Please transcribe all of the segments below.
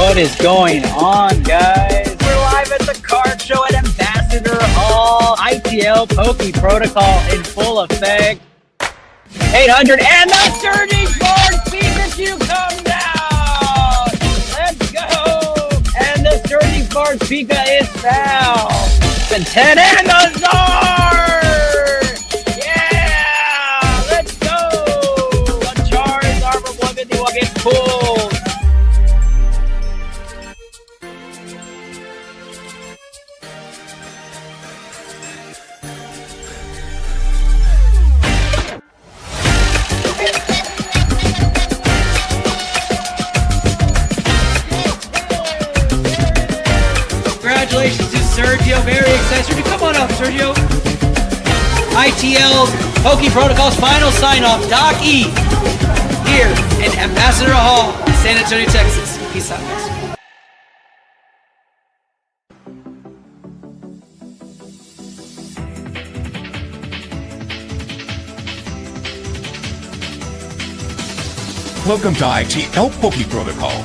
What is going on, guys? We're live at the card show at Ambassador Hall. iTL Pokey Protocol in full effect. 800 and the surging forward speaker queue come down. Let's go. And the surging forward speaker is found. The 10 and the Zard. Yeah. Let's go. A Charge Armor 151 gets pulled. Congratulations to Sergio. Very excited. Come on up, Sergio. iTL's Pokey Protocol's final sign-off. Doc E. Here in Ambassador Hall, San Antonio, Texas. Peace out, guys. Welcome to iTL Pokey Protocol.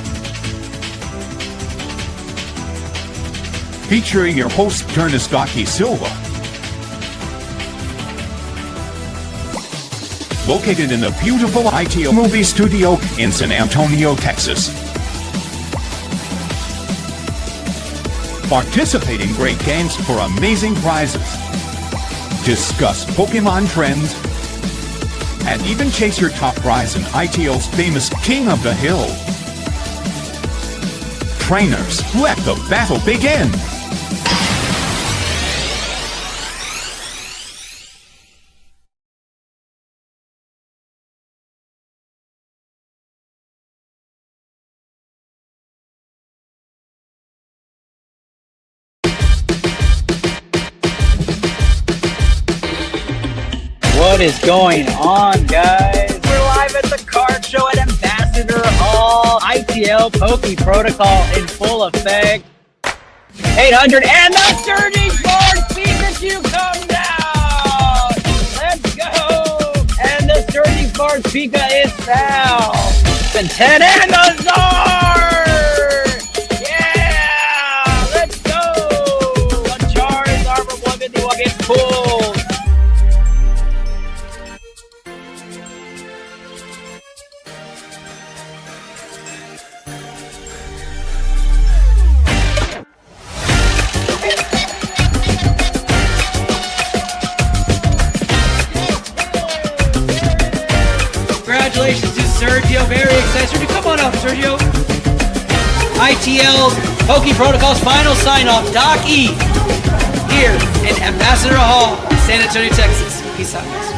Featuring your host, Turnistaki Silva. Located in the beautiful iTL movie studio in San Antonio, Texas. Participating great games for amazing prizes. Discuss Pokemon trends. And even chase your top prize in iTL's famous King of the Hill. Trainers, let the battle begin! What is going on, guys? We're live at the card show at Ambassador Hall. iTL Pokey Protocol in full effect. 800 and the surging forward speaker queue come down. Let's go. And the surging forward speaker is found. The 10 and the Zard. Yeah. Let's go. A Charge Armor 151 gets pulled. Congratulations to Sergio. Very excited. Come on up, Sergio. iTL's Pokey Protocol's final sign-off. Doc E. Here in Ambassador Hall, San Antonio, Texas. Peace out, guys.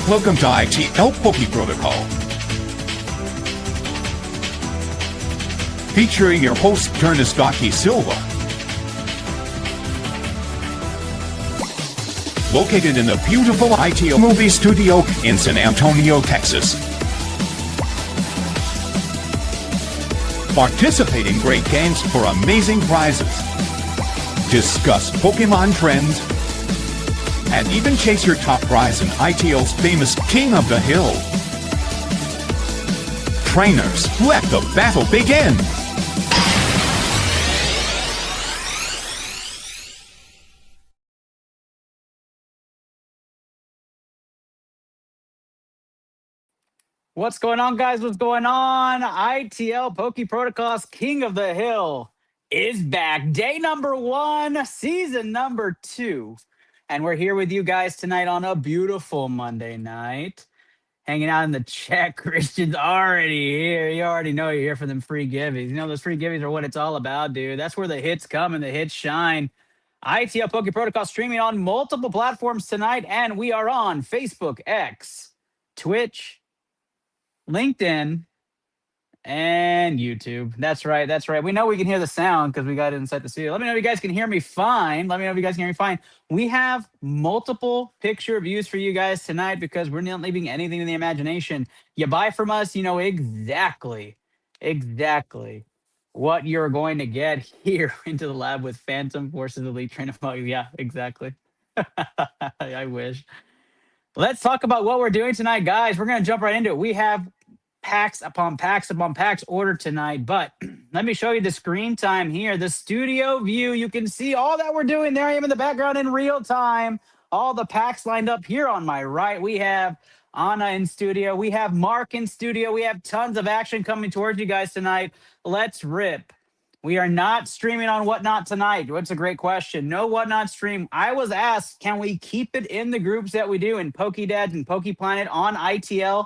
Welcome to iTL Pokey Protocol. Featuring your host, Turnistaki Silva. Located in the beautiful iTL movie studio in San Antonio, Texas. Participating great games for amazing prizes. Discuss Pokemon trends. And even chase your top prize in iTL's famous King of the Hill. Trainers, let the battle begin! What's going on, guys? What's going on? iTL Pokey Protocol's King of the Hill is back. Day number 1, season number 2. And we're here with you guys tonight on a beautiful Monday night. Hanging out in the chat. Christian's already here. You already know you're here for them free givings. You know, those free givings are what it's all about, dude. That's where the hits come and the hits shine. iTL Pokey Protocol streaming on multiple platforms tonight. And we are on Facebook, X, Twitch, LinkedIn, And YouTube. That's right. That's right. We know we can hear the sound because we got it inside the studio. Let me know if you guys can hear me fine. Let me know if you guys can hear me fine. We have multiple picture views for you guys tonight because we're not leaving anything to the imagination. You buy from us, you know exactly what you're going to get here into the lab with Phantom Forces Elite Train of Value. Yeah, exactly. I wish. Let's talk about what we're doing tonight, guys. We're going to jump right into it. We have packs upon packs upon packs ordered tonight, but let me show you the screen time here. The studio view, you can see all that we're doing there. I am in the background in real time. All the packs lined up here on my right. We have Anna in studio. We have Mark in studio. We have tons of action coming towards you guys tonight. Let's rip. We are not streaming on Whatnot tonight. What's a great question. No Whatnot stream. I was asked, can we keep it in the groups that we do in PokeDad and PokePlanet on ITL?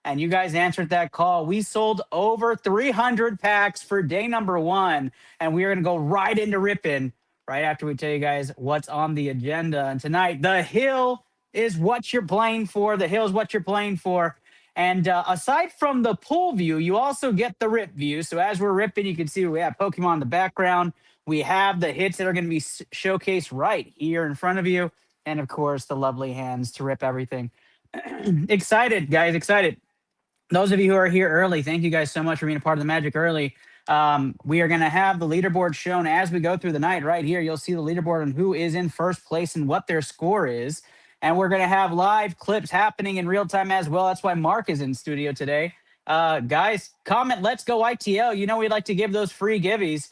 And you guys answered that call. We sold over 300 packs for day number 1. And we are going to go right into ripping right after we tell you guys what's on the agenda. And tonight, the hill is what you're playing for. The hill is what you're playing for. And aside from the pull view, you also get the rip view. So as we're ripping, you can see we have Pokemon in the background. We have the hits that are going to be showcased right here in front of you. And of course, the lovely hands to rip everything. Excited, guys, excited. Those of you who are here early, thank you guys so much for being a part of the magic early. We are going to have the leaderboard shown as we go through the night right here. You'll see the leaderboard and who is in first place and what their score is. And we're going to have live clips happening in real time as well. That's why Mark is in studio today. Guys, comment, let's go ITL. You know, we'd like to give those free givvies.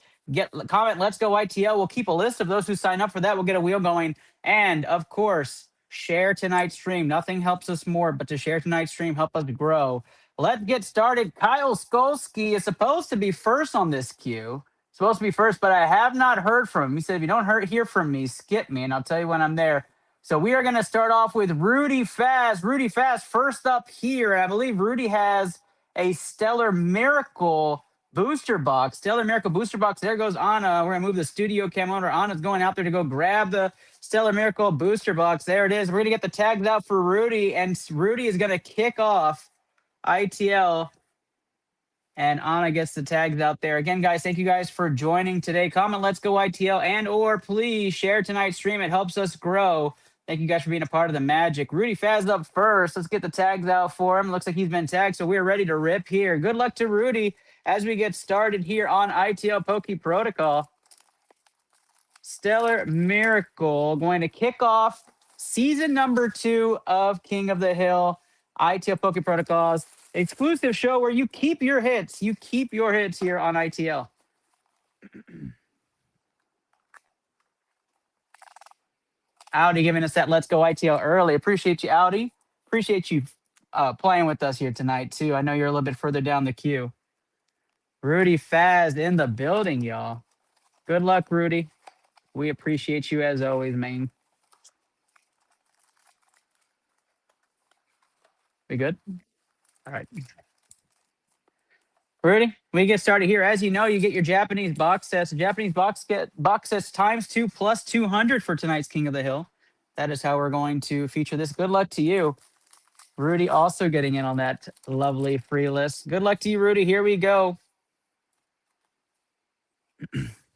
Comment, let's go ITL. We'll keep a list of those who sign up for that. We'll get a wheel going. And of course, share tonight's stream. Nothing helps us more but to share tonight's stream, help us grow. Let's get started. Kyle Skolsky is supposed to be first on this queue. Supposed to be first, but I have not heard from him. He said, if you don't hear from me, skip me, and I'll tell you when I'm there. So we are going to start off with Rudy Faz. Rudy Faz first up here. And I believe Rudy has a Stellar Miracle booster box. Stellar Miracle booster box. There goes Anna. We're going to move the studio cam over. Anna's going out there to go grab the Stellar Miracle booster box. There it is. We're going to get the tags out for Rudy. And Rudy is going to kick off ITL. And Anna gets the tags out there. Again, guys, thank you guys for joining today. Comment, let's go ITL, and or please share tonight's stream. It helps us grow. Thank you guys for being a part of the magic. Rudy Faz up first. Let's get the tags out for him. Looks like he's been tagged, so we're ready to rip here. Good luck to Rudy as we get started here on ITL Poke Protocol. Stellar Miracle going to kick off season number 2 of King of the Hill, ITL Poke Protocols. Exclusive show where you keep your hits. You keep your hits here on ITL. Audi giving us that let's go ITL early. Appreciate you, Audi. Appreciate you playing with us here tonight, too. I know you're a little bit further down the queue. Rudy Faz in the building, y'all. Good luck, Rudy. We appreciate you as always, man. We good? All right. Rudy, we get started here. As you know, you get your Japanese box sets. The Japanese box sets times 2 plus 200 for tonight's King of the Hill. That is how we're going to feature this. Good luck to you. Rudy also getting in on that lovely free list. Good luck to you, Rudy. Here we go.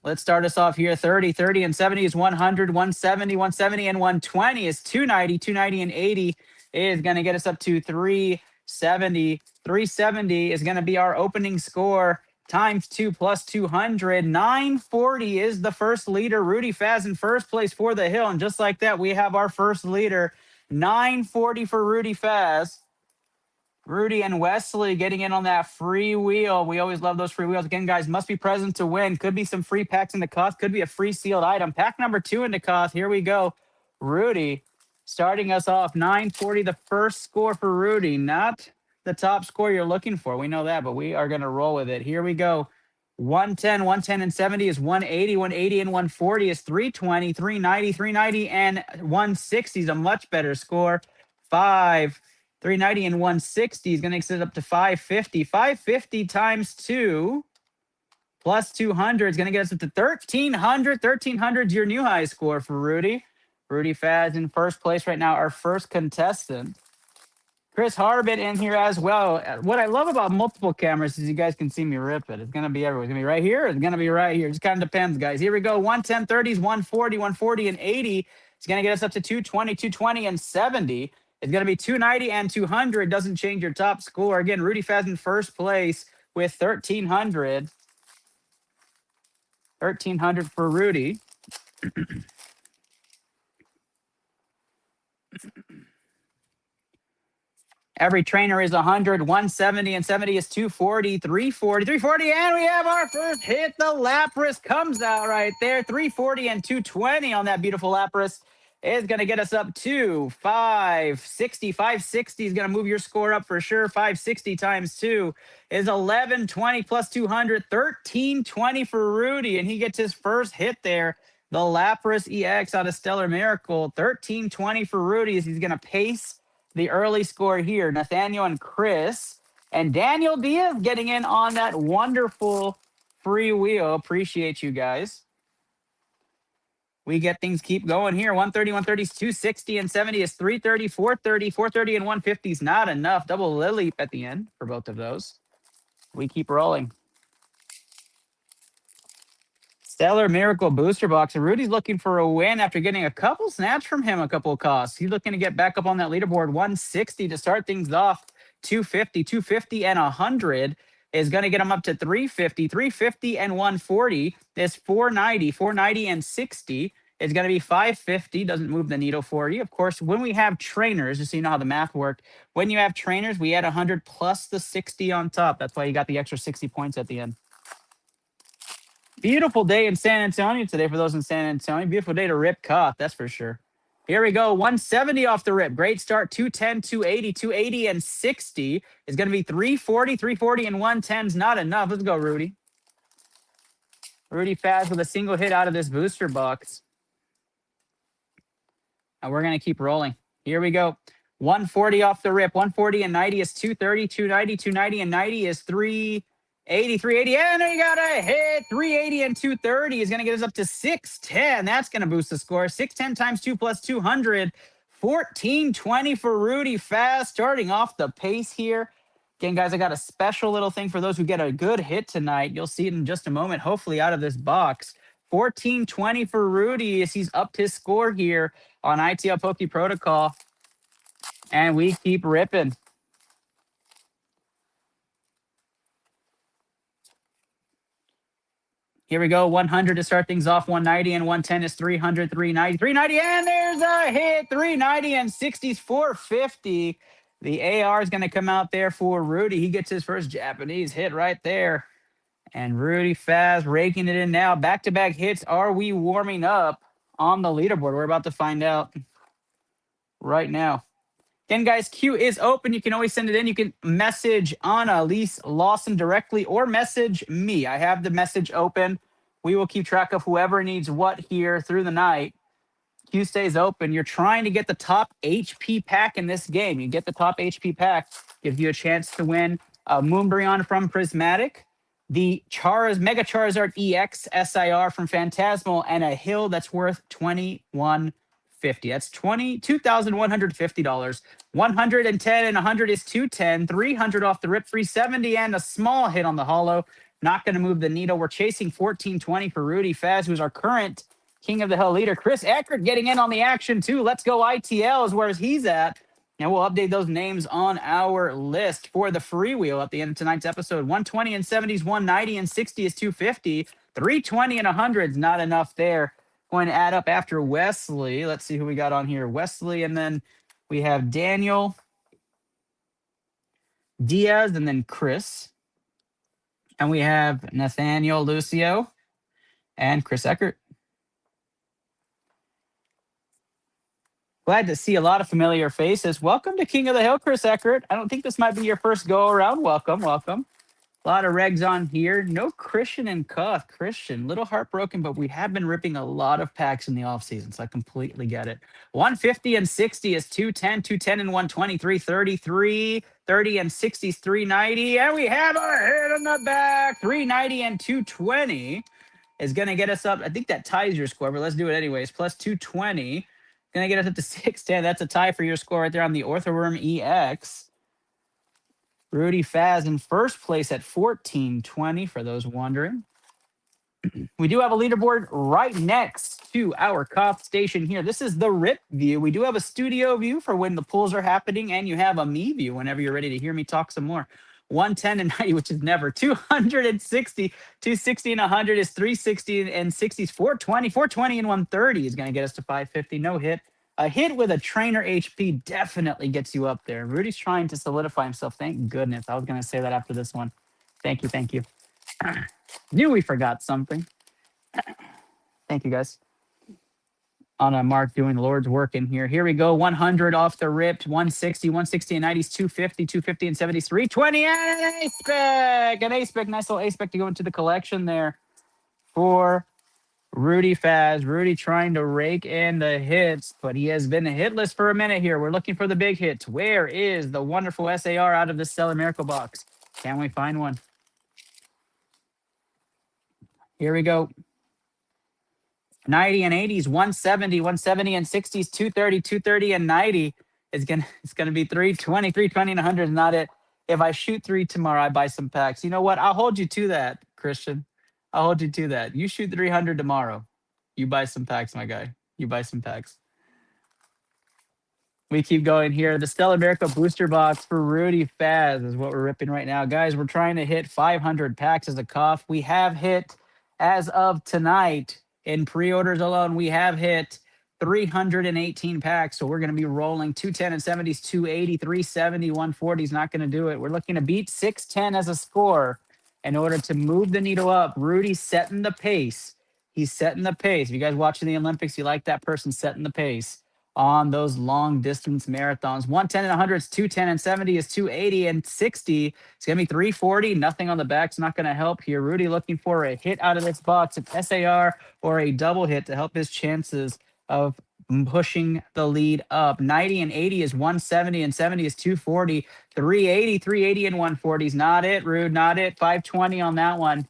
Let's start us off here. 30, 30, and 70 is 100, 170, 170, and 120 is 290. 290 and 80 is going to get us up to 370. 370 is going to be our opening score times 2 plus 200. 940 is the first leader. Rudy Faz in first place for the hill. And just like that, we have our first leader. 940 for Rudy Faz. Rudy and Wesley getting in on that free wheel. We always love those free wheels. Again, guys, must be present to win. Could be some free packs in the cost. Could be a free sealed item. Pack number 2 in the cost. Here we go. Rudy starting us off. 940, the first score for Rudy. Not the top score you're looking for. We know that, but we are going to roll with it. Here we go. 110, 110, and 70 is 180. 180 and 140 is 320. 390, 390, and 160 is a much better score. 390 and 160 is going to extend up to 550. 550 times 2 plus 200 is going to get us up to 1,300. 1,300 is your new high score for Rudy. Rudy Faz in first place right now, our first contestant. Chris Harbit in here as well. What I love about multiple cameras is you guys can see me rip it. It's going to be everywhere. It's going to be right here. It's going to be right here. It just kind of depends, guys. Here we go. 110, 30s, 140, 140, and 80. It's going to get us up to 220, 220, and 70. It's going to be 290 and 200. Doesn't change your top score. Again, Rudy Faz in first place with 1,300. 1,300 for Rudy. Every trainer is 100, 170, and 70 is 240, 340, 340, and we have our first hit. The Lapras comes out right there. 340 and 220 on that beautiful Lapras is going to get us up to 560. 560 is going to move your score up for sure. 560 times 2 is 1120 plus 200, 1320 for Rudy, and he gets his first hit there. The Lapras EX out of Stellar Miracle. 1320 for Rudy as he's going to pace the early score here. Nathaniel and Chris and Daniel Diaz getting in on that wonderful free wheel. Appreciate you guys. We get things keep going here. 130, 130 is 260 and 70 is 330, 430, 430 and 150 is not enough. Double Lily at the end for both of those. We keep rolling. Stellar Miracle Booster Box. And Rudy's looking for a win after getting a couple snaps from him, a couple of costs. He's looking to get back up on that leaderboard. 160 to start things off. 250, 250 and 100 is going to get him up to 350. 350 and 140 is 490. 490 and 60 is going to be 550. Doesn't move the needle for you. Of course, when we have trainers, just so you know how the math worked, when you have trainers, we add 100 plus the 60 on top. That's why you got the extra 60 points at the end. Beautiful day in San Antonio today for those in San Antonio. Beautiful day to rip Koth, that's for sure. Here we go. 170 off the rip. Great start. 210, 280, 280, and 60 is going to be 340, 340, and 110 is not enough. Let's go, Rudy. Rudy Faz with a single hit out of this booster box. And we're going to keep rolling. Here we go. 140 off the rip. 140 and 90 is 230, 290, 290, and 90 is 380, 380, and we got a hit. 380 and 230 is going to get us up to 610. That's going to boost the score. 610 times 2 plus 200. 1420 for Rudy Faz, starting off the pace here. Again, guys, I got a special little thing for those who get a good hit tonight. You'll see it in just a moment, hopefully out of this box. 1420 for Rudy as he's upped his score here on iTL Poke Protocol. And we keep ripping. Here we go. 100 to start things off. 190 and 110 is 300, 390, 390, and there's a hit. 390 and 60 is 450. The AR is going to come out there for Rudy. He gets his first Japanese hit right there. And Rudy Faz raking it in now. Back-to-back hits. Are we warming up on the leaderboard? We're about to find out right now. Again, guys, queue is open. You can always send it in. You can message Anna, Lise Lawson directly or message me. I have the message open. We will keep track of whoever needs what here through the night. Queue stays open. You're trying to get the top HP pack in this game. You get the top HP pack, gives you a chance to win a Moonbryon from Prismatic, the Mega Charizard EX SIR from Phantasmal, and a Hill that's worth $21.50. That's $2,150. 110 and 100 is 210. 300 off the rip, 370, and a small hit on the holo. Not going to move the needle. We're chasing 1420 for Rudy Faz, who's our current King of the Hill leader. Chris Eckert getting in on the action too. Let's go ITL is where he's at. And we'll update those names on our list for the free wheel at the end of tonight's episode. 120 and 70s, 190 and 60 is 250. 320 and 100 is not enough there. Going to add up after Wesley. Let's see who we got on here. Wesley, and then we have Daniel Diaz, and then Chris. And we have Nathaniel Lucio and Chris Eckert. Glad to see a lot of familiar faces. Welcome to King of the Hill, Chris Eckert. I don't think this might be your first go around. Welcome, welcome. A lot of regs on here. No Christian and Cuff. Christian, little heartbroken, but we have been ripping a lot of packs in the offseason, so I completely get it. 150 and 60 is 210. 210 and 120, 330, 330 and 60 is 390. And we have a hit in the back. 390 and 220 is going to get us up. I think that ties your score, but let's do it anyways. Plus 220. Going to get us up to 610. That's a tie for your score right there on the Orthoworm EX. Rudy Faz in first place at 1420 for those wondering. We do have a leaderboard right next to our cop station here. This is the RIP view. We do have a studio view for when the pulls are happening, and you have a me view whenever you're ready to hear me talk some more. 110 and 90, which is never. 260, 260 and 100 is 360 and 60 is 420. 420 and 130 is going to get us to 550. No hit. A hit with a trainer HP definitely gets you up there. Rudy's trying to solidify himself. Thank goodness. I was going to say that after this one. Thank you. Thank you. Knew we forgot something. Thank you, guys. On a Mark doing the Lord's work in here. Here we go. 100 off the ripped. 160, 160 and 90s, 250, 250 and 70s, 320 and an ace pick. An ace pick. Nice little ace pick to go into the collection there for Rudy Faz. Rudy trying to rake in the hits, but he has been hitless for a minute here. We're looking for the big hits. Where is the wonderful SAR out of the Stellar Miracle box? Can we find one? Here we go. 90 and 80s, 170, 170 and 60s, 230, 230 and 90 is gonna be 320, 320 and 100 is not it. If I shoot 3 tomorrow, I buy some packs. You know what? I'll hold you to that, Christian. I'll hold you to that. You shoot 300 tomorrow. You buy some packs, my guy. You buy some packs. We keep going here. The Stellar Miracle booster box for Rudy Faz is what we're ripping right now. Guys, we're trying to hit 500 packs as a cuff. We have hit, as of tonight, in pre-orders alone, we have hit 318 packs. So we're going to be rolling 210 and 70s, 280, 370, 140 is not going to do it. We're looking to beat 610 as a score in order to move the needle up. Rudy's setting the pace. He's setting the pace. If you guys watching the Olympics, you like that person setting the pace on those long distance marathons. 110 and 100 is 210 and 70 is 280 and 60. It's going to be 340. Nothing on the back is not going to help here. Rudy looking for a hit out of this box, an SAR or a double hit to help his chances of pushing the lead up. 90 and 80 is 170 and 70 is 240. 380, 380 and 140 is not it, Rude, not it. 520 on that one.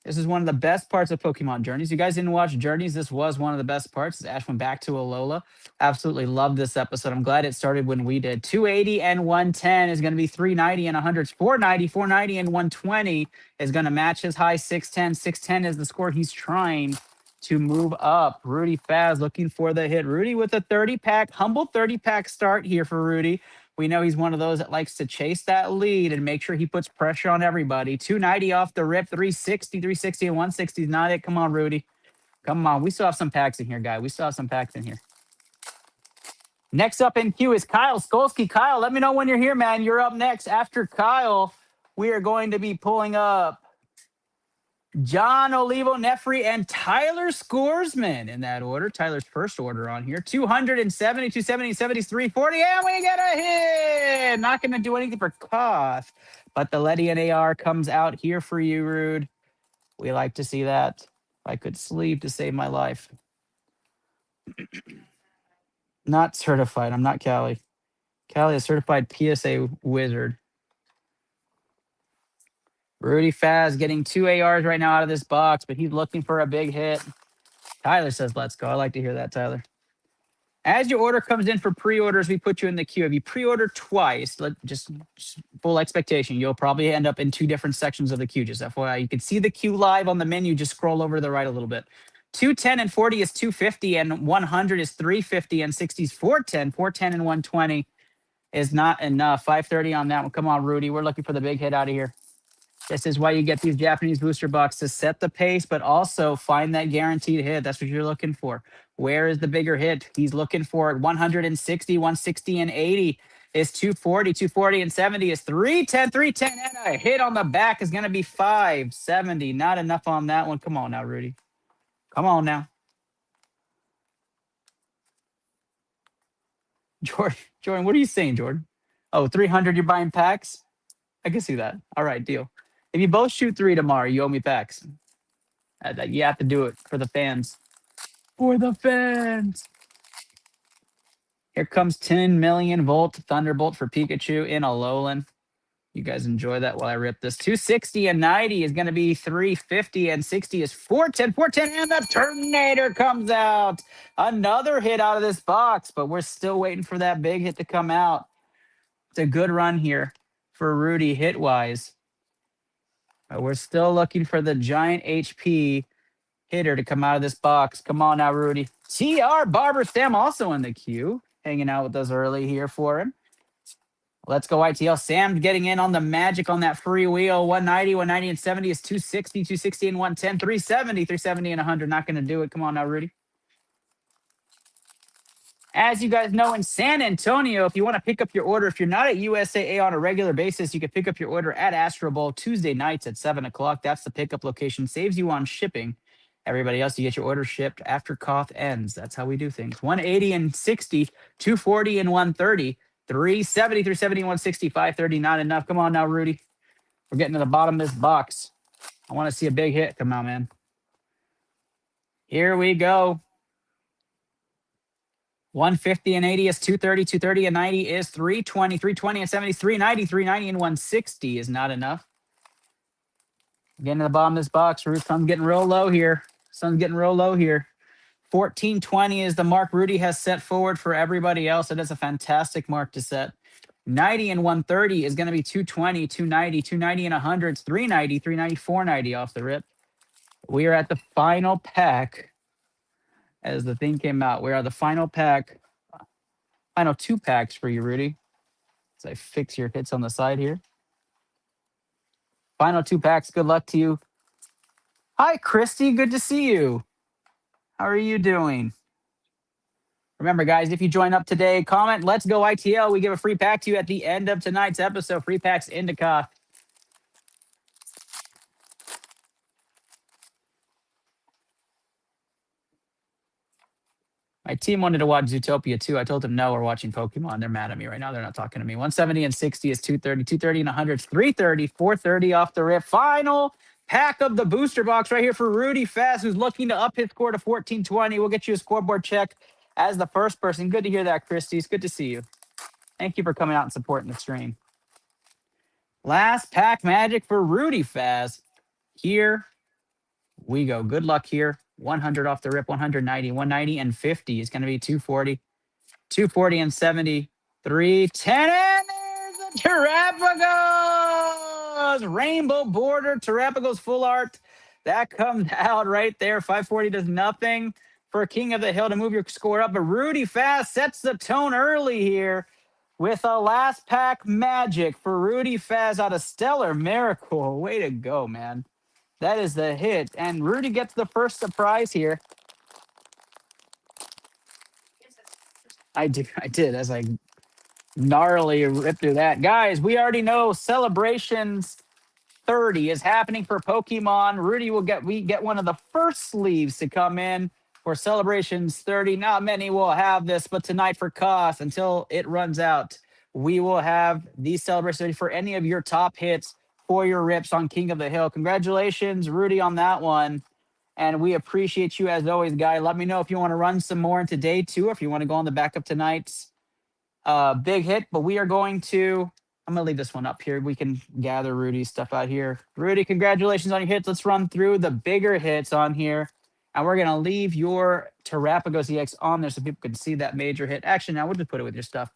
This is one of the best parts of Pokemon Journeys. You guys didn't watch Journeys. This was one of the best parts. Ash went back to Alola. Absolutely love this episode. I'm glad it started when we did. 280 and 110 is going to be 390 and 100. 490, 490 and 120 is going to match his high 610. 610 is the score he's trying to move up. Rudy Faz looking for the hit. Rudy with a 30-pack, humble 30-pack start here for Rudy. We know he's one of those that likes to chase that lead and make sure he puts pressure on everybody. 290 off the rip, 360, 360, and 160 is not it. Come on, Rudy. Come on. We still have some packs in here, guy. We still have some packs in here. Next up in queue is Kyle Skolsky. Kyle, let me know when you're here, man. You're up next. After Kyle, we are going to be pulling up John Olivo Nefri and Tyler Scoresman in that order. Tyler's first order on here. 270, 270, 70, 340, and we get a hit. Not going to do anything for Koth, but the Letty and AR comes out here for you, Rude. We like to see that. I could sleep to save my life. Not certified. I'm not Callie. Callie is certified PSA wizard. Rudy Faz getting 2 ARs right now out of this box, but he's looking for a big hit. Tyler says, let's go. I like to hear that, Tyler. As your order comes in for pre-orders, we put you in the queue. If you pre-order twice, just full expectation, you'll probably end up in 2 different sections of the queue. Just FYI, you can see the queue live on the menu. Just scroll over to the right a little bit. 210 and 40 is 250, and 100 is 350, and 60 is 410. 410 and 120 is not enough. 530 on that one. Come on, Rudy. We're looking for the big hit out of here. This is why you get these Japanese booster boxes to set the pace, but also find that guaranteed hit. That's what you're looking for. Where is the bigger hit? He's looking for it. 160, 160, and 80 is 240. 240 and 70 is 310, 310, and a hit on the back is going to be 570. Not enough on that one. Come on now, Rudy. Come on now. Jordan, what are you saying, Jordan? Oh, 300, you're buying packs? I can see that. All right, deal. If you both shoot 3 tomorrow, you owe me packs. You have to do it for the fans. For the fans. Here comes 10 million volt Thunderbolt for Pikachu in Alolan. You guys enjoy that while I rip this. 260 and 90 is going to be 350, and 60 is 410. 410, and the Terminator comes out. Another hit out of this box, but we're still waiting for that big hit to come out. It's a good run here for Rudy hit-wise. But we're still looking for the giant HP hitter to come out of this box. Come on now, Rudy. TR Barber Sam also in the queue, hanging out with us early here for him. Let's go ITL. Sam getting in on the magic on that free wheel. 190, 190 and 70 is 260, 260 and 110, 370, 370 and 100. Not going to do it. Come on now, Rudy. As you guys know, in San Antonio, if you want to pick up your order, if you're not at USAA on a regular basis, you can pick up your order at Astro Bowl Tuesday nights at 7 o'clock. That's the pickup location. Saves you on shipping. Everybody else, you get your order shipped after cough ends. That's how we do things. 180 and 60, 240 and 130, 370, 370 and 160, 530. Not enough. Come on now, Rudy. We're getting to the bottom of this box. I want to see a big hit. Come on, man. Here we go. 150 and 80 is 230, 230 and 90 is 320, 320 and 70 is 390, 390 and 160 is not enough. Getting to the bottom of this box. Sun's getting real low here. 1420 is the mark Rudy has set forward for everybody else. It is a fantastic mark to set. 90 and 130 is going to be 220, 290, 290 and 100. It's 390, 390, 490 off the rip. We are at the final pack. As the thing came out, we are the final pack. Final 2 packs for you, Rudy. As I fix your hits on the side here. Final 2 packs. Good luck to you. Hi, Christy. Good to see you. How are you doing? Remember, guys, if you join up today, comment, let's go ITL. We give a free pack to you at the end of tonight's episode. Free packs Indica. My team wanted to watch Zootopia too. I told them no, we're watching Pokemon. They're mad at me right now. They're not talking to me. 170 and 60 is 230. 230 and 100 is 330. 430 off the rip. Final pack of the booster box right here for Rudy Fast, who's looking to up his score to 1420. We'll get you a scoreboard check as the first person. Good to hear that, Christy. It's good to see you. Thank you for coming out and supporting the stream. Last pack magic for Rudy Fast. Here we go. Good luck here. 100 off the rip, 190, 190 and 50 is going to be 240, 240 and 70, 310, and there's the Terrapagos! Rainbow border, Terrapagos full art. That comes out right there. 540 does nothing for King of the Hill to move your score up, but Rudy Fast sets the tone early here with a last pack magic for Rudy Fast out of Stellar Miracle. Way to go, man. That is the hit. And Rudy gets the first surprise here. I did as I gnarly ripped through that. Guys, we already know Celebrations 30 is happening for Pokemon. Rudy will get one of the first sleeves to come in for Celebrations 30. Not many will have this, but tonight for cost until it runs out, we will have these Celebrations 30 for any of your top hits for your rips on King of the Hill. Congratulations, Rudy, on that one. And we appreciate you as always, guy. Let me know if you want to run some more into day 2, or if you want to go on the back of tonight's big hit. But we are going to, I'm going to leave this one up here. We can gather Rudy's stuff out here. Rudy, congratulations on your hits. Let's run through the bigger hits on here. And we're going to leave your Terrapagos EX on there so people can see that major hit. Actually, now we'll just put it with your stuff.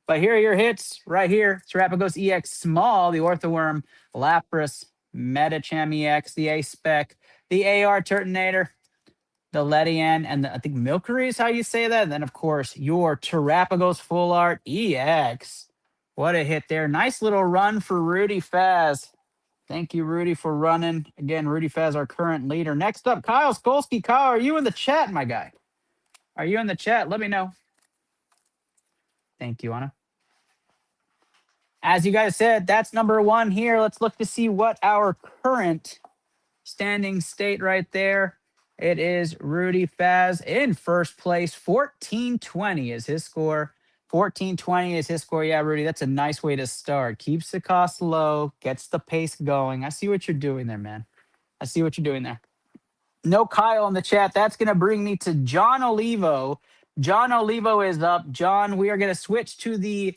But here are your hits right here. Terrapagos EX Small, the Orthoworm, Lapras, Metacham EX, the A-Spec, the AR Turtonator, the Ledian, and I think Milcery is how you say that. And then, of course, your Terrapagos Full Art EX. What a hit there. Nice little run for Rudy Faz. Thank you, Rudy, for running. Again, Rudy Faz, our current leader. Next up, Kyle Skolsky. Kyle, are you in the chat, my guy? Are you in the chat? Let me know. Thank you, Anna. As you guys said, that's number 1 here. Let's look to see what our current standing state right there. It is Rudy Faz in first place. 1420 is his score. 1420 is his score. Yeah, Rudy, that's a nice way to start. Keeps the cost low, gets the pace going. I see what you're doing there, man. I see what you're doing there. No Kyle in the chat. That's going to bring me to John Olivo. John Olivo is up. John, we are going to switch to the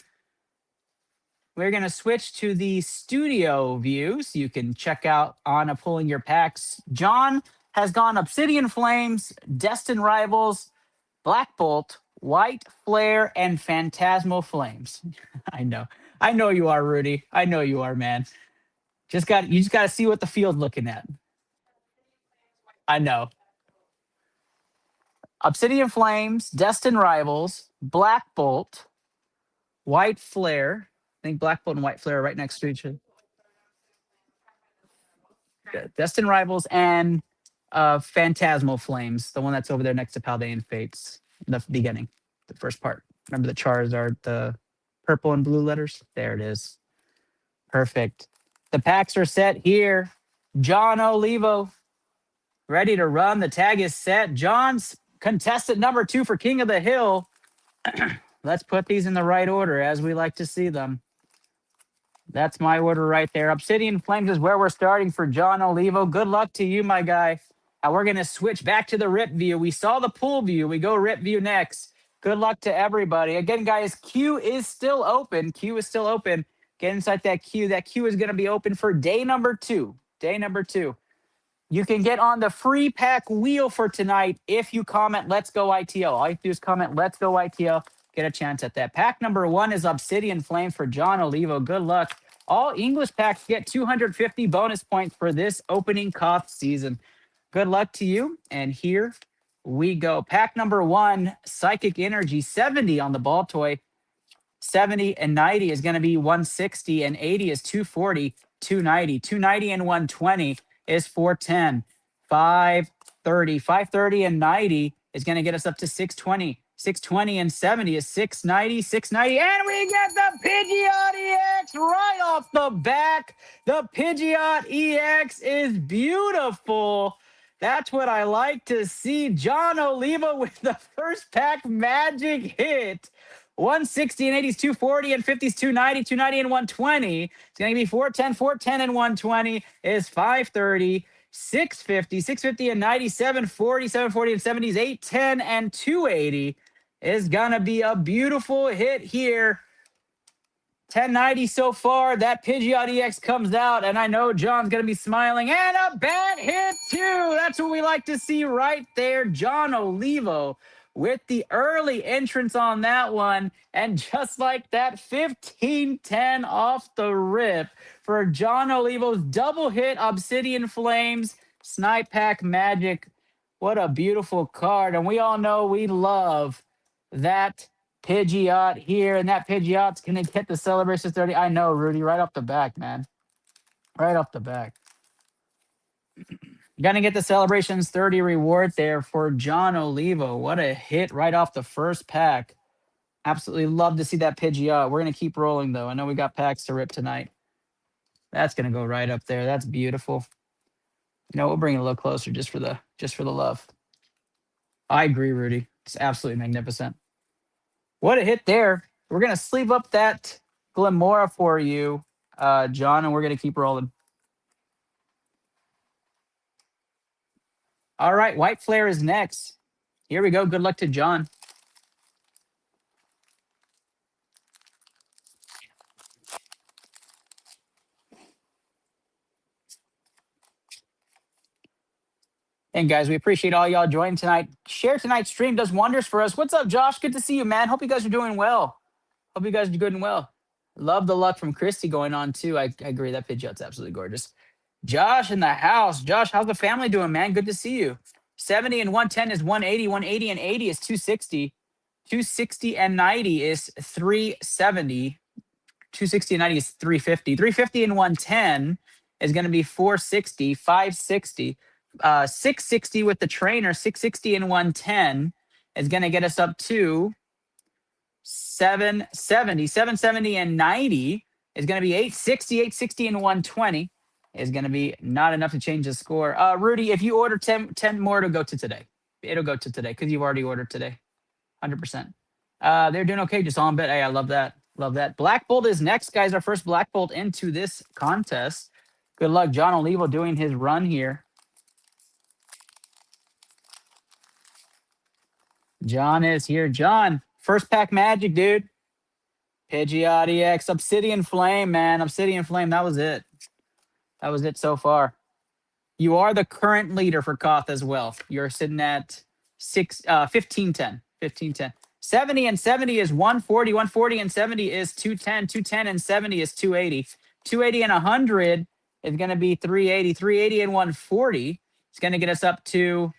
studio view so you can check out Anna pulling your packs. John has gone Obsidian Flames, Destined Rivals, Black Bolt, White Flare, and Phantasmal Flames. I know. I know you are, Rudy. I know you are, man. You just got to see what the field's looking at. I know. Obsidian Flames, Destin Rivals, Black Bolt, White Flare. I think Black Bolt and White Flare are right next to each other. Destin Rivals and Phantasmal Flames, the one that's over there next to Paldean Fates, the beginning, the first part. Remember the Charizard, the purple and blue letters? There it is. Perfect. The packs are set here. John Olivo, ready to run. The tag is set. John's contestant number 2 for King of the Hill. Let's put these in the right order as we like to see them. That's my order right there. Obsidian Flames is where we're starting for John Olivo. Good luck to you, my guy. We're going to switch back to the rip view. We saw the pool view. We go rip view next. Good luck to everybody. Again, guys, queue is still open. Queue is still open. Get inside that queue. That queue is going to be open for day number 2. Day number 2. You can get on the free pack wheel for tonight if you comment Let's Go ITL. All you have to do is comment Let's Go ITL. Get a chance at that. Pack number 1 is Obsidian Flames for John Olivo. Good luck. All English packs get 250 bonus points for this opening Koth season. Good luck to you. And here we go. Pack number 1, Psychic Energy, 70 on the ball toy. 70 and 90 is going to be 160, and 80 is 240, 290. 290 and 120 is 410. 530. 530 and 90 is going to get us up to 620. 620 and 70 is 690, 690. And we get the Pidgeot EX right off the back. The Pidgeot EX is beautiful. That's what I like to see. John Oliva with the first pack magic hit. 160 and 80s, 240 and 50s, 290, 290 and 120. It's going to be 410, 410 and 120 is 530, 650, 650 and 90, 740, 740 and 70s, 810 and 280 is going to be a beautiful hit here. 1090 so far. That Pidgeot EX comes out, and I know John's going to be smiling. And a bad hit, too. That's what we like to see right there. John Olivo with the early entrance on that one. And just like that, 1510 off the rip for John Olivo's double hit Obsidian Flames Snipe Pack Magic. What a beautiful card. And we all know we love that Pidgeot here, and that Pidgeot's going to get the Celebrations 30. I know, Rudy, right off the back, man. Right off the back. Going to get the Celebrations 30 reward there for John Olivo. What a hit right off the first pack. Absolutely love to see that Pidgeot. We're going to keep rolling, though. I know we got packs to rip tonight. That's going to go right up there. That's beautiful. You know, we'll bring it a little closer just for the love. I agree, Rudy. It's absolutely magnificent. What a hit there. We're going to sleeve up that Glimora for you, John, and we're going to keep rolling. All right, White Flare is next. Here we go. Good luck to John. And guys, we appreciate all y'all joining tonight. Share tonight's stream does wonders for us. What's up, Josh? Good to see you, man. Hope you guys are doing well. Hope you guys are good and well. Love the luck from Christy going on, too. I agree. That Pidgeot's absolutely gorgeous. Josh in the house. Josh, how's the family doing, man? Good to see you. 70 and 110 is 180. 180 and 80 is 260. 260 and 90 is 370. 260 and 90 is 350. 350 and 110 is going to be 460. 560. 660 with the trainer. 660 and 110 is going to get us up to 770. 770 and 90 is going to be 860. 860 and 120 is going to be not enough to change the score. Rudy, if you order 10 more, it'll go to today. It'll go to today because you've already ordered today. 100%. They're doing okay. Just on bet. Hey, I love that. Love that. Black Bolt is next, guys. Our first Black Bolt into this contest. Good luck. John Olivo doing his run here. John is here. John, first pack magic, dude. Pidgeot EX, Obsidian Flame, man. Obsidian Flame, that was it. That was it so far. You are the current leader for Koth as well. You're sitting at 1510. 1510. 70 and 70 is 140. 140 and 70 is 210. 210 and 70 is 280. 280 and 100 is going to be 380. 380 and 140 is going to get us up to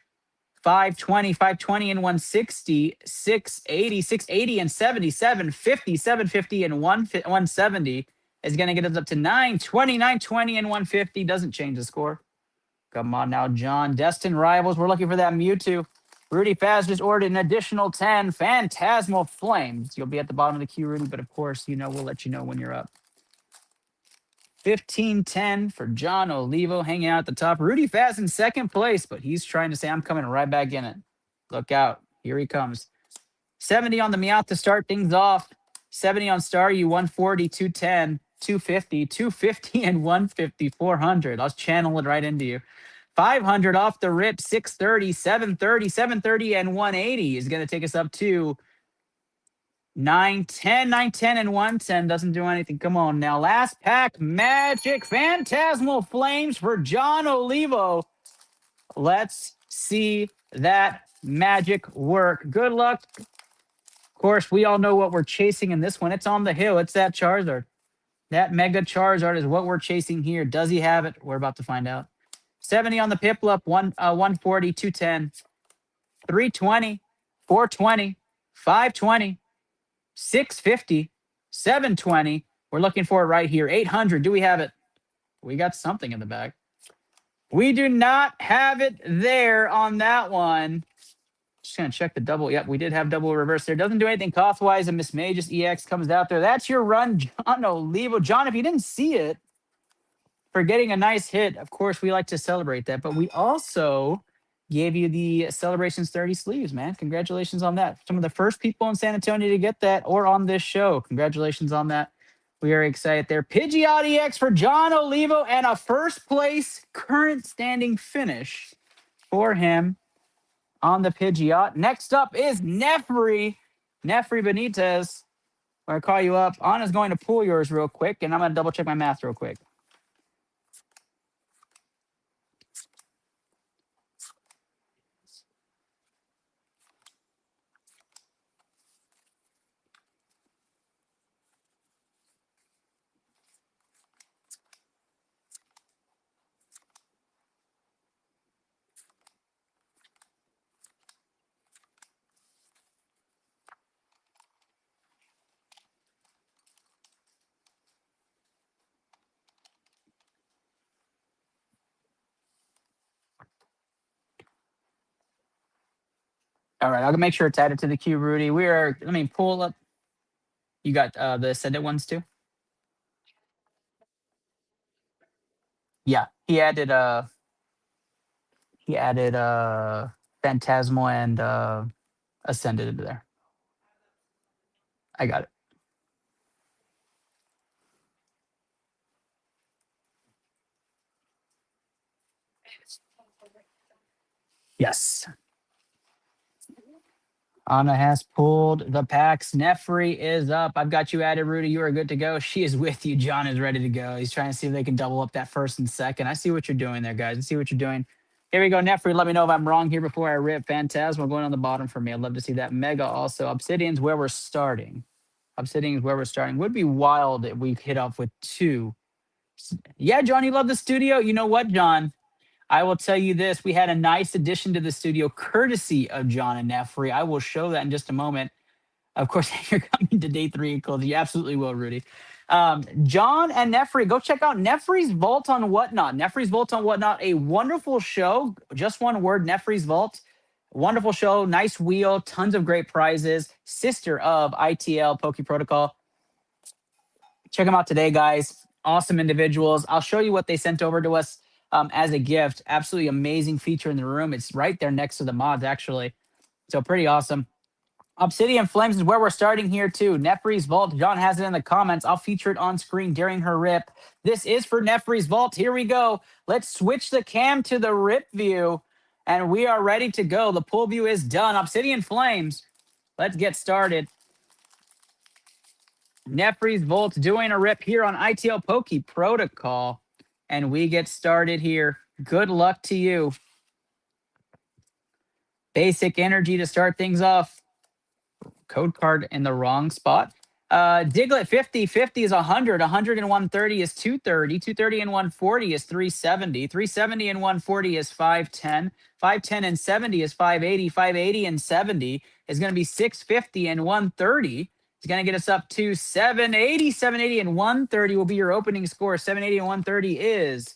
520. 520 and 160. 680. 680 and 70. 750. 750 and 170 is going to get us up to 920. 920 and 150 doesn't change the score. Come on now, John. Destined Rivals. We're looking for that Mewtwo. Rudy Faz just ordered an additional 10 Phantasmal Flames. You'll be at the bottom of the queue, Rudy, but of course, we'll let you know when you're up. 1510 for John Olivo hanging out at the top. Rudy Faz in second place, but he's trying to say, I'm coming right back in it. Look out. Here he comes. 70 on the Meowth to start things off. 70 on Staryu, 140, 210, 250, 250, and 150, 400. I'll channel it right into you. 500 off the rip, 630, 730, 730, and 180 is going to take us up to 910, 910, and 110. Doesn't do anything. Come on now. Last pack, Magic Phantasmal Flames for John Olivo. Let's see that magic work. Good luck. Of course, we all know what we're chasing in this one. It's on the hill. It's that Charizard. That Mega Charizard is what we're chasing here. Does he have it? We're about to find out. 70 on the Piplup, 140, 210, 320, 420, 520, 650, 720. We're looking for it right here. 800. Do we have it? We got something in the bag. We do not have it there on that one. Just going to check the double. Yep, we did have double reverse there. Doesn't do anything cost-wise. And Miss Magus EX comes out there. That's your run, John Olivo. John, if you didn't see it, for getting a nice hit, of course, we like to celebrate that. But we also gave you the Celebrations 30 sleeves, man. Congratulations on that. Some of the first people in San Antonio to get that or on this show. Congratulations on that. We are excited there. Pidgeot EX for John Olivo and a first place current standing finish for him on the Pidgeot. Next up is Nefri Benitez. I'm going to call you up. Anna's going to pull yours real quick, and I'm going to double check my math real quick. All right, I'll make sure it's added to the queue, Rudy. Let me pull up. You got the Ascendant ones too? Yeah, he added Phantasmal and Ascended into there. I got it. Yes. Anna has pulled the packs. Nefri is up. I've got you added, Rudy. You are good to go. She is with you. John is ready to go. He's trying to see if they can double up that first and second. I see what you're doing there, guys. I see what you're doing. Here we go, Nefri. Let me know if I'm wrong here before I rip. Phantasmal going on the bottom for me. I'd love to see that. Mega also. Obsidian's where we're starting. Obsidian is where we're starting. Would be wild if we hit off with two. Yeah, John, you love the studio? You know what, John? I will tell you this. We had a nice addition to the studio courtesy of John and Nefri. I will show that in just a moment. Of course, you're coming to day 3 close. You absolutely will, Rudy. John and Nefri, go check out Nefri's Vault on Whatnot. Nefri's Vault on Whatnot, a wonderful show. Just one word, Nefri's Vault. Wonderful show, nice wheel, tons of great prizes. Sister of iTL Poke Protocol. Check them out today, guys. Awesome individuals. I'll show you what they sent over to us as a gift. Absolutely amazing feature in the room. It's right there next to the mods, actually. So pretty awesome. Obsidian Flames is where we're starting here, too. Nefri's Vault. John has it in the comments. I'll feature it on screen during her rip. This is for Nefri's Vault. Here we go. Let's switch the cam to the rip view, and we are ready to go. The pull view is done. Obsidian Flames. Let's get started. Nefri's Vault doing a rip here on iTL Poke Protocol, and we get started here. Good luck to you. Basic energy to start things off. code card in the wrong spot. Diglett 50, 50 is 100, 100 and 130 is 230, 230 and 140 is 370, 370 and 140 is 510, 510 and 70 is 580, 580 and 70 is going to be 650 and 130. It's going to get us up to 780, 780 and 130 will be your opening score. 780 and 130 is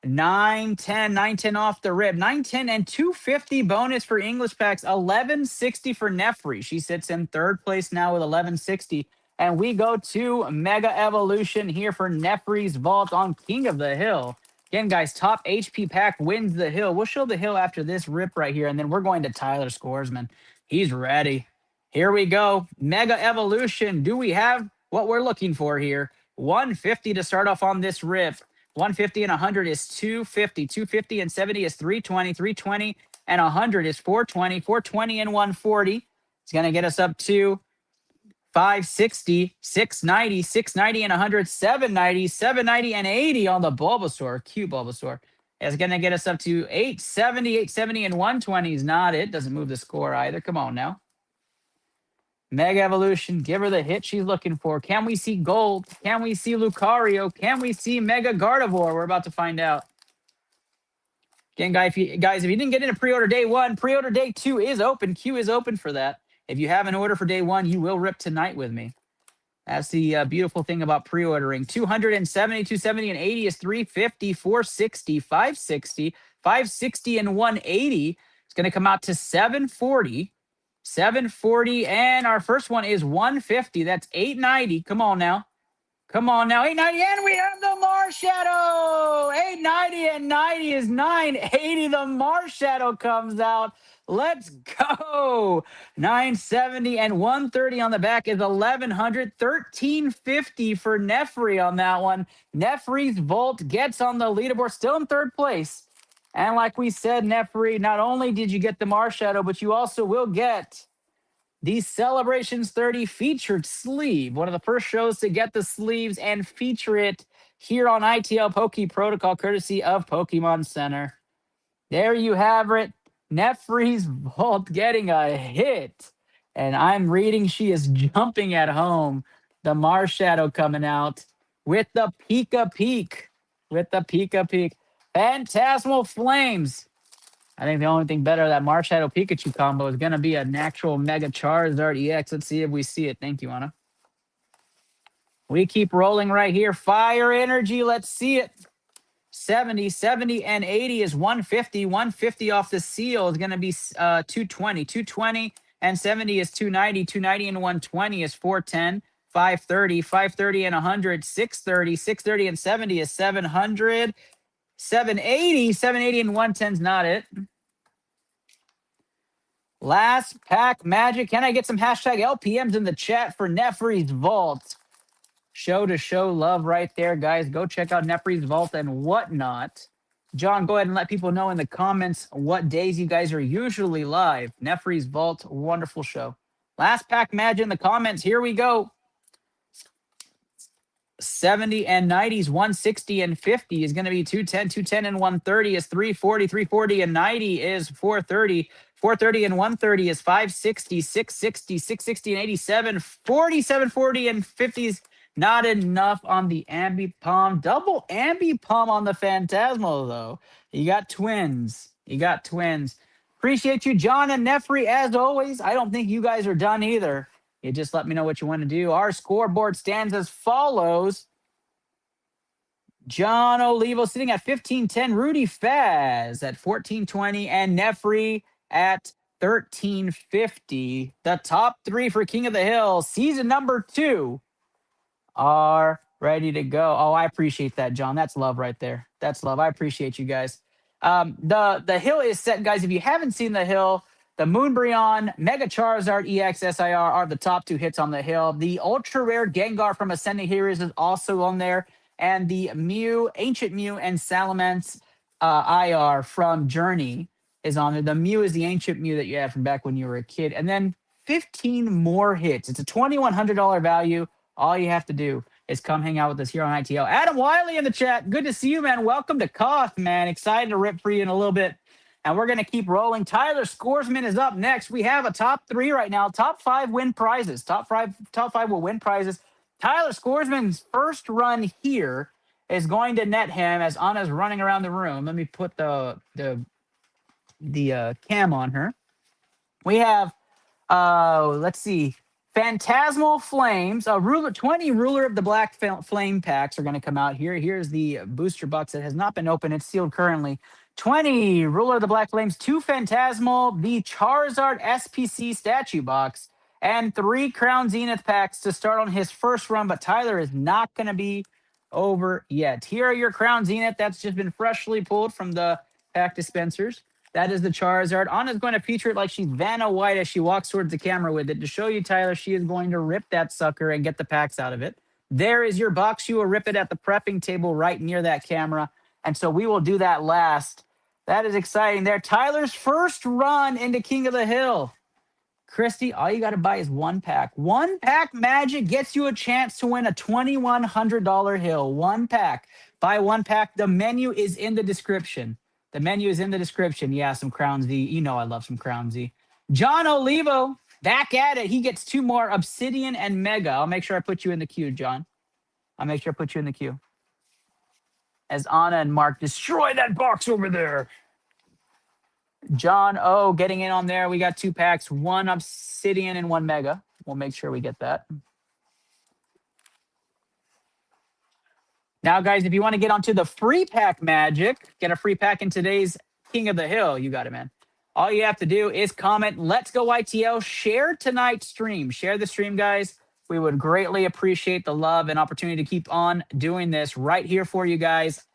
910, 910 off the rip, 910 and 250 bonus for English packs, 1160 for Nefri. She sits in third place now with 1160. And we go to Mega Evolution here for Nefri's Vault on King of the Hill. Again, guys, top HP pack wins the hill. We'll show the hill after this rip right here, and then we're going to Tyler Scoresman. He's ready. Here we go. Mega Evolution. Do we have what we're looking for here? 150 to start off on this rip. 150 and 100 is 250. 250 and 70 is 320. 320 and 100 is 420. 420 and 140. It's going to get us up to 560, 690, 690 and 100, 790, 790 and 80 on the Bulbasaur. Cute Bulbasaur. It's going to get us up to 870, 870 and 120 is not it. Doesn't move the score either. Come on now. Mega Evolution, give her the hit she's looking for. Can we see gold? Can we see Lucario? Can we see Mega Gardevoir? We're about to find out. Again, guys, if you didn't get into pre-order day 1, pre-order day 2 is open. Queue is open for that. If you have an order for day 1, you will rip tonight with me. That's the beautiful thing about pre-ordering. 270, 270 and 80 is 350, 460, 560, 560 and 180. It's going to come out to 740. 740, and our first one is 150. That's 890. Come on now. Come on now. 890, and we have the Marshadow. 890 and 90 is 980. The Marshadow comes out. Let's go. 970 and 130 on the back is 1100. 1350 for Nefri on that one. Nefri's Volt gets on the leaderboard, still in third place. And like we said, Nefri, not only did you get the Marshadow, but you also will get the Celebrations 30 featured sleeve. One of the first shows to get the sleeves and feature it here on ITL Poke Protocol, courtesy of Pokemon Center. There you have it. Nefri's Vault getting a hit. And I'm reading she is jumping at home. The Marshadow coming out with the Pika Peak. With the Pika Peak. Phantasmal Flames. I think the only thing better that Marshadow Pikachu combo is going to be an actual Mega Charizard EX. Let's see if we see it. Thank you, Anna. We keep rolling right here. Fire Energy. Let's see it. 70, 70 and 80 is 150. 150 off the seal is going to be 220. 220 and 70 is 290. 290 and 120 is 410. 530. 530 and 100. 630. 630 and 70 is 700. 780, 780 and 110 is not it. Last pack magic. Can I get some hashtag LPMs in the chat for Nefri's Vault? Show to show love right there, guys. Go check out Nefri's Vault and whatnot. John, go ahead and let people know in the comments what days you guys are usually live. Nefri's Vault, wonderful show. Last pack magic in the comments. Here we go. 70 and 90s, 160 and 50 is going to be 210. 210 and 130 is 340. 340 and 90 is 430. 430 and 130 is 560. 660, 660 and 87. 47, 40 and 50s. Not enough on the Ambipom. Double Ambipom on the Phantasmal, though. You got twins. You got twins. Appreciate you, John and Nefri, as always. I don't think you guys are done either. You just let me know what you want to do. Our scoreboard stands as follows. John Olivo sitting at 1510. Rudy Faz at 1420. And Nefri at 1350. The top 3 for King of the Hill, season number 2, are ready to go. Oh, I appreciate that, John. That's love right there. That's love. I appreciate you guys. The hill is set, guys. If you haven't seen the hill, the Moonbreon, Mega Charizard EX SIR are the top 2 hits on the hill. The ultra rare Gengar from Ascending Heroes is also on there. And the Mew, Ancient Mew, and Salamence IR from Journey is on there. The Mew is the Ancient Mew that you had from back when you were a kid. And then 15 more hits. It's a $2,100 value. All you have to do is come hang out with us here on ITL. Adam Wiley in the chat. Good to see you, man. Welcome to Koth, man. Excited to rip for you in a little bit. And we're going to keep rolling. Tyler Scoresman is up next. We have a top 3 right now. Top 5 win prizes. Top five will win prizes. Tyler Scoresman's first run here is going to net him as Anna's running around the room. Let me put the cam on her. We have let's see. Phantasmal Flames, a ruler, 20 Ruler of the Black Flame packs are going to come out here. Here's the booster box that has not been opened. It's sealed currently. 20 Ruler of the Black Flames, 2 Phantasmal, the Charizard SPC statue box, and 3 Crown Zenith packs to start on his first run. But Tyler is not going to be over yet. Here are your Crown Zenith that's just been freshly pulled from the pack dispensers. That is the Charizard. Anna's going to feature it like she's Vanna White as she walks towards the camera with it. To show you, Tyler, she is going to rip that sucker and get the packs out of it. There is your box. You will rip it at the prepping table right near that camera. And so we will do that last. That is exciting there. Tyler's first run into King of the Hill. Christy, all you got to buy is 1 pack. 1 pack magic gets you a chance to win a $2,100 hill. 1 pack. Buy 1 pack. The menu is in the description. The menu is in the description. Yeah, some Crown Z. You know I love some Crown Z. John Olivo, back at it. He gets 2 more, Obsidian and Mega. I'll make sure I put you in the queue, John. I'll make sure I put you in the queue. As Anna and Mark destroy that box over there. John O getting in on there. We got 2 packs, 1 Obsidian and 1 Mega. We'll make sure we get that. Now, guys, if you want to get onto the free pack magic, get a free pack in today's King of the Hill. You got it, man. All you have to do is comment, "Let's go ITL." Share tonight's stream. Share the stream, guys. We would greatly appreciate the love and opportunity to keep on doing this right here for you guys.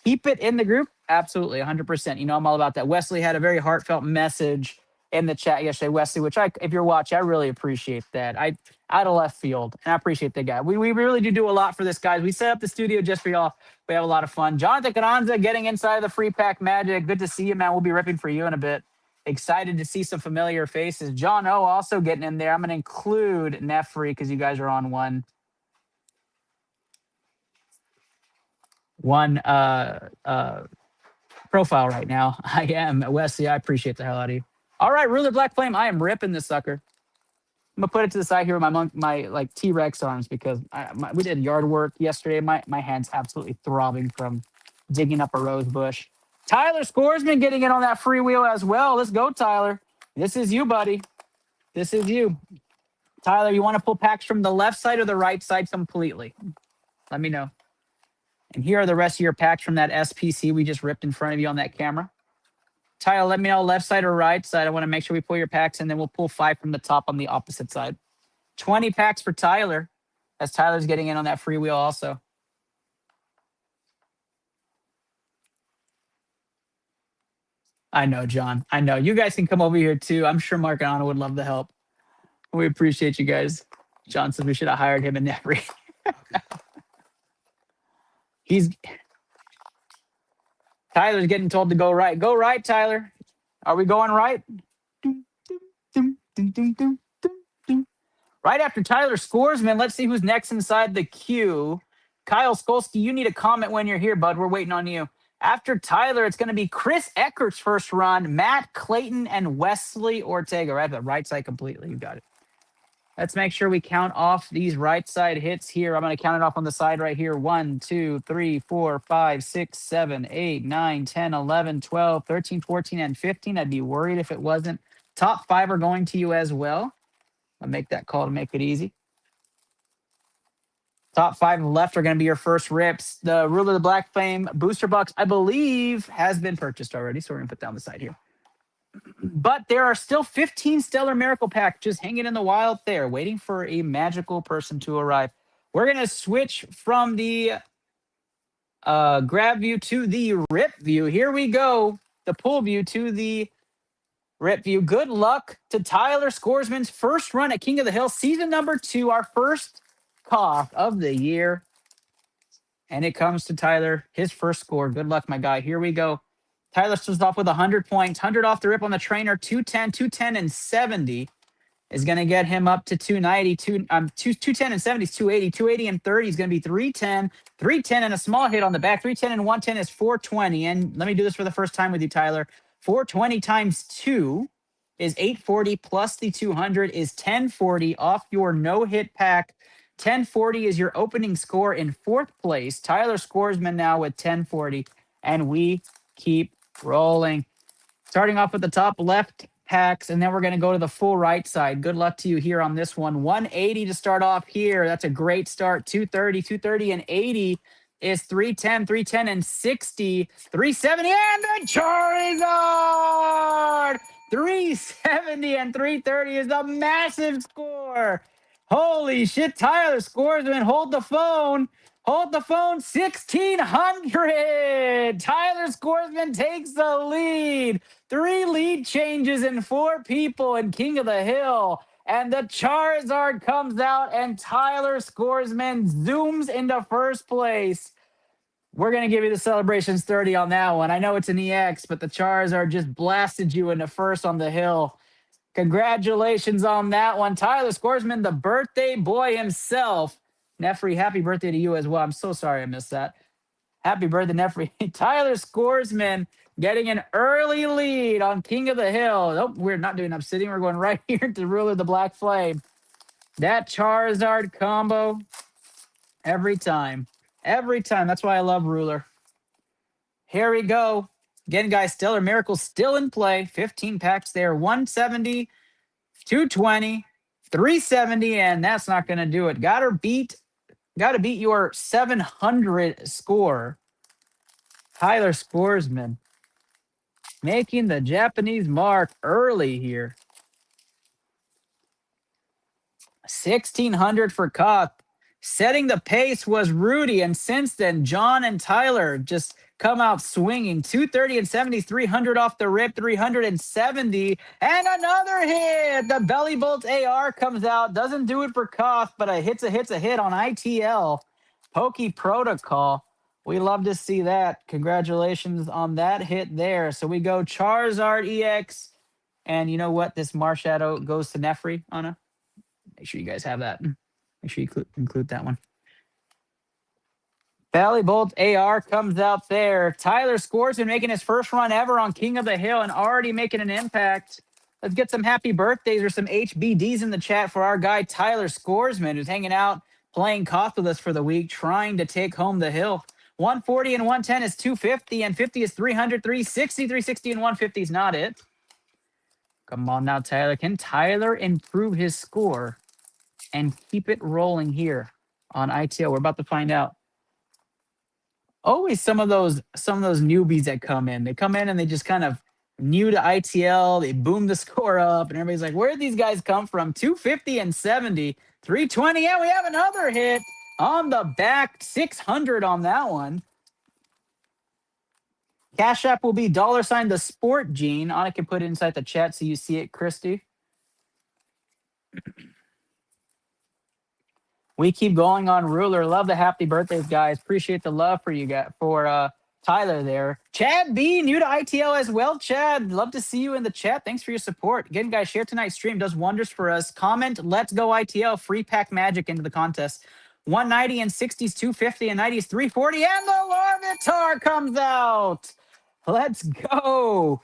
Keep it in the group. Absolutely, 100%. You know, I'm all about that. Wesley had a very heartfelt message in the chat yesterday, Wesley, which if you're watching, I really appreciate that. Out of left field, and I appreciate the guy. We really do a lot for this, guys. We set up the studio just for y'all. We have a lot of fun. Jonathan Carranza getting inside of the free pack magic. Good to see you, man. We'll be ripping for you in a bit. Excited to see some familiar faces. John O also getting in there. I'm going to include Nefri because you guys are on one profile right now. I am. Wesley, I appreciate the hell out of you. All right, Ruler Black Flame. I am ripping this sucker. I'm gonna put it to the side here with my like T-Rex arms because we did yard work yesterday. My hands absolutely throbbing from digging up a rose bush. Tyler Scoresman getting in on that freewheel as well. Let's go, Tyler. This is you, buddy. This is you. Tyler, you want to pull packs from the left side or the right side completely? Let me know. And here are the rest of your packs from that SPC we just ripped in front of you on that camera. Tyler, let me know left side or right side. I want to make sure we pull your packs, and then we'll pull 5 from the top on the opposite side. 20 packs for Tyler, as Tyler's getting in on that freewheel also. I know, John. I know. You guys can come over here, too. I'm sure Mark and Anna would love the help. We appreciate you guys. John says we should have hired him in every. Tyler's getting told to go right. Go right, Tyler. Are we going right? Right after Tyler Scoresman, let's see who's next inside the queue. Kyle Skolsky, you need a comment when you're here, bud. We're waiting on you. After Tyler, it's going to be Chris Eckert's first run, Matt Clayton, and Wesley Ortega. Right, the right side completely. You got it. Let's make sure we count off these right side hits here. I'm going to count it off on the side right here. 1, 2, 3, 4, 5, 6, 7, 8, 9, 10, 11, 12, 13, 14, and 15. I'd be worried if it wasn't. Top 5 are going to you as well. I'll make that call to make it easy. Top 5 left are going to be your first rips. The Ruler of the Black Flame booster box, I believe, has been purchased already. So we're going to put that on the side here. But there are still 15 Stellar Miracle packages hanging in the wild there, waiting for a magical person to arrive. We're going to switch from the grab view to the rip view. Here we go. The pull view to the rip view. Good luck to Tyler Scoresman's first run at King of the Hill, season number 2, our first cough of the year. And it comes to Tyler, his first score. Good luck, my guy. Here we go. Tyler starts off with 100 points, 100 off the rip on the trainer, 210, 210, and 70 is going to get him up to 290, 210 and 70 is 280, 280 and 30 is going to be 310, 310 and a small hit on the back, 310 and 110 is 420. And let me do this for the first time with you, Tyler. 420 times 2 is 840 plus the 200 is 1040 off your no-hit pack. 1040 is your opening score in fourth place. Tyler Scoresman now with 1040, and we keep rolling. Starting off with the top left packs, and then we're going to go to the full right side. Good luck to you here on this one. 180 to start off here. That's a great start. 230, and 80 is 310, 310 and 60, 370, and the Charizard! 370 and 330 is a massive score. Holy shit, Tyler Scoresman, hold the phone. Hold the phone, 1,600. Tyler Scoresman takes the lead. 3 lead changes and 4 people in King of the Hill. And the Charizard comes out, and Tyler Scoresman zooms into first place. We're going to give you the celebrations 30 on that one. I know it's an EX, but the Charizard just blasted you into first on the hill. Congratulations on that one. Tyler Scoresman, the birthday boy himself. Nefri, happy birthday to you as well. I'm so sorry I missed that. Happy birthday, Nefri. Tyler Scoresman getting an early lead on King of the Hill. Nope, we're not doing Obsidian. We're going right here to Ruler the Black Flame. That Charizard combo, every time. Every time. That's why I love Ruler. Here we go. Again, guys, Stellar Miracle still in play. 15 packs there. 170, 220, 370, and that's not going to do it. Got to beat your 700 score. Tyler Scoresman making the Japanese mark early here. 1,600 for Koth. Setting the pace was Rudy, and since then, John and Tyler just come out swinging. 230 and 70, 300 off the rip, 370, and another hit. The Belly Bolt AR comes out. Doesn't do it for Koth, but a hit's a hit on iTL. Pokey Protocol. We love to see that. Congratulations on that hit there. So we go Charizard EX, and you know what? This Marshadow goes to Nefri, Anna. Make sure you guys have that. Make sure you include that one. Valley Bolt AR comes out there. Tyler Scoresman making his first run ever on King of the Hill and already making an impact. Let's get some happy birthdays or some HBDs in the chat for our guy Tyler Scoresman, who's hanging out playing Koth with us for the week, trying to take home the hill. 140 and 110 is 250, and 50 is 300, 360, 360, and 150 is not it. Come on now, Tyler. Can Tyler improve his score and keep it rolling here on ITL? We're about to find out. Always some of those newbies that come in. They come in and they just kind of new to ITL. They boom the score up, and everybody's like, where did these guys come from? 250 and 70, 320. Yeah, we have another hit on the back. 600 on that one. Cash App will be $ the sport gene. Anna can put it inside the chat so you see it, Christy. We keep going on Ruler. Love the happy birthdays, guys. Appreciate the love for you guys, for Tyler there. Chad B, new to ITL as well. Chad, love to see you in the chat. Thanks for your support. Again, guys, share tonight's stream. Does wonders for us. Comment, let's go ITL. Free pack magic into the contest. 190 and 60s, 250 and 90s, 340. And the Larvitar comes out. Let's go.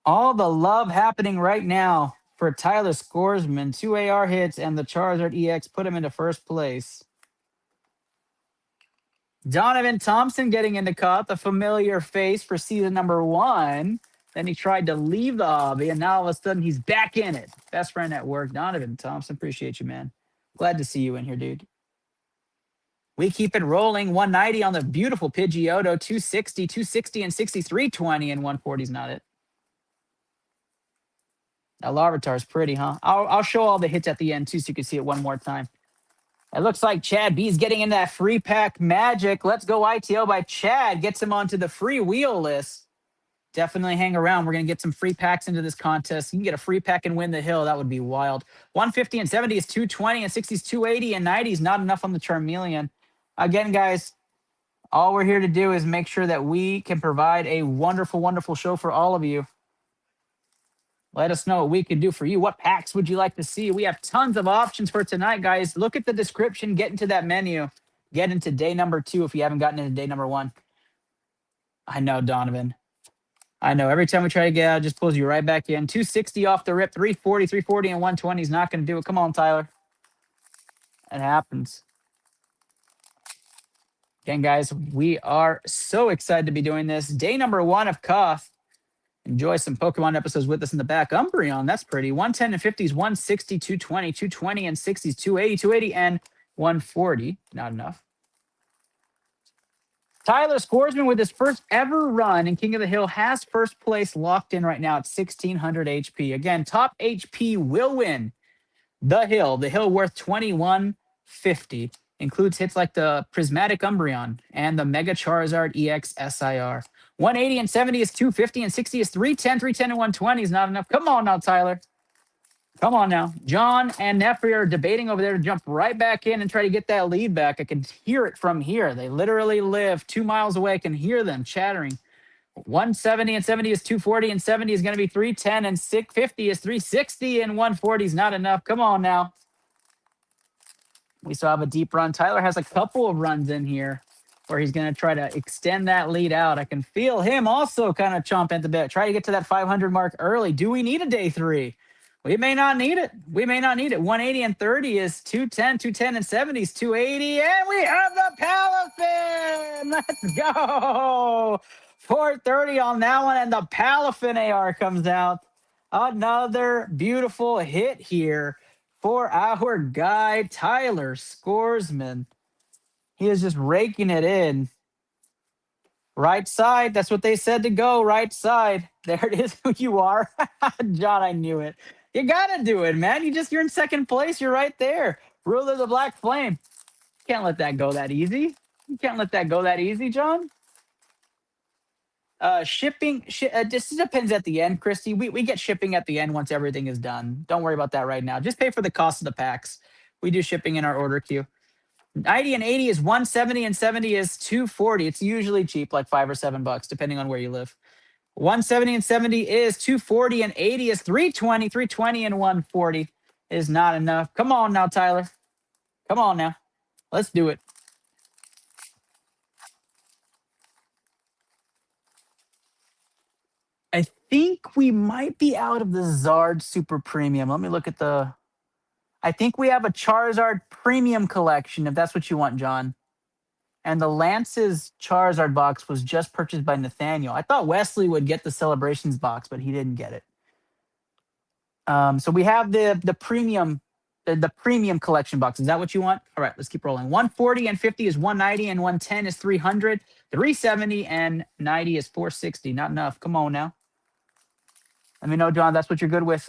All the love happening right now for Tyler Scoresman. 2 AR hits and the Charizard EX put him into first place. Donovan Thompson getting into Koth, a familiar face for season number 1. Then he tried to leave the hobby, and now all of a sudden he's back in it. Best friend at work, Donovan Thompson. Appreciate you, man. Glad to see you in here, dude. We keep it rolling. 190 on the beautiful Pidgeotto. 260, 260, and 60, 320, and 140 is not it. That Larvitar is pretty, huh? I'll show all the hits at the end, too, so you can see it one more time. It looks like Chad B's getting in that free pack magic. Let's go ITL by Chad. Gets him onto the free wheel list. Definitely hang around. We're going to get some free packs into this contest. You can get a free pack and win the hill. That would be wild. 150 and 70 is 220, and 60 is 280, and 90 is not enough on the Charmeleon. Again, guys, all we're here to do is make sure that we can provide a wonderful, wonderful show for all of you. Let us know what we can do for you. What packs would you like to see? We have tons of options for tonight, guys. Look at the description. Get into that menu. Get into day number 2 if you haven't gotten into day number 1. I know, Donovan. I know. Every time we try to get out, it just pulls you right back in. 260 off the rip, 340, and 120 is not going to do it. Come on, Tyler. It happens. Again, guys, we are so excited to be doing this. Day number 1 of Koth. Enjoy some Pokemon episodes with us in the back. Umbreon, that's pretty. 110 and 50s, 160, 220, 220 and 60s, 280, 280, and 140. Not enough. Tyler Scoresman with his first ever run in King of the Hill has first place locked in right now at 1600 HP. Again, top HP will win the hill. The hill worth 2150. Includes hits like the Prismatic Umbreon and the Mega Charizard EX SIR. 180 and 70 is 250 and 60 is 310. 310 and 120 is not enough. Come on now, Tyler. Come on now. John and Nefri are debating over there to jump right back in and try to get that lead back. I can hear it from here. They literally live 2 miles away. I can hear them chattering. 170 and 70 is 240 and 70 is going to be 310 and 650 is 360 and 140 is not enough. Come on now. We still have a deep run. Tyler has a couple of runs in here where he's going to try to extend that lead out. I can feel him also kind of chomp at the bit. Try to get to that 500 mark early. Do we need a day 3? We may not need it. We may not need it. 180 and 30 is 210, 210 and 70 is 280. And we have the Palafin. Let's go. 430 on that one. And the Palafin AR comes out. Another beautiful hit here for our guy, Tyler Scoresman. He is just raking it in. Right side. That's what they said to go. Right side. There it is who you are. John, I knew it. You got to do it, man. You're in second place. You're right there. Ruler of the Black Flame. Can't let that go that easy. You can't let that go that easy, John. Shipping, this depends at the end, Christy. We get shipping at the end once everything is done. Don't worry about that right now. Just pay for the cost of the packs. We do shipping in our order queue. 90 and 80 is 170 and 70 is 240. It's usually cheap, like $5 or $7, depending on where you live. 170 and 70 is 240 and 80 is 320. 320 and 140 is not enough. Come on now, Tyler. Come on now. Let's do it. I think we might be out of the Zard Super Premium. Let me look at the... I think we have a Charizard Premium collection, if that's what you want, John. And the Lance's Charizard box was just purchased by Nathaniel. I thought Wesley would get the Celebrations box, but he didn't get it. So we have the premium, the premium collection box. Is that what you want? All right, let's keep rolling. 140 and 50 is 190 and 110 is 300. 370 and 90 is 460. Not enough. Come on now. Let me know, John, that's what you're good with.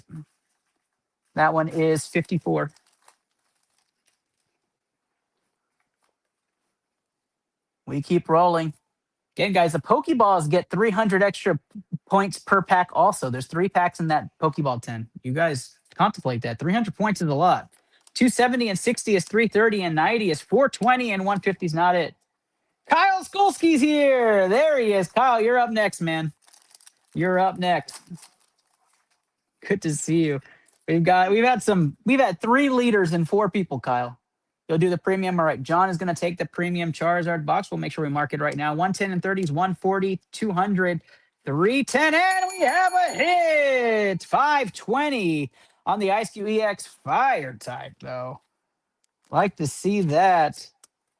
That one is 54. We keep rolling. Again, guys, the Pokeballs get 300 extra points per pack also. There's 3 packs in that Pokeball 10. You guys contemplate that. 300 points is a lot. 270 and 60 is 330 and 90 is 420 and 150 is not it. Kyle Skolsky's here. There he is. Kyle, you're up next, man. You're up next. Good to see you. We've had 3 leaders and 4 people, Kyle. You'll do the premium. All right, John is going to take the premium Charizard box. We'll make sure we mark it right now. 110 and 30s, 140, 200, 310, and we have a hit. 520 on the Ice Cube EX Fire type, though. Like to see that.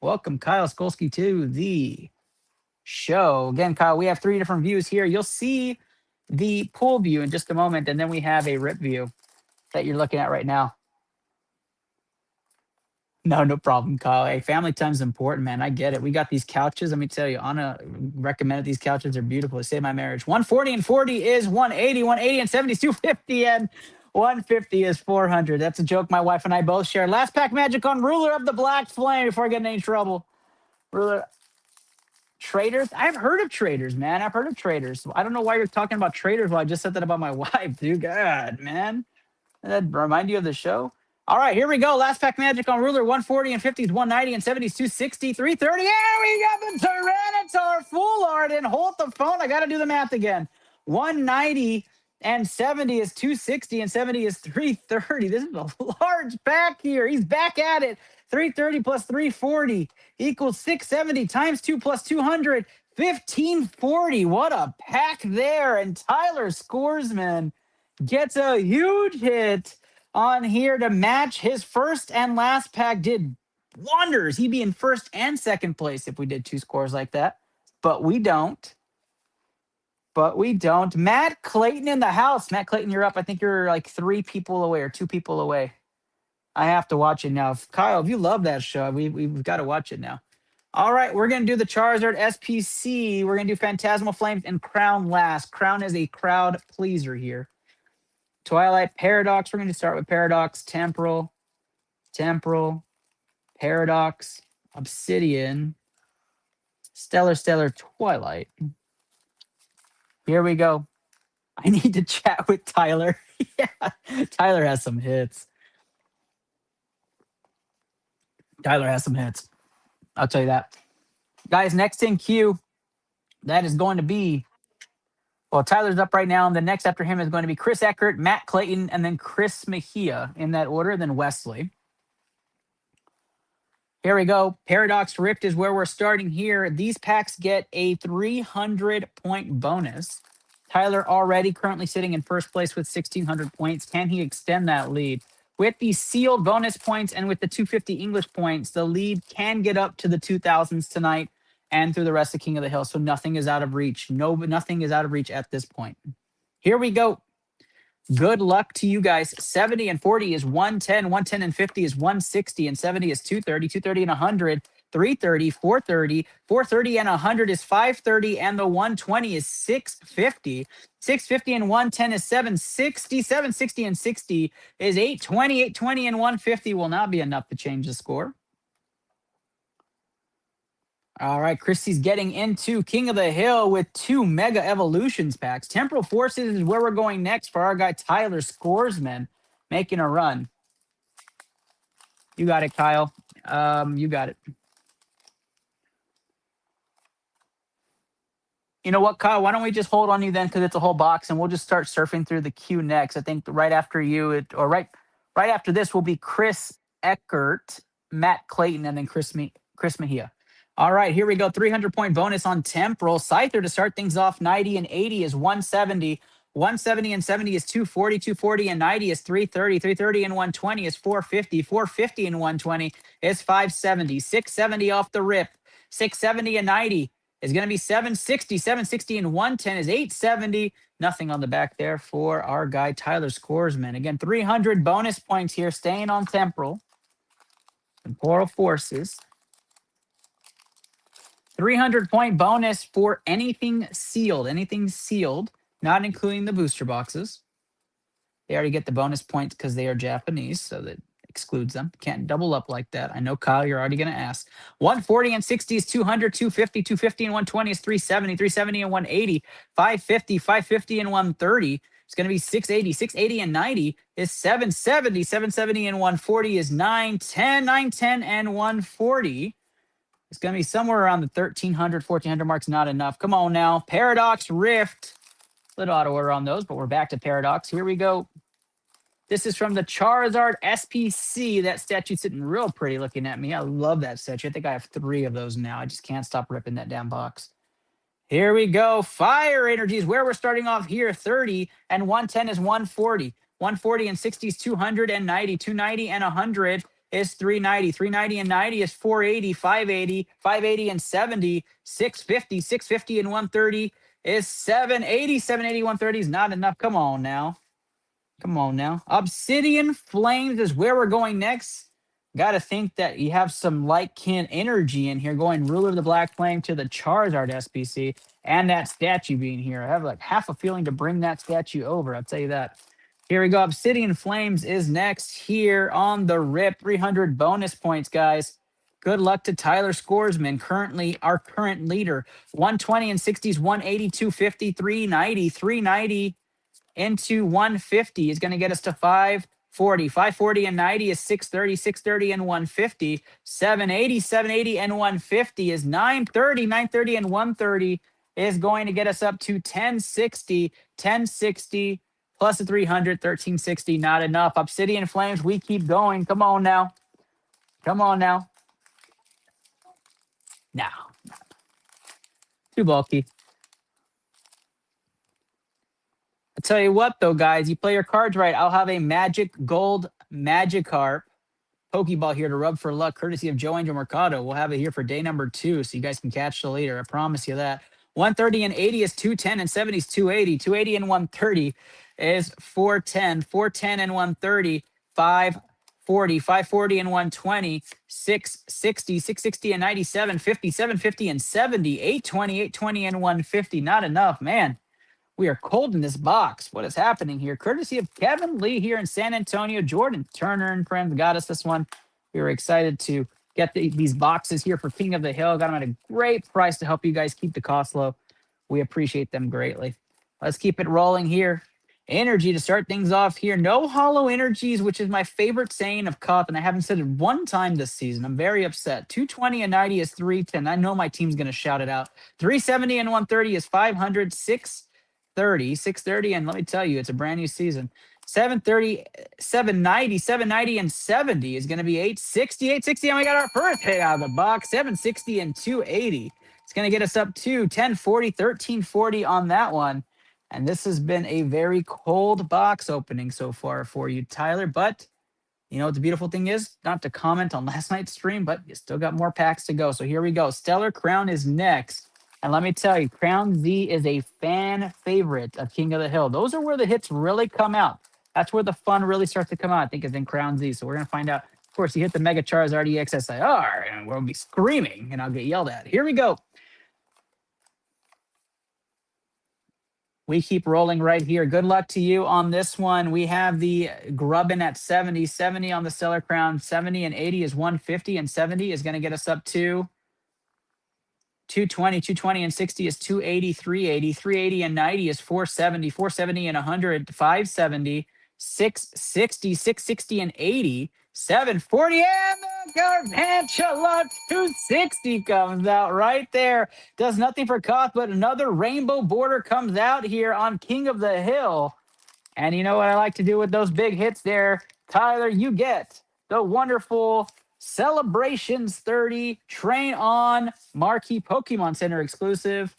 Welcome, Kyle Skolsky, to the show. Again, Kyle, we have 3 different views here. You'll see the pool view in just a moment, and then we have a rip view that you're looking at right now. No problem, Kyle. Hey, family time's important, man. I get it. We got these couches. Let me tell you, Anna recommended these couches. They're beautiful. They saved my marriage. 140 and 40 is 180. 180 and 70 is 250. And 150 is 400. That's a joke my wife and I both share. Last pack magic on Ruler of the Black Flame before I get in any trouble. Ruler. Traders? I've heard of traders, man. I've heard of traders. I don't know why you're talking about traders while I just said that about my wife, dude. God, man. Does that remind you of the show? All right, here we go. Last pack magic on Ruler. 140 and 50s, 190 and 70s, 260, 330. And we got the Tyranitar full art. And hold the phone. I got to do the math again. 190 and 70 is 260 and 70 is 330. This is a large pack here. He's back at it. 330 plus 340 equals 670 times 2 plus 200. 1540. What a pack there. And Tyler Scoresman gets a huge hit on here to match his first and last pack. Did wonders. He'd be in first and second place if we did 2 scores like that. But we don't. Matt Clayton in the house. Matt Clayton, you're up. I think you're like 3 people away or 2 people away. I have to watch it now. Kyle, if you love that show, we've got to watch it now. All right, we're going to do the Charizard SPC. We're going to do Phantasmal Flames and Crown last. Crown is a crowd pleaser here. Twilight Paradox. We're going to start with Paradox. Temporal, Paradox, Obsidian, Stellar, Twilight. Here we go. I need to chat with Tyler. Yeah, Tyler has some hits. I'll tell you that. Guys, next in queue, that is going to be, well, Tyler's up right now, and the next after him is going to be Chris Eckert, Matt Clayton, and then Chris Mejia in that order, then Wesley. Here we go. Paradox Rift is where we're starting here. These packs get a 300-point bonus. Tyler already currently sitting in first place with 1,600 points. Can he extend that lead? With the sealed bonus points and with the 250 English points, the lead can get up to the 2,000s tonight and through the rest of King of the Hill. So nothing is out of reach. Nothing is out of reach at this point. Here we go. Good luck to you guys. 70 and 40 is 110. 110 and 50 is 160. And 70 is 230. 230 and 100. 330, 430, 430 and 100 is 530, and the 120 is 650. 650 and 110 is 760. 760 and 60 is 820. 820 and 150 will not be enough to change the score. All right, Christie's getting into King of the Hill with 2 Mega Evolutions packs. Temporal Forces is where we're going next for our guy Tyler Scoresman, making a run. You got it, Kyle. You got it. You know what, Kyle? Why don't we just hold on you then, because it's a whole box, and we'll just start surfing through the queue next. I think right after you, right after this will be Chris Eckert, Matt Clayton, and then Chris Mejia. All right, here we go. 300-point bonus on Temporal. Scyther to start things off. 90 and 80 is 170. 170 and 70 is 240. 240 and 90 is 330. 330 and 120 is 450. 450 and 120 is 570. 670 off the rip. 670 and 90 is going to be 760. 760 and 110 is 870. Nothing on the back there for our guy Tyler Scoresman. Again, 300 bonus points here, staying on Temporal. Temporal Forces. 300-point bonus for anything sealed. Anything sealed, not including the booster boxes. They already get the bonus points because they are Japanese, so that excludes them. Can't double up like that. I know, Kyle, you're already going to ask. 140 and 60 is 200, 250, 250 and 120 is 370, 370 and 180, 550, 550 and 130. It's going to be 680, 680 and 90 is 770, 770 and 140 is 910, 910 and 140. It's going to be somewhere around the 1,300, 1,400 marks. Not enough. Come on now. Paradox Rift. Little auto order on those, but we're back to Paradox. Here we go. This is from the Charizard SPC. That statue's sitting real pretty looking at me. I love that statue. I think I have 3 of those now. I just can't stop ripping that damn box. Here we go. Fire Energy is where we're starting off here. 30 and 110 is 140. 140 and 60 is 290. 290 and 100 is 390. 390 and 90 is 480. 580. 580 and 70. 650. 650 and 130 is 780. 780, 130 is not enough. Come on now. Come on now. Obsidian Flames is where we're going next. Got to think that you have some Lycan energy in here going Ruler of the Black Flame to the Charizard SPC and that statue being here. I have like half a feeling to bring that statue over. I'll tell you that. Here we go. Obsidian Flames is next here on the rip. 300 bonus points, guys. Good luck to Tyler Scoresman, currently our current leader. 120 and 60s, 180, 250, 390, 390 into 150 is going to get us to 540. 540 and 90 is 630. 630 and 150. 780. 780 and 150 is 930. 930 and 130 is going to get us up to 1060. 1060 plus a 300. 1360. Not enough. Obsidian Flames, we keep going. Come on now. Come on now. Now. Too bulky. I'll tell you what, though, guys, you play your cards right. I'll have a Magic Gold Magikarp Pokeball here to rub for luck, courtesy of Joe Angel Mercado. We'll have it here for day number 2, so you guys can catch the leader. I promise you that. 130 and 80 is 210, and 70 is 280. 280 and 130 is 410. 410 and 130, 540. 540 and 120, 660. 660 and 97, 50. 750 and 70. 820. 820 and 150. Not enough, man. We are cold in this box. What is happening here? Courtesy of Kevin Lee here in San Antonio. Jordan Turner and friends got us this one. We were excited to get these boxes here for King of the Hill. Got them at a great price to help you guys keep the cost low. We appreciate them greatly. Let's keep it rolling here. Energy to start things off here. No hollow energies, which is my favorite saying of Cup, and I haven't said it one time this season. I'm very upset. 220 and 90 is 310. I know my team's going to shout it out. 370 and 130 is 500. 630, and let me tell you, it's a brand new season. 730, 790, 790, and 70 is going to be 860. 860, and we got our first hit out of the box. 760 and 280. It's going to get us up to 1040, 1340 on that one. And this has been a very cold box opening so far for you, Tyler. But you know what the beautiful thing is? Not to comment on last night's stream, but you still got more packs to go. So here we go. Stellar Crown is next. And let me tell you, Crown Z is a fan favorite of King of the Hill. Those are where the hits really come out. That's where the fun really starts to come out, I think, is in Crown Z. So we're going to find out. Of course, you hit the Mega Charizard EXSIR, and we'll be screaming, and I'll get yelled at. Here we go. We keep rolling right here. Good luck to you on this one. We have the Grubbin at 70. 70 on the Stellar Crown. 70 and 80 is 150, and 70 is going to get us up to 220. 220 and 60 is 280. 380. 380 and 90 is 470. 470 and 100, 570. 660. 660 and 80, 740, and the Garvantula 260 comes out right there. Does nothing for cost, but another rainbow border comes out here on King of the Hill. And you know what I like to do with those big hits there, Tyler? You get the wonderful Celebrations 30 Train On Marquee Pokemon Center exclusive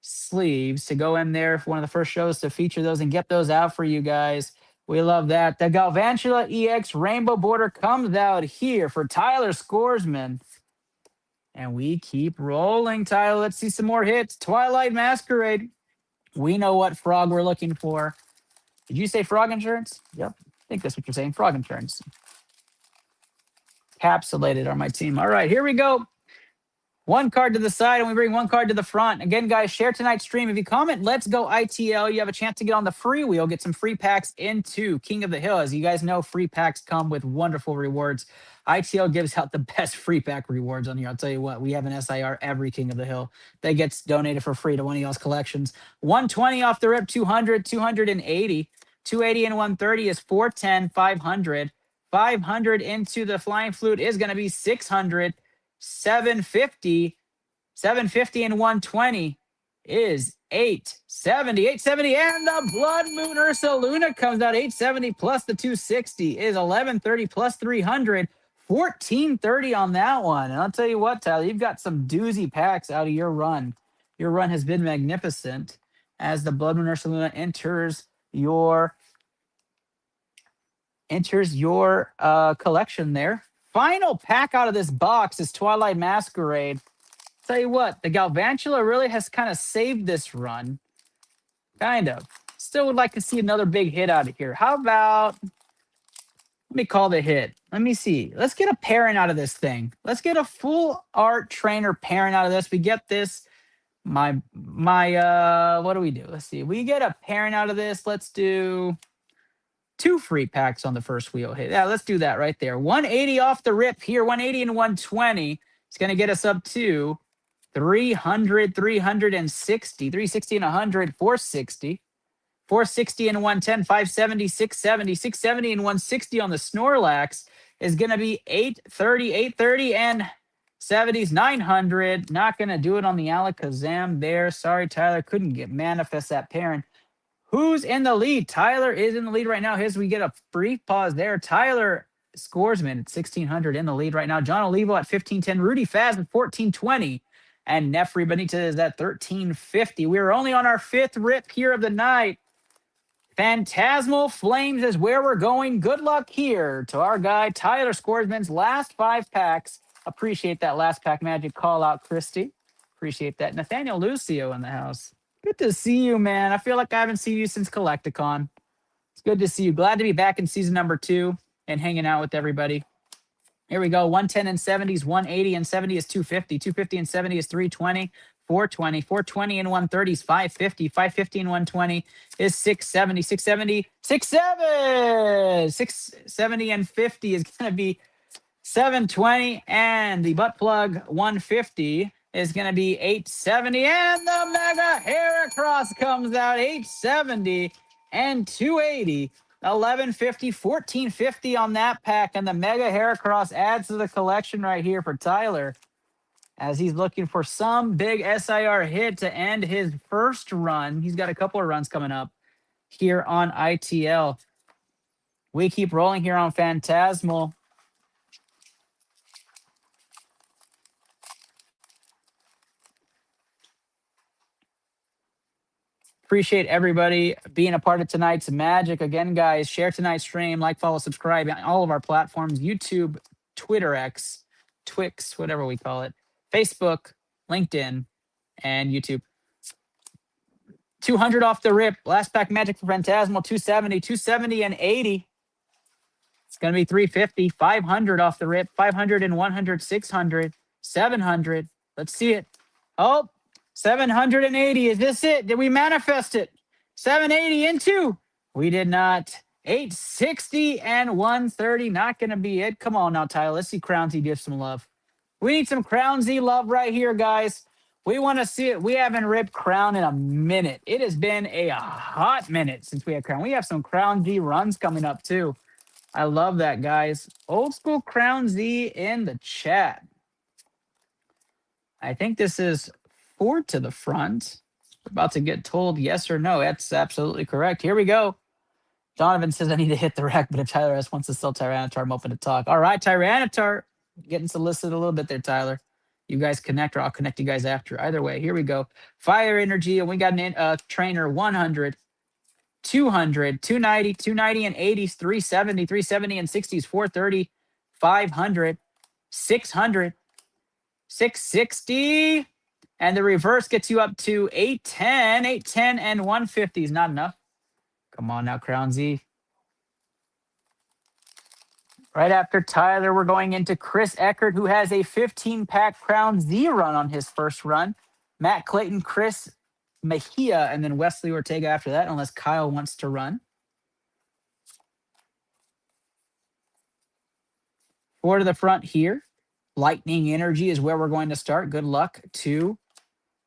sleeves to go in there for one of the first shows to feature those and get those out for you guys. We love that. The Galvantula EX Rainbow Border comes out here for Tyler Scoresman. And we keep rolling, Tyler. Let's see some more hits. Twilight Masquerade. We know what frog we're looking for. Did you say frog insurance? Yep. I think that's what you're saying. Frog insurance. Capsulated on my team. All right, here we go. One card to the side, and we bring one card to the front. Again, guys, share tonight's stream. If you comment, let's go ITL. You have a chance to get on the free wheel, get some free packs into King of the Hill. As you guys know, free packs come with wonderful rewards. ITL gives out the best free pack rewards on here. I'll tell you what, we have an SIR every King of the Hill that gets donated for free to one of y'all's collections. 120 off the rip, 200, 280. 280 and 130 is 410, 500. 500 into the Flying Flute is going to be 600. 750. 750 and 120 is 870. 870, and the Blood Moon Ursaluna comes out. 870 plus the 260 is 1130 plus 300. 1430 on that one. And I'll tell you what, Tyler, you've got some doozy packs out of your run. Your run has been magnificent as the Blood Moon Ursaluna enters your collection there. Final pack out of this box is Twilight Masquerade. Tell you what, the Galvantula really has kind of saved this run. Kind of. Still would like to see another big hit out of here. How about, let me call the hit. Let me see. Let's get a parent out of this thing. Let's get a full art trainer parent out of this. We get this. What do we do? Let's see. We get a parent out of this. Let's do 2 free packs on the first wheel hit. Yeah, let's do that right there. 180 off the rip here. 180 and 120. It's going to get us up to 300, 360. 360 and 100, 460. 460 and 110, 570, 670. 670 and 160 on the Snorlax is going to be 830, 830 and 70s, 900. Not going to do it on the Alakazam there. Sorry, Tyler. Couldn't manifest that parent. Who's in the lead? Tyler is in the lead right now. We get a brief pause there. Tyler Scoresman at 1,600 in the lead right now. John Olivo at 1,510. Rudy Faz at 1,420. And Nefri Benitez is at 1350. We're only on our 5th rip here of the night. Phantasmal Flames is where we're going. Good luck here to our guy, Tyler Scoresman's last 5 packs. Appreciate that last pack magic call out, Christy. Appreciate that. Nathaniel Lucio in the house. Good to see you, man. I feel like I haven't seen you since Collecticon. It's good to see you. Glad to be back in season number 2 and hanging out with everybody. Here we go. 110 and 70s, 180 and 70 is 250. 250 and 70 is 320. 420. 420 and 130 is 550. 550 and 120 is 670. 670. 670 and 50 is going to be 720. And the butt plug 150 is going to be 870. And the Mega Heracross comes out 870 and 280. 1150, 1450 on that pack, and the Mega Heracross adds to the collection right here for Tyler as he's looking for some big SIR hit to end his first run. He's got a couple of runs coming up here on ITL. We keep rolling here on Phantasmal. Appreciate everybody being a part of tonight's magic. Again, guys, share tonight's stream, like, follow, subscribe on all of our platforms, YouTube, Twitter X, Twix, whatever we call it, Facebook, LinkedIn, and YouTube. 200 off the rip. Last pack magic for Phantasmal, 270 and 80. It's going to be 350, 500 off the rip, 500 and 100, 600, 700. Let's see it. Oh, 780. Is this it? Did we manifest it? 780 into. We did not. 860 and 130. Not going to be it. Come on now, Tyler. Let's see Crownsy give some love. We need some Crownsy love right here, guys. We want to see it. We haven't ripped Crown in a minute. It has been a hot minute since we had Crown. We have some Crown Z runs coming up, too. I love that, guys. Old school Crown Z in the chat. I think this is 4 to the front. About to get told yes or no. That's absolutely correct. Here we go. Donovan says I need to hit the rack, but if Tyler S wants to sell Tyranitar, I'm open to talk. All right, Tyranitar. Getting solicited a little bit there, Tyler. You guys connect, or I'll connect you guys after. Either way, here we go. Fire Energy, and we got a trainer 100, 200, 290, 290 and 80s, 370, 370 and 60s, 430, 500, 600, 660. And the reverse gets you up to 810, 810 and 150 is not enough. Come on now, Crown Z. Right after Tyler, we're going into Chris Eckert, who has a 15-pack Crown Z run on his first run. Matt Clayton, Chris Mejia, and then Wesley Ortega after that, unless Kyle wants to run. 4 to the front here. Lightning Energy is where we're going to start. Good luck to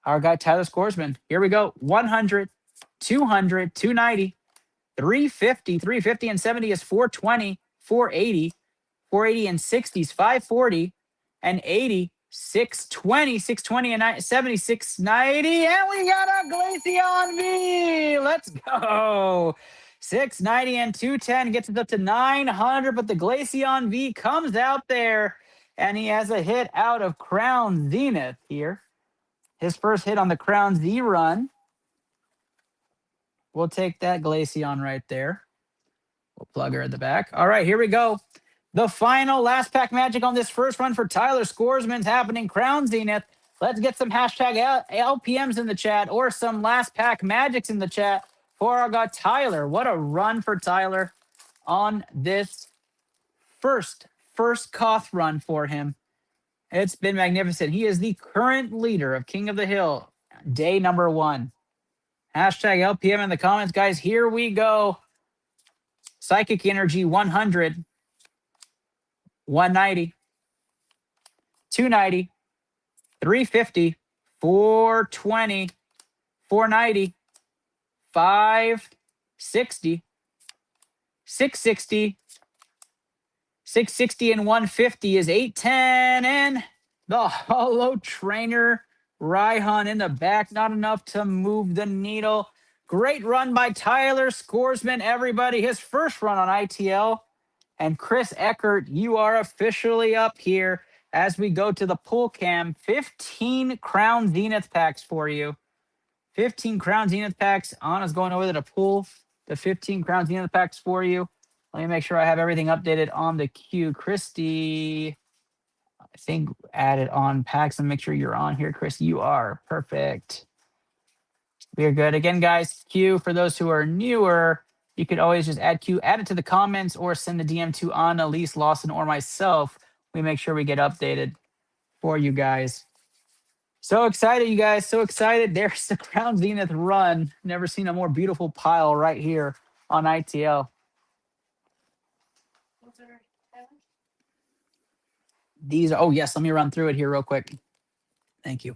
our guy, Tyler Scoresman. Here we go. 100, 200, 290, 350, 350 and 70 is 420, 480, 480 and 60s, 540 and 80, 620, 620 and 70, 690, and we got a Glaceon V. Let's go. 690 and 210 gets it up to 900, but the Glaceon V comes out there, and he has a hit out of Crown Zenith here. His first hit on the Crown Z run. We'll take that Glaceon right there. We'll plug her at the back. All right, here we go. The final last pack magic on this first run for Tyler Scoresman's happening. Crown Zenith. Let's get some hashtag LPMs in the chat or some last pack magics in the chat for our guy Tyler. What a run for Tyler on this first Koth run for him. It's been magnificent. He is the current leader of King of the Hill, day number 1. Hashtag LPM in the comments, guys. Here we go. Psychic Energy 100, 190, 290, 350, 420, 490, 560, 660, 660 and 150 is 810, and the Hollow Trainer Raihan in the back. Not enough to move the needle. Great run by Tyler Scoresman, everybody. His first run on ITL. And Chris Eckert, you are officially up here as we go to the pull cam, 15 Crown Zenith packs for you. 15 Crown Zenith packs. Anna's going over to pull the 15 Crown Zenith packs for you. Let me make sure I have everything updated on the queue. Christy, I think, added on packs and make sure you're on here. Christy, you are. Perfect. We are good. Again, guys, Q, for those who are newer, you could always just add Q, add it to the comments, or send a DM to Anna, Elise, Lawson, or myself. We make sure we get updated for you guys. So excited, you guys. So excited. There's the Crown Zenith run. Never seen a more beautiful pile right here on ITL. These are, oh, yes, let me run through it here real quick. Thank you.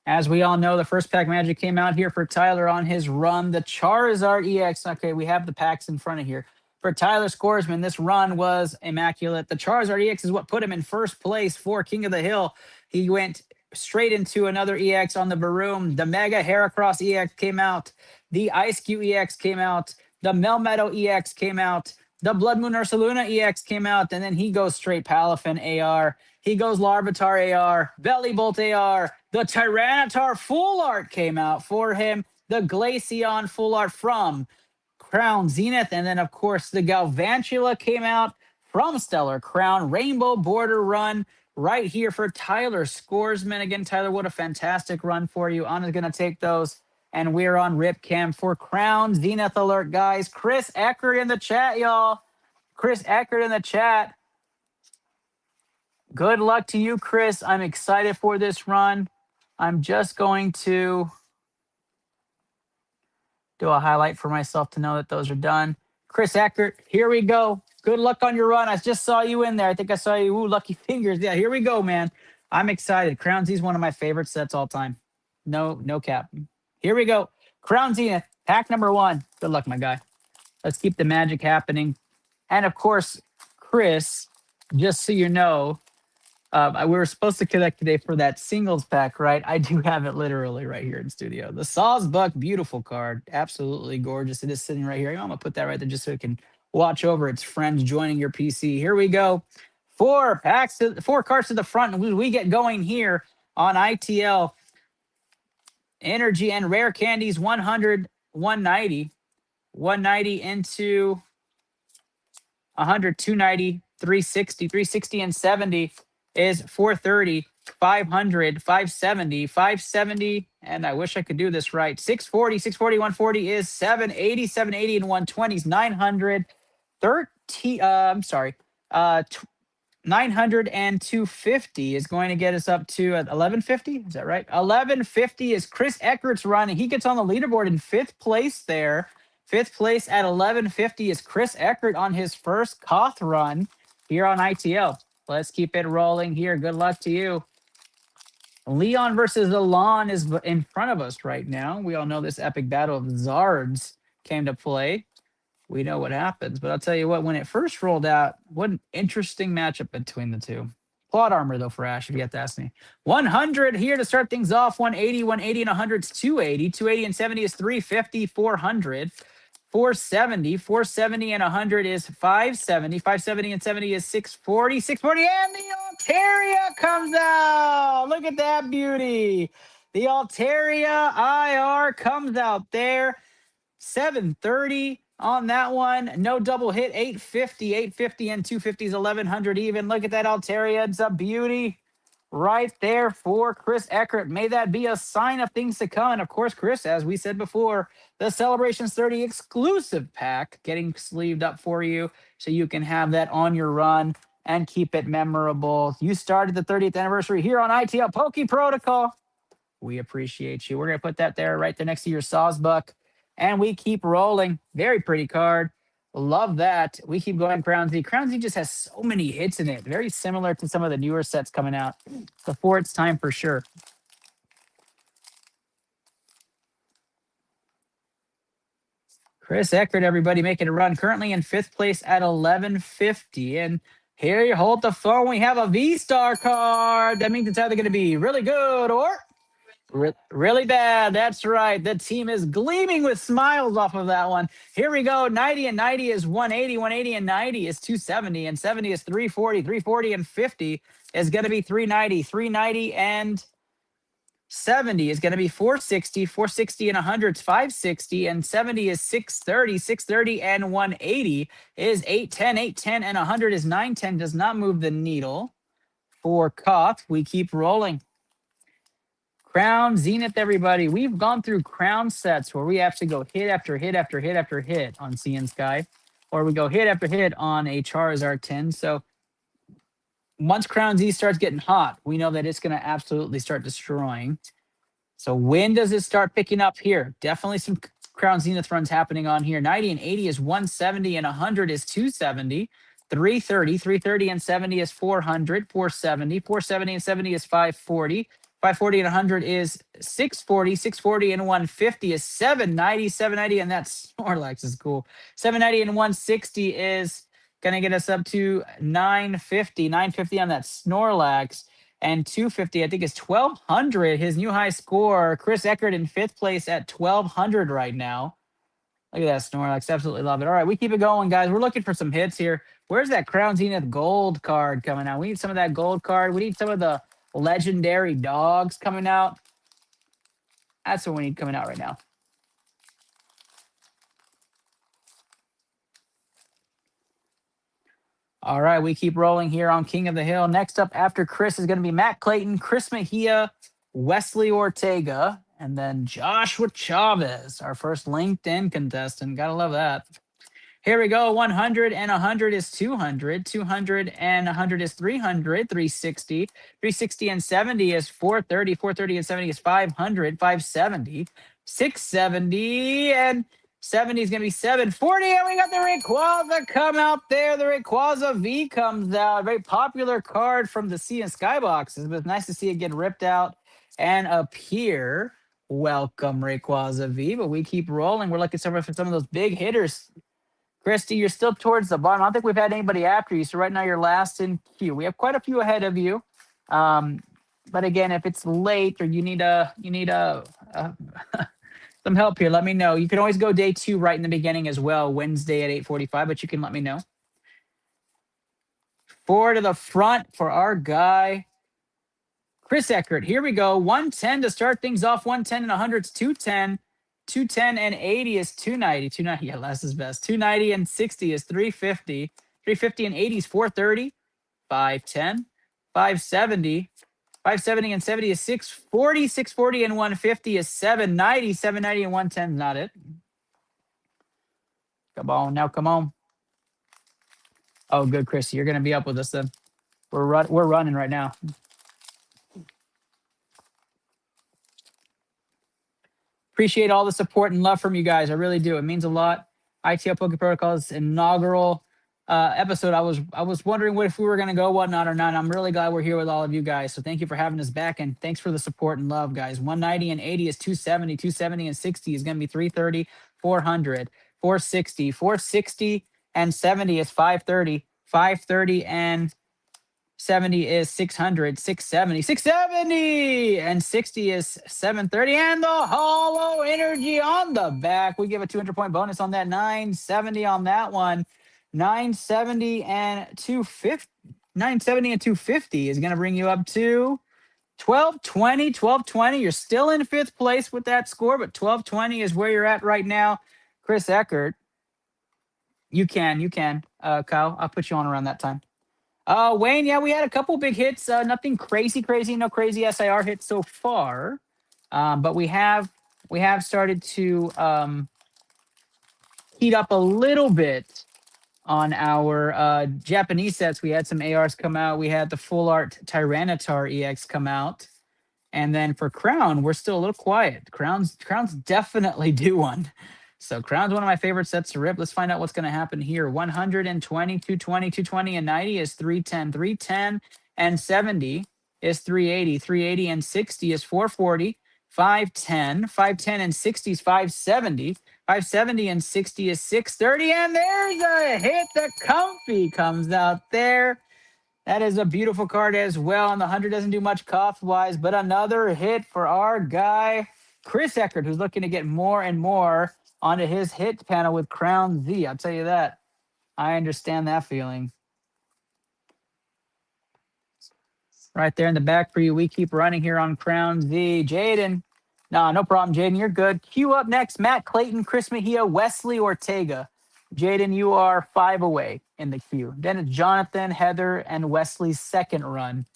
As we all know, the first pack magic came out here for Tyler on his run. The Charizard EX. Okay, we have the packs in front of here. For Tyler Scoresman, this run was immaculate. The Charizard EX is what put him in first place for King of the Hill. He went straight into another EX on the Baroom. The Mega Heracross EX came out. The Ice Cube EX came out. The Melmetal EX came out. The Blood Moon Ursaluna EX came out. And then he goes straight Palafin AR. He goes Larvitar AR. Belly Bolt AR. The Tyranitar Full Art came out for him. The Glaceon Full Art from Crown Zenith. And then, of course, the Galvantula came out from Stellar Crown. Rainbow Border Run right here for Tyler Scoresman. Again, Tyler, what a fantastic run for you. Anna's going to take those. And we're on Rip Cam for Crown Zenith Alert, guys. Chris Eckert in the chat, y'all. Chris Eckert in the chat. Good luck to you, Chris. I'm excited for this run. I'm just going to do a highlight for myself to know that those are done. Chris Eckert, here we go. Good luck on your run. I just saw you in there. I think I saw you. Ooh, lucky fingers. Yeah, here we go, man. I'm excited. Crown Z is one of my favorite sets all time. No cap. Here we go. Crown Zenith, pack number 1. Good luck, my guy. Let's keep the magic happening. And of course, Chris, just so you know, we were supposed to connect today for that singles pack, right? I do have it literally right here in studio. The Sawsbuck, beautiful card. Absolutely gorgeous. It is sitting right here. I'm going to put that right there just so it can watch over its friends joining your PC. Here we go. 4 cards to the front. And we get going here on ITL. Energy and Rare Candies, 100, 190. 190 into 100, 290, 360. 360 and 70 is 430, 500, 570, 570, and I wish I could do this right. 640, 640, 140 is 780, 780 and 120 is 900, 900 and 250 is going to get us up to 1150. Is that right? 1150 is Chris Eckert's run, and he gets on the leaderboard in 5th place there. 5th place at 1150 is Chris Eckert on his first Koth run here on ITL. Let's keep it rolling here. Good luck to you. Leon versus Alon is in front of us right now. We all know this epic battle of Zards came to play. We know what happens, but I'll tell you what, when it first rolled out, what an interesting matchup between the two. Plot armor, though, for Ash, if you have to ask me. 100 here to start things off. 180, 180 and 100 is 280. 280 and 70 is 350, 400. 470, 470 and 100 is 570. 570 and 70 is 640. 640 and the Altaria comes out. Look at that beauty. The Altaria IR comes out there. 730 on that one. No double hit. 850. 850 and 250 is 1100 even. Look at that Altaria. It's a beauty right there for Chris Eckert. May that be a sign of things to come. And of course, Chris, as we said before, the Celebrations 30 exclusive pack getting sleeved up for you so you can have that on your run and keep it memorable. You started the 30th anniversary here on ITL Poke Protocol. We appreciate you. We're going to put that there right there next to your Sawsbuck. And we keep rolling. Very pretty card. Love that. We keep going. Crown Z. Crown Z just has so many hits in it. Very similar to some of the newer sets coming out before its time for sure. Chris Eckert, everybody, making a run. Currently in 5th place at 1150. And here you hold the phone. We have a V-Star card. That means it's either going to be really good or Really bad. That's right. The team is gleaming with smiles off of that one. Here we go. 90 and 90 is 180. 180 and 90 is 270. And 70 is 340. 340 and 50 is going to be 390. 390 and 70 is going to be 460. 460 and 100 is 560. And 70 is 630. 630 and 180 is 810. 810 and 100 is 910. Does not move the needle for Koth. We keep rolling. Crown Zenith, everybody. We've gone through crown sets where we have to go hit after hit after hit after hit on CN Sky, or we go hit after hit on a Charizard 10. So once Crown Z starts getting hot, we know that it's going to absolutely start destroying. So when does it start picking up here? Definitely some Crown Zenith runs happening on here. 90 and 80 is 170 and 100 is 270. 330, 330 and 70 is 400, 470, 470 and 70 is 540. 540 and 100 is 640. 640 and 150 is 790. 790 and that Snorlax is cool. 790 and 160 is going to get us up to 950. 950 on that Snorlax. And 250, I think, is 1,200. His new high score. Chris Eckert in 5th place at 1,200 right now. Look at that Snorlax. Absolutely love it. All right, we keep it going, guys. We're looking for some hits here. Where's that Crown Zenith gold card coming out? We need some of that gold card. We need some of the legendary dogs coming out. That's what we need coming out right now. All right, we keep rolling here on King of the Hill. Next up after Chris is going to be Matt Clayton, Chris Mejia, Wesley Ortega, and then Joshua Chavez, our first LinkedIn contestant. Gotta love that. Here we go. 100 and 100 is 200. 200 and 100 is 300. 360. 360 and 70 is 430. 430 and 70 is 500. 570. 670 and 70 is going to be 740. And we got the Rayquaza come out there. The Rayquaza V comes out. A very popular card from the Sea and Sky boxes, but it's nice to see it get ripped out and appear. Welcome, Rayquaza V. But we keep rolling. We're looking for some of those big hitters. Christy, you're still towards the bottom. I don't think we've had anybody after you. So right now you're last in queue. We have quite a few ahead of you. But again, if it's late or you need some help here, let me know. You can always go day 2 right in the beginning as well, Wednesday at 8:45, but you can let me know. 4 to the front for our guy, Chris Eckert. Here we go. 110 to start things off. 110 and 100 is 210. 210 and 80 is 290. 290, yeah, last is best. 290 and 60 is 350. 350 and 80 is 430. 510. 570. 570 and 70 is 640. 640 and 150 is 790. 790 and 110 is not it. Come on, now come on. Oh, good, Chris. You're going to be up with us then. We're running right now. Appreciate all the support and love from you guys. I really do. It means a lot. ITL Poke Protocol's inaugural episode. I was wondering if we were going to go whatnot or not. I'm really glad we're here with all of you guys. So thank you for having us back, and thanks for the support and love, guys. 190 and 80 is 270. 270 and 60 is going to be 330. 400. 460. 460 and 70 is 530. 530 and 70 is 600, 670, 670, and 60 is 730. And the hollow energy on the back. We give a 200-point bonus on that. 970 on that one. 970 and 250. 970 and 250 is going to bring you up to 1220. 1220. You're still in 5th place with that score, but 1220 is where you're at right now. Chris Eckert, you can, Kyle. I'll put you on around that time. Wayne, yeah, we had a couple big hits. Nothing crazy, no crazy SIR hits so far. But we have started to heat up a little bit on our Japanese sets. We had some ARs come out. We had the full art Tyranitar EX come out. And then for Crown, we're still a little quiet. Crown's definitely due one. So Crown's one of my favorite sets to rip. Let's find out what's going to happen here. 120, 220, 220, and 90 is 310. 310 and 70 is 380. 380 and 60 is 440. 510. 510 and 60 is 570. 570 and 60 is 630. And there's a hit. The Comfy comes out there. That is a beautiful card as well. And the 100 doesn't do much cost-wise, but another hit for our guy, Chris Eckert, who's looking to get more and more onto his hit panel with Crown Z. I'll tell you that. I understand that feeling. Right there in the back for you. We keep running here on Crown Z. Jaden. No problem, Jaden. You're good. Cue up next. Matt Clayton, Chris Mejia, Wesley Ortega. Jaden, you are 5 away in the queue. Then it's Jonathan, Heather, and Wesley's second run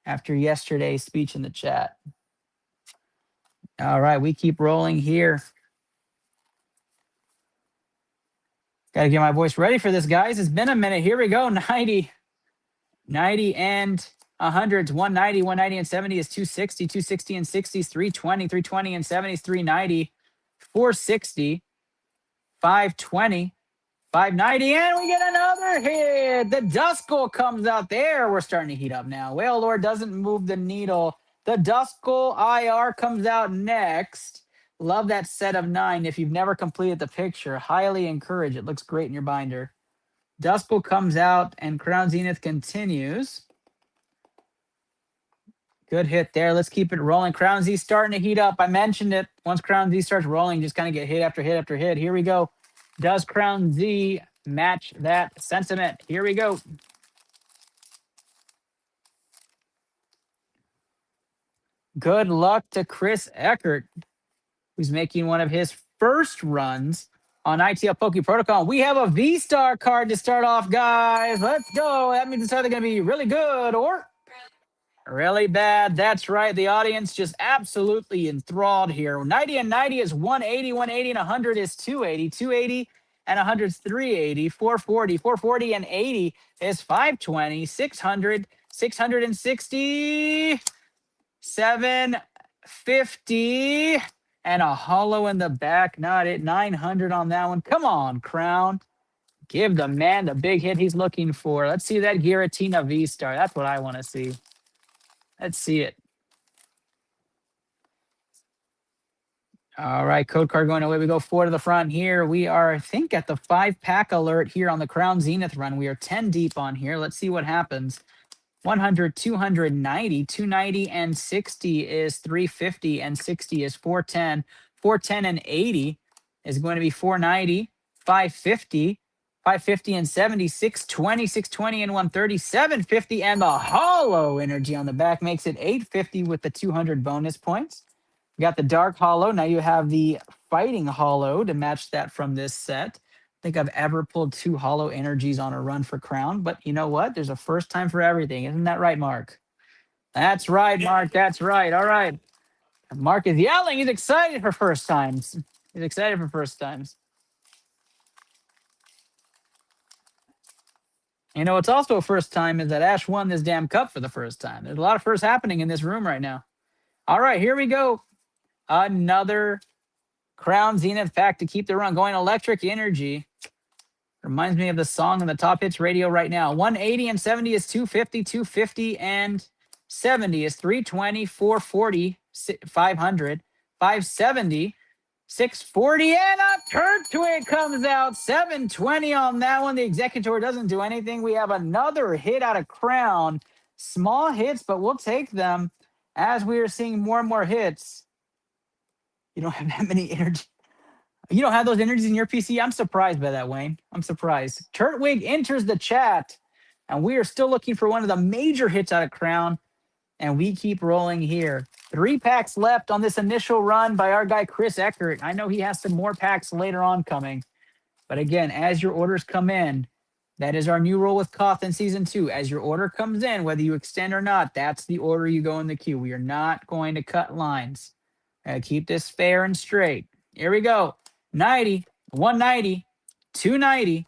after yesterday's speech in the chat. All right, we keep rolling here. Got to get my voice ready for this, guys. It's been a minute. Here we go. 90 and 100s. 190, 190 and 70 is 260. 260 and 60 is 320. 320 and 70 is 390. 460. 520. 590, and we get another hit. The Duskull comes out there. We're starting to heat up now. Whale Lord doesn't move the needle. The Duskull IR comes out next. Love that set of 9. If you've never completed the picture, highly encourage. It looks great in your binder. Duskull comes out, and Crown Zenith continues. Good hit there. Let's keep it rolling. Crown Z starting to heat up. I mentioned it. Once Crown Z starts rolling, just kind of get hit after hit after hit. Here we go. Does Crown Z match that sentiment? Here we go. Good luck to Chris Eckert, who's making one of his first runs on iTL Poke Protocol. We have a V-Star card to start off, guys. Let's go. That means it's either going to be really good or really bad. That's right. The audience just absolutely enthralled here. 90 and 90 is 180. 180 and 100 is 280. 280 and 100 is 380. 440. 440 and 80 is 520. 600. 660. 750. And a hollow in the back. Not it. 900 on that one. Come on, Crown. Give the man the big hit he's looking for. Let's see that Giratina V-Star. That's what I want to see. Let's see it. All right, code card going away. We go 4 to the front here. We are, I think, at the 5-pack alert here on the Crown Zenith run. We are 10 deep on here. Let's see what happens. 100, 290, 290 and 60 is 350 and 60 is 410. 410 and 80 is going to be 490, 550. 550 and 70, 620, 620 and 130, 750, and the hollow energy on the back makes it 850 with the 200 bonus points. We got the dark hollow. Now you have the fighting hollow to match that from this set. I think I've ever pulled 2 hollow energies on a run for Crown, but you know what? There's a first time for everything. Isn't that right, Mark? That's right, Mark. That's right. All right. Mark is yelling. He's excited for first times. He's excited for first times. You know, it's also a first time is that Ash won this damn cup for the first time. There's a lot of firsts happening in this room right now. All right, here we go. Another Crown Zenith pack to keep the run going. Electric Energy. Reminds me of the song on the Top Hits Radio right now. 180 and 70 is 250. 250 and 70 is 320. 440, 500. 570. 640 and a Turtwig comes out. 720 on that one. The Executor doesn't do anything. We have another hit out of Crown. Small hits, but we'll take them as we are seeing more and more hits. You don't have that many energy. You don't have those energies in your PC? I'm surprised by that, Wayne. I'm surprised. Turtwig enters the chat, and we are still looking for one of the major hits out of Crown. And we keep rolling here. 3 packs left on this initial run by our guy, Chris Eckert. I know he has some more packs later on coming. But again, as your orders come in, that is our new rule with Koth in Season 2. As your order comes in, whether you extend or not, that's the order you go in the queue. We are not going to cut lines. Keep this fair and straight. Here we go. 90, 190, 290,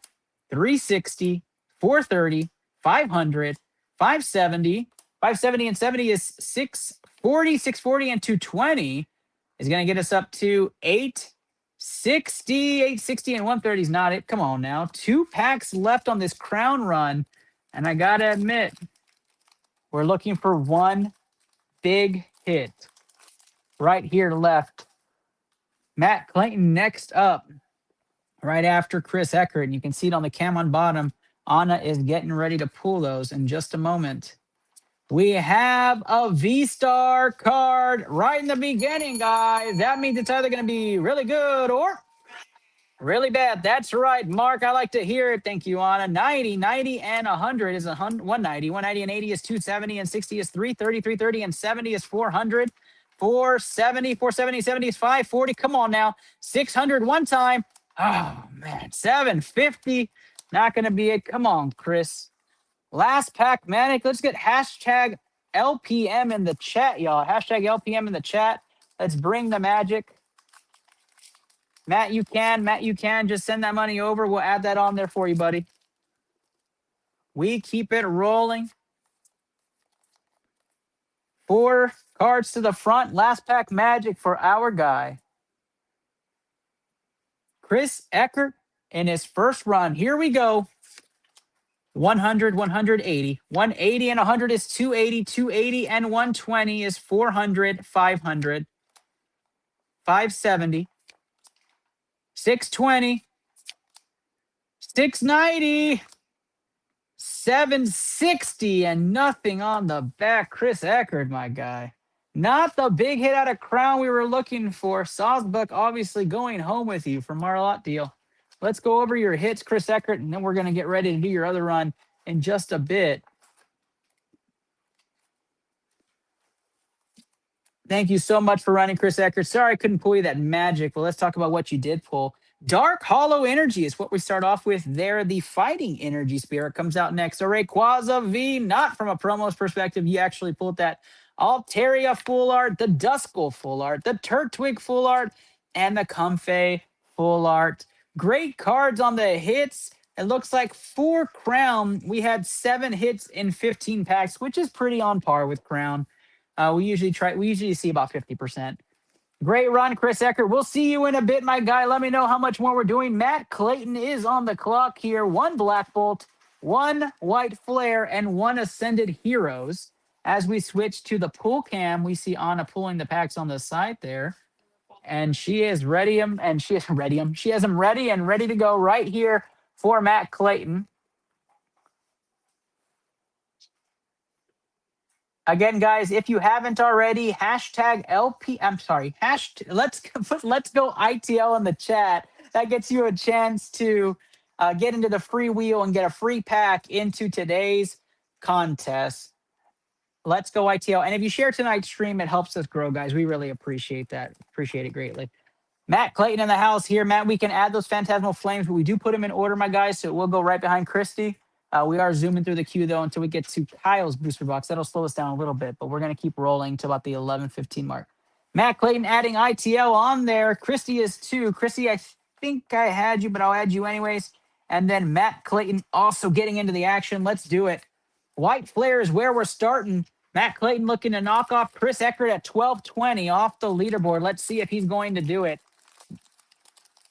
360, 430, 500, 570. 570 and 70 is 640. 640 and 220 is going to get us up to 860. 860 and 130 is not it. Come on now. 2 packs left on this Crown run. And I got to admit, we're looking for one big hit. Right here left. Matt Clayton next up. Right after Chris Eckert. And you can see it on the cam on bottom. Anna is getting ready to pull those in just a moment. We have a V-Star card right in the beginning, guys. That means it's either going to be really good or really bad. That's right, Mark. I like to hear it. Thank you, Anna. 90, 90, and 100 is 190. 190 and 80 is 270, and 60 is 330. 330 and 70 is 400. 470, 470, 70 is 540. Come on now. 600 one time. Oh, man. 750. Not going to be it. Come on, Chris. Last pack, Manic. Let's get hashtag LPM in the chat, y'all. Hashtag LPM in the chat. Let's bring the magic. Matt, you can. Matt, you can. Just send that money over. We'll add that on there for you, buddy. We keep it rolling. 4 cards to the front. Last pack magic for our guy. Chris Eckert in his first run. Here we go. 100, 180. 180 and 100 is 280. 280 and 120 is 400, 500. 570. 620. 690. 760 and nothing on the back. Chris Eckert, my guy. Not the big hit out of Crown we were looking for. Sosbuck obviously going home with you from our lot deal. Let's go over your hits, Chris Eckert, and then we're going to get ready to do your other run in just a bit. Thank you so much for running, Chris Eckert. Sorry I couldn't pull you that magic, but let's talk about what you did pull. Dark Hollow Energy is what we start off with there. The Fighting Energy Spirit comes out next. A Rayquaza V, not from a promos perspective. You actually pulled that. Altaria Full Art, the Duskull Full Art, the Turtwig Full Art, and the Comfey Full Art. Great cards on the hits. It looks like for Crown, we had 7 hits in 15 packs, which is pretty on par with Crown. We usually see about 50%. Great run, Chris Eckert. We'll see you in a bit, my guy. Let me know how much more we're doing. Matt Clayton is on the clock here. 1 Black Bolt, 1 White Flare, and 1 Ascended Heroes. As we switch to the pull cam, we see Anna pulling the packs on the side there. And she is ready and she is ready. She has them ready and ready to go right here for Matt Clayton. Again, guys, if you haven't already, hashtag LP. I'm sorry. Let's go ITL in the chat. That gets you a chance to get into the free wheel and get a free pack into today's contest. Let's go ITL. And if you share tonight's stream, it helps us grow, guys. We really appreciate that. Appreciate it greatly. Matt Clayton in the house here. Matt, we can add those Phantasmal Flames, but we do put them in order, my guys, so we'll go right behind Christy. We are zooming through the queue, though, until we get to Kyle's booster box. That'll slow us down a little bit, but we're going to keep rolling to about the 11:15 mark. Matt Clayton adding ITL on there. Christy is too. Christy, I think I had you, but I'll add you anyways. And then Matt Clayton also getting into the action. Let's do it. White Flare is where we're starting. Matt Clayton looking to knock off Chris Eckert at 1220 off the leaderboard. Let's see if he's going to do it.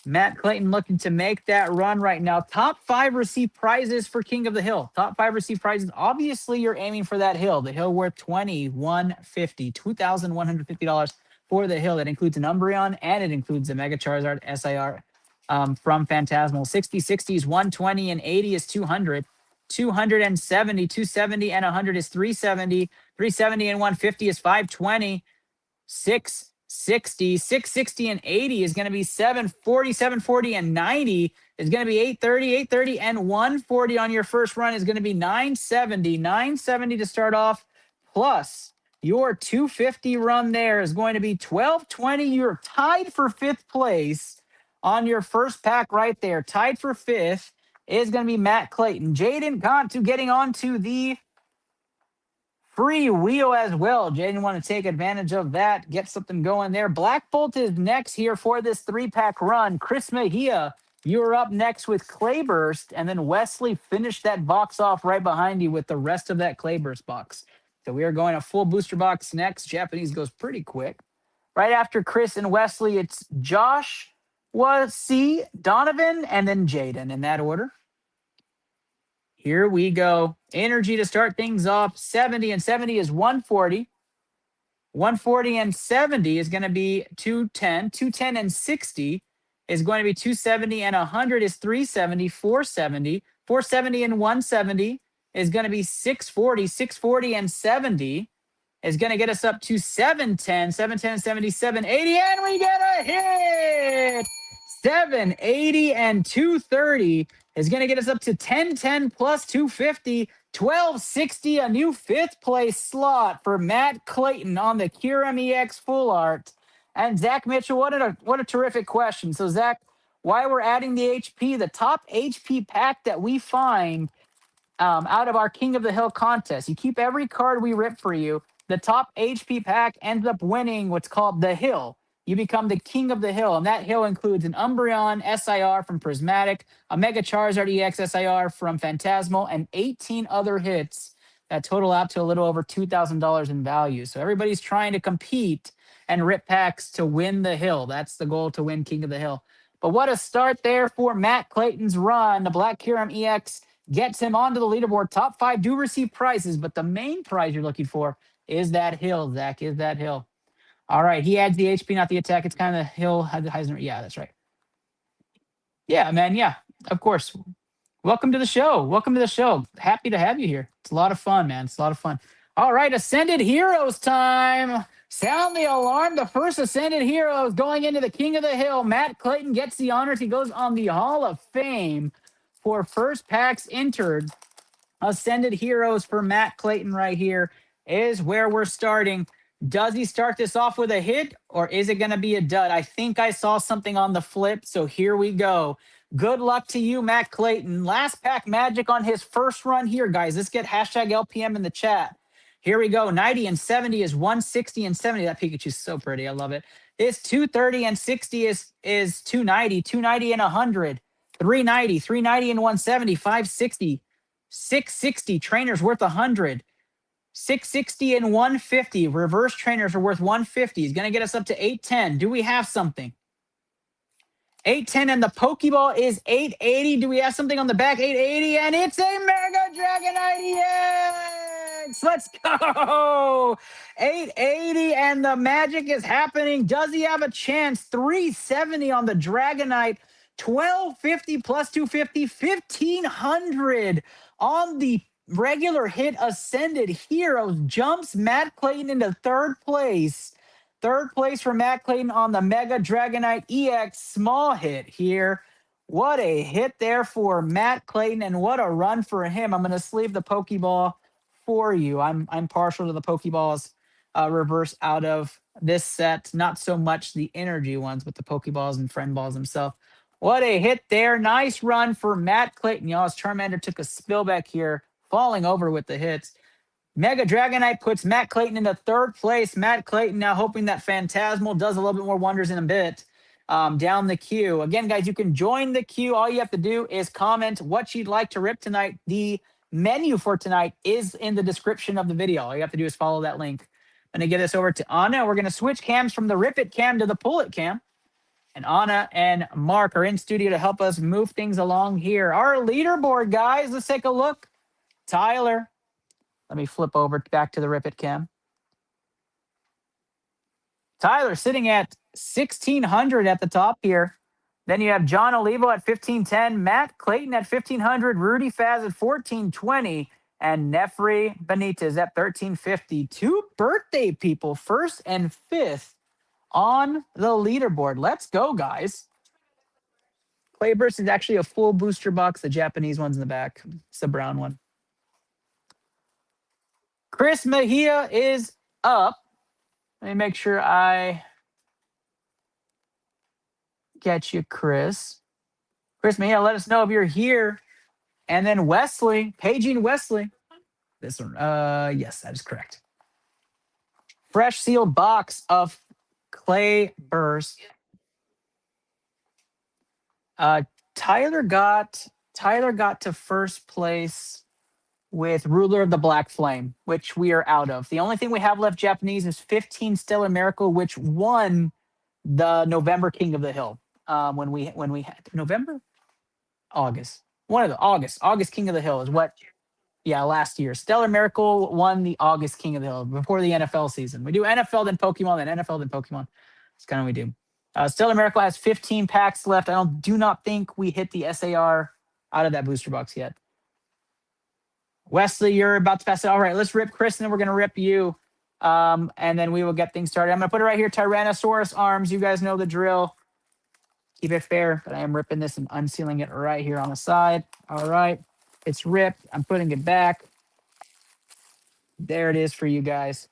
Matt Clayton looking to make that run right now. Top 5 receive prizes for King of the Hill. Top 5 receive prizes. Obviously, you're aiming for that hill. The hill worth $2,150 for the hill. That includes an Umbreon, and it includes a Mega Charizard SIR from Phantasmal. 60, 60 is 120, and 80 is 200. 270, 270, and 100 is 370. 370 and 150 is 520. 660, 660 and 80 is going to be 740, 740 and 90 is going to be 830, 830 and 140 on your first run is going to be 970, 970 to start off. Plus your 250 run there is going to be 1220. You're tied for 5th place on your first pack right there. Tied for 5th is going to be Matt Clayton. Jaden Cantu getting onto the free wheel as well. Jaden want to take advantage of that, get something going there. Black Bolt is next here for this 3-pack run. Chris Mejia, you're up next with Clayburst, and then Wesley finished that box off right behind you with the rest of that Clayburst box. So we are going a full booster box next. Japanese goes pretty quick. Right after Chris and Wesley, it's Josh, C, Donovan, and then Jaden in that order. Here we go. Energy to start things off. 70 and 70 is 140. 140 and 70 is going to be 210. 210 and 60 is going to be 270, and 100 is 370, 470. 470 and 170 is going to be 640. 640 and 70 is going to get us up to 710. 710 and 70, 780, and we get a hit. 780 and 230 is going to get us up to 1010 plus 250. 1260, a new fifth place slot for Matt Clayton on the Curum EX Full Art. And Zach Mitchell, what a terrific question. So Zach, why we're adding the HP, the top HP pack that we find out of our King of the Hill contest. You keep every card we rip for you. The top HP pack ends up winning what's called the Hill. You become the King of the Hill, and that Hill includes an Umbreon SIR from Prismatic, a Mega Charizard EX SIR from Phantasmal, and 18 other hits that total out to a little over $2,000 in value. So everybody's trying to compete and rip packs to win the Hill. That's the goal, to win King of the Hill. But what a start there for Matt Clayton's run. The Black Curum EX gets him onto the leaderboard. Top 5 do receive prizes, but the main prize you're looking for is that Hill, Zach, is that Hill. All right, he adds the HP, not the attack. It's kind of the Hill. Yeah, that's right. Yeah, man, yeah, of course. Welcome to the show. Welcome to the show. Happy to have you here. It's a lot of fun, man. It's a lot of fun. All right, Ascended Heroes time. Sound the alarm. The first Ascended Hero is going into the King of the Hill. Matt Clayton gets the honors. He goes on the Hall of Fame for first packs entered. Ascended Heroes for Matt Clayton right here is where we're starting. Does he start this off with a hit, or is it going to be a dud? I think I saw something on the flip, so here we go. Good luck to you, Matt Clayton. Last pack magic on his first run here, guys. Let's get hashtag LPM in the chat. Here we go. 90 and 70 is 160 and 70. That Pikachu's so pretty. I love it. It's 230 and 60 is 290. 290 and 100. 390. 390 and 170. 560. 660. Trainers worth 100. 660 and 150. Reverse trainers are worth 150. He's going to get us up to 810. Do we have something? 810, and the Pokeball is 880. Do we have something on the back? 880, and it's a Mega Dragonite EX! Let's go! 880, and the magic is happening. Does he have a chance? 370 on the Dragonite. 1250 plus 250. 1500 on the regular hit. Ascended Heroes jumps Matt Clayton into third place. Third place for Matt Clayton on the Mega Dragonite EX small hit here. What a hit there for Matt Clayton, and what a run for him. I'm going to sleeve the Pokeball for you. I'm partial to the Pokeballs reverse out of this set. Not so much the energy ones, but the Pokeballs and Friend Balls themselves. What a hit there. Nice run for Matt Clayton. Y'all, as Charmander took a spill back here, falling over with the hits. Mega Dragonite puts Matt Clayton into third place. Matt Clayton now hoping that Phantasmal does a little bit more wonders in a bit down the queue. Again, guys, you can join the queue. All you have to do is comment what you'd like to rip tonight. The menu for tonight is in the description of the video. All you have to do is follow that link. I'm going to get this over to Anna. We're going to switch cams from the Rip It cam to the Pull It cam. And Anna and Mark are in studio to help us move things along here. Our leaderboard, guys, let's take a look. Tyler. Let me flip over back to the Rip It cam. Tyler sitting at 1,600 at the top here. Then you have John Olivo at 1,510, Matt Clayton at 1,500, Rudy Faz at 1,420, and Nefri Benitez at 1,350. Two birthday people, first and fifth on the leaderboard. Let's go, guys. Clayburst is actually a full booster box. The Japanese one's in the back. It's the brown one. Chris Mejia is up. Let me make sure I get you, Chris. Chris Mejia, let us know if you're here. And then Wesley, paging Wesley. This one, yes, that is correct. Fresh sealed box of Clayburst. Tyler got to first place with Ruler of the Black Flame, which we are out of. The only thing we have left Japanese is 15 Stellar Miracle, which won the November King of the Hill. When we had November, August, one of the August King of the Hill is what. Yeah, last year Stellar Miracle won the August King of the Hill before the NFL season. We do NFL then Pokemon then NFL then Pokemon. That's kind of what we do. Stellar Miracle has 15 packs left. Do not think we hit the SAR out of that booster box yet. Wesley, you're about to pass it. All right, let's rip Chris, and then we're going to rip you. And then we will get things started. I'm going to put it right here, Tyrannosaurus arms. You guys know the drill. Keep it fair, but I am ripping this and unsealing it right here on the side. All right, it's ripped. I'm putting it back. There it is for you guys.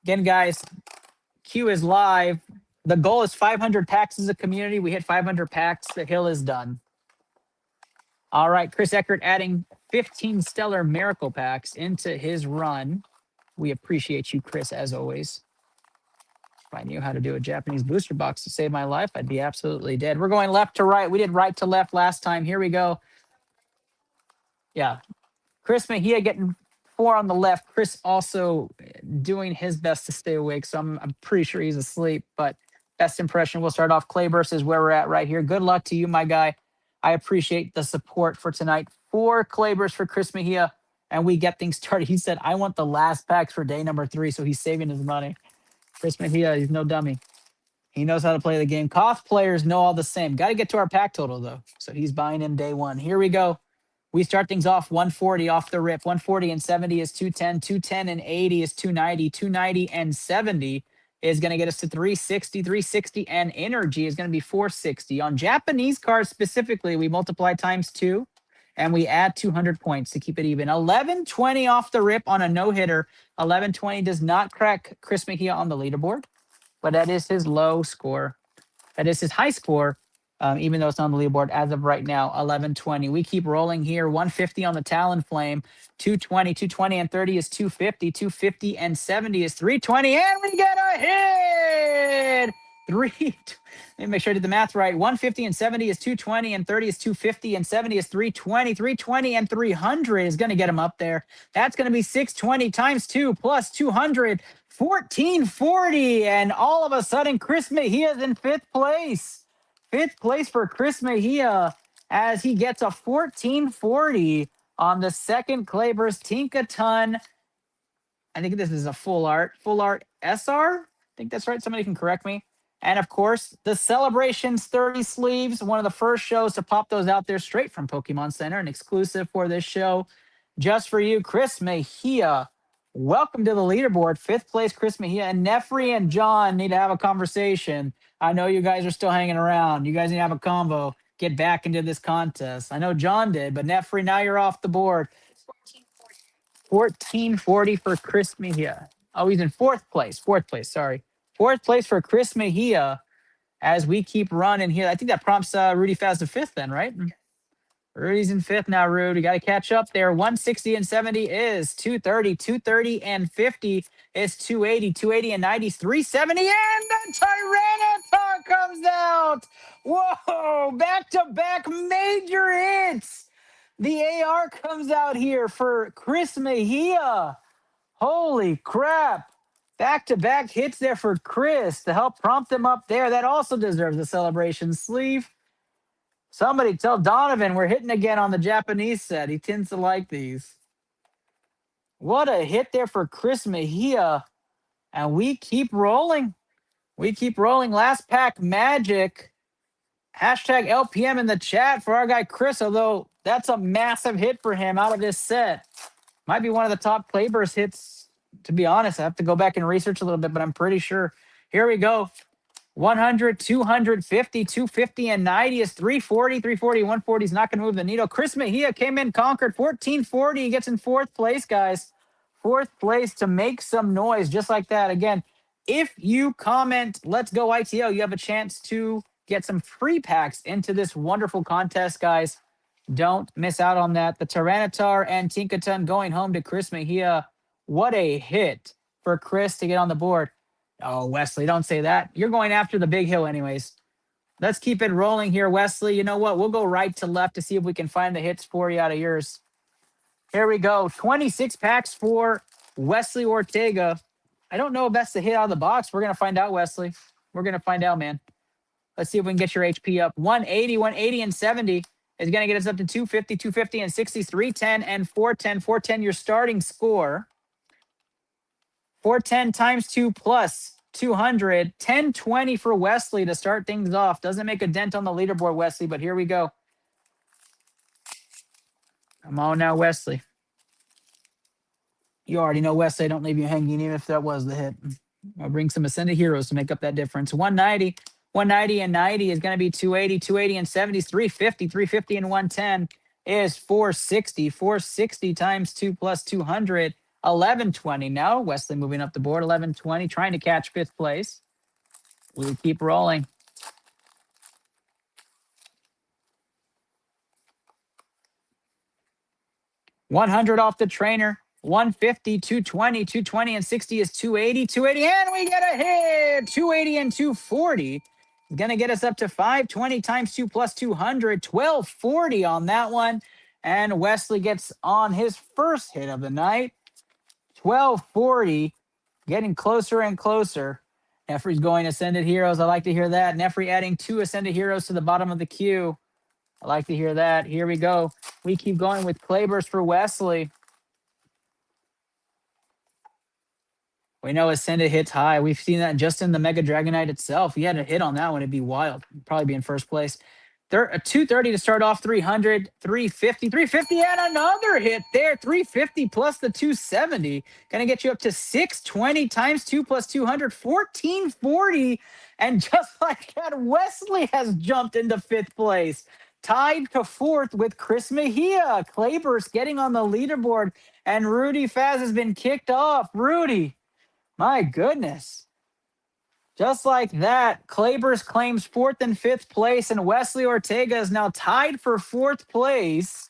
Again, guys, Q is live. The goal is 500 packs as a community. We hit 500 packs. The hill is done. All right, Chris Eckert adding 15 Stellar Miracle packs into his run. We appreciate you, Chris, as always. If I knew how to do a Japanese booster box to save my life, I'd be absolutely dead. We're going left to right. We did right to left last time. Here we go. Yeah. Chris Mejia getting 4 on the left. Chris also doing his best to stay awake, so I'm pretty sure he's asleep. But best impression, we'll start off. Clayburst is where we're at right here. Good luck to you, my guy. I appreciate the support for tonight. 4 Clayburst for Chris Mejia, and we get things started. He said, I want the last packs for day number 3, so he's saving his money. Chris Mejia, he's no dummy. He knows how to play the game. Koth players know all the same. Got to get to our pack total, though. So he's buying in day 1. Here we go. We start things off 140 off the rip. 140 and 70 is 210. 210 and 80 is 290. 290 and 70 is going to get us to 360. 360 and energy is going to be 460. On Japanese cards specifically, we multiply times 2 and we add 200 points to keep it even. 1120 off the rip on a no-hitter. 1120 does not crack Chris Mejia on the leaderboard, but that is his low score. That is his high score, even though it's on the leaderboard as of right now, 1120. We keep rolling here. 150 on the Talonflame. 220, 220 and 30 is 250. 250 and 70 is 320. And we get a hit! Let me make sure I did the math right. 150 and 70 is 220 and 30 is 250 and 70 is 320. 320 and 300 is going to get him up there. That's going to be 620 times 2 plus 200. 1440. And all of a sudden, Chris Mejia is in 5th place. 5th place for Chris Mejia as he gets a 1440 on the second Clayburst Tinkaton. I think this is a full art SR. I think that's right. Somebody can correct me. And of course, the Celebrations 30 sleeves, one of the first shows to pop those out there straight from Pokemon Center, an exclusive for this show. Just for you, Chris Mejia. Welcome to the leaderboard. 5th place, Chris Mejia. And Nefri and John need to have a conversation. I know you guys are still hanging around. You guys need to have a combo. Get back into this contest. I know John did, but Nefri, now you're off the board. 1440 for Chris Mejia. Oh, he's in 4th place. 4th place, sorry. 4th place for Chris Mejia as we keep running here. I think that prompts Rudy Faz to 5th then, right? Rudy's in 5th now, Rudy. You got to catch up there. 160 and 70 is 230. 230 and 50 is 280. 280 and 90 is 370. And the Tyranitar comes out. Whoa, back-to-back major hits. The AR comes out here for Chris Mejia. Holy crap. Back-to-back hits there for Chris to help prompt him up there. That also deserves a celebration sleeve. Somebody tell Donovan we're hitting again on the Japanese set. He tends to like these. What a hit there for Chris Mejia. And we keep rolling. We keep rolling. Last pack magic. Hashtag LPM in the chat for our guy Chris, although that's a massive hit for him out of this set. Might be one of the top Clayburst hits, to be honest. I have to go back and research a little bit, but I'm pretty sure. Here we go. 100, 250, 250, and 90 is 340. 340, 140 is not going to move the needle. Chris Mejia came in, conquered 1440. He gets in 4th place, guys. 4th place to make some noise just like that. Again, if you comment, let's go ITL, you have a chance to get some free packs into this wonderful contest, guys. Don't miss out on that. The Tyranitar and Tinkaton going home to Chris Mejia. What a hit for Chris to get on the board. Oh, Wesley, don't say that. You're going after the big hill anyways. Let's keep it rolling here, Wesley. You know what? We'll go right to left to see if we can find the hits for you out of yours. Here we go. 26 packs for Wesley Ortega. I don't know if that's the hit out of the box. We're going to find out, Wesley. We're going to find out, man. Let's see if we can get your HP up. 180, 180, and 70 is going to get us up to 250, 250, and 60, 310, and 410. 410, your starting score. 410 times 2 plus 200, 1020 for Wesley to start things off. Doesn't make a dent on the leaderboard, Wesley, but here we go. Come on now, Wesley. You already know, Wesley, I don't leave you hanging even if that was the hit. I'll bring some Ascended Heroes to make up that difference. 190, 190 and 90 is going to be 280, 280 and 70 is 350, 350 and 110 is 460, 460 times 2 plus 200, 1120. Now Wesley moving up the board, 1120, trying to catch 5th place. We keep rolling. 100 off the trainer. 150, 220, 220 and 60 is 280, 280, and we get a hit. 280 and 240 is going to get us up to 520 times 2 plus 200, 1240 on that one. And Wesley gets on his first hit of the night. 1240, getting closer and closer. Nefri's going Ascended Heroes. I like to hear that. Nefri adding 2 Ascended Heroes to the bottom of the queue. I like to hear that. Here we go. We keep going with Clayburst for Wesley. We know Ascended hits high. We've seen that just in the Mega Dragonite itself. He had a hit on that one. It'd be wild. He'd probably be in first place. 230 to start off, 300, 350, 350, and another hit there. 350 plus the 270. Going to get you up to 620 times 2 plus 200, 1440. And just like that, Wesley has jumped into 5th place. Tied to 4th with Chris Mejia. Clayburst getting on the leaderboard. And Rudy Faz has been kicked off. Rudy. My goodness. Just like that, Clayburst claims 4th and 5th place, and Wesley Ortega is now tied for 4th place.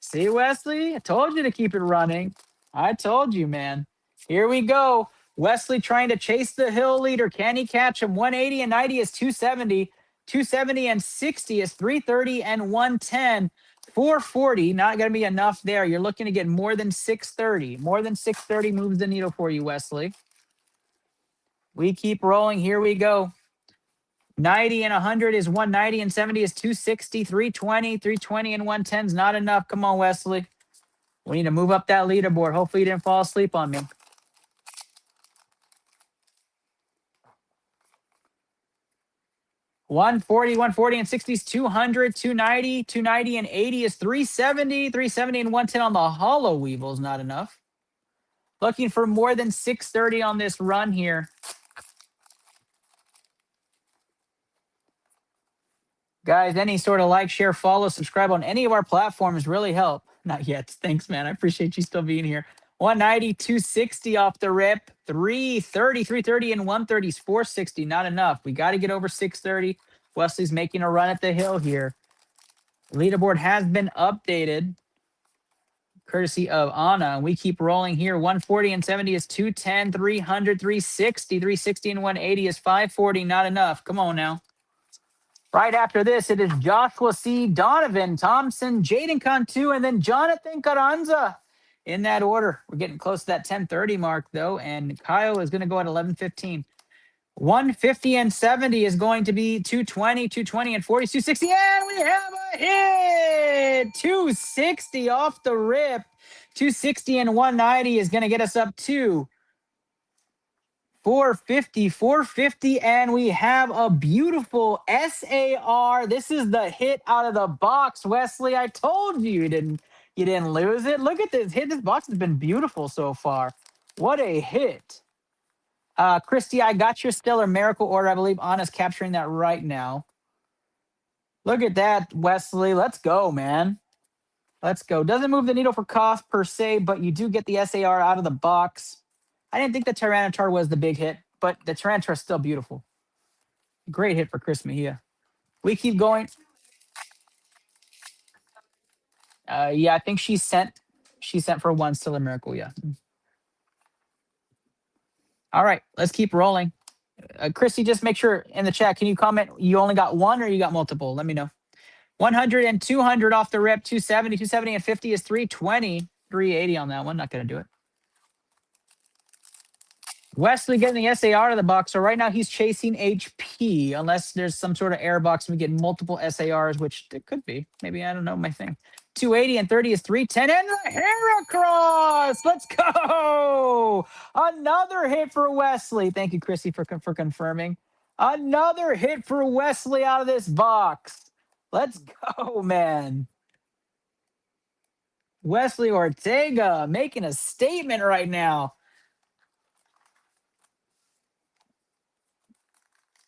See, Wesley? I told you to keep it running. I told you, man. Here we go. Wesley trying to chase the hill leader. Can he catch him? 180 and 90 is 270. 270 and 60 is 330 and 110. 440, not going to be enough there. You're looking to get more than 630. More than 630 moves the needle for you, Wesley. We keep rolling. Here we go. 90 and 100 is 190 and 70 is 260, 320, 320 and 110 is not enough. Come on, Wesley. We need to move up that leaderboard. Hopefully you didn't fall asleep on me. $140 and 60 is 200, 290, 290 and 80 is 370, 370 and 110 on the Hollow Weevil is not enough. Looking for more than 630 on this run here. Guys, any sort of like, share, follow, subscribe on any of our platforms really help. Not yet. Thanks, man. I appreciate you still being here. 190, 260 off the rip. 330, 330 and 130 is 460. Not enough. We got to get over 630. Wesley's making a run at the hill here. Leaderboard has been updated, courtesy of Anna. And we keep rolling here. 140 and 70 is 210, 300, 360, 360 and 180 is 540. Not enough. Come on now. Right after this, it is Joshua C., Donovan Thompson, Jaden Cantu, and then Jonathan Carranza in that order. We're getting close to that 10:30 mark, though, and Kyle is going to go at 11:15. 150 and 70 is going to be 220, 220 and 40, 260, and we have a hit! 260 off the rip. 260 and 190 is going to get us up to 450, and we have a beautiful SAR. This is the hit out of the box, Wesley. I told you you didn't lose it. Look at this hit. This box has been beautiful so far. What a hit. Christy, I got your Stellar Miracle order. I believe Anna's capturing that right now. Look at that, Wesley. Let's go, man. Let's go. Doesn't move the needle for cost per se, but you do get the SAR out of the box. I didn't think the Tyranitar was the big hit, but the Tyranitar is still beautiful. Great hit for Chris Mejia. We keep going. Yeah, I think she sent for 1 Stellar Miracle, yeah. All right, let's keep rolling. Christy, just make sure in the chat, can you comment you only got 1 or you got multiple? Let me know. 100 and 200 off the rip, 270, 270 and 50 is 320, 380 on that one. Not going to do it. Wesley getting the SAR out of the box. So right now he's chasing HP, unless there's some sort of error box and we get multiple SARs, which it could be. Maybe, I don't know, my thing. 280 and 30 is 310 and the hair across. Let's go. Another hit for Wesley. Thank you, Chrissy, for confirming. Another hit for Wesley out of this box. Let's go, man. Wesley Ortega making a statement right now.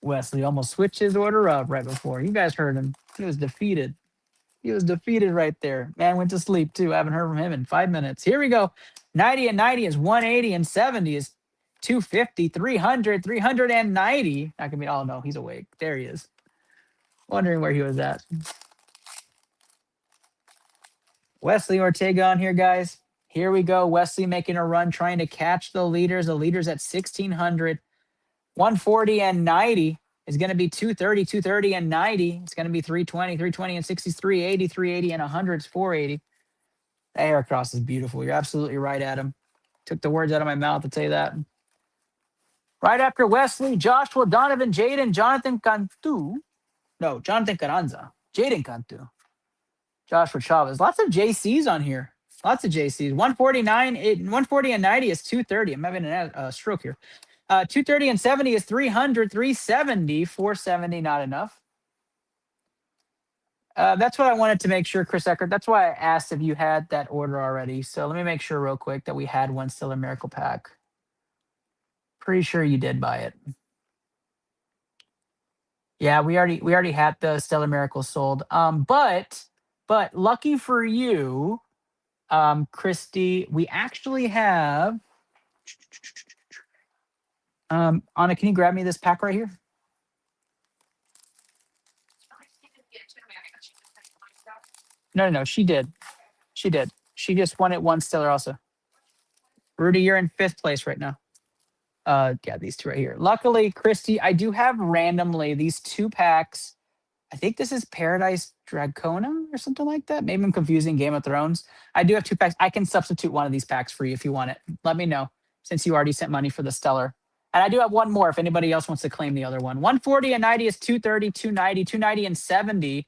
Wesley almost switched his order up right before. You guys heard him. He was defeated. He was defeated right there. Man went to sleep too. I haven't heard from him in 5 minutes. Here we go. 90 and 90 is 180 and 70 is 250, 300, 390. Not gonna be, oh no, he's awake. There he is. Wondering where he was at. Wesley Ortega on here, guys. Here we go. Wesley making a run, trying to catch the leaders. The leaders at 1600. 140 and 90 is going to be 230, 230 and 90. It's going to be 320, 320 and 60 is 380, 380 and 100 is 480. That hair cross is beautiful. You're absolutely right, Adam. Took the words out of my mouth to tell you that. Right after Wesley, Joshua, Donovan, Jaden, Jonathan Cantu. No, Jonathan Carranza. Jaden Cantu. Joshua Chavez. Lots of JCs on here. Lots of JCs. 140 and 90 is 230. I'm having a stroke here. 230 and 70 is 300, 370, 470, not enough. That's what I wanted to make sure, Chris Eckert. That's why I asked if you had that order already. So let me make sure real quick that we had one Stellar Miracle pack. Pretty sure you did buy it. Yeah, we already had the Stellar Miracle sold. But lucky for you, Christy, we actually have. Anna, can you grab me this pack right here? No, she did. She did. She just won it one Stellar also. Rudy, you're in 5th place right now. Yeah, these two right here. Luckily, Christy, I do have randomly these 2 packs. I think this is Paradise Dracona or something like that. Maybe I'm confusing Game of Thrones. I do have 2 packs. I can substitute one of these packs for you if you want it. Let me know, since you already sent money for the Stellar. And I do have one more if anybody else wants to claim the other one. 140 and 90 is 230, 290, 290 and 70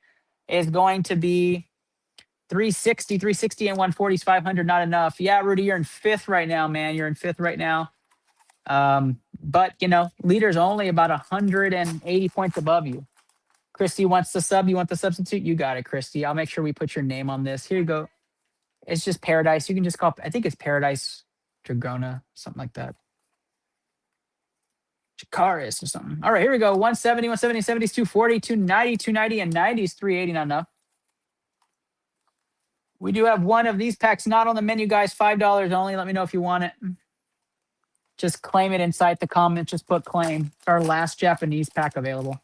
is going to be 360, 360 and 140 is 500, not enough. Yeah, Rudy, you're in 5th right now, man. You're in 5th right now. But, you know, leader's only about 180 points above you. Christy wants the sub. You want the substitute? You got it, Christy. I'll make sure we put your name on this. Here you go. It's just Paradise. You can just call, I think it's Paradise Dragona, something like that. Chikaris or something. All right, here we go. 170, 170, 70 is 240, 290, 290, and 90 is 380, not enough. We do have one of these packs not on the menu, guys. $5 only. Let me know if you want it. Just claim it inside the comments. Just put claim. It's our last Japanese pack available.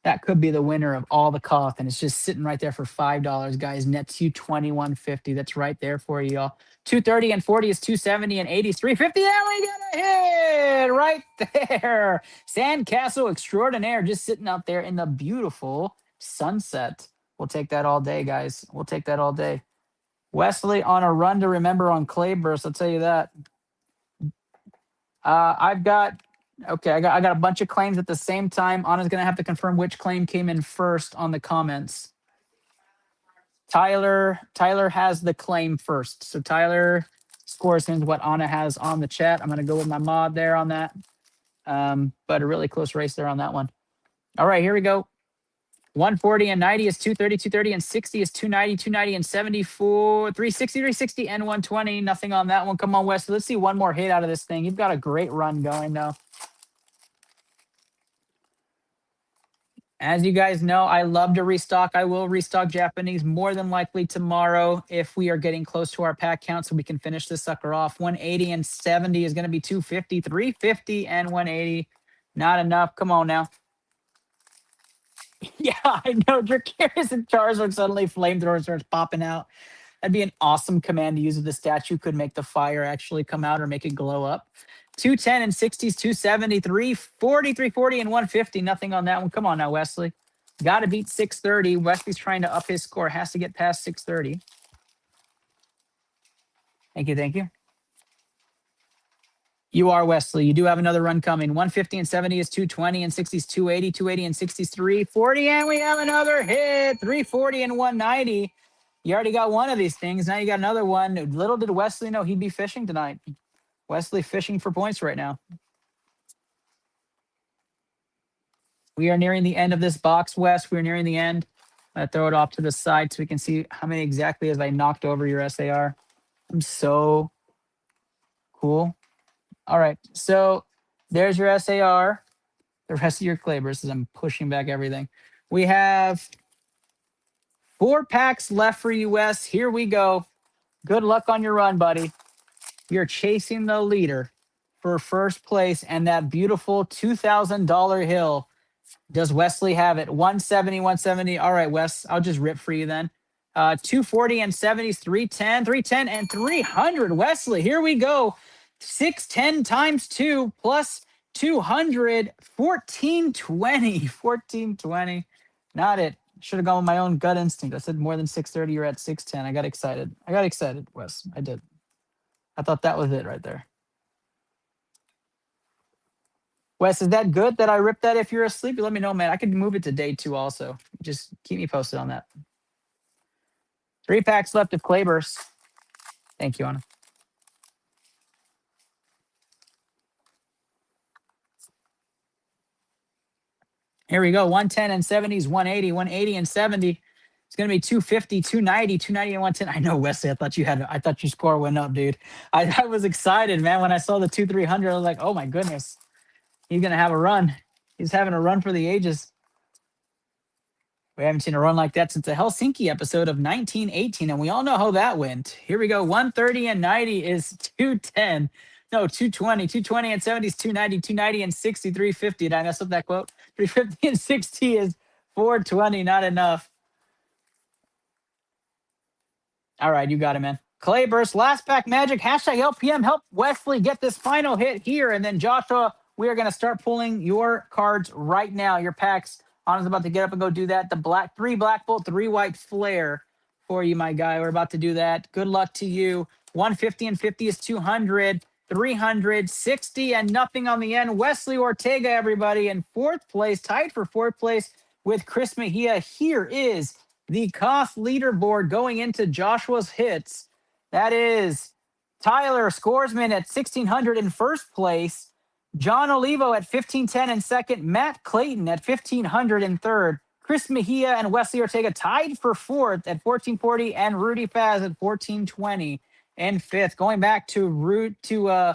That could be the winner of all the cost, and it's just sitting right there for $5, guys. Nets you $21.50. That's right there for you, y'all. 230 and 40 is 270 and 80 is 350. There we got a hit right there. Sandcastle Extraordinaire just sitting out there in the beautiful sunset. We'll take that all day, guys. We'll take that all day. Wesley on a run to remember on Clayburst. I'll tell you that. I've got. Okay, I got a bunch of claims at the same time. Anna's going to have to confirm which claim came in first on the comments. Tyler has the claim first. So Tyler scores him what Anna has on the chat. I'm going to go with my mod there on that. But a really close race there on that one. All right, here we go. 140 and 90 is 230, 230 and 60 is 290, 290 and 74, 360, 360 and 120. Nothing on that one. Come on, Wesley. Let's see one more hit out of this thing. You've got a great run going, though. As you guys know, I love to restock. I will restock Japanese more than likely tomorrow if we are getting close to our pack count so we can finish this sucker off. 180 and 70 is going to be 250, 350 and 180. Not enough. Come on now. Yeah, I know. Dracarys and Charizard suddenly flamethrower starts popping out. That'd be an awesome command to use if the statue could make the fire actually come out or make it glow up. 210 and 60s, 270, 340, 340, and 150. Nothing on that one. Come on now, Wesley. Got to beat 630. Wesley's trying to up his score. Has to get past 630. Thank you, thank you. You are Wesley. You do have another run coming. 150 and 70 is 220 and 60 is 280, 280 and 60 is 340. And we have another hit. 340 and 190. You already got one of these things. Now you got another one. Little did Wesley know he'd be fishing tonight. Wesley fishing for points right now. We are nearing the end of this box, Wes. We're nearing the end. I'm going to throw it off to the side so we can see how many exactly as I knocked over your SAR. I'm so cool. All right. So there's your SAR. The rest of your Clayburst as I'm pushing back everything. We have 4 packs left for you, Wes. Here we go. Good luck on your run, buddy. You're chasing the leader for first place and that beautiful $2,000 hill. Does Wesley have it? 170, 170. All right, Wes, I'll just rip for you then. 240 and 70s, 310, 310 and 300. Wesley, here we go. 610 times 2 plus 200, 1420, 1420. Not it. Should have gone with my own gut instinct. I said more than 630. You're at 610. I got excited. Wes. I did. I thought that was it right there. Wes, is that good that I ripped that if you're asleep? You let me know, man. I could move it to day 2 also. Just keep me posted on that. 3 packs left of Clayburst. Thank you, Anna. Here we go. 110 and 70s, 180, 180 and 70. It's going to be 250, 290, 290 and 110. I know, Wesley. I thought your score went up, dude. I was excited, man. When I saw the 300, I was like, oh my goodness. He's going to have a run. He's having a run for the ages. We haven't seen a run like that since the Helsinki episode of 1918, and we all know how that went. Here we go. 130 and 90 is 210. No, 220. 220 and 70 is 290. 290 and 60, 350. Did I mess up that quote? 350 and 60 is 420. Not enough. All right, you got it, man. Clayburst, last pack magic, hashtag LPM. Help Wesley get this final hit here. And then Joshua, we are going to start pulling your cards right now. Your packs. Anna's about to get up and go do that. The 3 black bolt, 3 white flare for you, my guy. We're about to do that. Good luck to you. 150 and 50 is 200. 360 and nothing on the end. Wesley Ortega, everybody, in 4th place, tied for 4th place with Chris Mejia. Here is the cost leaderboard going into Joshua's hits. That is Tyler Scoresman at 1,600 in 1st place. John Olivo at 1510 in 2nd. Matt Clayton at 1,500 in 3rd. Chris Mejia and Wesley Ortega tied for 4th at 1440, and Rudy Faz at 1420 in 5th. Going back to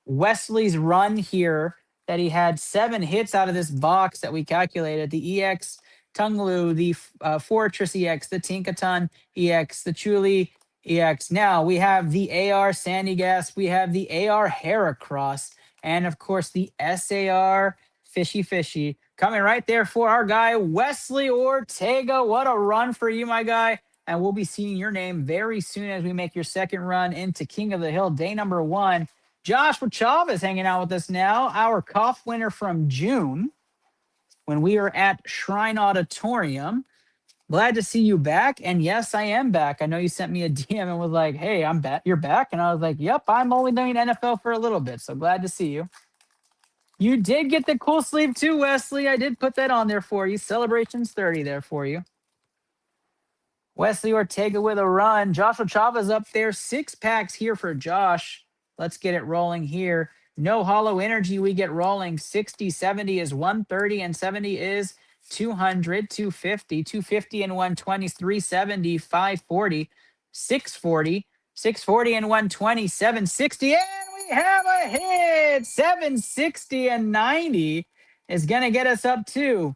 Wesley's run here, that he had 7 hits out of this box that we calculated. The EX Tunglu, the Fortress EX, the Tinkaton EX, the Chuli EX. Now we have the AR Sandy Gas, we have the AR Heracross, and of course the SAR Fishy Fishy coming right there for our guy Wesley Ortega. What a run for you, my guy. And we'll be seeing your name very soon as we make your 2nd run into King of the Hill, day number 1. Joshua Chavez hanging out with us now, our Koff winner from June when we were at Shrine Auditorium. Glad to see you back. And yes, I am back. I know you sent me a DM and was like, hey, I'm back. You're back. And I was like, yep, I'm only doing NFL for a little bit. So glad to see you. You did get the cool sleeve too, Wesley. I did put that on there for you. Celebrations 30 there for you. Wesley Ortega with a run. Joshua Chavez up there. 6 packs here for Josh. Let's get it rolling here. No hollow energy. We get rolling. 60, 70 is 130, and 70 is 200, 250, 250 and 120 is 370, 540, 640, 640 and 120, 760. And we have a hit. 760 and 90 is going to get us up to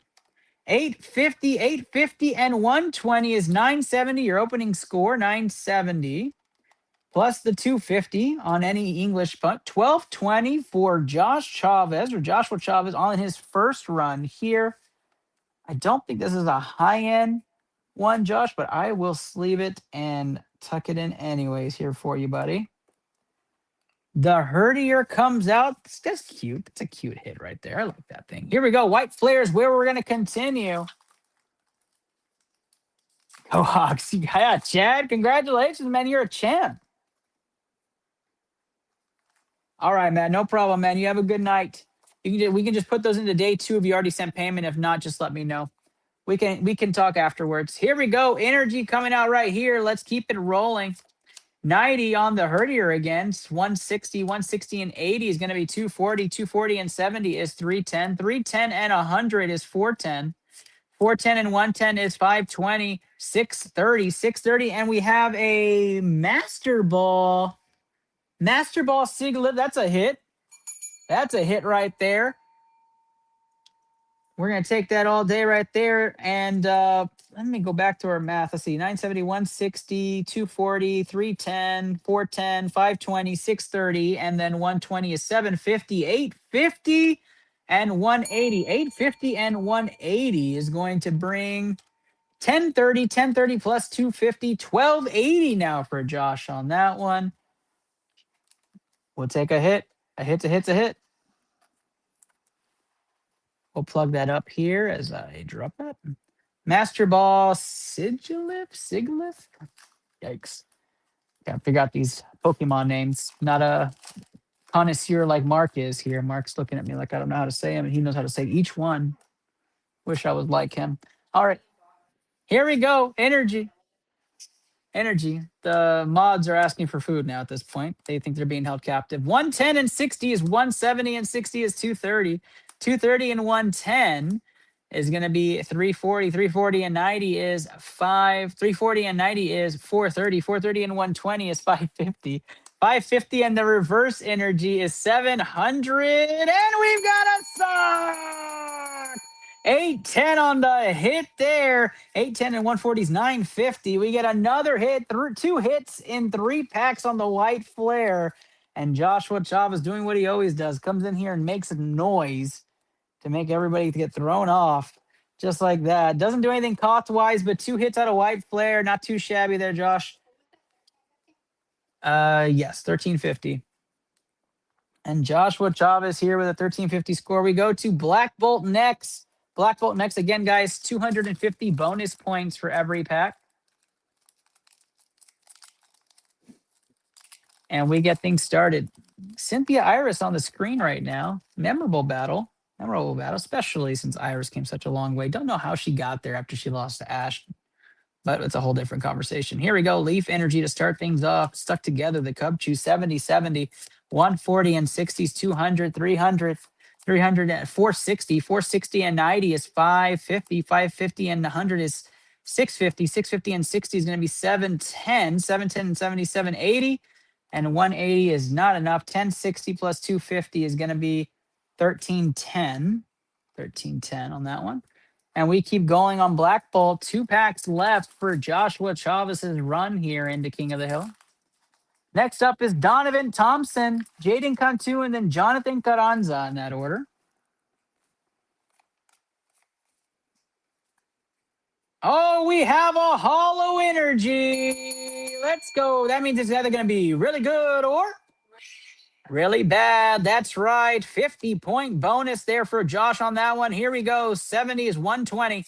850, 850 and 120 is 970. Your opening score, 970. Plus the 250 on any English punt. 1220 for Josh Chavez, or Joshua Chavez, on his first run here. I don't think this is a high-end one, Josh, but I will sleeve it and tuck it in anyways here for you, buddy. The Herdier comes out. That's cute. That's a cute hit right there. I like that thing. Here we go. White Flares, where we're going to continue. Go Hawks. Yeah, Chad, congratulations, man. You're a champ. All right, man. No problem, man. You have a good night. We can just put those into day 2 if you already sent payment. If not, just let me know. We can talk afterwards. Here we go. Energy coming out right here. Let's keep it rolling. 90 on the Herdier again. 160, 160 and 80 is going to be 240. 240 and 70 is 310. 310 and 100 is 410. 410 and 110 is 520. 630, 630, and we have a Master Ball. Master Ball Siglet. That's a hit. That's a hit right there. We're going to take that all day right there. And let me go back to our math. Let's see. 970, 160, 240, 310, 410, 520, 630, and then 120 is 750, 850, and 180. 850 and 180 is going to bring 1030, 1030 plus 250, 1280 now for Josh on that one. We'll take a hit. A hit's a hit's a hit. We'll plug that up here as I drop that. Master Ball Sigilyph? Yikes. Can't figure out these Pokemon names. Not a connoisseur like Mark is here. Mark's looking at me like I don't know how to say them, and he knows how to say each one. Wish I was like him. All right. Here we go. Energy. Energy. The mods are asking for food now at this point. They think they're being held captive. 110 and 60 is 170 and 60 is 230. 230 and 110 is going to be 340. 340 and 90 is 340 and 90 is 430. 430 and 120 is 550. 550 and the reverse energy is 700. And we've got a sock. 810 on the hit there. 810 and 140 is 950. We get another hit, 2 hits in 3 packs on the white flare. And Joshua Chavez doing what he always does, comes in here and makes a noise to make everybody get thrown off. Just like that. Doesn't do anything cost-wise, but 2 hits out of white flare. Not too shabby there, Josh. Yes, 1350. And Joshua Chavez here with a 1350 score. We go to Black Bolt next. Black Bolt next again, guys. 250 bonus points for every pack. And we get things started. Cynthia Iris on the screen right now. Memorable battle, especially since Iris came such a long way. Don't know how she got there after she lost to Ash, but it's a whole different conversation. Here we go. Leaf Energy to start things off. Stuck together. The Cub Chew 70, 70, 140 and 60s, 200, 300. 300 and 460, 460 and 90 is 550, 550 and 100 is 650, 650 and 60 is going to be 710, 710 and 70, 780, and 180 is not enough. 1060 plus 250 is going to be 1310, 1310 on that one. And we keep going on Black Bolt. 2 packs left for Joshua Chavez's run here into King of the Hill. Next up is Donovan Thompson, Jaden Cantu, and then Jonathan Carranza in that order. Oh, we have a Hollow Energy. Let's go. That means it's either going to be really good or really bad. That's right. 50-point bonus there for Josh on that one. Here we go. 70 is 120.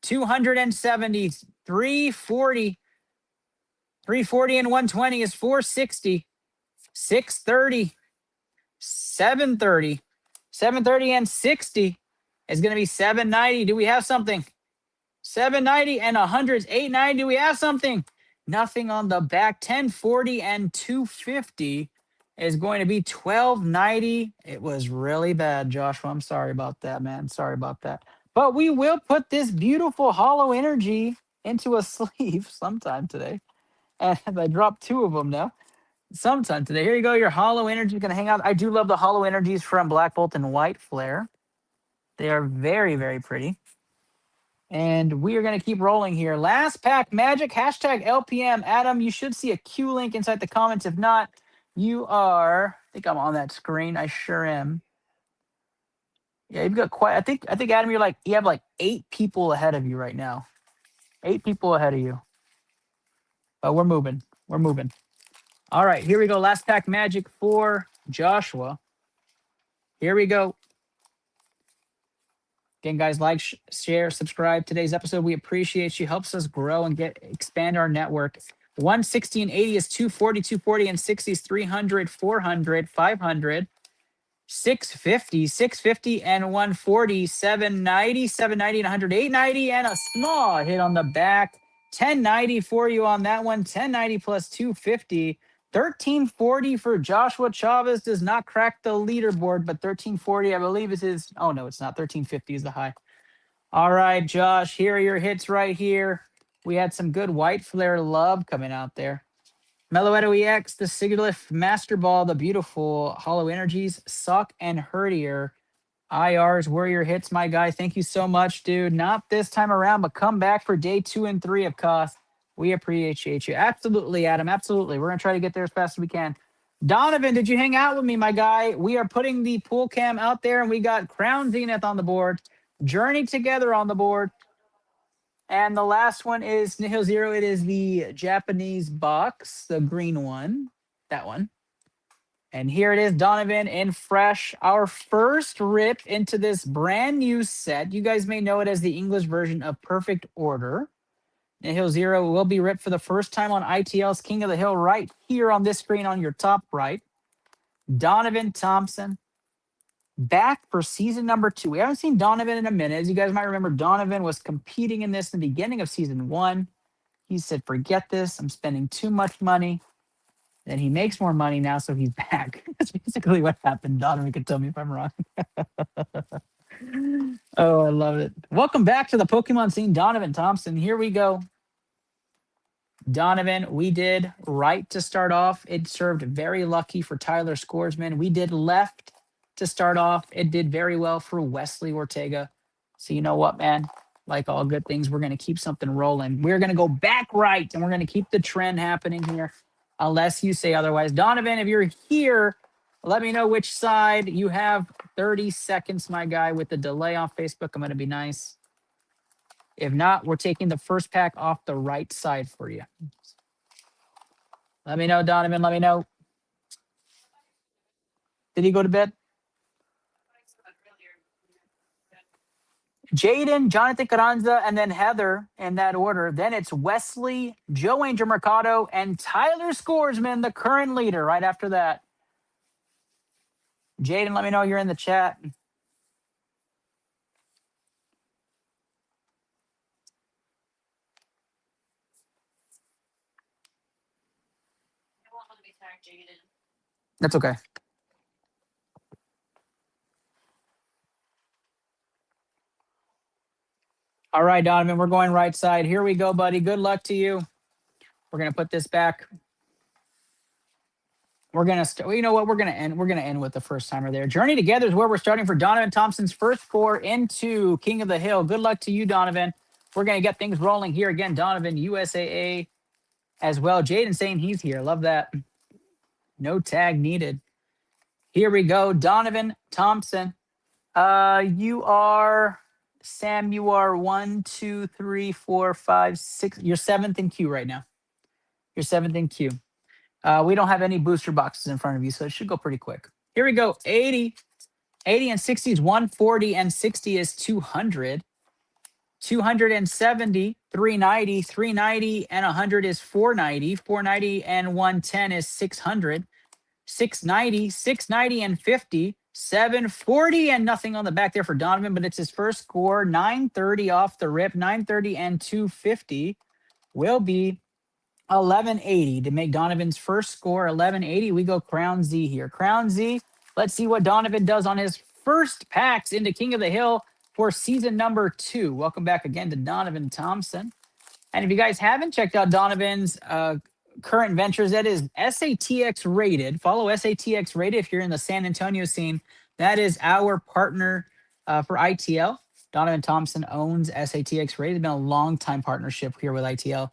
270, 340. 340 and 120 is 460. 630, 730, 730 and 60 is going to be 790. Do we have something? 790 and 100 is 890. Do we have something? Nothing on the back. 1040 and 250 is going to be 1290. It was really bad, Joshua. I'm sorry about that, man. Sorry about that. But we will put this beautiful Hollow Energy into a sleeve sometime today. And I dropped 2 of them now. Sometime today. Here you go. Your Hollow Energy is going to hang out. I do love the Hollow Energies from Black Bolt and White Flare. They are very, very pretty. And we are going to keep rolling here. Last pack magic, hashtag LPM. Adam, you should see a Q link inside the comments. If not, you are, I think I'm on that screen. I sure am. Yeah, you've got quite, I think Adam, you have like 8 people ahead of you right now. 8 people ahead of you. But we're moving. We're moving. All right, here we go. Last pack magic for Joshua. Here we go. Again, guys, like, share, subscribe today's episode. We appreciate you. Helps us grow and expand our network. 160 and 80 is 240, 240 and 60 is 300, 400, 500, 650, 650 and 140, 790, 790 and 100, 890 and a small hit on the back. 1090 for you on that one. 1090 plus 250. 1340 for Joshua Chavez does not crack the leaderboard, but 1340, I believe, is his. Oh, no, it's not. 1350 is the high. All right, Josh, here are your hits right here. We had some good white flare love coming out there. Meloetto EX, the Sigilyph Master Ball, the beautiful Hollow Energies, Suck and Herdier. IRs were your hits, my guy. Thank you so much, dude. Not this time around, but come back for day 2 and 3 of cost. We appreciate you. Absolutely, Adam. Absolutely. We're going to try to get there as fast as we can. Donovan, did you hang out with me, my guy? We are putting the pool cam out there, and we got Crown Zenith on the board, Journey Together on the board, and the last one is Nihil Zero. It is the Japanese box, the green one, that one. And here it is, Donovan in fresh. Our first rip into this brand new set. You guys may know it as the English version of Perfect Order. Nihil Zero will be ripped for the first time on ITL's King of the Hill right here on this screen on your top right. Donovan Thompson back for season number 2. We haven't seen Donovan in a minute. As you guys might remember, Donovan was competing in this in the beginning of season 1. He said, forget this. I'm spending too much money. Then he makes more money now, so he's back. That's basically what happened. Donovan can tell me if I'm wrong. Oh, I love it. Welcome back to the Pokemon scene, Donovan Thompson. Here we go. Donovan, we did right to start off. It served very lucky for Tyler Scoresman. We did left to start off. It did very well for Wesley Ortega. So you know what, man? Like all good things, we're going to keep something rolling. We're going to go back right, and we're going to keep the trend happening here. Unless you say otherwise. Donovan, if you're here, let me know which side. You have 30 seconds, my guy, with the delay on Facebook. I'm going to be nice. If not, we're taking the first pack off the right side for you. Let me know, Donovan. Let me know. Did he go to bed? Jaden, Jonathan Carranza, and then Heather in that order. Then it's Wesley, Joe Angel Mercado, and Tyler Scoresman, the current leader, right after that. Jaden, let me know you're in the chat. That's okay. All right, Donovan, we're going right side. Here we go, buddy. Good luck to you. We're going to put this back. We're going to, you know what? We're going to end with the first timer there. Journey Together is where we're starting for Donovan Thompson's first score into King of the Hill. Good luck to you, Donovan. We're going to get things rolling here again. Donovan, USAA as well. Jaden saying he's here. Love that. No tag needed. Here we go. Donovan Thompson. You are, Sam, you are 1, 2, 3, 4, 5, 6. You're 7th in queue right now. You're 7th in queue. We don't have any booster boxes in front of you, so it should go pretty quick. Here we go. 80. 80 and 60 is 140, and 60 is 200. 270, 390. 390 and 100 is 490. 490 and 110 is 600. 690, 690 and 50. 740 and nothing on the back there for Donovan, but it's his first score. 930 off the rip. 930 and 250 will be 1180 to make Donovan's first score. 1180. We go Crown Z here. Crown Z. Let's see what Donovan does on his first packs into King of the Hill for season number 2. Welcome back again to Donovan Thompson. And if you guys haven't checked out Donovan's current ventures, that is SATX Rated. Follow SATX Rated if you're in the San Antonio scene. That is our partner for ITL. Donovan Thompson owns SATX Rated. It's been a long time partnership here with ITL.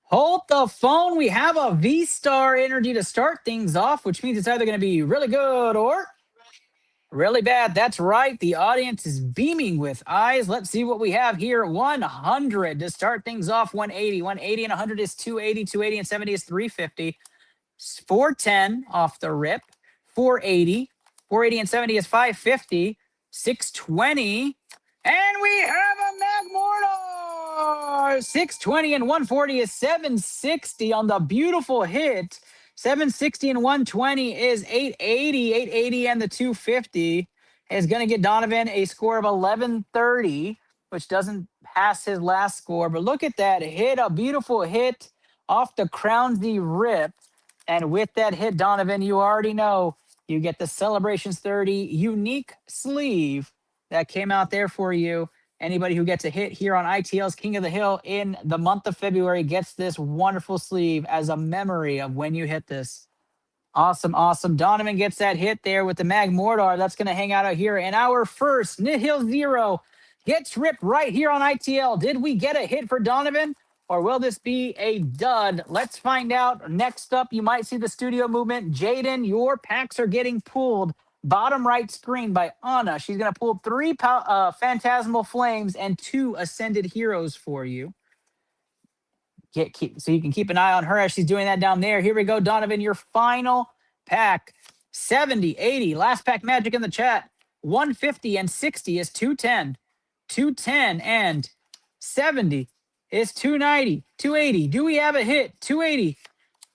Hold the phone. We have a V-Star energy to start things off, which means it's either going to be really good or really bad. That's right. The audience is beaming with eyes. Let's see what we have here. 100 to start things off. 180. 180 and 100 is 280. 280 and 70 is 350. 410 off the rip. 480. 480 and 70 is 550. 620. And we have a Magmortar! 620 and 140 is 760 on the beautiful hit. 760 and 120 is 880. 880 and the 250 is going to get Donovan a score of 1130, which doesn't pass his last score. But look at that hit, a beautiful hit off the Crownsy rip. And with that hit, Donovan, you already know you get the Celebrations 30 unique sleeve that came out there for you. Anybody who gets a hit here on ITL's King of the Hill in the month of February gets this wonderful sleeve as a memory of when you hit this. Awesome, awesome. Donovan gets that hit there with the Mag Mortar. That's going to hang out here. And our first Nihil Zero gets ripped right here on ITL. Did we get a hit for Donovan? Or will this be a dud? Let's find out. Next up, you might see the studio movement. Jaden, your packs are getting pulled. Bottom right screen by Anna. She's going to pull 3 Phantasmal Flames and 2 Ascended Heroes for you. So you can keep an eye on her as she's doing that down there. Here we go, Donovan, your final pack. 70, 80, last pack magic in the chat. 150 and 60 is 210. 210 and 70 is 290. 280. Do we have a hit? 280.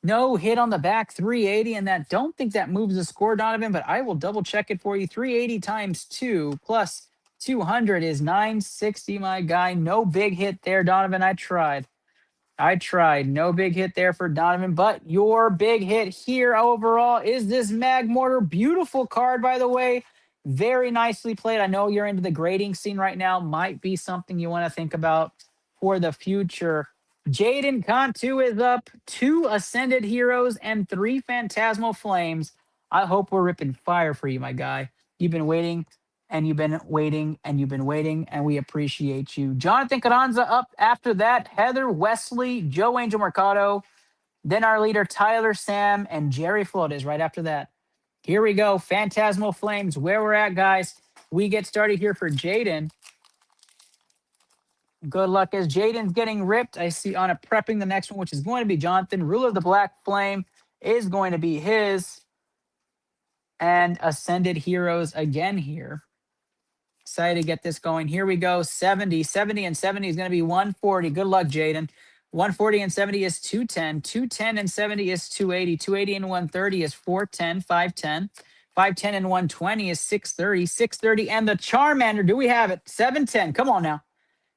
No hit on the back. 380, and that don't think that moves the score, Donovan, but I will double check it for you. 380 times 2 plus 200 is 960, my guy. No big hit there, Donovan. I tried. No big hit there for Donovan, but your big hit here overall is this Mag Mortar. Beautiful card, by the way. Very nicely played. I know you're into the grading scene right now. Might be something you want to think about for the future. Jaden Cantu is up. 2 Ascended Heroes and 3 Phantasmal Flames. I hope we're ripping fire for you, my guy. You've been waiting and you've been waiting and you've been waiting, and we appreciate you. Jonathan Carranza up after that. Heather Wesley, Joe Angel Mercado, then our leader Tyler Sam, and Jerry Flores right after that. Here we go, Phantasmal Flames. Where we're at, guys. We get started here for Jaden. Good luck as Jaden's getting ripped. I see Anna prepping the next one, which is going to be Jonathan. Ruler of the Black Flame is going to be his. And Ascended Heroes again here. Excited to get this going. Here we go. 70. 70 and 70 is going to be 140. Good luck, Jaden. 140 and 70 is 210. 210 and 70 is 280. 280 and 130 is 410. 510. 510 and 120 is 630. 630 and the Charmander. Do we have it? 710. Come on now.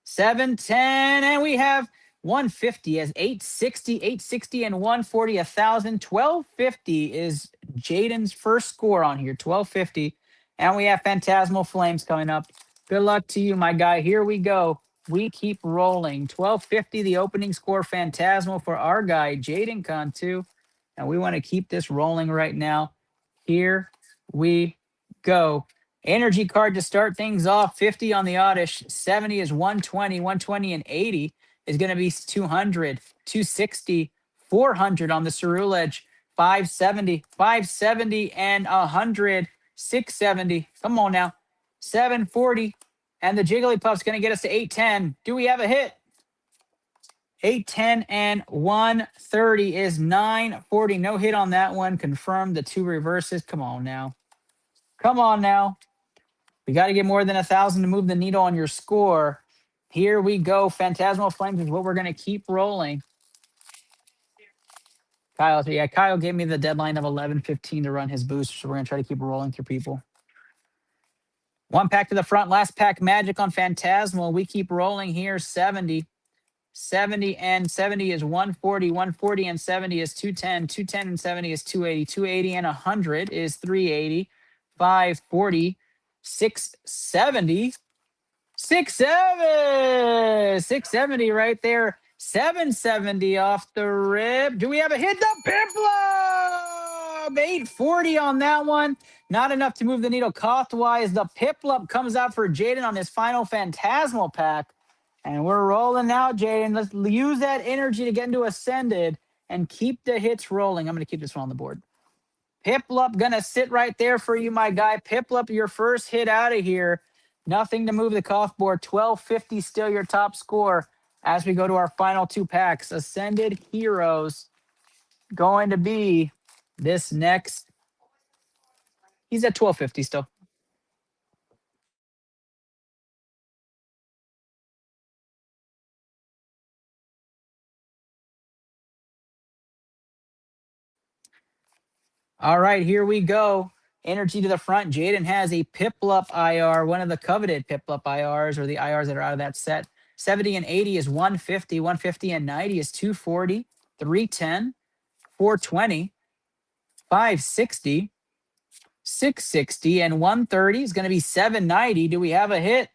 710. And we have 150 as 860. 860 and 140. 1,000. 1250 is Jaden's first score on here. 1250. And we have Phantasmal Flames coming up. Good luck to you, my guy. Here we go. We keep rolling. 1250, the opening score, Phantasmal for our guy, Jaden Cantu. And we want to keep this rolling right now. Here we go. Energy card to start things off. 50 on the Oddish. 70 is 120. 120 and 80 is going to be 200. 260. 400 on the Cerulege. 570. 570 and 100. 670. Come on now. 740. And the Jigglypuff's going to get us to 810. Do we have a hit? 810 and 130 is 940. No hit on that one. Confirmed the 2 reverses. Come on now. Come on now. We got to get more than 1,000 to move the needle on your score. Here we go. Phantasmal Flames is what we're going to keep rolling. Kyle gave me the deadline of 11:15 to run his boost, so we're going to try to keep rolling through people. 1 pack to the front, last pack magic on Phantasmal. We keep rolling here. 70. 70 and 70 is 140. 140 and 70 is 210. 210 and 70 is 280. 280 and 100 is 380. 540. 670. 670 right there. 770 off the rip. Do we have a hit? The Piplup! 840 on that one. Not enough to move the needle cost-wise. The Piplup comes out for Jaden on his final Phantasmal pack. And we're rolling now, Jaden. Let's use that energy to get into Ascended and keep the hits rolling. I'm going to keep this one on the board. Piplup going to sit right there for you, my guy. Piplup, your first hit out of here. Nothing to move the cost board. 1250 still your top score as we go to our final 2 packs. Ascended Heroes going to be this next. He's at 1250 still. All right, here we go. Energy to the front. Jaden has a Piplup IR, one of the coveted Piplup IRs, or the IRs that are out of that set. 70 and 80 is 150. 150 and 90 is 240. 310, 420, 560, 660, and 130 is going to be 790. Do we have a hit?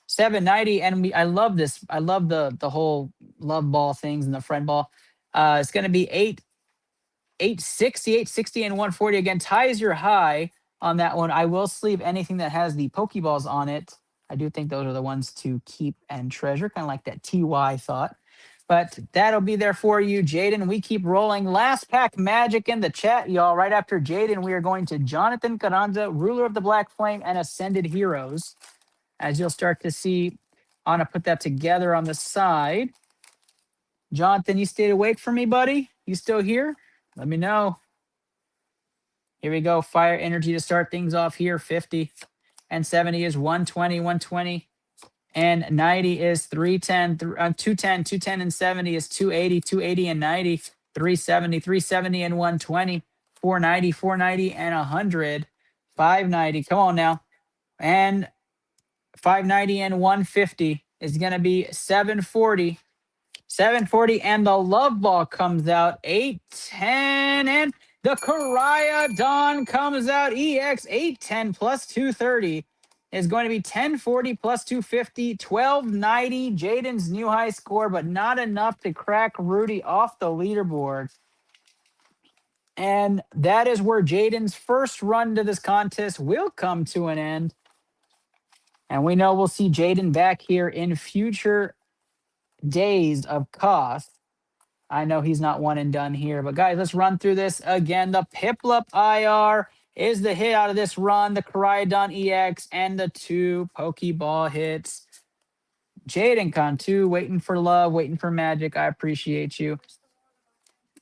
790, and I love this. I love the whole love ball things and the friend ball. It's going to be 860, 860, and 140. Again, ties your high on that one. I will sleeve anything that has the Pokeballs on it. I do think those are the ones to keep and treasure, kind of like that TY thought. But that'll be there for you, Jaden. We keep rolling. Last pack magic in the chat, y'all. Right after Jaden, we are going to Jonathan Carranza, Ruler of the Black Flame, and Ascended Heroes. As you'll start to see, I'm going to put that together on the side. Jonathan, you stayed awake for me, buddy? You still here? Let me know. Here we go. Fire energy to start things off here. 50 and 70 is 120, 120. And 90 is 310, 210, 210 and 70 is 280, 280 and 90, 370, 370 and 120, 490, 490 and 100, 590. Come on now. And 590 and 150 is going to be 740. 740 and the love ball comes out. 810 and the Dawn comes out. EX 810 plus 230 is going to be 1040 plus 250, 1290. Jaden's new high score, but not enough to crack Rudy off the leaderboard. And that is where Jaden's first run to this contest will come to an end. And we know we'll see Jaden back here in future days of cost. I know he's not one and done here, but guys, let's run through this again. The Piplup IR is the hit out of this run, the Dawn EX, and the 2 Pokeball hits. Jaden Cantu, waiting for love, waiting for magic. I appreciate you.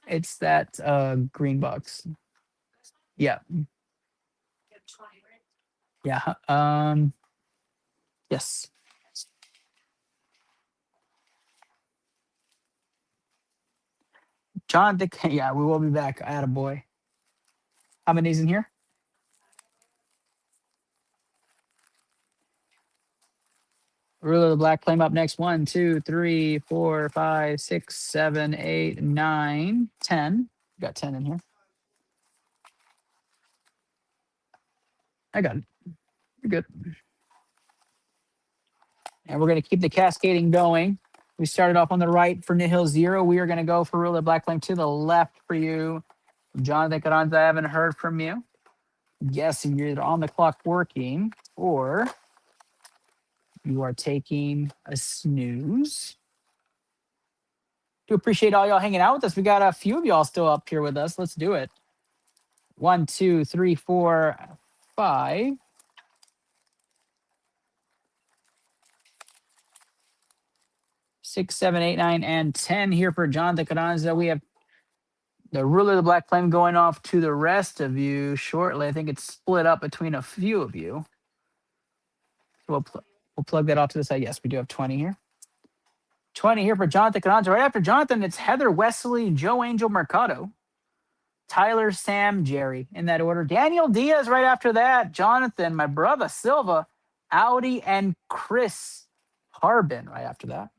It's that green box. Yeah. Yeah. Yes. Jonathan, yeah, we will be back. Attaboy. How many's in here? Ruler of the Black Flame up next. 1, 2, 3, 4, 5, 6, 7, 8, 9, 10. We got 10 in here. I got it. You're good. And we're going to keep the cascading going. We started off on the right for Nihil 0. We are going to go for Ruler of Black Flame to the left for you. Jonathan Carranza, I haven't heard from you. Guessing you're either on the clock working or you are taking a snooze. Do appreciate all y'all hanging out with us. We got a few of y'all still up here with us. Let's do it. 1, 2, 3, 4, 5. 6, 7, 8, 9, and 10 here for Jonathan Carranza. We have the Ruler of the Black Flame going off to the rest of you shortly. I think it's split up between a few of you. So we'll plug that off to the side. Yes, we do have 20 here. 20 here for Jonathan Carranza. Right after Jonathan, it's Heather, Wesley, Joe Angel, Mercado, Tyler, Sam, Jerry, in that order. Daniel Diaz right after that. Jonathan, my brother, Silva, Audi, and Chris Harbin right after that.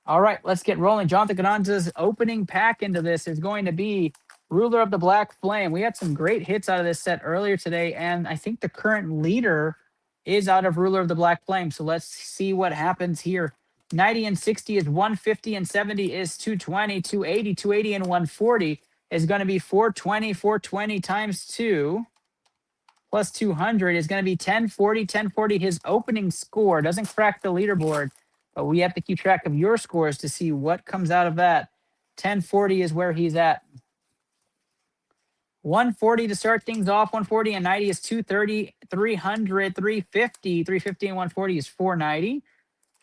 All right, let's get rolling. Jonathan Carranza's opening pack into this is going to be Ruler of the Black Flame. We had some great hits out of this set earlier today, and I think the current leader is out of Ruler of the Black Flame. So let's see what happens here. 90 and 60 is 150 and 70 is 220, 280, 280 and 140 is going to be 420, 420 times 2 plus 200 is going to be 1040, 1040. His opening score doesn't crack the leaderboard, but we have to keep track of your scores to see what comes out of that. 1040 is where he's at. 140 to start things off. 140 and 90 is 230, 300, 350. 350 and 140 is 490.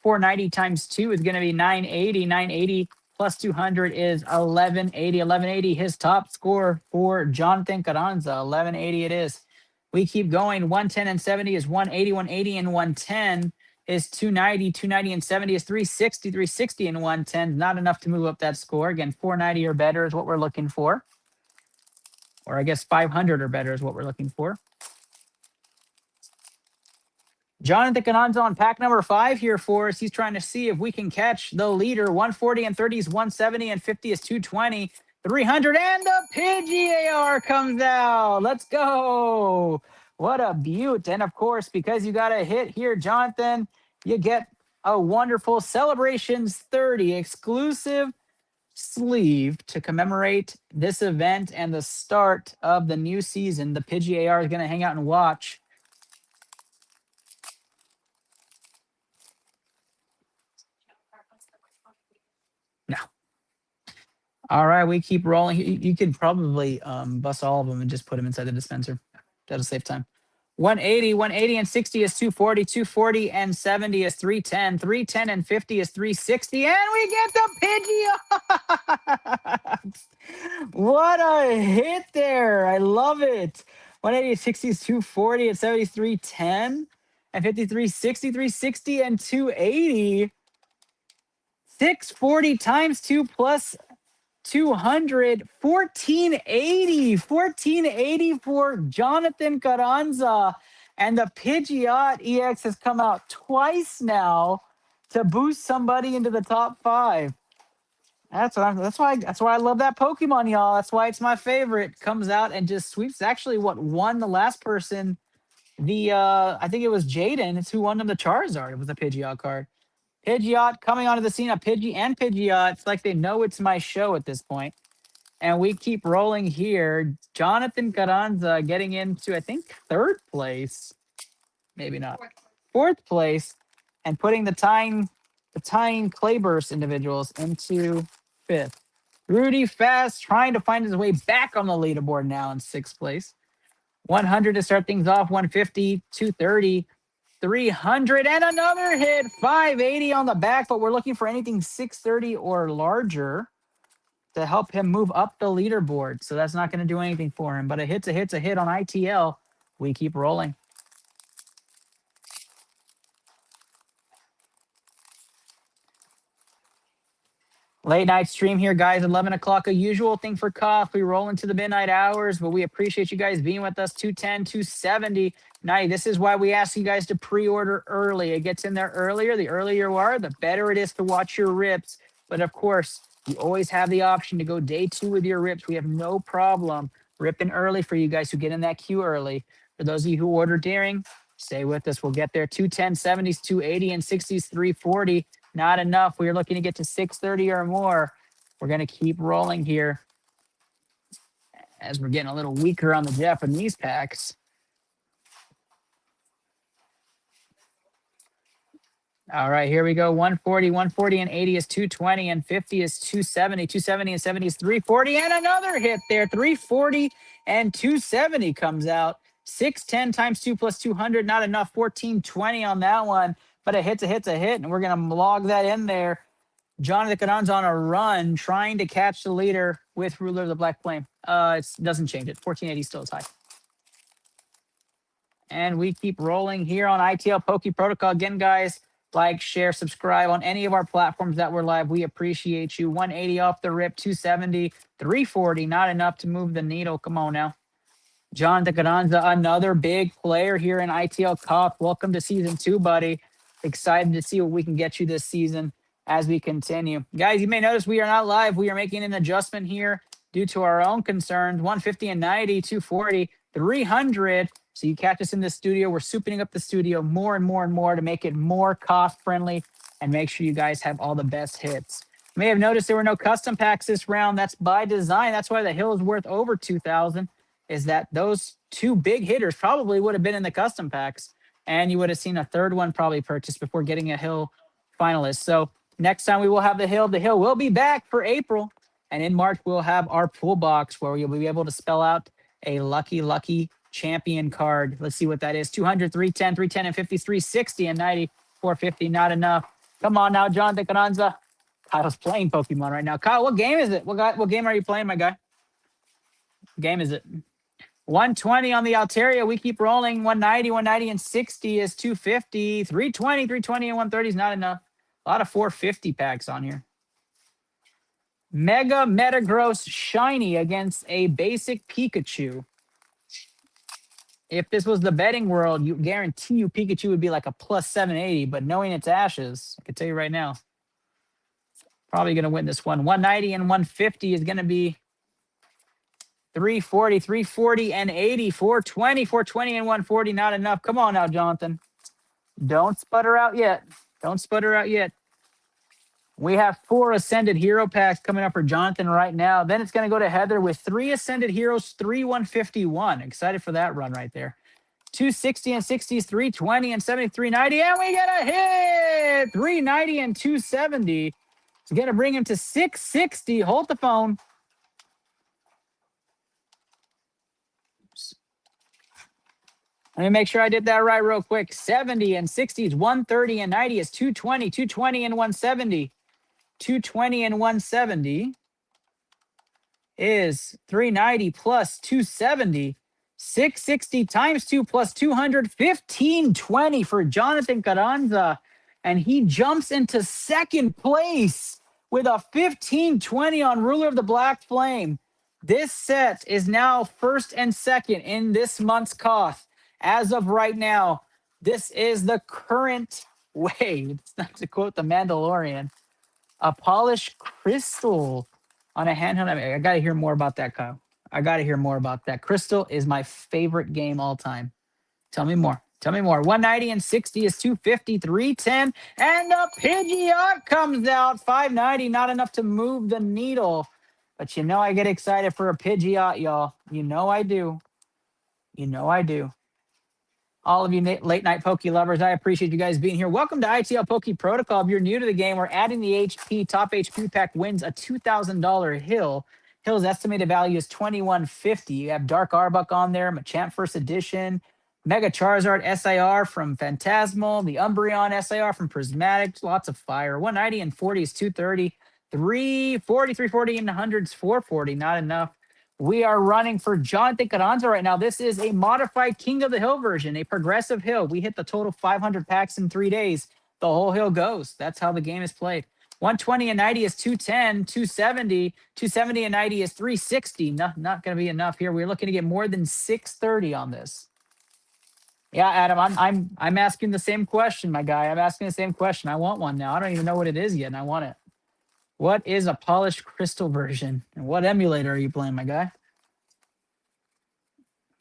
490 times 2 is going to be 980. 980 plus 200 is 1180. 1180, his top score for Jonathan Carranza. 1180 it is. We keep going. 110 and 70 is 180. 180 and 110 is 290. 290 and 70 is 360. 360 and 110. Not enough to move up that score. Again, 490 or better is what we're looking for. Or I guess 500 or better is what we're looking for. Jonathan Canonzo on pack number 5 here for us. He's trying to see if we can catch the leader. 140 and 30 is 170 and 50 is 220. 300 and the Pidgey AR comes out. Let's go. What a beaut. And of course, because you got a hit here, Jonathan, you get a wonderful Celebrations 30 exclusive sleeve to commemorate this event and the start of the new season. The Pidgey AR is going to hang out and watch. No. All right, we keep rolling. You could probably bust all of them and just put them inside the dispenser. That'll save time. 180, 180 and 60 is 240, 240 and 70 is 310, 310 and 50 is 360, and we get the Pidgey. What a hit there. I love it. 180, 60 is 240 and 70 is 310, and 53, 60, 360 and 280. 640 times 2 plus 200, 1480 for Jonathan Carranza. And the Pidgeot EX has come out twice now to boost somebody into the top 5. That's why I love that Pokemon, y'all. That's why it's my favorite. Comes out and just sweeps. Actually, what won the last person? I think it was Jaden. It's who won them the Charizard. It was a Pidgeot card. Pidgeot coming onto the scene, a Pidgey and Pidgeot. It's like they know it's my show at this point. And we keep rolling here. Jonathan Carranza getting into, I think, 3rd place. Maybe not. 4th place. And putting the tying Clayburst individuals into 5th. Rudy Fast trying to find his way back on the leaderboard now in 6th place. 100 to start things off, 150, 230. 300 and another hit, 580 on the back, but we're looking for anything 630 or larger to help him move up the leaderboard. So that's not going to do anything for him, but a hit's a hit on ITL. We keep rolling. Late night stream here, guys. 11 o'clock, a usual thing for Cough. We roll into the midnight hours, but we appreciate you guys being with us. 210, 270. Now, this is why we ask you guys to pre-order early. It gets in there earlier. The earlier you are, the better it is to watch your rips. But of course, you always have the option to go day 2 with your rips. We have no problem ripping early for you guys who get in that queue early. For those of you who order during, stay with us. We'll get there. 210, 70s, 280, and 60s, 340. Not enough. We are looking to get to 630 or more. We're going to keep rolling here as we're getting a little weaker on the Japanese packs. All right, here we go. 140, 140 and 80 is 220 and 50 is 270. 270 and 70 is 340 and another hit there. 340 and 270 comes out. 610 times 2 plus 200, not enough. 1420 on that one. But a hit's a hit, and we're going to log that in there. Jonathan Canon's on a run, trying to catch the leader with Ruler of the Black Flame. It doesn't change it. 1480 still is high. And we keep rolling here on ITL Poke Protocol. Again, guys, like, share, subscribe on any of our platforms that we're live. We appreciate you. 180 off the rip, 270, 340. Not enough to move the needle. Come on now. Jonathan Carranza, another big player here in ITL Cup. Welcome to Season 2, buddy. Excited to see what we can get you this season as we continue. Guys, you may notice we are not live. We are making an adjustment here due to our own concerns. 150 and 90, 240, 300. So you catch us in the studio. We're souping up the studio more and more and more to make it more cost-friendly and make sure you guys have all the best hits. You may have noticed there were no custom packs this round. That's by design. That's why the hill is worth over 2,000, is that those 2 big hitters probably would have been in the custom packs. And you would have seen a 3rd one probably purchased before getting a Hill finalist. So next time we will have the Hill. The Hill will be back for April. And in March, we'll have our pool box where you'll be able to spell out a lucky champion card. Let's see what that is. 200, 310, 310 and 50, 360 and 90, 450. Not enough. Come on now, Jonathan Carranza. Kyle's playing Pokemon right now. Kyle, what game is it? What game are you playing, my guy? What game is it? 120 on the Altaria. We keep rolling. 190 and 60 is 250. 320 and 130 is not enough. A lot of 450 packs on here. Mega Metagross Shiny against a basic Pikachu. If this was the betting world, you guarantee you Pikachu would be like a plus 780, but knowing it's Ashes, I can tell you right now, probably going to win this one. 190 and 150 is going to be 340, 340 and 80, 420, 420 and 140, not enough. Come on now, Jonathan. Don't sputter out yet. Don't sputter out yet. We have 4 Ascended Hero packs coming up for Jonathan right now. Then it's going to go to Heather with 3 Ascended Heroes, 3 151. Excited for that run right there. 260 and 60s, 320 and 70, 390. And we get a hit! 390 and 270. It's going to bring him to 660. Hold the phone. Let me make sure I did that right real quick. 70 and 60s, 130 and 90 is 220, 220 and 170. 220 and 170 is 390 plus 270. 660 times 2 plus 200, 1520 for Jonathan Carranza. And he jumps into second place with a 1520 on Ruler of the Black Flame. This set is now first and second in this month's Koth. As of right now, this is the current way. It's not to quote the Mandalorian. A polished crystal on a handheld. I got to hear more about that, Kyle. I got to hear more about that. Crystal is my favorite game all time. Tell me more. Tell me more. 190 and 60 is 250, 310. And a Pidgeot comes out. 590, not enough to move the needle. But you know I get excited for a Pidgeot, y'all. You know I do. You know I do. All of you late night Poke lovers, I appreciate you guys being here. Welcome to ITL Poke Protocol. If you're new to the game, we're adding the HP. Top HP pack wins a $2,000 Hill. Hill's estimated value is $2,150. You have Dark Arbok on there, Machamp First Edition, Mega Charizard SIR from Phantasmal, the Umbreon SIR from Prismatic, lots of fire. 190 and 40 is 230, 340, 340 and 100s 440, not enough. We are running for Jonathan Carranza right now. This is a modified King of the Hill version, a progressive hill. We hit the total 500 packs in 3 days. The whole hill goes. That's how the game is played. 120 and 90 is 210, 270, 270 and 90 is 360. Not going to be enough here. We're looking to get more than 630 on this. Yeah, Adam, I'm asking the same question, my guy. I'm asking the same question. I want one now. I don't even know what it is yet, and I want it. What is a polished crystal version? And what emulator are you playing, my guy?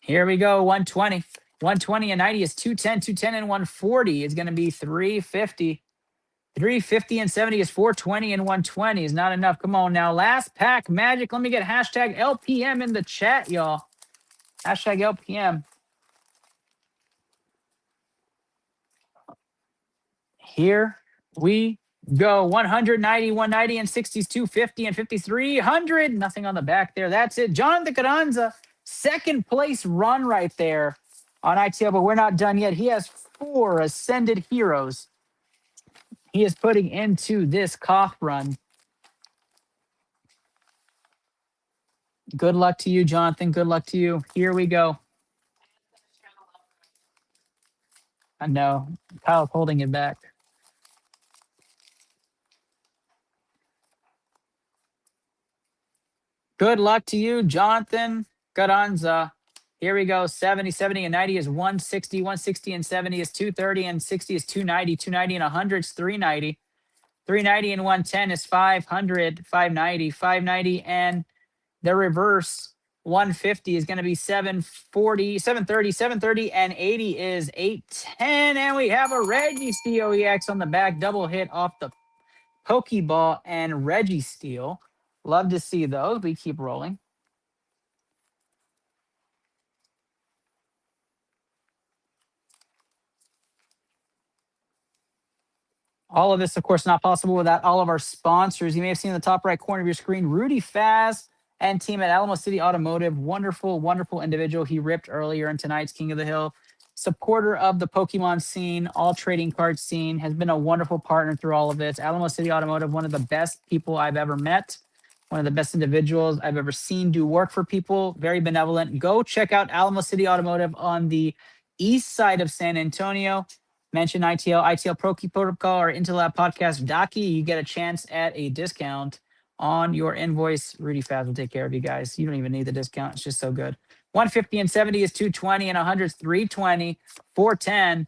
Here we go, 120. 120 and 90 is 210. 210 and 140 is going to be 350. 350 and 70 is 420 and 120 is not enough. Come on now. Last pack magic. Let me get hashtag LPM in the chat, y'all. Hashtag LPM. Here we go. 190, 190 and 60s, 250 and 5,300. Nothing on the back there. That's it. Jonathan Carranza, second place run right there on ITL, but we're not done yet. He has 4 Ascended Heroes. He is putting into this Koth run. Good luck to you, Jonathan. Good luck to you. Here we go. I know. Kyle's holding it back. Good luck to you, Jonathan Carranza. Here we go. 70, 70 and 90 is 160. 160 and 70 is 230 and 60 is 290. 290 and 100 is 390. 390 and 110 is 500. 590. 590 and the reverse 150 is going to be 740. 730. 730 and 80 is 810. And we have a Registeel EX on the back. Double hit off the Pokeball and Registeel. Love to see those. We keep rolling. All of this, of course, not possible without all of our sponsors. You may have seen in the top right corner of your screen, Rudy Faz and team at Alamo City Automotive. Wonderful, wonderful individual. He ripped earlier in tonight's King of the Hill. Supporter of the Pokemon scene, all trading card scene, has been a wonderful partner through all of this. Alamo City Automotive, one of the best people I've ever met. One of the best individuals I've ever seen do work for people. Very benevolent. Go check out Alamo City Automotive on the east side of San Antonio. Mention ITL Poke Protocol or Intelab Podcast Daki. You get a chance at a discount on your invoice. Rudy Faz will take care of you guys. You don't even need the discount. It's just so good. 150 and 70 is 220, and 100 is 320, 410,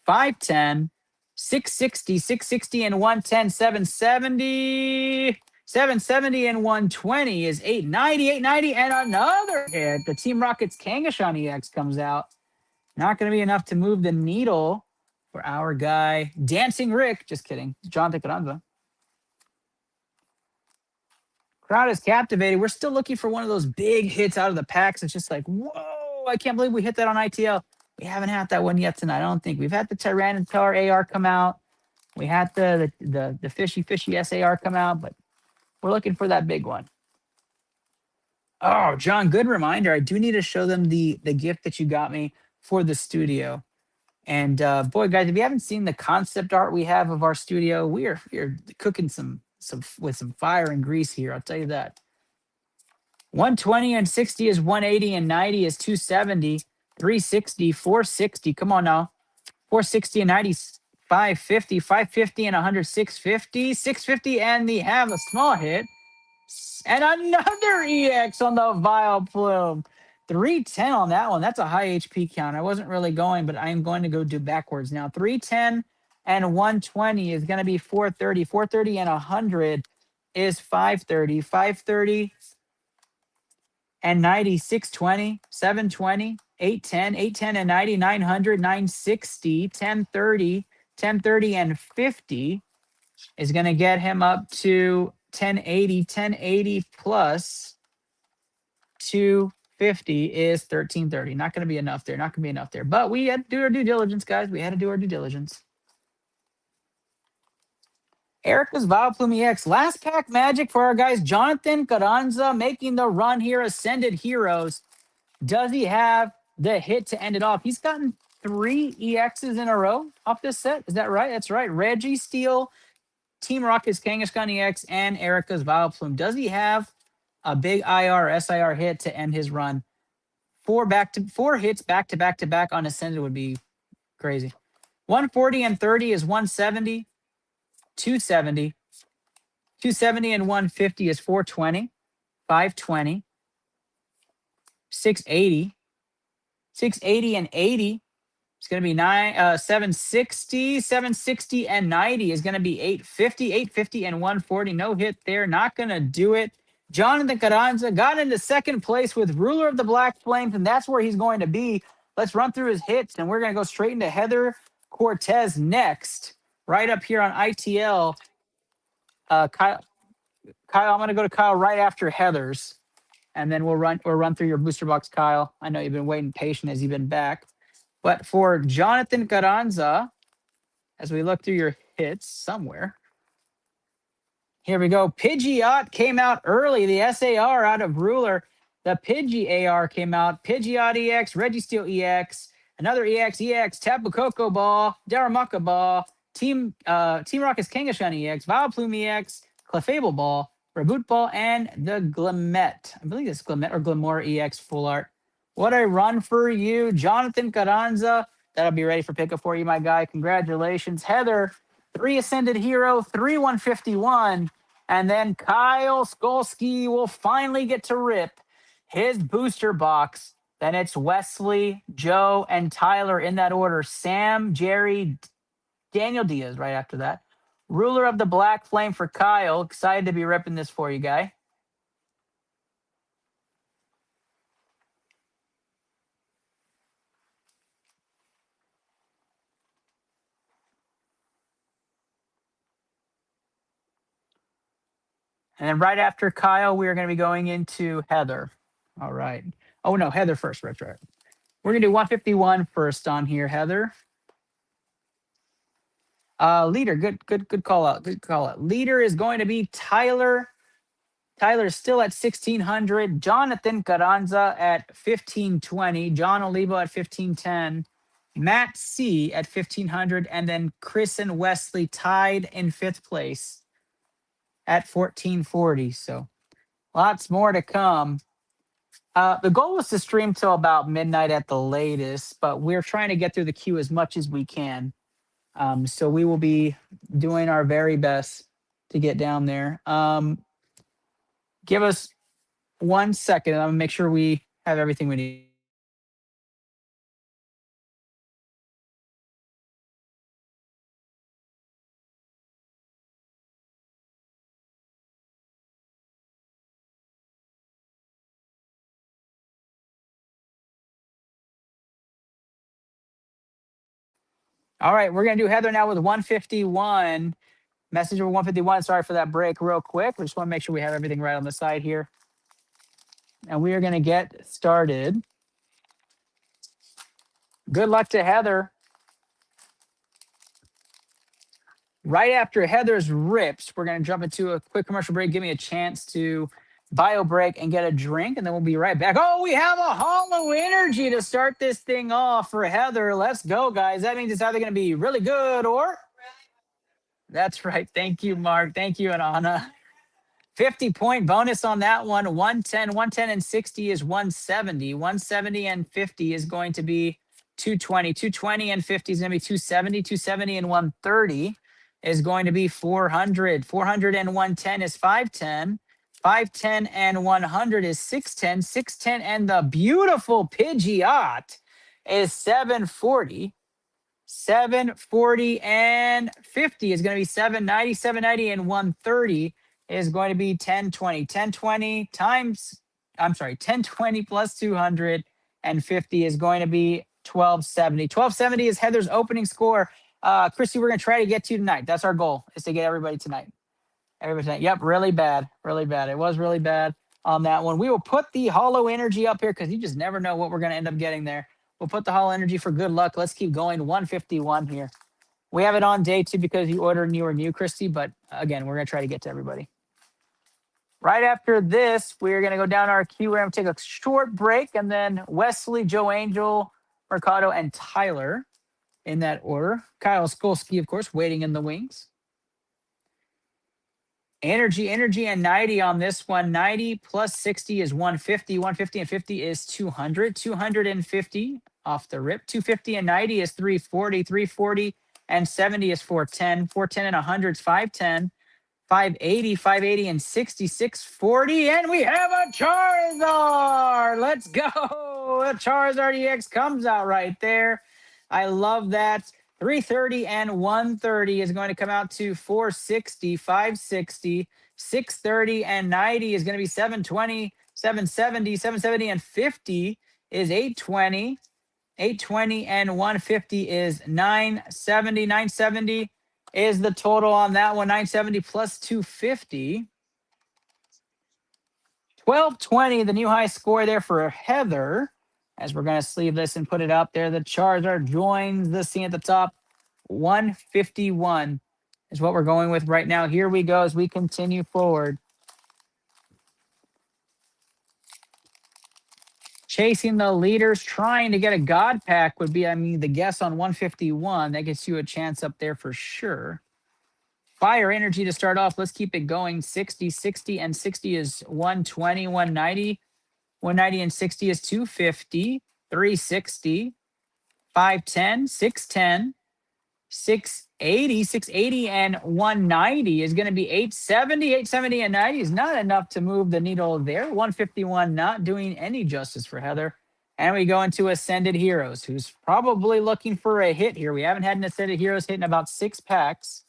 510, 660, 660 and 110, 770. 770 and 120 is 890, 890, and another hit. The Team Rockets Kangaskhan EX comes out. Not going to be enough to move the needle for our guy, Dancing Rick. Just kidding. Jonathan Carranza. Crowd is captivated. We're still looking for one of those big hits out of the packs. It's just like, whoa, I can't believe we hit that on ITL. We haven't had that one yet tonight. I don't think. We've had the Tyranitar AR come out. We had the fishy SAR come out, but we're looking for that big one. Oh, John, good reminder. I do need to show them the gift that you got me for the studio. And boy, guys, if you haven't seen the concept art we have of our studio, we're cooking some with some fire and grease here. I'll tell you that. 120 and 60 is 180 and 90 is 270, 360, 460. Come on now. 460 and 90 550, 550 and 100 650, 650 and they have a small hit. And another EX on the Vile Plume. 310 on that one. That's a high HP count. I wasn't really going, but I'm going to go do backwards now. 310 and 120 is going to be 430. 430 and 100 is 530. 530 and 90, 620, 720, 810, 810 and 90, 900, 960, 1030, 1030 and 50 is going to get him up to 1080, 1080 plus 250 is 1330. Not going to be enough there. Not going to be enough there. But we had to do our due diligence, guys. We had to do our due diligence. Erica's Vileplume EX. Last pack magic for our guys. Jonathan Carranza making the run here. Ascended Heroes. Does he have the hit to end it off? He's gotten 3 EXs in a row off this set. Is that right? That's right. Reggie Steele, Team Rocket's Kangaskhan EX, and Erica's Vileplume. Does he have a big IR or SIR hit to end his run? 4 hits back to back to back on Ascended would be crazy. 140 and 30 is 170. 270. 270 and 150 is 420. 520. 680. 680 and 80. It's going to be 760. 760 and 90 is going to be 850. 850 and 140. No hit there. Not going to do it. Jonathan Carranza got into second place with Ruler of the Black Flames, and that's where he's going to be. Let's run through his hits, and we're going to go straight into Heather Cortez next, right up here on ITL. Kyle, I'm going to go to Kyle right after Heather's, and then we'll run through your booster box, Kyle. I know you've been waiting patient as you've been back. But for Jonathan Carranza, as we look through your hits somewhere, here we go. Pidgeot came out early. The SAR out of Ruler. The Pidgey AR came out. Pidgeot EX, Registeel EX, another EX, Tapu Koko Ball, Darumaka Ball, Team Rocket's Kangaskhan EX, Vileplume EX, Clefable Ball, Reboot Ball, and the Glimmet. I believe it's Glimmet or Glamour EX full art. What a run for you, Jonathan Carranza. That'll be ready for pickup for you, my guy. Congratulations. Heather, 3 Ascended Hero, 3 151. And then Kyle Skolsky will finally get to rip his booster box. Then it's Wesley, Joe, and Tyler in that order. Sam, Jerry, Daniel Diaz right after that. Ruler of the Black Flame for Kyle. Excited to be ripping this for you, guy. And then right after Kyle, we are going to be going into Heather. All right. Oh, no, Heather first. Right. We're going to do 151 first on here, Heather. Leader, good call out. Good call out. Leader is going to be Tyler. Tyler's still at 1,600. Jonathan Carranza at 1,520. John Olivo at 1,510. Matt C at 1,500. And then Chris and Wesley tied in 5th place at 1440. So lots more to come. The goal was to stream till about midnight at the latest, but we're trying to get through the queue as much as we can. So we will be doing our very best to get down there. Give us 1 second. I'm going to make sure we have everything we need. All right, we're going to do Heather now with 151. Message over 151. Sorry for that break real quick. We just want to make sure we have everything right on the side here. And we are going to get started. Good luck to Heather. Right after Heather's rips, we're going to jump into a quick commercial break. Give me a chance to bio break and get a drink, and then we'll be right back. Oh, we have a Hollow Energy to start this thing off for Heather. Let's go, guys. That means it's either going to be really good or... That's right. Thank you, Mark. Thank you, Anna. 50-point bonus on that one. 110 and 60 is 170. 170 and 50 is going to be 220. 220 and 50 is going to be 270. 270 and 130 is going to be 400. 400 and 110 is 510. 510 and 100 is 610. 610 and the beautiful Pidgeot is 740. 740 and 50 is going to be 790. 790 and 130 is going to be 1020. 1020 times, I'm sorry, 1020 plus 250 is going to be 1270. 1270 is Heather's opening score. Christy, we're going to try to get to you tonight. That's our goal, is to get everybody tonight. Everybody tonight. Yep, really bad. Really bad. It was really bad on that one. We will put the Hollow Energy up here because you just never know what we're going to end up getting there. We'll put the Hollow Energy for good luck. Let's keep going. 151 here. We have it on day 2 because you ordered and you were new, Christy. But again, we're going to try to get to everybody. Right after this, we're going to go down our queue. We're going to take a short break. And then Wesley, Joe Angel, Mercado, and Tyler in that order. Kyle Skolsky, of course, waiting in the wings. Energy, and 90 on this one. 90 plus 60 is 150. 150 and 50 is 200. 250 off the rip. 250 and 90 is 340. 340 and 70 is 410. 410 and 100 is 510. 580, 580 and 6640. And we have a Charizard. Let's go. A Charizard EX comes out right there. I love that. 330 and 130 is going to come out to 460, 560, 630 and 90 is going to be 720, 770, 770 and 50 is 820. 820 and 150 is 970. 970 is the total on that one. 970 plus 250. 1220, the new high score there for Heather. As we're going to sleeve this and put it up there, the Charizard joins the scene at the top. 151 is what we're going with right now. Here we go as we continue forward. Chasing the leaders, trying to get a God pack would be, the guess on 151. That gets you a chance up there for sure. Fire Energy to start off. Let's keep it going. 60, 60, and 60 is 120, 190. 190 and 60 is 250, 360, 510, 610, 680, 680 and 190 is going to be 870. 870 and 90 is not enough to move the needle there. 151 not doing any justice for Heather. And we go into Ascended Heroes, who's probably looking for a hit here. We haven't had an Ascended Heroes hit in about 6 packs.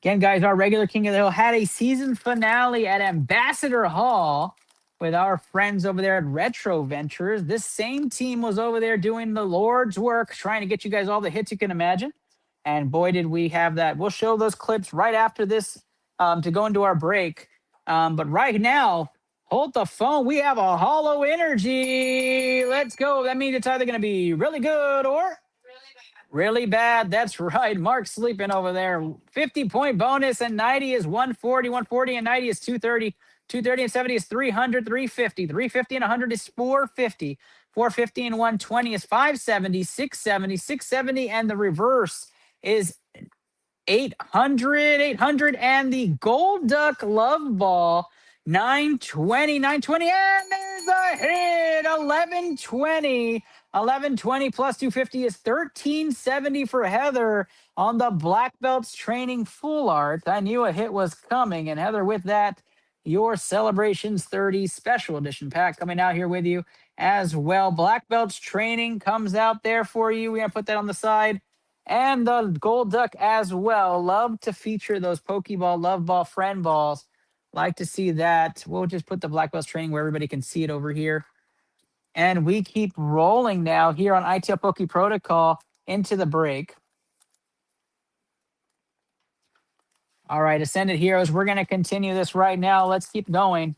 Again, guys, our regular King of the Hill had a season finale at Ambassador Hall with our friends over there at Retro Ventures. This same team was over there doing the Lord's work, trying to get you guys all the hits you can imagine. And boy, did we have that. We'll show those clips right after this to go into our break. But right now, hold the phone. We have a Hollow Energy. Let's go. That means it's either going to be really good or... really bad. That's right. Mark's sleeping over there. 50-point bonus and 90 is 140. 140 and 90 is 230. 230 and 70 is 300. 350. 350 and 100 is 450. 450 and 120 is 570. 670. 670 and the reverse is 800. 800 and the Gold Duck Love Ball 920. 920 and there's a hit. 1120. 1120 plus 250 is 1370 for Heather on the Black Belts Training Full Art. I knew a hit was coming. And Heather, with that, your Celebrations 30 Special Edition pack coming out here with you as well. Black Belts Training comes out there for you. We're going to put that on the side. And the Gold Duck as well. Love to feature those Pokeball, Love Ball, Friend Balls. Like to see that. We'll just put the Black Belts Training where everybody can see it over here. And we keep rolling now here on iTL Poke Protocol into the break. All right, Ascended Heroes, we're going to continue this right now. Let's keep going.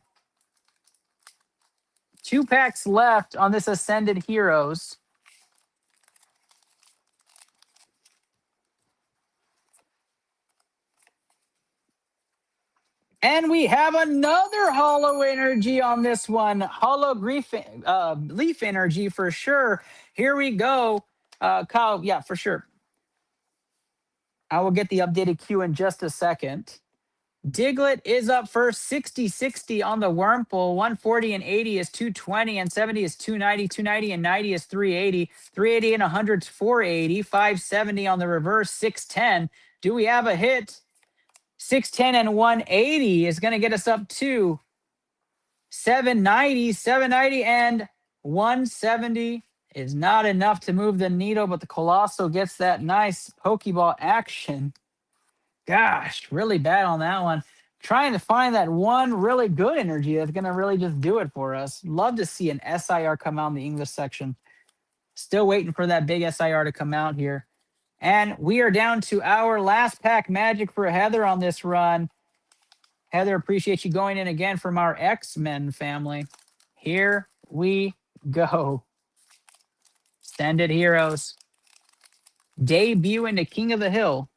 2 packs left on this Ascended Heroes. And we have another Hollow Energy on this one. Hollow Leaf Energy for sure. Here we go. Kyle, yeah, for sure. I will get the updated queue in just a second. Diglett is up first, 60-60 on the Wurmple. 140 and 80 is 220, and 70 is 290. 290 and 90 is 380. 380 and 100 is 480. 570 on the reverse, 610. Do we have a hit? 610 and 180 is going to get us up to 790. 790 and 170 is not enough to move the needle, but the Colossal gets that nice Pokeball action. Gosh, really bad on that one. Trying to find that one really good energy that's going to really just do it for us. Love to see an SIR come out in the English section. Still waiting for that big SIR to come out here. And we are down to our last pack magic for Heather on this run. Heather, appreciate you going in again from our X-Men family. Here we go. Extended Heroes. Debut into King of the Hill.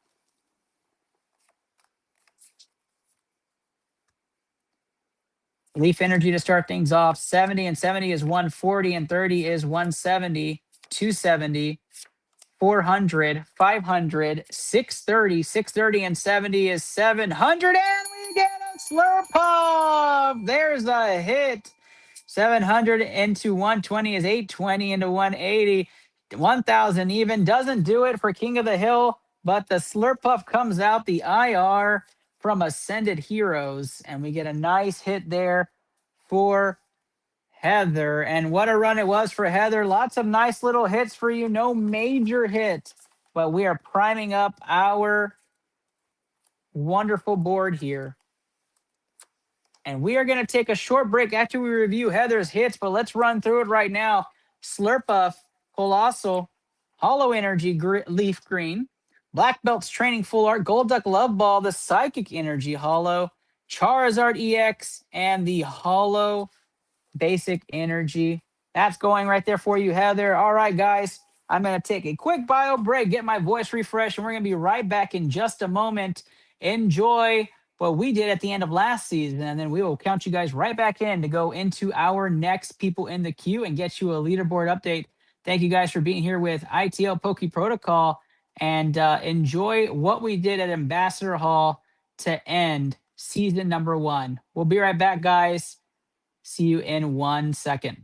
Leaf Energy to start things off. 70 and 70 is 140 and 30 is 170. 270. 400, 500, 630, 630 and 70 is 700, and we get a Slurpuff. There's a hit. 700 into 120 is 820 into 180. 1,000 even doesn't do it for King of the Hill, but the Slurpuff comes out the IR from Ascended Heroes, and we get a nice hit there for Heather. And what a run it was for Heather. Lots of nice little hits for you. No major hits, but we are priming up our wonderful board here. And we are going to take a short break after we review Heather's hits, but let's run through it right now. Slurpuff, Colossal, Hollow Energy, Leaf Green, Black Belts Training Full Art, Gold Duck Love Ball, the Psychic Energy Hollow, Charizard EX, and the Hollow Basic Energy. That's going right there for you, Heather. All right, guys, I'm going to take a quick bio break, get my voice refreshed, and we're going to be right back in just a moment. Enjoy what we did at the end of last season, and then we will count you guys right back in to go into our next people in the queue and get you a leaderboard update. Thank you guys for being here with ITL Poke Protocol, and enjoy what we did at Ambassador Hall to end season number 1. We'll be right back, guys. See you in 1 second.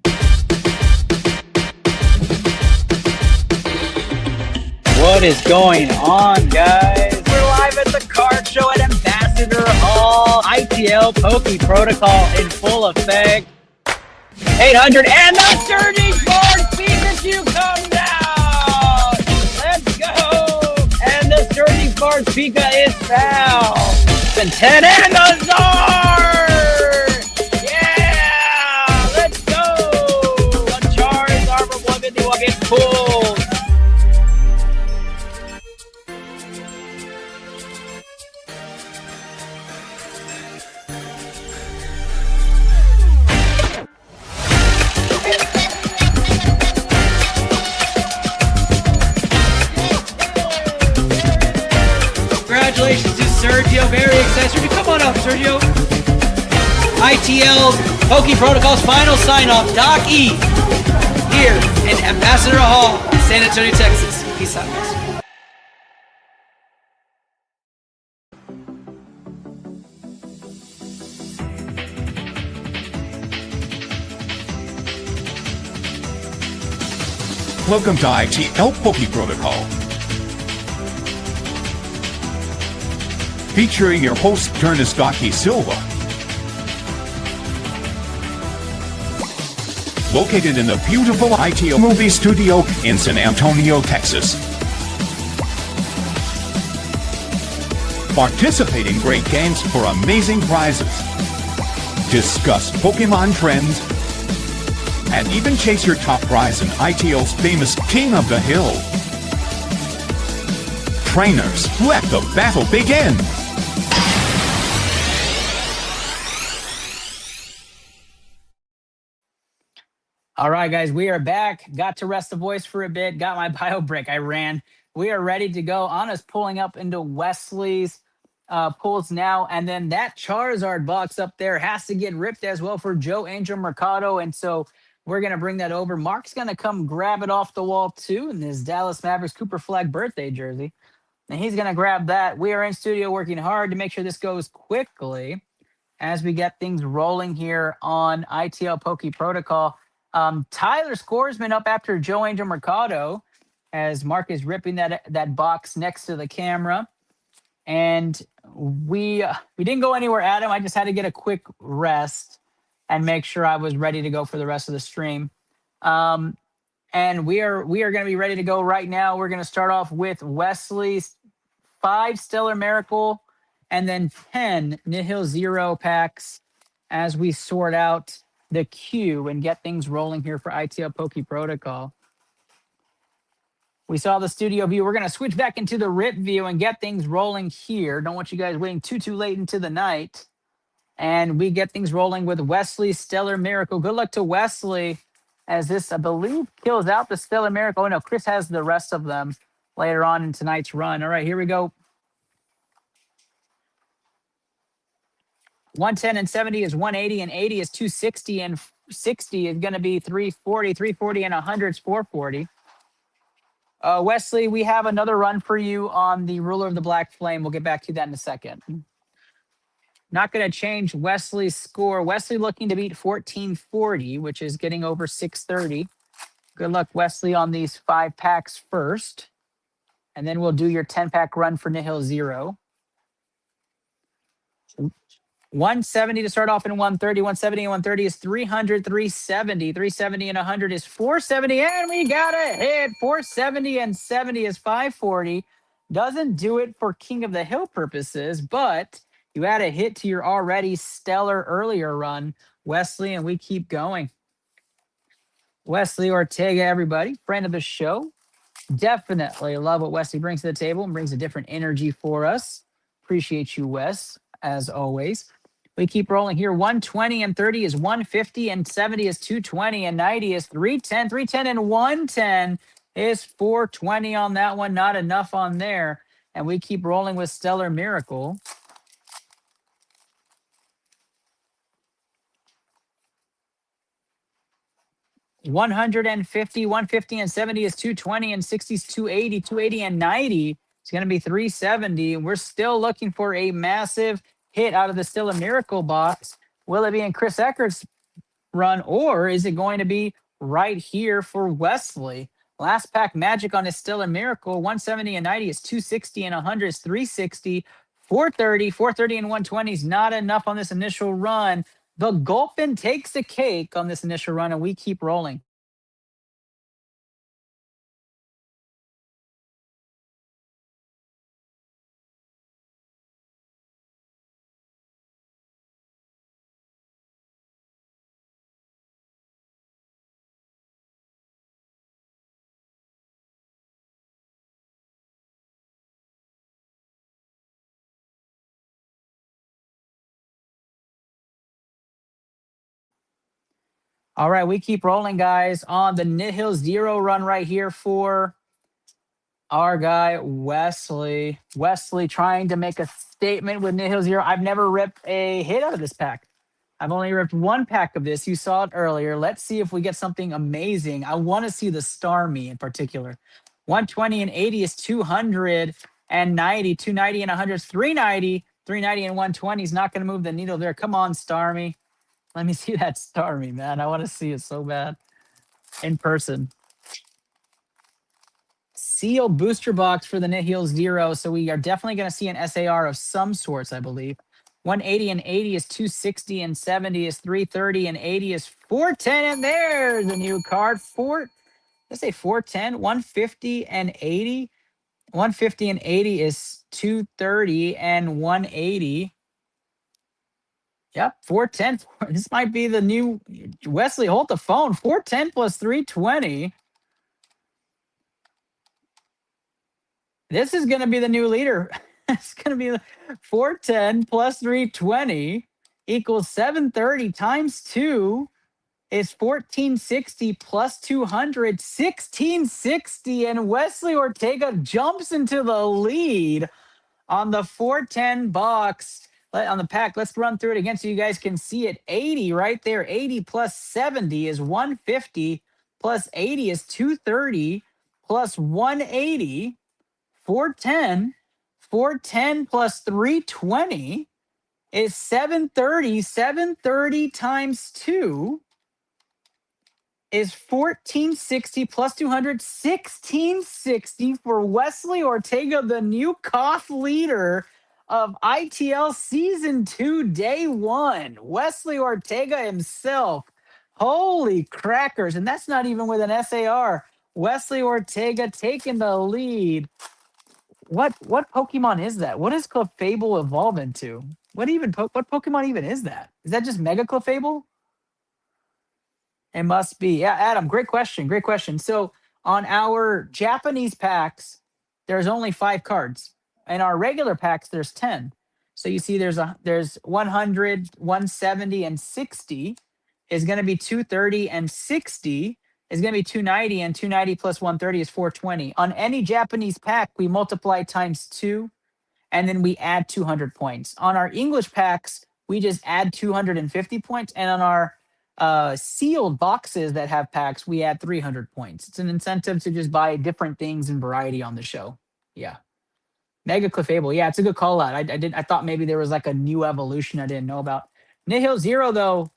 What is going on, guys? We're live at the card show at Ambassador Hall. ITL Poke Protocol in full effect. 800 and the surging forward Pikachu comes down. Let's go. And the surging forward Pika is found. The 10 and the Zard. Yeah. Let's go. A Charizard from 151 gets pulled. Congratulations to Sergio. Very excited. Come on up, Sergio. ITL Poke Protocol's final sign-off. Doc E. Here in Ambassador Hall, San Antonio, Texas. Peace out, guys. Welcome to iTL Poke Protocol. Featuring your host, Ernestaki Silva. Located in the beautiful iTL movie studio in San Antonio, Texas. Participate in great games for amazing prizes. Discuss Pokemon trends. And even chase your top prize in iTL's famous King of the Hill. Trainers, let the battle begin! All right, guys, we are back. Got to rest the voice for a bit. Got my bio break. I ran. We are ready to go. Anna's pulling up into Wesley's pulls now. And then that Charizard box up there has to get ripped as well for Joe Angel Mercado. And so we're going to bring that over. Mark's going to come grab it off the wall too in this Dallas Mavericks Cooper Flag birthday jersey. And he's going to grab that. We are in studio working hard to make sure this goes quickly as we get things rolling here on iTL Poke Protocol. Tyler Scoresman up after Joe Angel Mercado as Mark is ripping that box next to the camera. And we didn't go anywhere, Adam. I just had to get a quick rest and make sure I was ready to go for the rest of the stream. And we are going to be ready to go right now. We're going to start off with Wesley's 5 Stellar Miracle and then 10 Nihil Zero packs as we sort out the queue and get things rolling here for iTL Poke Protocol. We saw the studio view. We're going to switch back into the RIP view and get things rolling here. Don't want you guys waiting too late into the night. And we get things rolling with Wesley's Stellar Miracle. Good luck to Wesley as this, I believe, kills out the Stellar Miracle. Oh, no, Chris has the rest of them later on in tonight's run. All right, here we go. 110 and 70 is 180 and 80 is 260 and 60 is going to be 340. 340 and 100 is 440. Wesley, we have another run for you on the Ruler of the Black Flame. We'll get back to that in a second. Not going to change Wesley's score. Wesley looking to beat 1440, which is getting over 630. Good luck, Wesley, on these 5 packs first. And then we'll do your 10-pack run for Nihil Zero. 170 to start off in 130. 170 and 130 is 300, 370. 370 and 100 is 470. And we got a hit. 470 and 70 is 540. Doesn't do it for King of the Hill purposes, but you add a hit to your already stellar earlier run, Wesley, and we keep going. Wesley Ortega, everybody, friend of the show. Definitely love what Wesley brings to the table and brings a different energy for us. Appreciate you, Wes, as always. We keep rolling here. 120 and 30 is 150 and 70 is 220 and 90 is 310. 310 and 110 is 420 on that one. Not enough on there. And we keep rolling with Stellar Miracle. $150, 150 and 70 is 220 and 60 is 280. 280 and 90 is going to be 370. We're still looking for a massive hit out of the Still a Miracle box. Will it be in Chris Eckert's run, or is it going to be right here for Wesley? Last pack magic on his Still a Miracle. 170 and 90 is 260 and 100 is 360. 430, 430 and 120 is not enough on this initial run. The Gulpin takes the cake on this initial run, and we keep rolling. All right, we keep rolling, guys, on the Nihil Zero run right here for our guy, Wesley. Wesley trying to make a statement with Nihil Zero. I've never ripped a hit out of this pack. I've only ripped 1 pack of this. You saw it earlier. Let's see if we get something amazing. I want to see the Star Me in particular. 120 and 80 is 290. 290 and 100 is 390. 390 and 120 is not going to move the needle there. Come on, Star Me. Let me see that Star Me, man. I want to see it so bad in person. sealed booster box for the Nihil Zero. So we are definitely going to see an SAR of some sorts, I believe. 180 and 80 is 260 and 70 is 330 and 80 is 410. And there's a new card. Let's say 410, 150 and 80. 150 and 80 is 230 and 180. Yep, 410. This might be the new Wesley. Hold the phone. 410 plus 320. This is going to be the new leader. It's going to be 410 plus 320 equals 730 times 2 is 1460 plus 200, 1660. And Wesley Ortega jumps into the lead on the 410 box. On the pack, let's run through it again so you guys can see it. 80 right there. 80 plus 70 is 150 plus 80 is 230 plus 180. 410. 410 plus 320 is 730. 730 times 2 is 1460 plus 200, 1660 for Wesley Ortega, the new Koth leader of ITL Season 2, Day 1. Wesley Ortega himself. Holy crackers. And that's not even with an SAR. Wesley Ortega taking the lead. What Pokemon is that? What does Clefable evolve into? What Pokemon even is that? Is that just Mega Clefable? It must be. Yeah, Adam, great question. Great question. So on our Japanese packs, there's only 5 cards. In our regular packs, there's 10. So you see there's 100, 170, and 60 is going to be 230, and 60 is going to be 290, and 290 plus 130 is 420. On any Japanese pack, we multiply times 2, and then we add 200 points. On our English packs, we just add 250 points, and on our sealed boxes that have packs, we add 300 points. It's an incentive to just buy different things and variety on the show. Yeah. Mega Clefable. Yeah, it's a good call out. I thought maybe there was like a new evolution I didn't know about. Nihil Zero, though,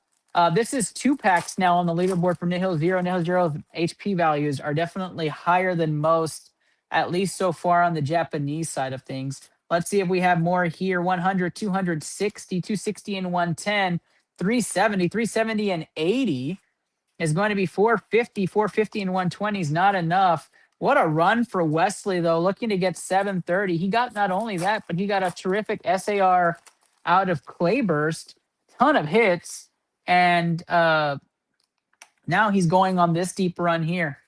this is 2 packs now on the leaderboard for Nihil Zero. Nihil Zero's HP values are definitely higher than most, at least so far on the Japanese side of things. Let's see if we have more here. 100, 260, 260, and 110. 370, 370, and 80 is going to be 450, 450, and 120 is not enough. What a run for Wesley, though, looking to get 730. He got not only that, but he got a terrific SAR out of Clayburst, ton of hits, and now he's going on this deep run here.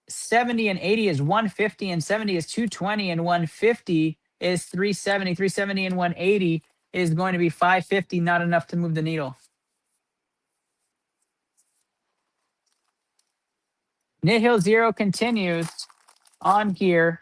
70 and 80 is 150, and 70 is 220, and 150 is 370. 370 and 180 is going to be 550, not enough to move the needle. Nihil Zero continues on here.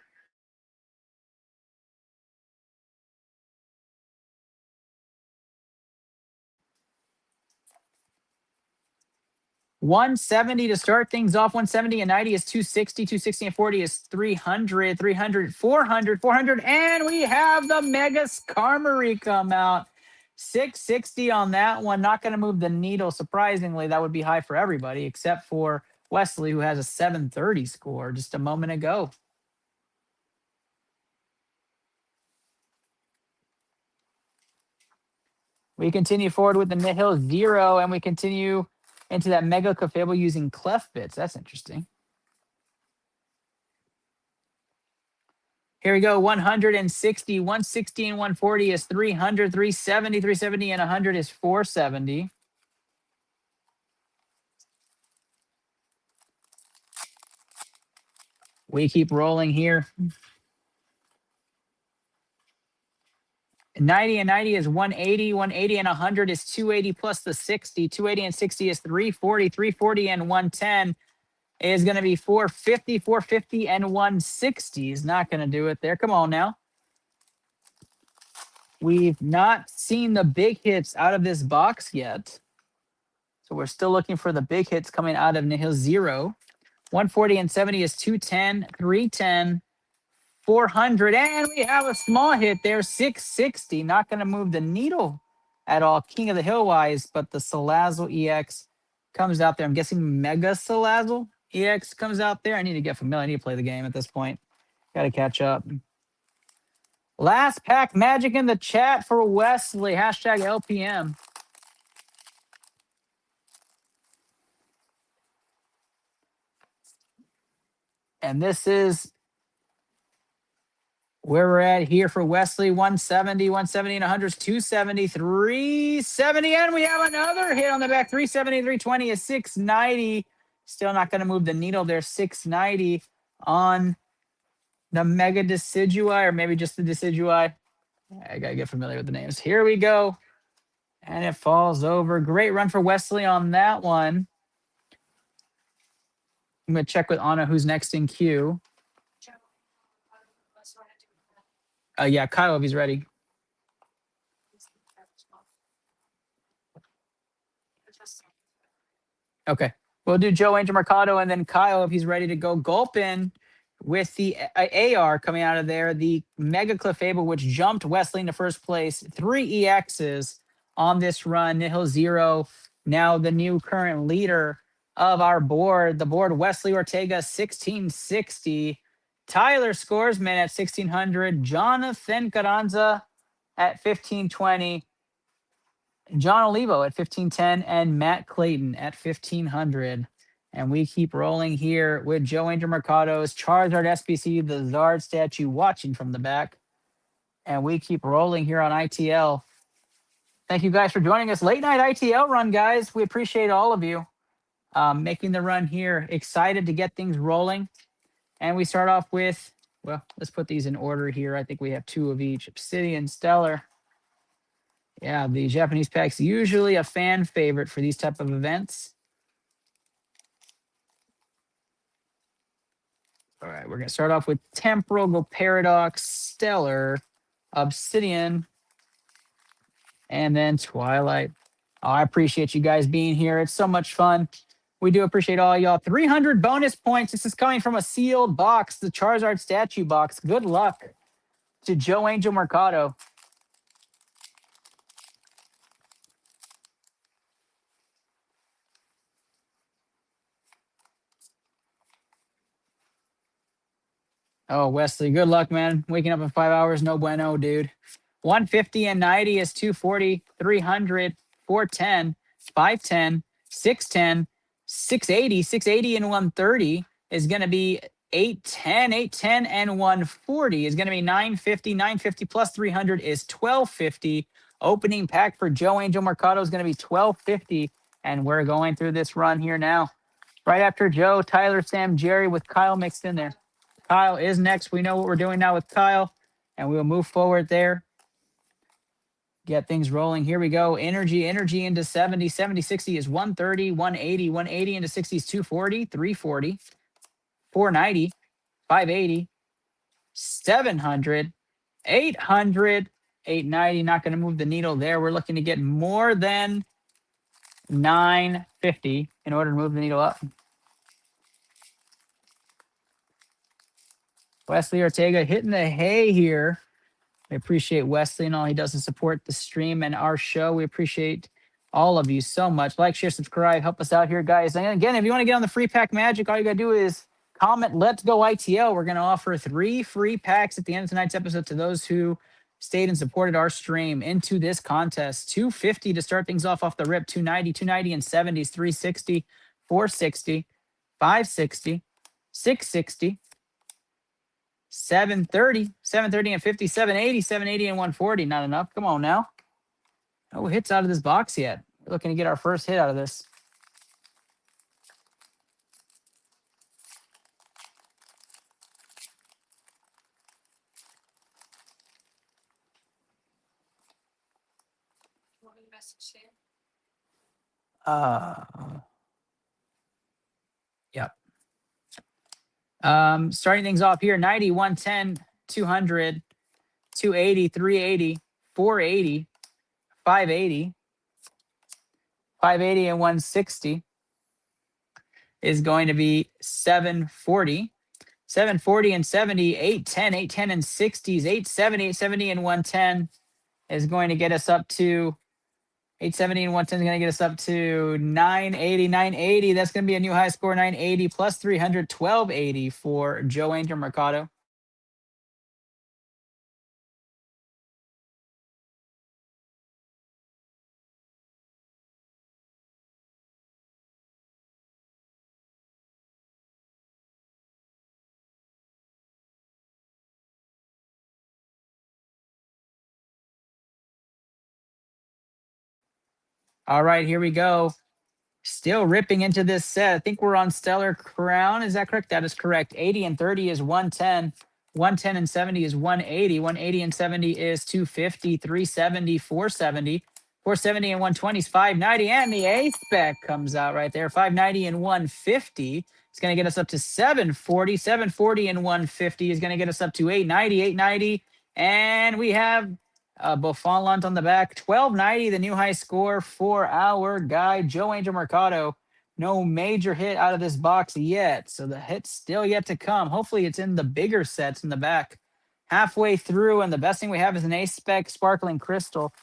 $170 to start things off. 170 and 90 is 260. 260 and 40 is 300. 300, 400, 400. And we have the Mega Skarmory come out. 660 on that one. Not going to move the needle. Surprisingly, that would be high for everybody except for Wesley, who has a 730 score just a moment ago. We continue forward with the Nihil Zero, and we continue into that Mega Clefable using Clef Bits. That's interesting. Here we go. 160, 160, and 140 is 300, 370, 370, and 100 is 470. We keep rolling here. 90 and 90 is 180. 180 and 100 is 280 plus the 60. 280 and 60 is 340. 340 and 110 is going to be 450. 450 and 160 is not going to do it there. Come on now. We've not seen the big hits out of this box yet. So we're still looking for the big hits coming out of Nihil Zero. 140 and 70 is 210. 310. 400, and we have a small hit there, 660. Not going to move the needle at all. King of the Hill wise, but the Salazzle EX comes out there. I'm guessing Mega Salazzle. EX comes out there. I need to get familiar. I need to play the game at this point. Got to catch up. Last pack magic in the chat for Wesley. Hashtag LPM. And this is where we're at here for Wesley. 170, 170 and 100s, 270, 370. And we have another hit on the back. 370, 320 is 690. Still not going to move the needle there. 690 on the Mega Decidui, or maybe just the Decidui. I got to get familiar with the names. Here we go. And it falls over. Great run for Wesley on that one. I'm going to check with Anna who's next in queue. Yeah, Kyle, if he's ready. Okay. We'll do Joe Angel Mercado and then Kyle if he's ready to go. Gulp in with the AR coming out of there. The Mega Clefable, which jumped Wesley into first place. 3 EXs on this run. Nihil 0. Now the new current leader of our board. The board, Wesley Ortega, 1660. Tyler Scoresman at 1600. Jonathan Carranza at 1520. John Olivo at 1510 and Matt Clayton at 1500. And we keep rolling here with Joe Angel Mercado's Charizard SBC, the Zard statue watching from the back. And we keep rolling here on ITL. Thank you guys for joining us. Late night ITL run, guys. We appreciate all of you making the run here. Excited to get things rolling. And we start off with, well, let's put these in order here. I think we have 2 of each. Obsidian, Stellar. Yeah, the Japanese pack's usually a fan favorite for these type of events. All right, we're going to start off with Temporal, go Paradox, Stellar, Obsidian, and then Twilight. Oh, I appreciate you guys being here. It's so much fun. We do appreciate all y'all. 300 bonus points. This is coming from a sealed box, the Charizard statue box. Good luck to Joe Angel Mercado. Oh, Wesley, good luck, man. Waking up in 5 hours, no bueno, dude. 150 and 90 is 240, 300, 410, 510, 610, 680, 680 and 130 is going to be 810, 810 and 140 is going to be 950, 950 plus 300 is 1250. Opening pack for Joe Angel Mercado is going to be 1250. And we're going through this run here now. Right after Joe, Tyler, Sam, Jerry with Kyle mixed in there. Kyle is next. We know what we're doing now with Kyle, and we will move forward there. Get things rolling. Here we go. Energy into 70. 70, 60 is 130, 180. 180 into 60 is 240, 340, 490, 580, 700, 800, 890. Not going to move the needle there. We're looking to get more than 950 in order to move the needle up. Wesley Ortega hitting the hay here. We appreciate Wesley and all he does to support the stream and our show. We appreciate all of you so much. Like, share, subscribe. Help us out here, guys. And again, if you want to get on the free pack magic, all you got to do is comment, "Let's go ITL." We're going to offer 3 free packs at the end of tonight's episode to those who stayed and supported our stream into this contest. 250 to start things off the rip. 290, 290 and 70s. 360, 460, 560, 660. 730, 730 and 50, 780, 780 and 140. Not enough. Come on now. No hits out of this box yet. We're looking to get our first hit out of this. Yep. Starting things off here, 90, 110, 200, 280, 380, 480, 580, 580 and 160 is going to be 740. 740 and 70, 810, 810 and 60s, 870, 870 and 110 is going to get us up to 870 and 110 is going to get us up to 980. 980. That's going to be a new high score. 980 plus 300, 1280 for Joe Angel Mercado. All right, here we go. Still ripping into this set. I think we're on Stellar Crown. Is that correct? That is correct. 80 and 30 is 110. 110 and 70 is 180. 180 and 70 is 250. 370, 470. 470 and 120 is 590. And the A spec comes out right there. 590 and 150. It's going to get us up to 740. 740 and 150 is going to get us up to 890. 890. And we have Beaufort on the back, 1290, the new high score for our guy, Joe Angel Mercado. No major hit out of this box yet, so the hit's still yet to come. Hopefully it's in the bigger sets in the back. Halfway through, and the best thing we have is an A-Spec Sparkling Crystal.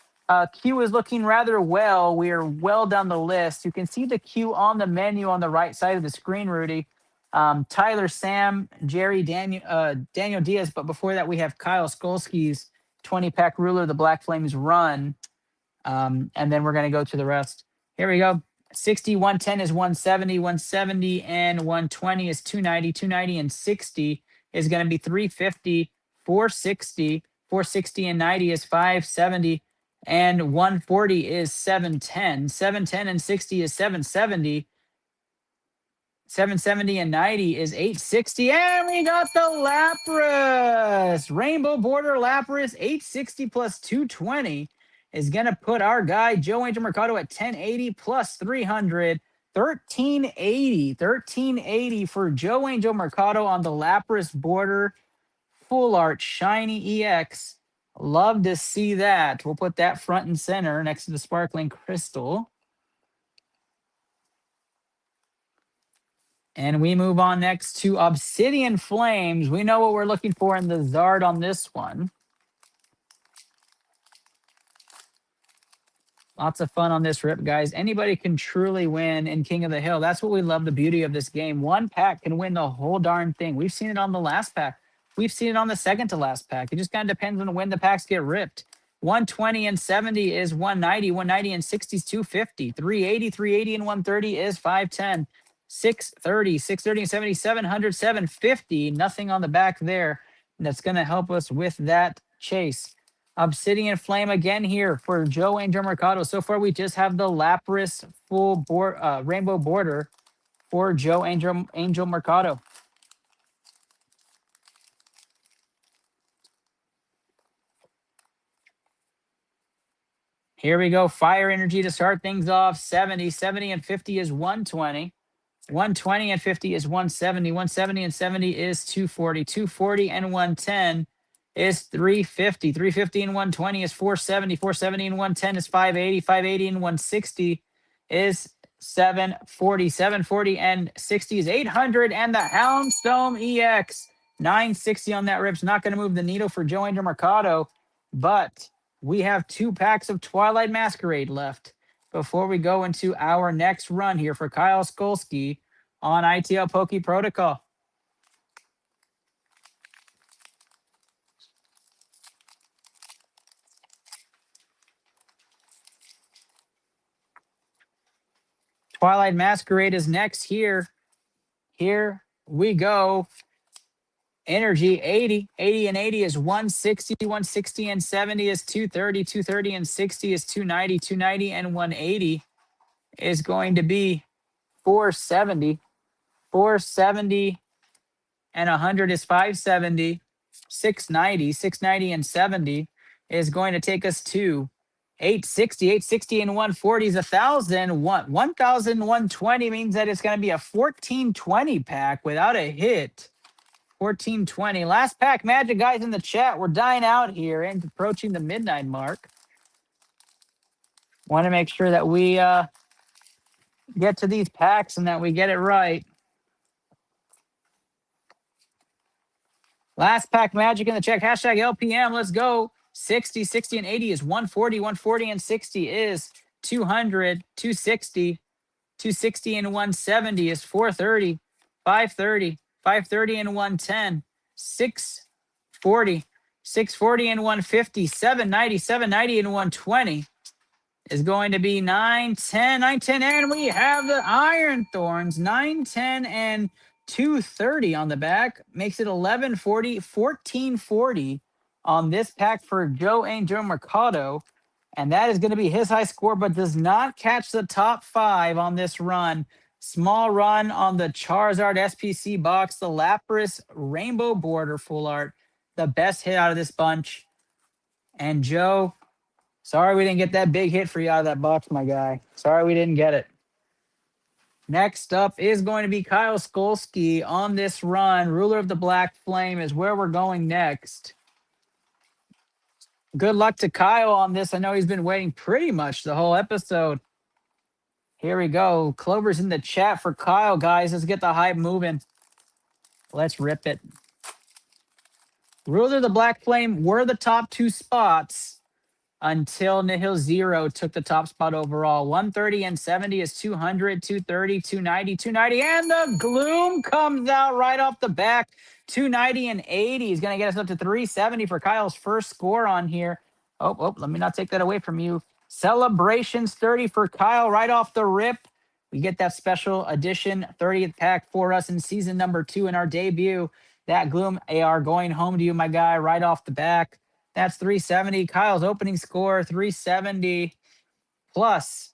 Q is looking rather well. We are well down the list. You can see the Q on the menu on the right side of the screen, Rudy. Tyler, Sam, Jerry, Daniel Diaz, but before that we have Kyle Skolsky's 20-pack ruler, the Black Flames run. And then we're going to go to the rest. Here we go. 60, 110 is 170, 170 and 120 is 290, 290 and 60 is going to be 350, 460, 460 and 90 is 570, and 140 is 710. 710 and 60 is 770. 770 and 90 is 860. And we got the Lapras. Rainbow Border Lapras, 860 plus 220 is going to put our guy, Joe Angel Mercado, at 1080 plus 300. 1380. 1380 for Joe Angel Mercado on the Lapras Border. Full art shiny EX. Love to see that. We'll put that front and center next to the Sparkling Crystal. And we move on next to Obsidian Flames. We know what we're looking for in the Zard on this one. Lots of fun on this rip, guys. Anybody can truly win in King of the Hill. That's what we love, the beauty of this game. One pack can win the whole darn thing. We've seen it on the last pack. We've seen it on the second to last pack. It just kind of depends on when the packs get ripped. 120 and 70 is 190. 190 and 60 is 250. 380, 380 and 130 is 510. 630, 630 and 70, 700, 750. Nothing on the back there. And that's going to help us with that chase. Obsidian Flame again here for Joe Angel Mercado. So far, we just have the Lapras full board, rainbow border for Joe Angel Mercado. Here we go. Fire Energy to start things off. 70, 70 and 50 is 120. 120 and 50 is 170. 170 and 70 is 240. 240 and 110 is 350. 350 and 120 is 470. 470 and 110 is 580. 580 and 160 is 740. 740 and 60 is 800. And the Houndstone EX 960 on that rip's not going to move the needle for Joe Angel Mercado, but we have 2 packs of Twilight Masquerade left before we go into our next run here for Kyle Skolsky on iTL Poke Protocol. Twilight Masquerade is next here. Here we go. Energy 80. 80 and 80 is 160. 160 and 70 is 230. 230 and 60 is 290. 290 and 180 is going to be 470. 470 and 100 is 570. 690. 690 and 70 is going to take us to 860. 860 and 140 is 1,000. 1,120 means that it's going to be a 1420 pack without a hit. 1420. Last pack magic, guys, in the chat. We're dying out here and approaching the midnight mark. Want to make sure that we get to these packs and that we get it right. Last pack magic in the chat. Hashtag LPM. Let's go. 60, 60 and 80 is 140. 140 and 60 is 200, 260, 260 and 170 is 430, 530, 530 and 110, 640, 640 and 150, 790, 790 and 120 is going to be 910, 910, and we have the Iron Thorns, 910 and 230 on the back. Makes it 1140, 1440 on this pack for Joe Angel Mercado. And that is going to be his high score, but does not catch the top 5 on this run. Small run on the Charizard SPC box, the Lapras Rainbow Border Full Art, the best hit out of this bunch. And Joe, sorry we didn't get that big hit for you out of that box, my guy. Sorry we didn't get it. Next up is going to be Kyle Skolsky on this run. Ruler of the Black Flame is where we're going next. Good luck to Kyle on this. I know he's been waiting pretty much the whole episode. Here we go. Clover's in the chat for Kyle, guys. Let's get the hype moving. Let's rip it. Ruler of the Black Flame were the top 2 spots until Nihil Zero took the top spot overall. 130 and 70 is 200, 230, 290, 290, and the Gloom comes out right off the back. 290 and 80 is going to get us up to 370 for Kyle's first score on here. Oh, let me not take that away from you. Celebrations 30 for Kyle right off the rip. We get that special edition 30th pack for us in season number 2 in our debut. That Gloom AR going home to you, my guy, right off the back. That's 370. Kyle's opening score, 370 plus,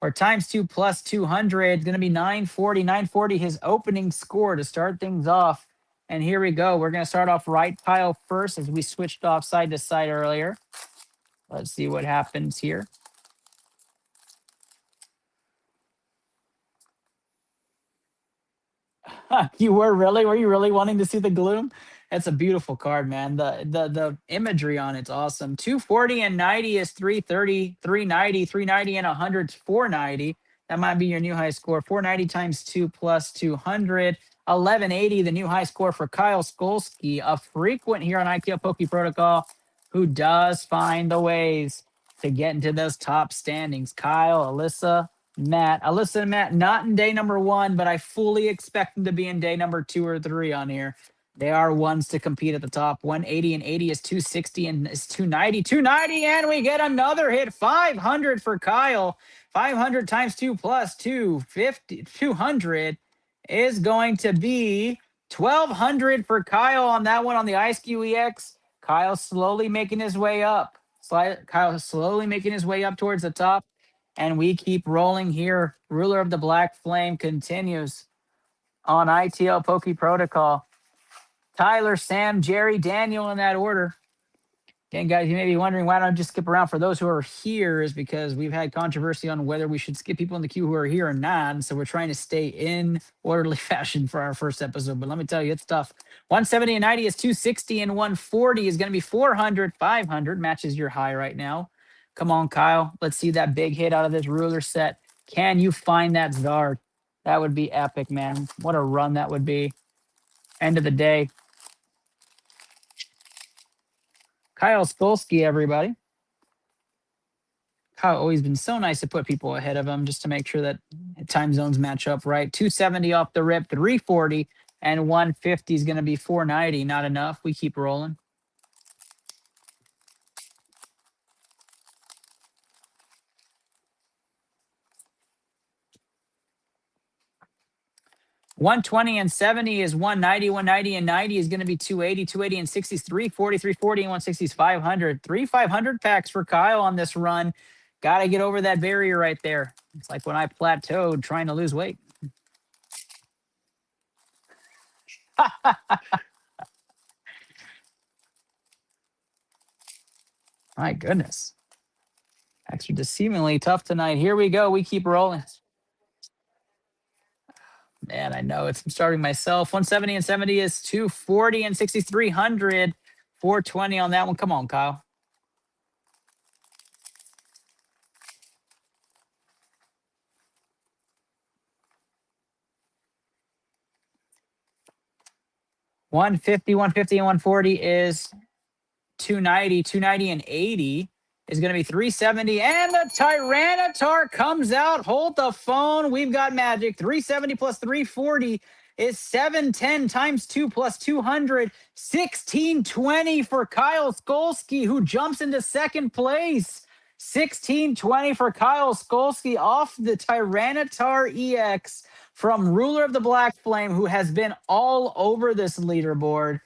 or times 2 plus 200. Going to be 940. 940, his opening score to start things off. And here we go. We're going to start off right Kyle first as we switched off side to side earlier. Let's see what happens here. You were really? Were you really wanting to see the Gloom? That's a beautiful card, man. The imagery on it's awesome. 240 and 90 is 330, 390, 390 and 100 is 490. That might be your new high score. 490 times 2 plus 200. 1180, the new high score for Kyle Skolsky, a frequent here on iTL Poke Protocol who does find the ways to get into those top standings. Kyle, Alyssa, Matt. Alyssa and Matt, not in day number 1, but I fully expect them to be in day number 2 or 3 on here. They are ones to compete at the top. 180 and 80 is 260 and is 290. 290, and we get another hit. 500 for Kyle. 500 times 2 plus 250, 200 is going to be 1,200 for Kyle on that one on the Ice EX. Kyle slowly making his way up. Kyle slowly making his way up towards the top. And we keep rolling here. Ruler of the Black Flame continues on iTL Poke Protocol. Tyler, Sam, Jerry, Daniel in that order. Again, guys, you may be wondering why don't I just skip around. For those who are here is because we've had controversy on whether we should skip people in the queue who are here or not. And so we're trying to stay in orderly fashion for our first episode. But let me tell you, it's tough. 170 and 90 is 260 and 140 is going to be 400. 500 matches your high right now. Come on, Kyle. Let's see that big hit out of this ruler set. Can you find that Zard? That would be epic, man. What a run that would be. End of the day. Kyle Skolsky, everybody. Kyle always been so nice to put people ahead of him just to make sure that time zones match up right. 270 off the rip, 340, and 150 is going to be 490. Not enough. We keep rolling. $120 and 70 is 190. 190 and 90 is going to be 280. 280 and 60 is 340. 340 and 160 is 500. 500 packs for Kyle on this run. Got to get over that barrier right there. It's like when I plateaued trying to lose weight. My goodness. Packs are deceivingly tough tonight. Here we go. We keep rolling. Man, I know it's starting myself. 170 and 70 is 240 and 60 is 300. 420 on that one. Come on, Kyle. $150, 150, and 140 is 290. 290 and 80 is going to be 370. And the Tyranitar comes out. Hold the phone. We've got magic. 370 plus 340 is 710 times 2 plus 200. 1620 for Kyle Skolsky, who jumps into second place. 1620 for Kyle Skolsky off the Tyranitar EX from Ruler of the Black Flame, who has been all over this leaderboard.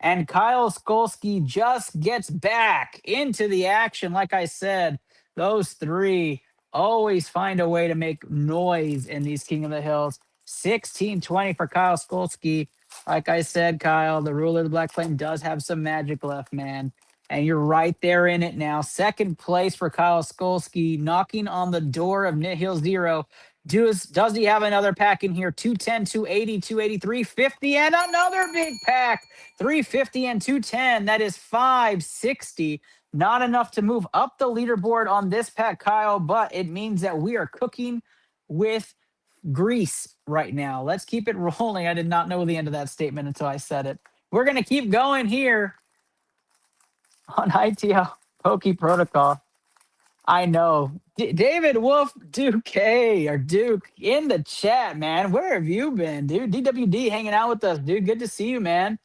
And Kyle Skolsky just gets back into the action. Like I said, those three always find a way to make noise in these King of the Hills. 1620 for Kyle Skolsky. Like I said, Kyle, the Ruler of the Black Flame does have some magic left, man. And you're right there in it now. Second place for Kyle Skolsky, knocking on the door of Nihil Zero. Does he have another pack in here? 210, 280, 280, 350, and another big pack. 350 and 210. That is 560. Not enough to move up the leaderboard on this pack, Kyle, but it means that we are cooking with grease right now. Let's keep it rolling. I did not know the end of that statement until I said it. We're going to keep going here on ITL Poke Protocol. I know. David Wolf, Duke K, or Duke, in the chat, man. Where have you been, dude? DWD hanging out with us, dude. Good to see you, man.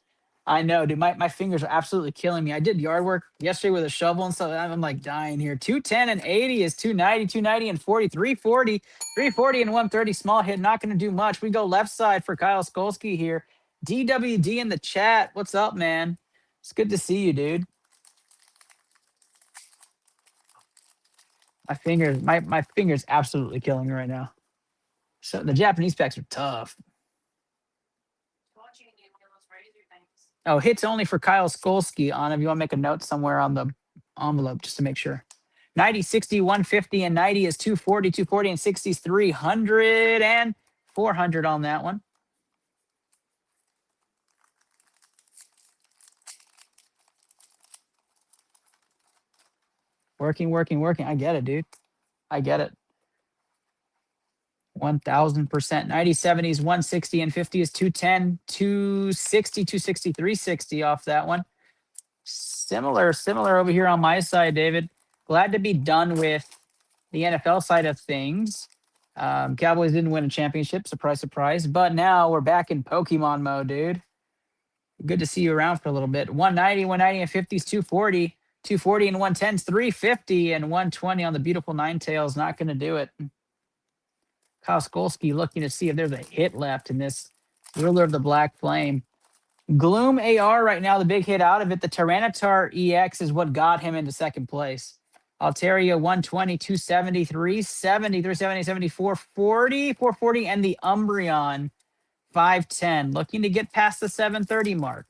I know, dude. My fingers are absolutely killing me. I did yard work yesterday with a shovel and stuff. I'm like dying here. 210 and 80 is 290, 290 and 40, 340, 340 and 130. Small hit, not going to do much. We go left side for Kyle Skolsky here. DWD in the chat. What's up, man? It's good to see you, dude. My fingers absolutely killing me right now. So the Japanese packs are tough. Oh, hits only for Kyle Skolsky on if you want to make a note somewhere on the envelope just to make sure. 90, 60, 150, and 90 is 240, 240, and 60 is 300 and 400 on that one. Working. I get it, dude. I get it. 1000%. 90, 70 is 160, and 50 is 210, 260, 260, 360 off that one. Similar over here on my side, David. Glad to be done with the NFL side of things. Cowboys didn't win a championship, surprise, surprise. But now we're back in Pokemon mode, dude. Good to see you around for a little bit. 190, and 50 is 240. 240 and 110 is 350, and 120 on the beautiful Ninetales. Not going to do it. Kyle Skolsky looking to see if there's a hit left in this Ruler of the Black Flame. Gloom AR right now, the big hit out of it. The Tyranitar EX is what got him into second place. Altaria 120, 270, 370, 370, 70, 440, 440, and the Umbreon 510. Looking to get past the 730 mark.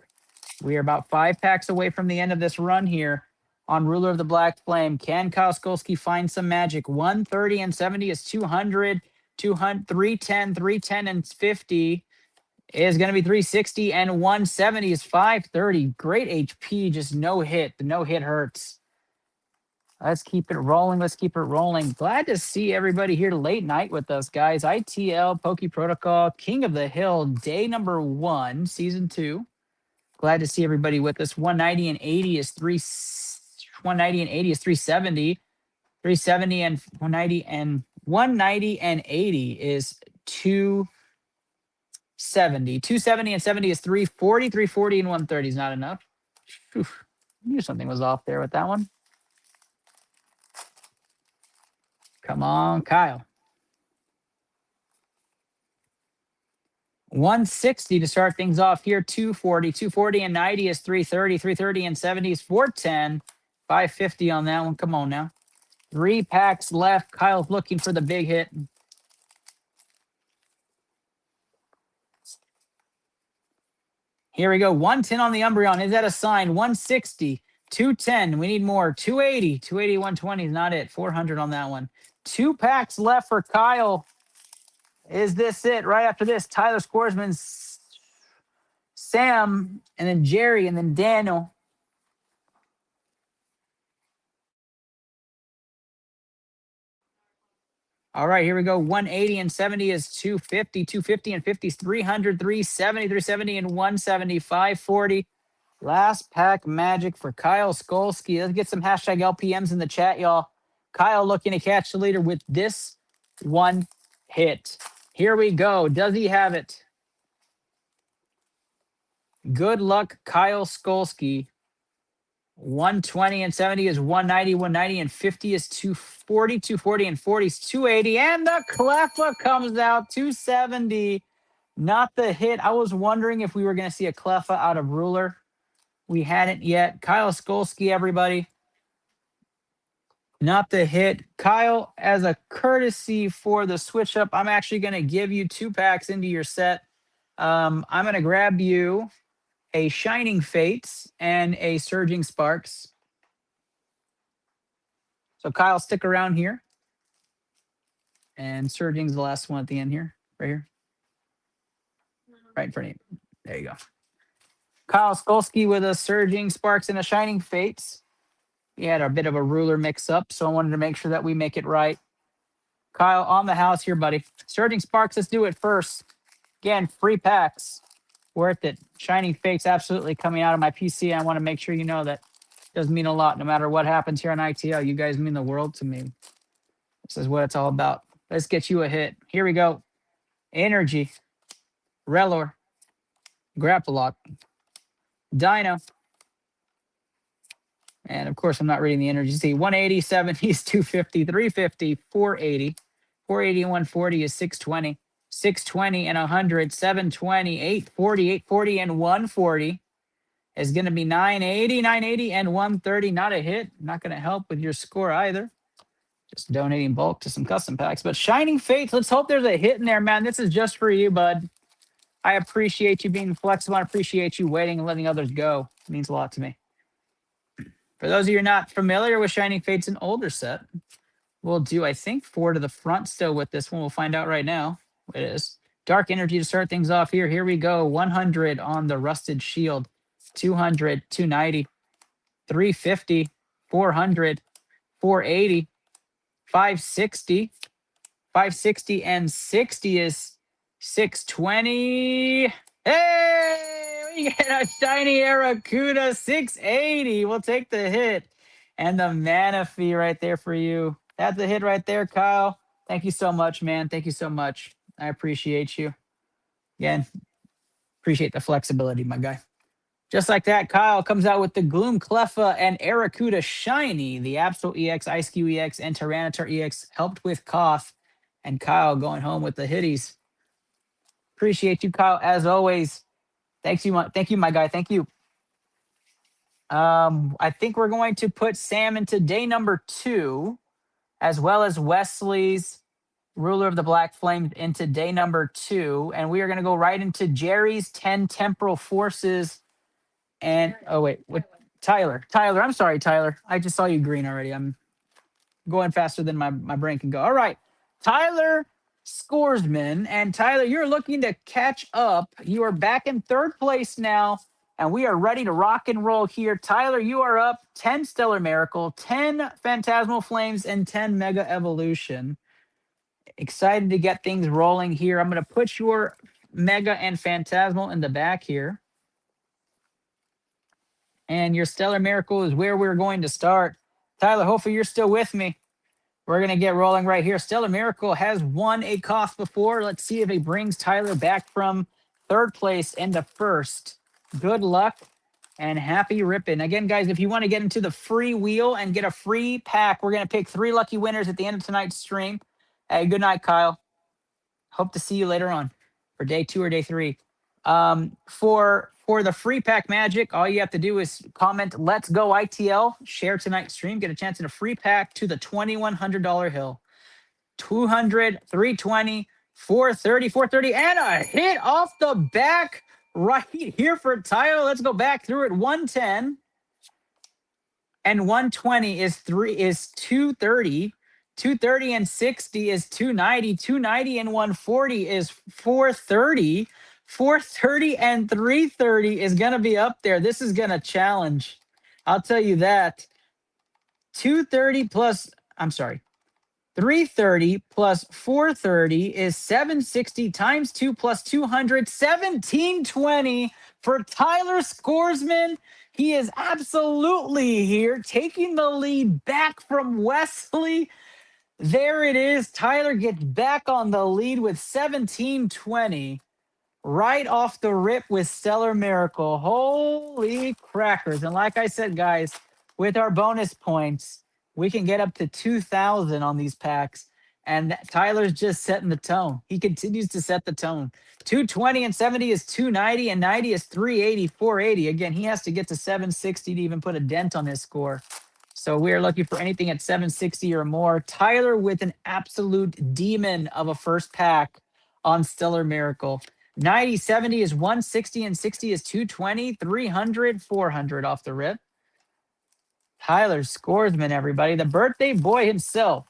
We are about 5 packs away from the end of this run here on Ruler of the Black Flame. Can Kyle Skolsky find some magic? 130 and 70 is 200, 200, 310, 310 and 50 is going to be 360, and 170 is 530. Great HP, just no hit. The no hit hurts. Let's keep it rolling. Glad to see everybody here late night with us, guys. ITL, Poke Protocol, King of the Hill, day number 1, season 2. Glad to see everybody with us. 190 and 80 is 370. 370 and 190 and 80 is 270. 270 and 70 is 340. 340 and 130 is not enough. Whew. I knew something was off there with that one. Come on, Kyle. 160 to start things off here. 240. 240 and 90 is 330. 330 and 70 is 410. 550 on that one. Come on now. 3 packs left. Kyle's looking for the big hit. Here we go. 110 on the Umbreon. Is that a sign? 160. 210. We need more. 280. 280, 120 is not it. 400 on that one. 2 packs left for Kyle. Is this it? Right after this, Tyler Scoresman, Sam, and then Jerry, and then Daniel. All right, here we go. 180 and 70 is 250. 250 and 50 is 300. 370, 370 and 170. 540. Last pack magic for Kyle Skolsky. Let's get some hashtag LPMs in the chat, y'all. Kyle looking to catch the leader with this one hit. Here we go. Does he have it? Good luck, Kyle Skolsky. 120 and 70 is 190, 190 and 50 is 240, 240 and 40 is 280. And the Cleffa comes out 270. Not the hit. I was wondering if we were going to see a Cleffa out of Ruler. We hadn't yet. Kyle Skolsky, everybody. Not the hit. Kyle, as a courtesy for the switch up, I'm actually going to give you 2 packs into your set. I'm going to grab you a Shining Fates and a Surging Sparks. So Kyle, stick around here. And Surging's the last one at the end here. Right here. Right in front of you. There you go. Kyle Skolsky with a Surging Sparks and a Shining Fates. We had a bit of a Ruler mix-up, so I wanted to make sure that we make it right. Kyle, on the house here, buddy. Surging Sparks, let's do it first. Again, free packs. Worth it. Shining Fates absolutely coming out of my PC. I want to make sure you know that does mean a lot no matter what happens here on ITL. You guys mean the world to me. This is what it's all about. Let's get you a hit. Here we go. Energy. Relor. Grapple Lock. Dino. And of course, I'm not reading the energy. See, 180, 70s, 250, 350, 480. 480 and 140 is 620. 620 and 100, 720, 840, 840 and 140 is going to be 980, 980 and 130. Not a hit. Not going to help with your score either. Just donating bulk to some custom packs. But Shining Fates, let's hope there's a hit in there, man. This is just for you, bud. I appreciate you being flexible. I appreciate you waiting and letting others go. It means a lot to me. For those of you not familiar with Shining Fates, an older set. We'll do, I think, 4 to the front still with this one. We'll find out right now. It is. Dark Energy to start things off here. Here we go. 100 on the Rusted Shield. 200, 290, 350, 400, 480, 560. 560 and 60 is 620. Hey, we get a shiny Arracuda 680. We'll take the hit. And the Manaphy right there for you. That's the hit right there, Kyle. Thank you so much, man. Thank you so much. I appreciate you. Again, appreciate the flexibility, my guy. Just like that, Kyle comes out with the Gloom Cleffa and Arracuda Shiny. The Absol EX, Ice Cube EX, and Tyranitar EX helped with Cough. And Kyle going home with the hitties. Appreciate you, Kyle, as always. Thank you, my guy. Thank you. I think we're going to put Sam into day number 2, as well as Wesley's Ruler of the Black Flames into day number 2. And we are going to go right into Jerry's 10 Temporal Forces. And, oh, wait, what? Tyler, I'm sorry, Tyler. I just saw you green already. I'm going faster than my brain can go. All right. Tyler Scoresman. And Tyler, you're looking to catch up. You are back in 3rd place now, and we are ready to rock and roll here. Tyler, you are up 10 Stellar Miracle, 10 Phantasmal Flames, and 10 Mega Evolution. Excited to get things rolling here. I'm going to put your Mega and Phantasmal in the back here. And your Stellar Miracle is where we're going to start. Tyler, hopefully you're still with me. We're going to get rolling right here. Stellar Miracle has won a cough before. Let's see if it brings Tyler back from 3rd place into 1st. Good luck and happy ripping. Again, guys, if you want to get into the free wheel and get a free pack, we're going to pick 3 lucky winners at the end of tonight's stream. Hey, good night, Kyle. Hope to see you later on for day 2 or day 3. For the free pack magic, all you have to do is comment "Let's go ITL," share tonight's stream, get a chance at a free pack to the $2,100 hill. 200, 320, 430, 430, and a hit off the back right here for Tyler. Let's go back through it. 110 and 120 is 230. 230 and 60 is 290. 290 and 140 is 430. 430 and 330 is going to be up there. This is going to challenge. I'll tell you that. 330 plus 430 is 760 times 2 plus 200, 1720 for Tyler Scoresman. He is absolutely here, taking the lead back from Wesley. There it is. Tyler gets back on the lead with 1720. Right off the rip with Stellar Miracle. Holy crackers. And like I said, guys, with our bonus points, we can get up to 2,000 on these packs. And Tyler's just setting the tone. He continues to set the tone. 220 and 70 is 290, and 90 is 380, 480. Again, he has to get to 760 to even put a dent on his score. So we're looking for anything at 760 or more. Tyler with an absolute demon of a first pack on Stellar Miracle. 90, 70 is 160, and 60 is 220, 300, 400 off the rip. Tyler Scoresman, everybody. The birthday boy himself.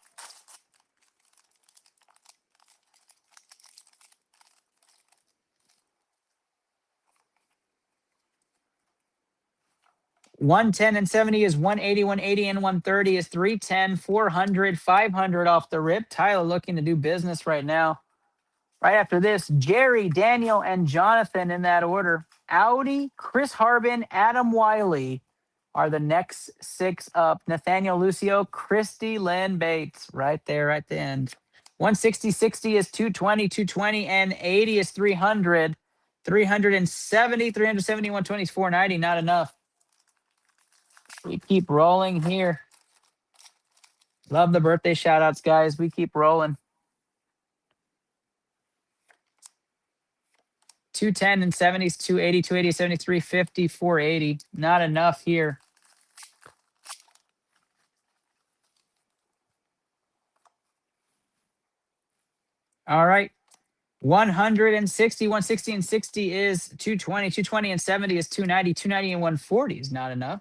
$110 and 70 is 180, 180 and 130 is 310, 400, 500 off the rip. Tyler looking to do business right now. Right after this, Jerry, Daniel, and Jonathan in that order. Audi, Chris Harbin, Adam Wiley are the next 6 up. Nathaniel Lucio, Christy Lynn Bates, right there at the end. 160, 60 is 220, 220, and 80 is 300. 370, 370, 120 is 490. Not enough. We keep rolling here. Love the birthday shout outs, guys. We keep rolling. 210 and 70s, 280, 280, 73, 50, 480. Not enough here. All right. 160, 160 and 60 is 220. 220 and 70 is 290. 290 and 140 is not enough.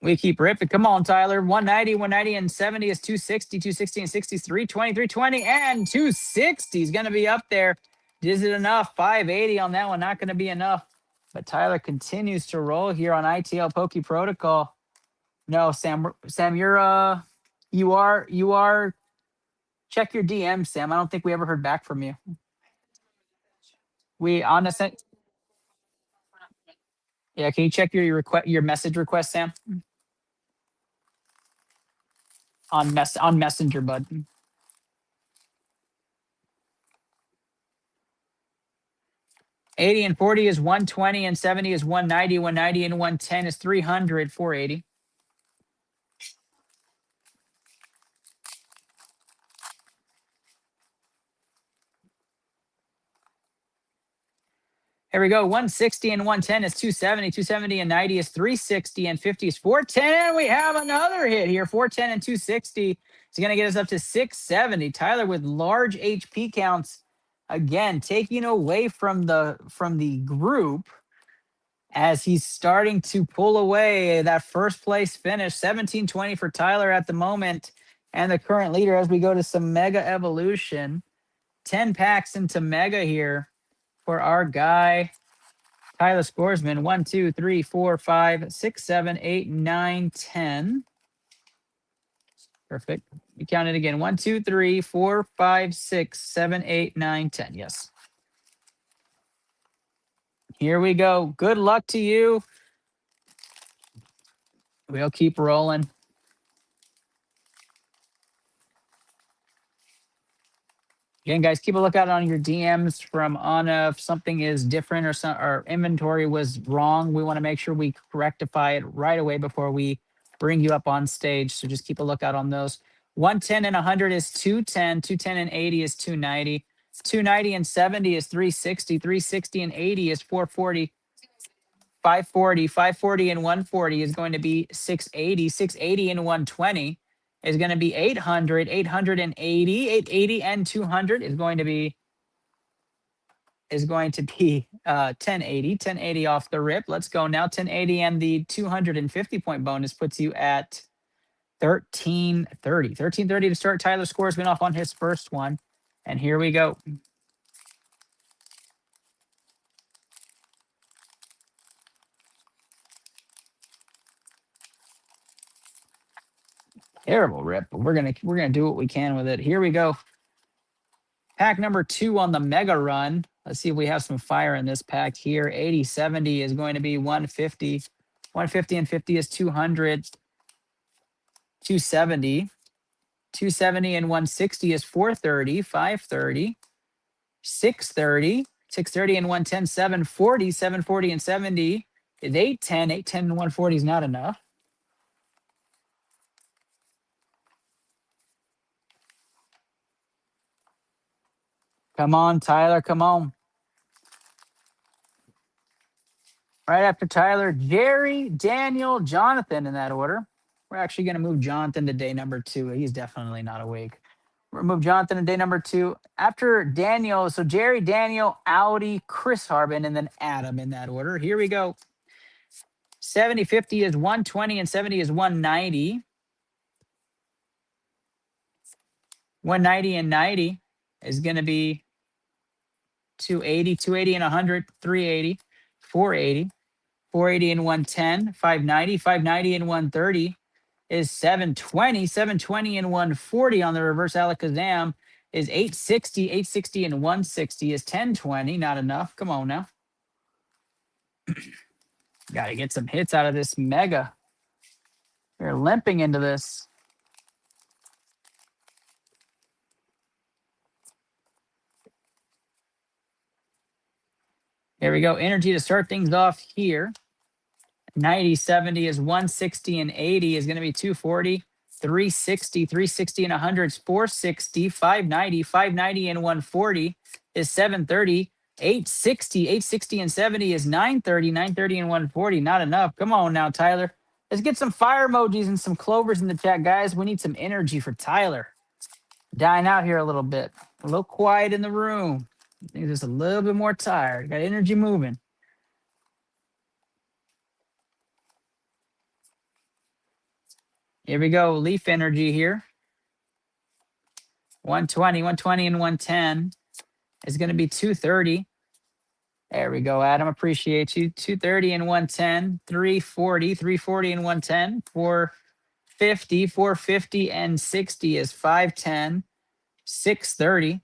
We keep ripping. Come on, Tyler. 190, 190 and 70 is 260. 260 and 60 is 320. 320 and 260 is going to be up there. Is it enough? 580 on that one. Not going to be enough. But Tyler continues to roll here on ITL Pokey Protocol. No, Sam, you are. Check your DM, Sam. I don't think we ever heard back from you. We on the yeah. Can you check your request, your message request, Sam? On Messenger, bud. 80 and 40 is 120, and 70 is 190. 190 and 110 is 300. 480. Here we go. 160 and 110 is 270. 270 and 90 is 360, and 50 is 410. And we have another hit here. 410 and 260 is going to get us up to 670. Tyler with large HP counts, again taking away from the group as he's starting to pull away that first place finish. 1720 for Tyler at the moment, and the current leader as we go to some Mega Evolution. 10 packs into Mega here for our guy Tyler Scoresman. 1, 2, 3, 4, 5, 6, 7, 8, 9, 10. Perfect. We count it again. 1, 2, 3, 4, 5, 6, 7, 8, 9, 10. Yes. Here we go. Good luck to you. We'll keep rolling. Again, guys, keep a lookout on your DMs from Anna. If something is different or our inventory was wrong, we want to make sure we rectify it right away before we bring you up on stage. So just keep a lookout on those. 110 and 100 is 210. 210 and 80 is 290. 290 and 70 is 360. 360 and 80 is 440. 540. 540 and 140 is going to be 680. 680 and 120 is going to be 800. 880. 880 and 200 is going to be 1080. 1080 off the rip. Let's go now. 1080 and the 250 point bonus puts you at 1330. 1330 to start. Tyler Scoresman off on his first one. And here we go. Terrible rip, but we're gonna do what we can with it. Here we go. Pack number 2 on the mega run. Let's see if we have some fire in this pack here. 80, 70 is going to be 150. 150 and 50 is 200. 270. 270 and 160 is 430. 530. 630. 630 and 110, 740. 740 and 70 is 810. 810 and 140 is not enough. Come on, Tyler. Come on. Right after Tyler, Jerry, Daniel, Jonathan in that order. We're actually going to move Jonathan to day number 2. He's definitely not awake. We're going to move Jonathan to day number 2. After Daniel, so Jerry, Daniel, Audi, Chris Harbin, and then Adam in that order. Here we go. 70, 50 is 120, and 70 is 190. 190 and 90 is going to be 280, 280 and 100, 380, 480. 480 and 110, 590, 590 and 130 is 720, 720 and 140 on the reverse Alakazam is 860, 860 and 160 is 1020, not enough. Come on now. Got to get some hits out of this mega. You're limping into this. Here we go. Energy to start things off here. 90, 70 is 160 and 80 is going to be 240. 360, 360 and 100 is 460. 590, 590 and 140 is 730. 860, 860 and 70 is 930. 930 and 140, not enough. Come on now, Tyler. Let's get some fire emojis and some clovers in the chat, guys. We need some energy for Tyler. Dying out here a little bit. A little quiet in the room. I think just a little bit more tired. Got energy moving. Here we go. Leaf energy here. 120, 120 and 110 is going to be 230. There we go, Adam. Appreciate you. 230 and 110, 340, 340 and 110, 450, 450 and 60 is 510, 630,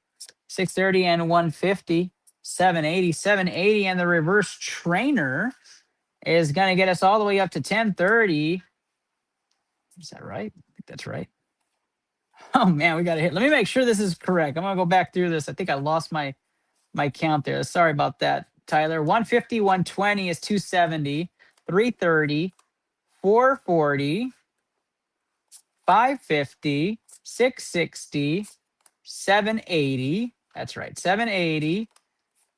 630 and 150, 780, 780 and the reverse trainer is going to get us all the way up to 1030. Is that right? I think that's right. Oh man, we got to hit. Let me make sure this is correct. I'm gonna go back through this. I think I lost my count there. Sorry about that, Tyler. 150, 120 is 270, 330, 440, 550, 660, 780. That's right, 780.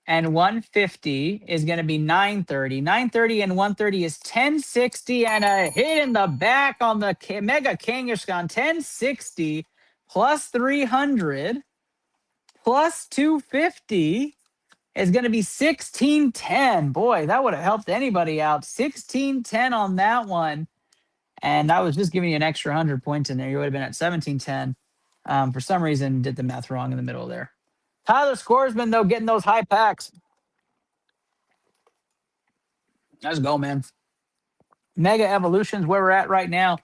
And 150 is going to be 930. 930 and 130 is 1060. And a hit in the back on the Mega Kangaskhan. 1060 plus 300 plus 250 is going to be 1610. Boy, that would have helped anybody out. 1610 on that one. And I was just giving you an extra 100 points in there. You would have been at 1710. For some reason, did the math wrong in the middle there. Tyler Scoresman, though, getting those high packs. Let's go, man. Mega Evolutions, where we're at right now.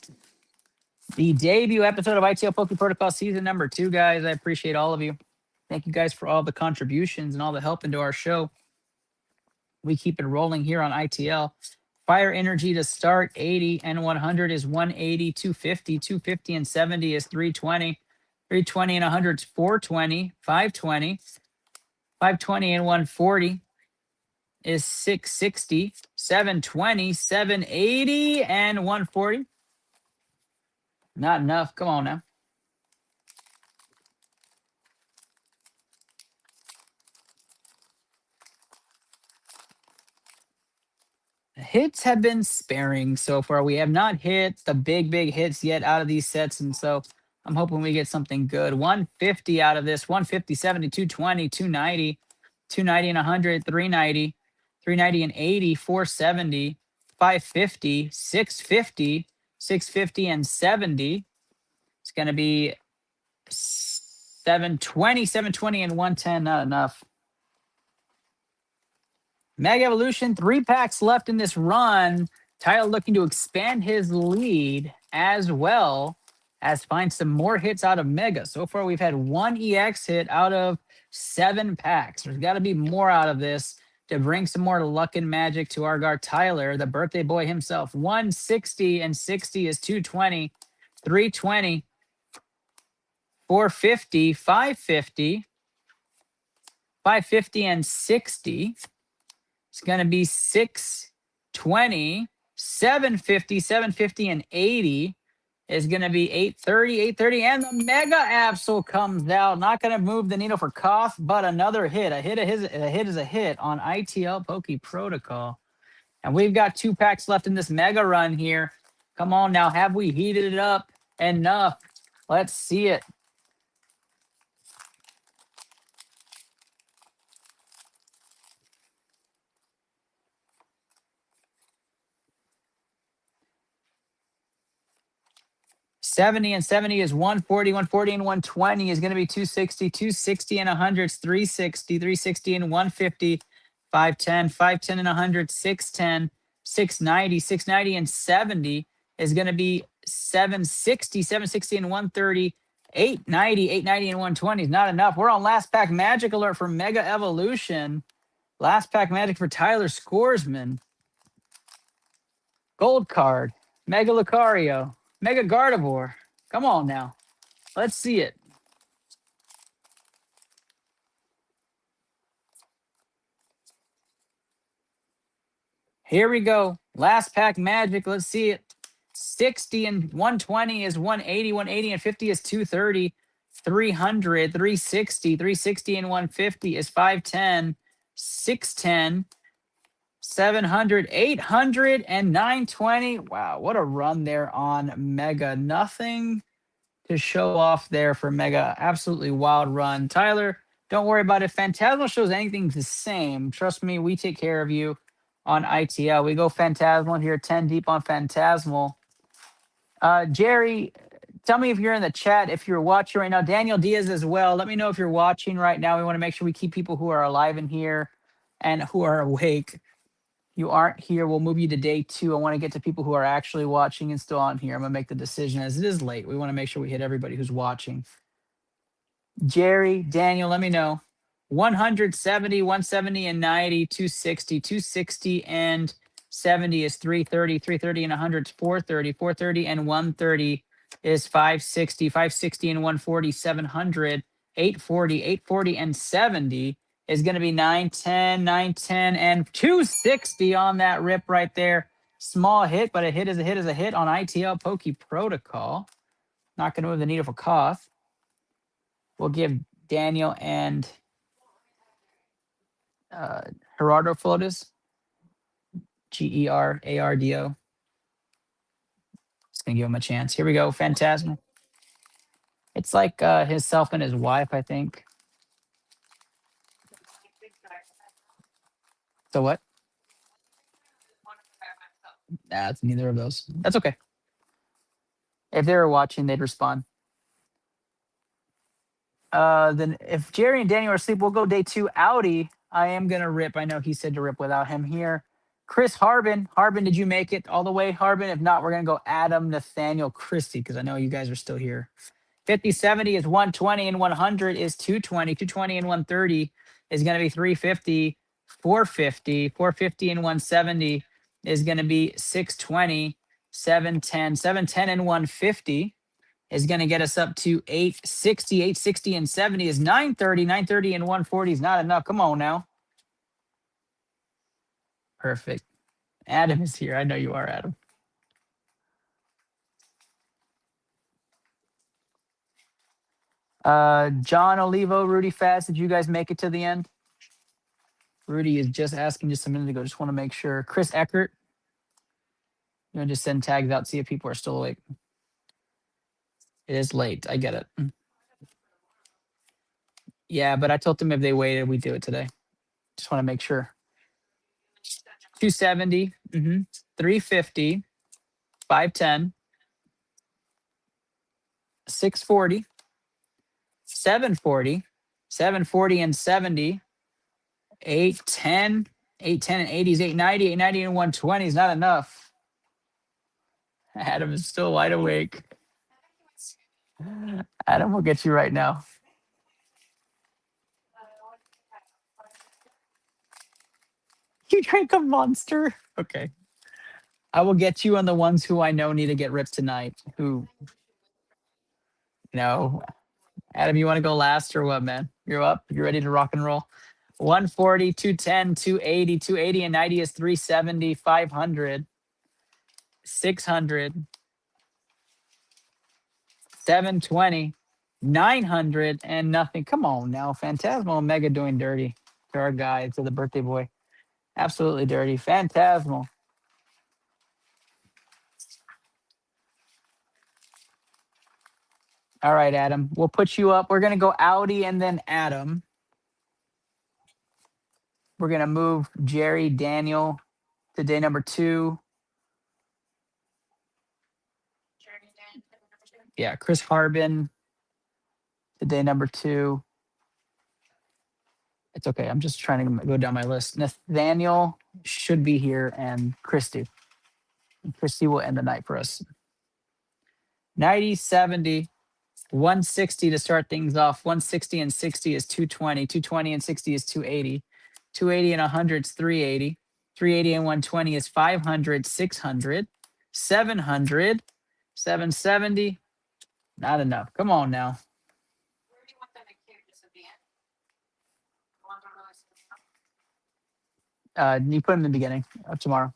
The debut episode of iTL Poke Protocol Season number 2, guys. I appreciate all of you. Thank you guys for all the contributions and all the help into our show. We keep it rolling here on ITL. Fire energy to start, 80 and 100 is 180, 250, 250 and 70 is 320. 320 and 100 is 420, 520. 520 and 140 is 660. 720, 780 and 140. Not enough. Come on now. Hits have been sparing so far. We have not hit the big hits yet out of these sets. And so I'm hoping we get something good. 150 out of this. 150, 70, 220, 290, 290 and 100, 390, 390 and 80, 470, 550, 650, 650 and 70. It's going to be 720, 720 and 110. Not enough. Mega Evolution, 3 packs left in this run. Tyler looking to expand his lead as well. as find some more hits out of Mega. So far, we've had one EX hit out of 7 packs. There's got to be more out of this to bring some more luck and magic to our guy Tyler, the birthday boy himself. 160 and 60 is 220, 320, 450, 550, 550 and 60. It's going to be 620, 750, 750 and 80 is going to be 830, 830. And the Mega Absol comes out. Not going to move the needle for Koth, but another hit. A hit is a hit on iTL Poke Protocol. And we've got 2 packs left in this Mega run here. Come on now. Have we heated it up enough? Let's see it. $70 and 70 is 140, 140 and 120 is going to be 260, 260 and 100 is 360, 360 and 150, 510, 510 and 100, 610, 690, 690 and 70 is going to be 760, 760 and 130, 890, 890 and 120 is not enough. We're on last pack magic alert for Mega Evolution. Last pack magic for Tyler Scoresman. Gold card, Mega Lucario, Mega Gardevoir. Come on now. Let's see it. Here we go. Last pack magic. Let's see it. 60 and 120 is 180. 180 and 50 is 230. 300, 360. 360 and 150 is 510. 610. 700, 800 and 920. Wow, what a run there on Mega. Nothing to show off there for Mega. Absolutely wild run. Tyler, don't worry about it. Phantasmal shows anything the same. Trust me, we take care of you on ITL. We go Phantasmal here, 10 deep on Phantasmal. Jerry, tell me if you're in the chat, if you're watching right now. Daniel Diaz as well. Let me know if you're watching right now. We want to make sure we keep people who are alive in here and who are awake. You aren't here, we'll move you to day 2. I want to get to people who are actually watching and still on here. I'm going to make the decision as it is late. We want to make sure we hit everybody who's watching. Jerry, Daniel, let me know. 170, 170 and 90, 260, 260 and 70 is 330, 330 and 100 is 430, 430 and 130 is 560, 560 and 140, 700, 840, 840 and 70 is going to be 910, 910 and 260 on that rip right there. Small hit, but a hit is a hit is a hit on ITL Poke Protocol. Not going to move the needle for Koth. We'll give Daniel and Gerardo Flotis. Gerardo. Just going to give him a chance. Here we go. Phantasmal. It's like himself and his wife, I think. So what? Nah, it's neither of those. That's okay. If they were watching, they'd respond. Then if Jerry and Daniel are asleep, we'll go day 2. Audi, I am going to rip. I know he said to rip without him here. Chris Harbin. Harbin, did you make it all the way, Harbin? If not, we're going to go Adam, Nathaniel, Christie, because I know you guys are still here. 50, 70 is 120, and 100 is 220. 220 and 130 is going to be 350. 450. 450 and 170 is going to be 620. 710. 710 and 150 is going to get us up to 860. 860 and 70 is 930. 930 and 140 is not enough. Come on now. Perfect. Adam is here. I know you are, Adam. John Olivo, Rudy Fast, did you guys make it to the end? Rudy is just asking just a minute ago. Just want to make sure. Chris Eckert. You want to just send tags out, see if people are still awake. It is late. I get it. Yeah, but I told them if they waited, we'd do it today. Just want to make sure. 270, 350, 510, 640, 740, 740 and 70, 810, 810 and 80 is 890, 890 and 120 is not enough. Adam is still wide awake. Adam will get you right now. You drank a Monster? Okay. I will get you on the ones who I know need to get ripped tonight. Who, no. Adam, you want to go last or what, man? You're up? You ready to rock and roll? 140, 210, 280, 280 and 90 is 370, 500, 600, 720, 900, and nothing. Come on now. Phantasmal Omega doing dirty to our guy, to the birthday boy. Absolutely dirty. Phantasmal. All right, Adam. We'll put you up. We're going to go Audi and then Adam. We're going to move Jerry Daniel to day number 2. Yeah, Chris Harbin to day number 2. It's okay. I'm just trying to go down my list. Nathaniel should be here and Christy. And Christy will end the night for us. 90, 70, 160 to start things off. 160 and 60 is 220. 220 and 60 is 280. 280 and 100 is 380. 380 and 120 is 500, 600, 700, 770. Not enough. Come on now. You put them in the beginning of tomorrow.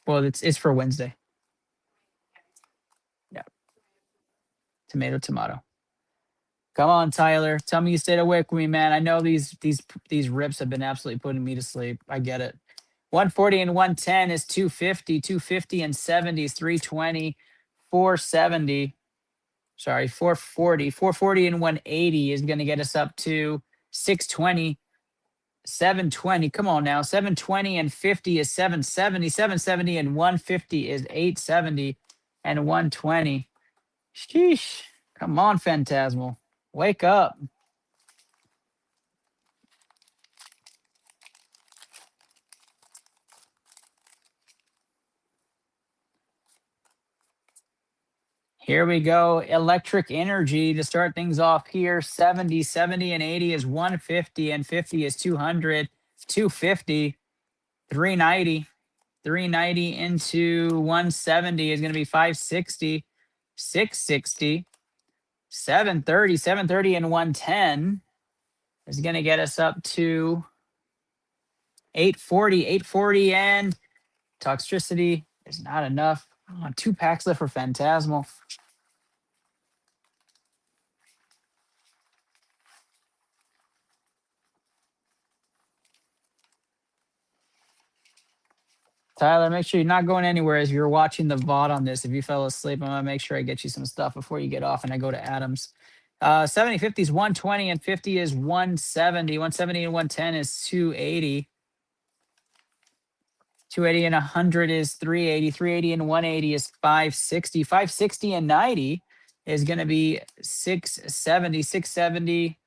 Well, it's for Wednesday. Yeah. Tomato. Come on, Tyler. Tell me you stayed awake with me, man. I know these rips have been absolutely putting me to sleep. I get it. 140 and 110 is 250. 250 and 70 is 320. 470. Sorry, 440. 440 and 180 is going to get us up to 620. 720. Come on now. 720 and 50 is 770. 770 and 150 is 870 and 120. Sheesh. Come on, Phantasmal. Wake up. Here we go. Electric Energy to start things off here. 70, 70 and 80 is 150 and 50 is 200. 250, 390. 390 into 170 is going to be 560, 660, 730. 730 and 110 is going to get us up to 840. 840 and Toxicity is not enough. Oh, 2 packs left for Phantasmal. Tyler, make sure you're not going anywhere as you're watching the VOD on this. If you fell asleep, I'm going to make sure I get you some stuff before you get off and I go to Adams. 70, 50 is 120 and 50 is 170. 170 and 110 is 280. 280 and 100 is 380. 380 and 180 is 560. 560 and 90 is going to be 670. 670.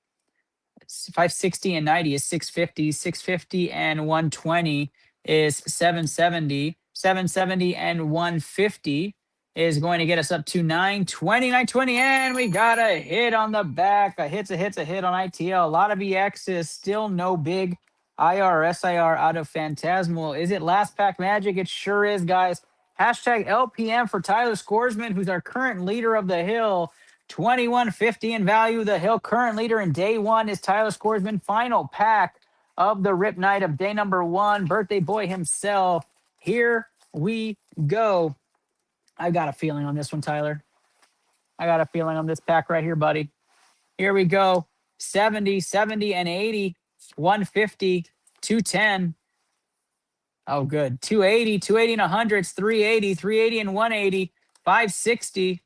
560 and 90 is 650. 650 and 120 is 770. 770 and 150 is going to get us up to 920. 920, and we got a hit on the back. A hit's a hit on ITL. A lot of EXs, still no big SIR out of Phantasmal. Is it last pack magic? It sure is, guys. Hashtag LPM for Tyler Scoresman, who's our current leader of the hill. 2150 in value. The hill current leader in day 1 is Tyler Scoresman. Final pack of the rip night of day number 1. Birthday boy himself. Here we go. I got a feeling on this one, Tyler. I got a feeling on this pack right here, buddy. Here we go. 70, 70 and 80. 150, 210. Oh, good. 280, 280 and 100. It's 380, 380 and 180. 560.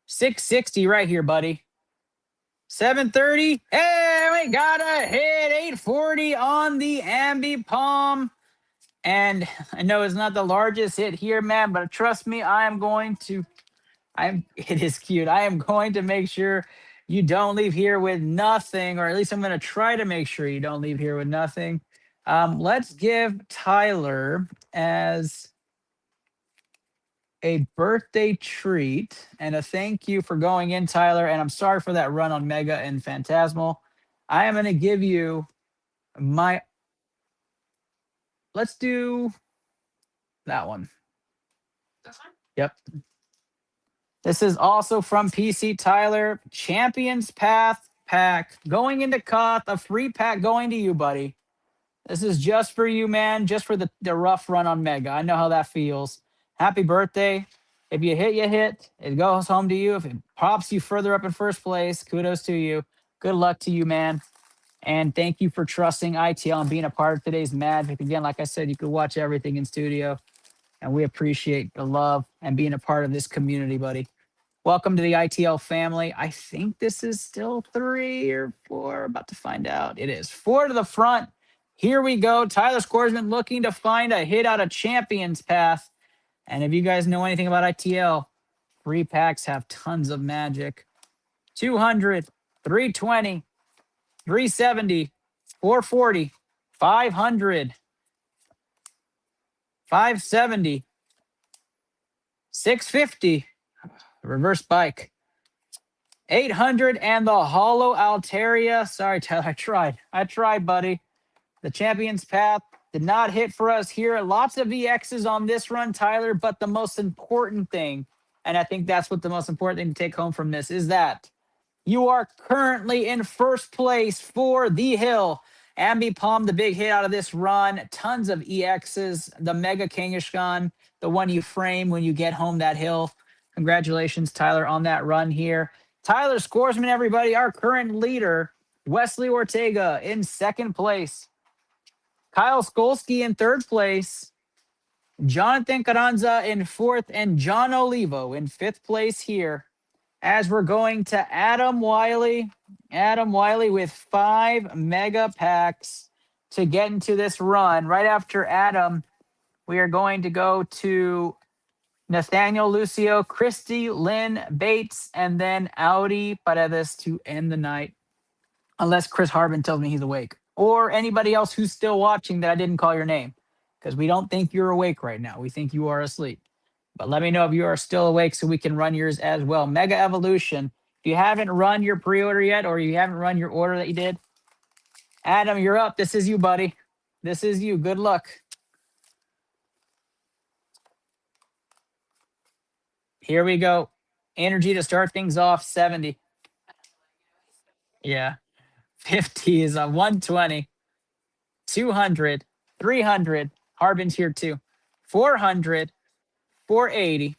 660 right here, buddy. 730. Hey, we got a hit. 840 on the Ambi Palm. And I know it's not the largest hit here, man, but trust me, it is cute. I am going to make sure you don't leave here with nothing, or at least I'm going to try to make sure you don't leave here with nothing. Let's give Tyler as a birthday treat and a thank you for going in, Tyler. And I'm sorry for that run on Mega and Phantasmal. I am going to give you my. Let's do that one. Yep. This is also from PC Tyler. Champions Path pack going into Koth. A free pack going to you, buddy. This is just for you, man. Just for the rough run on Mega. I know how that feels. Happy birthday. If you hit, you hit. It goes home to you. If it pops you further up in first place, kudos to you. Good luck to you, man. And thank you for trusting ITL and being a part of today's magic. Again, like I said, you could watch everything in studio. And we appreciate the love and being a part of this community, buddy. Welcome to the ITL family. I think this is still 3 or 4. About to find out. It is 4 to the front. Here we go. Tyler Scoresman looking to find a hit out of Champions Path. And if you guys know anything about ITL, free packs have tons of magic. 200, 320, 370, 440, 500, 570, 650. Reverse bike. 800 and the Hollow Altaria. Sorry, Tyler. I tried, buddy. The Champions Path did not hit for us here. Lots of EXs on this run, Tyler. But the most important thing, and I think that's what the most important thing to take home from this, is that you are currently in first place for the hill. Ambi Palm, the big hit out of this run. Tons of EXs. The Mega Kangaskhan, the one you frame when you get home that hill. Congratulations, Tyler, on that run here. Tyler Scoresman, everybody, our current leader. Wesley Ortega in second place. Kyle Skolsky in third place. Jonathan Carranza in fourth. And John Olivo in fifth place here. As we're going to Adam Wiley. Adam Wiley with 5 mega packs to get into this run. Right after Adam, we are going to go to Nathaniel Lucio, Christy, Lynn, Bates, and then Audi Paredes to end the night. Unless Chris Harbin tells me he's awake. Or anybody else who's still watching that I didn't call your name. Because we don't think you're awake right now. We think you are asleep. But let me know if you are still awake so we can run yours as well. Mega Evolution. If you haven't run your pre-order yet or you haven't run your order that you did, Adam, you're up. This is you, buddy. This is you. Good luck. Here we go. Energy to start things off, 70. Yeah. 50 is a 120. 200. 300. Harbin's here too. 400. 480.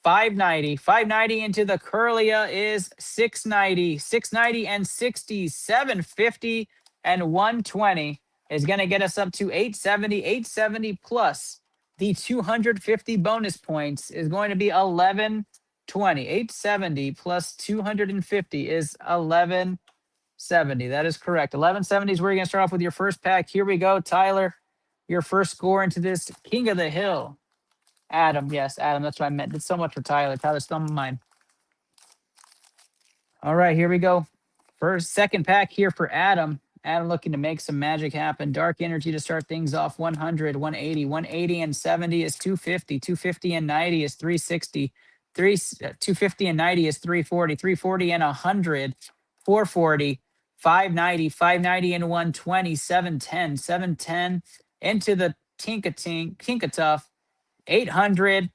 590. 590 into the Curlia is 690. 690 and 60. 750 and 120 is going to get us up to 870. 870 plus the 250 bonus points is going to be 1120. 870 plus 250 is 1170. That is correct. 1170 is where you're going to start off with your first pack. Here we go, Tyler. Your first score into this King of the Hill. Adam, yes, Adam. That's what I meant. Did so much for Tyler. Tyler's still on mine. All right, here we go. Second pack here for Adam. Adam looking to make some magic happen. Dark Energy to start things off. 100, 180. 180 and 70 is 250. 250 and 90 is 360. 250 and 90 is 340. 340 and 100. 440. 590. 590 and 120. 710. 710 into the Tinkatuff. 800,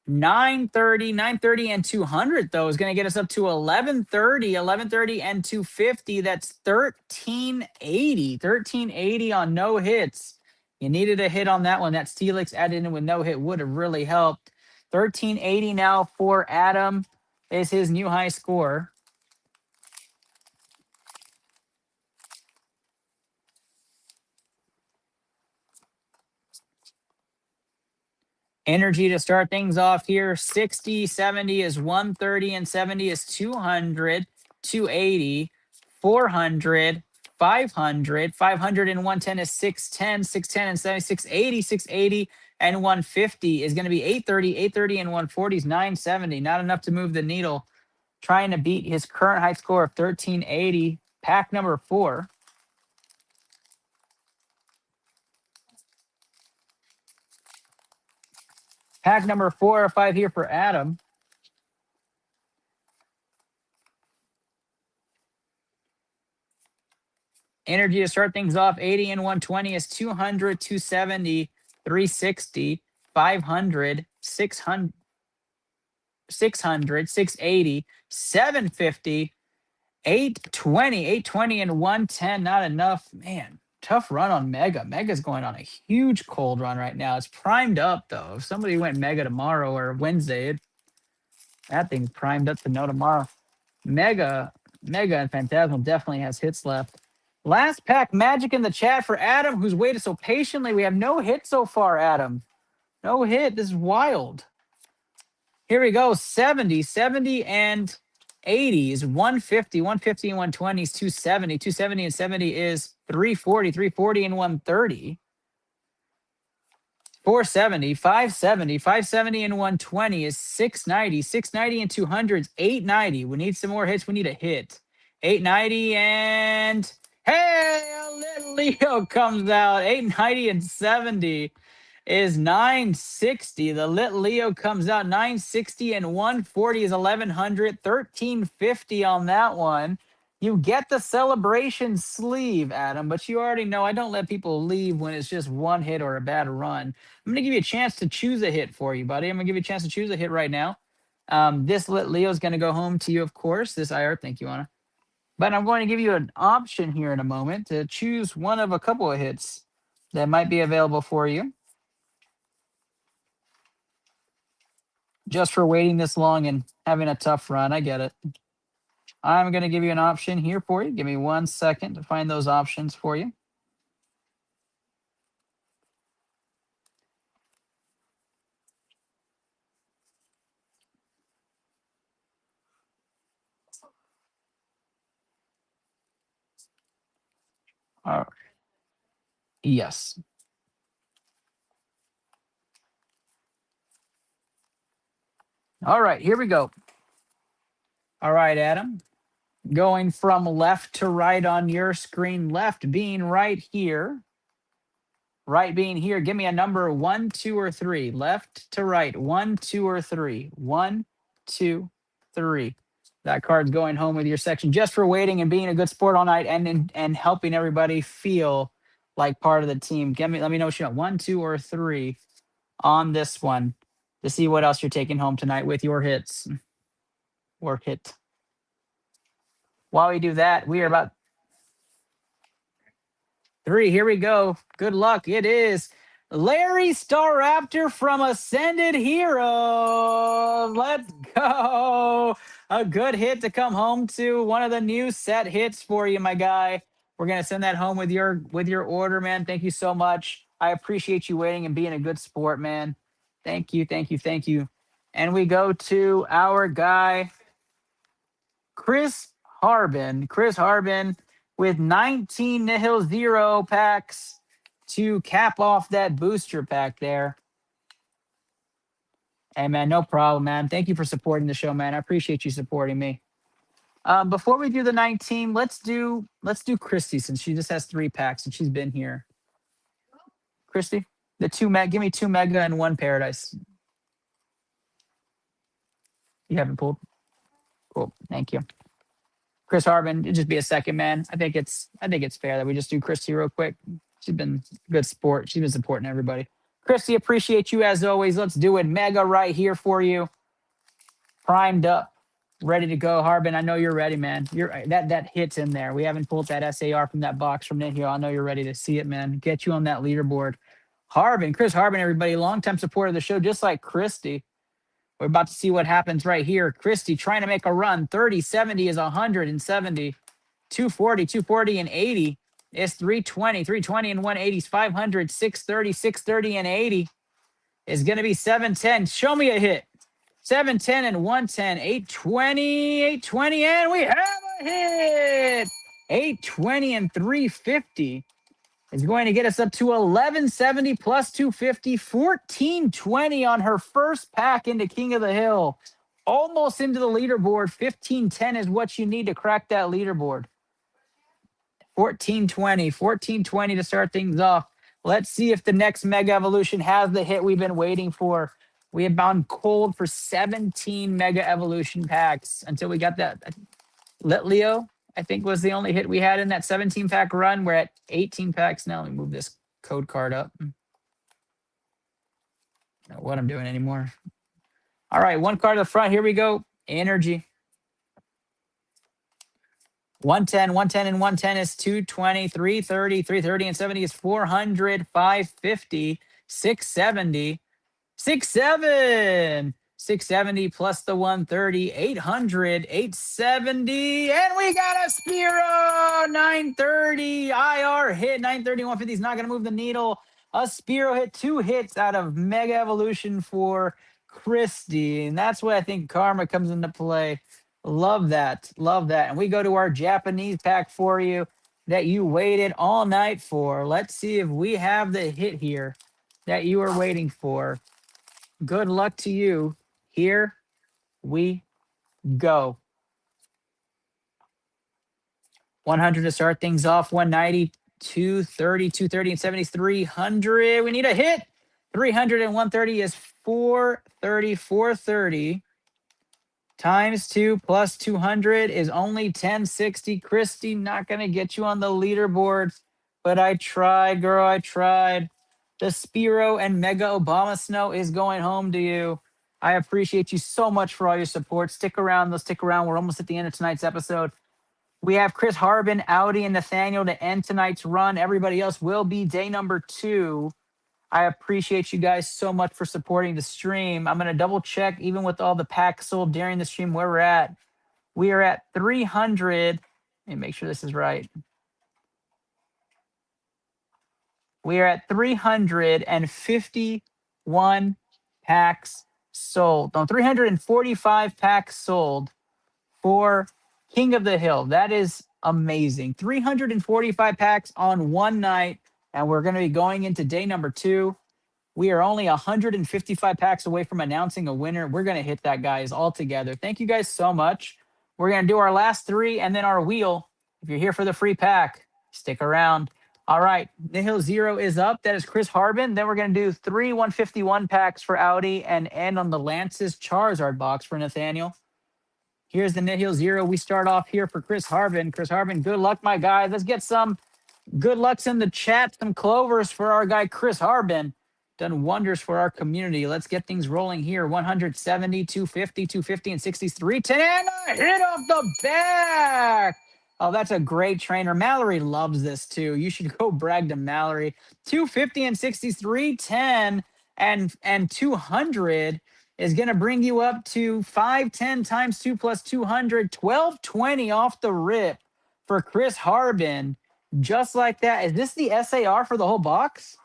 930, 930 and 200 though is going to get us up to 1130, 1130 and 250. That's 1380, 1380 on no hits. You needed a hit on that one. That Steelix added in with no hit would have really helped. 1380 now for Adam is his new high score. Energy to start things off here. 60, 70 is 130 and 70 is 200, 280, 400, 500, 500 and 110 is 610, 610 and 70, 680, 680 and 150 is going to be 830, 830 and 140 is 970. Not enough to move the needle. Trying to beat his current high score of 1380. Pack number 4. Pack number 4 or 5 here for Adam. Energy to start things off, 80 and 120 is 200, 270, 360, 500, 600, 600, 680, 750, 820, 820 and 110. Not enough. Man, tough run on Mega. Mega's going on a huge cold run right now. It's primed up, though. If somebody went Mega tomorrow or Wednesday, that thing's primed up to know tomorrow. Mega and Phantasmal definitely has hits left. Last pack Magic in the chat for Adam, who's waited so patiently. We have no hit so far, Adam. No hit. This is wild. Here we go. 70, 70 and 80 is 150. 150 and 120 is 270. 270 and 70 is 340. 340 and 130. 470, 570, 570 and 120 is 690. 690 and 200 is 890. We need some more hits. We need a hit. 890 and hey, a little Leo comes out. 890 and 70 is 960. The lit Leo comes out. 960 and 140 is 1100. 1350 on that one. You get the celebration sleeve, Adam, but you already know I don't let people leave when it's just one hit or a bad run. I'm going to give you a chance to choose a hit for you, buddy. I'm going to give you a chance to choose a hit right now. This lit Leo is going to go home to you, of course. This IR, thank you, Anna. But I'm going to give you an option here in a moment to choose one of a couple of hits that might be available for you. Just for waiting this long and having a tough run. I get it. I'm going to give you an option here for you. Give me 1 second to find those options for you. Yes. All right, here we go. All right, Adam. Going from left to right on your screen, left being right here. Right being here, give me a number 1, 2, or 3. Left to right, 1, 2, or 3. 1, 2, 3. That card's going home with your section just for waiting and being a good sport all night and helping everybody feel like part of the team. Let me know what you know. 1, 2, or 3 on this one to see what else you're taking home tonight with your hits or hit. While we do that, we are about 3. Here we go. Good luck. It is Larry Star Raptor from Ascended Heroes. Let's go. A good hit to come home to. One of the new set hits for you, my guy. We're gonna send that home with your order, man. Thank you so much. I appreciate you waiting and being a good sport, man. Thank you, thank you, thank you. And we go to our guy, Chris Harbin. Chris Harbin with 19 Nihil 0 packs to cap off that booster pack there. Hey, man, no problem, man. Thank you for supporting the show, man. I appreciate you supporting me. Before we do the 19, let's do Christy since she just has 3 packs and she's been here. Christy, the 2 meg. Give me 2 mega and 1 paradise. You haven't pulled? Cool. Thank you. Chris Harbin, it'd just be a second, man. I think it's fair that we just do Christy real quick. She's been a good sport. She's been supporting everybody. Christy, appreciate you as always. Let's do it. Mega right here for you. Primed up, ready to go. Harbin, I know you're ready, man. That hits in there. We haven't pulled that SAR from that box from Nihil. I know you're ready to see it, man. Get you on that leaderboard. Harbin, Chris Harbin, everybody, longtime supporter of the show, just like Christy. We're about to see what happens right here. Christy trying to make a run. 30, 70 is 170. 240, 240 and 80 is 320. 320 and 180 is 500. 630, 630 and 80 is going to be 710. Show me a hit. 710 and 110. 820, 820, and we have a hit. 820 and 350 is going to get us up to 1170 plus 250, 1420 on her first pack into King of the Hill. Almost into the leaderboard. 1510 is what you need to crack that leaderboard. 1420 to start things off. Let's see if the next Mega Evolution has the hit we've been waiting for. We had gone cold for 17 Mega Evolution packs until we got that. Litleo, I think, was the only hit we had in that 17 pack run. We're at 18 packs now. Let me move this code card up. I don't know what I'm doing anymore. All right, one card at the front. Here we go. Energy. 110, 110, and 110 is 220, 330, 330, and 70 is 400, 550, 670. 670 plus the 130, 800, 870, and we got a Spiro 930 IR hit. 930, 150 is not going to move the needle. A Spiro hit, 2 hits out of Mega Evolution for Christy, and that's where I think karma comes into play. Love that. Love that. And we go to our Japanese pack for you that you waited all night for. Let's see if we have the hit here that you were waiting for. Good luck to you. Here we go. 100 to start things off. 190, 230, 230, and 70 is 300. We need a hit. 300 and 130 is 430. 430 times 2 plus 200 is only 1060. Christy, not going to get you on the leaderboard, but I tried, girl. I tried. The Spiro and Mega Obama Snow is going home to you. I appreciate you so much for all your support. Stick around. Let's stick around. We're almost at the end of tonight's episode. We have Chris Harbin, Audi, and Nathaniel to end tonight's run. Everybody else will be day number 2. I appreciate you guys so much for supporting the stream. I'm going to double check, even with all the packs sold during the stream, where we're at. We are at 300. Let me make sure this is right. We are at 351 packs sold. No, 345 packs sold for King of the Hill. That is amazing. 345 packs on one night, and we're going to be going into day number 2. We are only 155 packs away from announcing a winner. We're going to hit that, guys, all together. Thank you guys so much. We're going to do our last 3 and then our wheel. If you're here for the free pack, stick around. All right, Nihil Zero is up. That is Chris Harbin. Then we're going to do 3 151 packs for Audi and end on the Lance's Charizard box for Nathaniel. Here's the Nihil Zero. We start off here for Chris Harbin. Chris Harbin, good luck, my guy. Let's get some good lucks in the chat, some clovers for our guy Chris Harbin. Done wonders for our community. Let's get things rolling here. 170, 250, 250, and 63. 10 and a hit off the back. Oh, that's a great trainer. Mallory loves this too. You should go brag to Mallory. 250 and 63, 10 and 200 is going to bring you up to 510 times 2 plus 200, 1220 off the rip for Chris Harbin. Just like that. Is this the SAR for the whole box?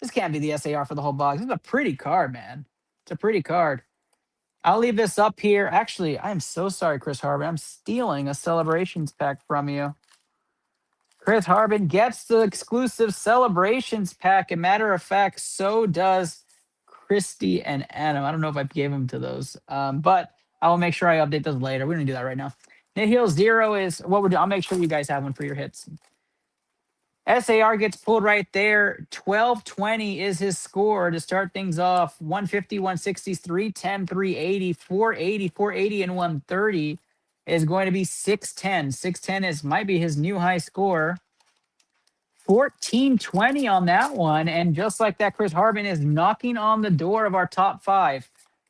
This can't be the SAR for the whole box. This is a pretty card, man. It's a pretty card. I'll leave this up here. Actually, I'm so sorry, Chris Harbin. I'm stealing a Celebrations pack from you. Chris Harbin gets the exclusive Celebrations pack. And matter of fact, so does Christy and Adam. I don't know if I gave them to those, but I will make sure I update those later. We don't do that right now. Nihil Zero is what we're doing. I'll make sure you guys have one for your hits. SAR gets pulled right there. 1220 is his score to start things off. 150, 160, 310, 380, 480, 480, and 130 is going to be 610. 610 might be his new high score. 1420 on that one. And just like that, Chris Harbin is knocking on the door of our top 5.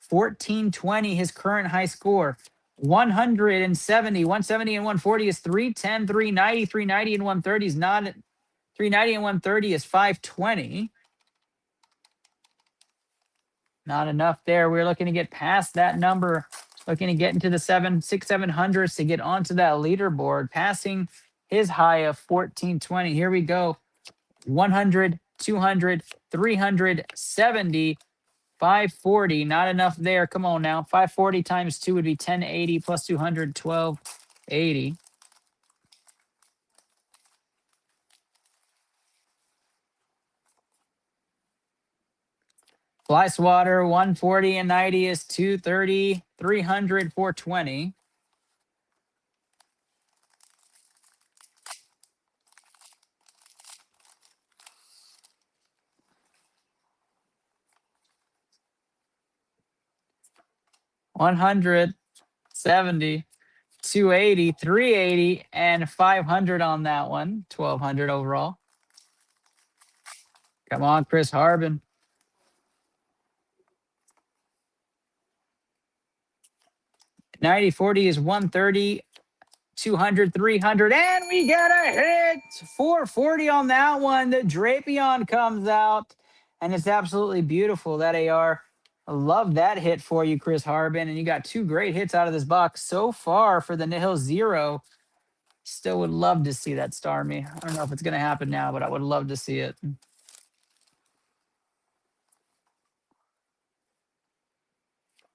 1420, his current high score. 170, 170, and 140 is 310, 390, 390, and 130 is not 390 and 130 is 520. Not enough there. We're looking to get past that number. Looking to get into the 700s to get onto that leaderboard. Passing his high of 1420. Here we go. 100, 200, 370, 540. Not enough there. Come on now. 540 times 2 would be 1080 plus 200, 1280. Fly Swatter, 140 and 90 is 230, 300, 420. 100, 70, 280, 380, and 500 on that one. 1200 overall. Come on, Chris Harbin. Ninety 40 is 130, 200, 300, and we got a hit. 440 on that one. The Drapion comes out, and it's absolutely beautiful. That AR. I love that hit for you, Chris Harbin. And you got two great hits out of this box so far for the Nihil Zero. Still would love to see that star me. I don't know if it's going to happen now, but I would love to see it.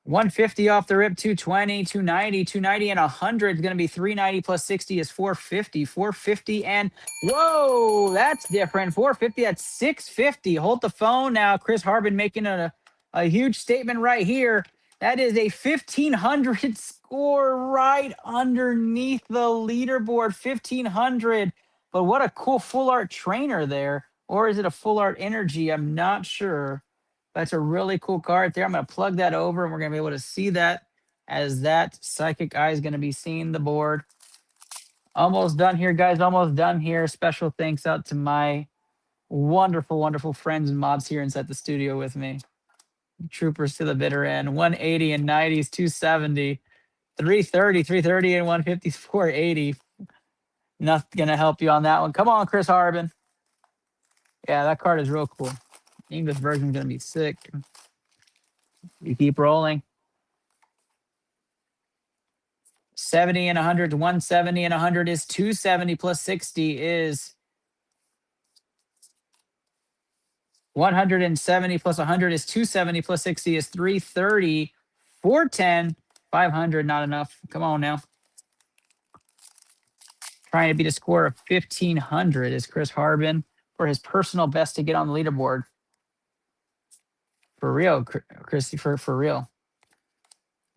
150 off the rip, 220, 290, 290, and 100 is going to be 390 plus 60 is 450. 450 and whoa, that's different. 450, that's 650. Hold the phone now. Chris Harbin making a huge statement right here. That is a 1500 score right underneath the leaderboard. 1500. But what a cool full art trainer there. Or is it a full art energy? I'm not sure. That's a really cool card there. I'm going to plug that over and we're going to be able to see that as that Psychic Eye is going to be seeing the board. Almost done here, guys. Almost done here. Special thanks out to my wonderful, wonderful friends and mods here inside the studio with me. Troopers to the bitter end. 180 and 90s, 270, 330, 330 and 150, 480. Nothing going to help you on that one. Come on, Chris Harbin. Yeah, that card is real cool. English version is going to be sick. You keep rolling. 70 and 100 to 170 and 100 is 270 plus 60 is 170 plus 100 is 270 plus 60 is 330. 410, 500, not enough. Come on now. Trying to beat a score of 1500 is Chris Harbin for his personal best to get on the leaderboard. For real, Christy, for real.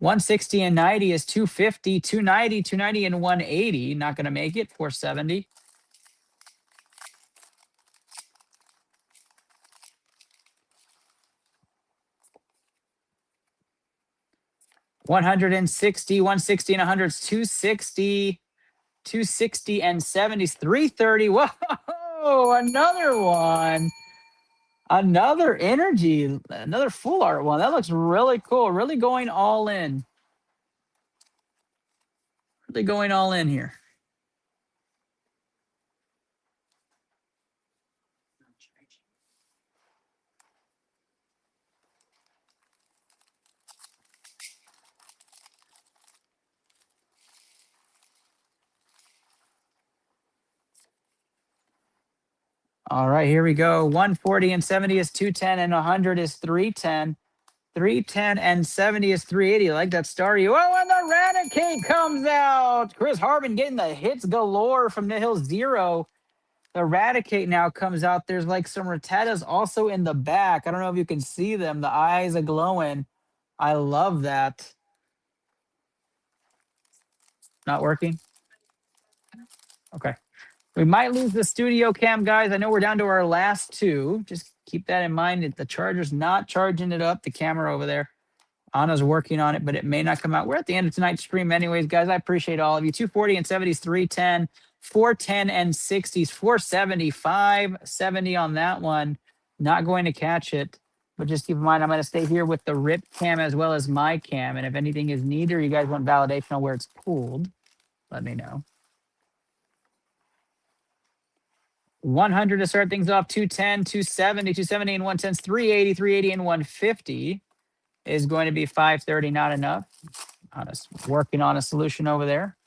160 and 90 is 250, 290, 290 and 180. Not going to make it. 470. $160, 160 and 100 is 260, 260 and 70 is 330. Whoa, another one. Another energy, another full art one. That looks really cool. Really going all in. Really going all in here. All right, here we go. 140 and 70 is 210 and 100 is 310. 310 and 70 is 380. I like that star. Oh, and the Raticate comes out. Chris Harbin getting the hits galore from Nihil Zero. The Raticate now comes out. There's like some Rattatas also in the back. I don't know if you can see them. The eyes are glowing. I love that. Not working? Okay. We might lose the studio cam, guys. I know we're down to our last two. Just keep that in mind. The charger's not charging it up. The camera over there. Anna's working on it, but it may not come out. We're at the end of tonight's stream anyways, guys. I appreciate all of you. 240 and 70s, 310, 410 and 60s, 470, 570 on that one. Not going to catch it, but just keep in mind, I'm going to stay here with the RIP cam as well as my cam. And if anything is needed or you guys want validation on where it's pulled, let me know. 100 to start things off, 210, 270, 270 and 110, 380, 380 and 150 is going to be 530, not enough. Working on a solution over there.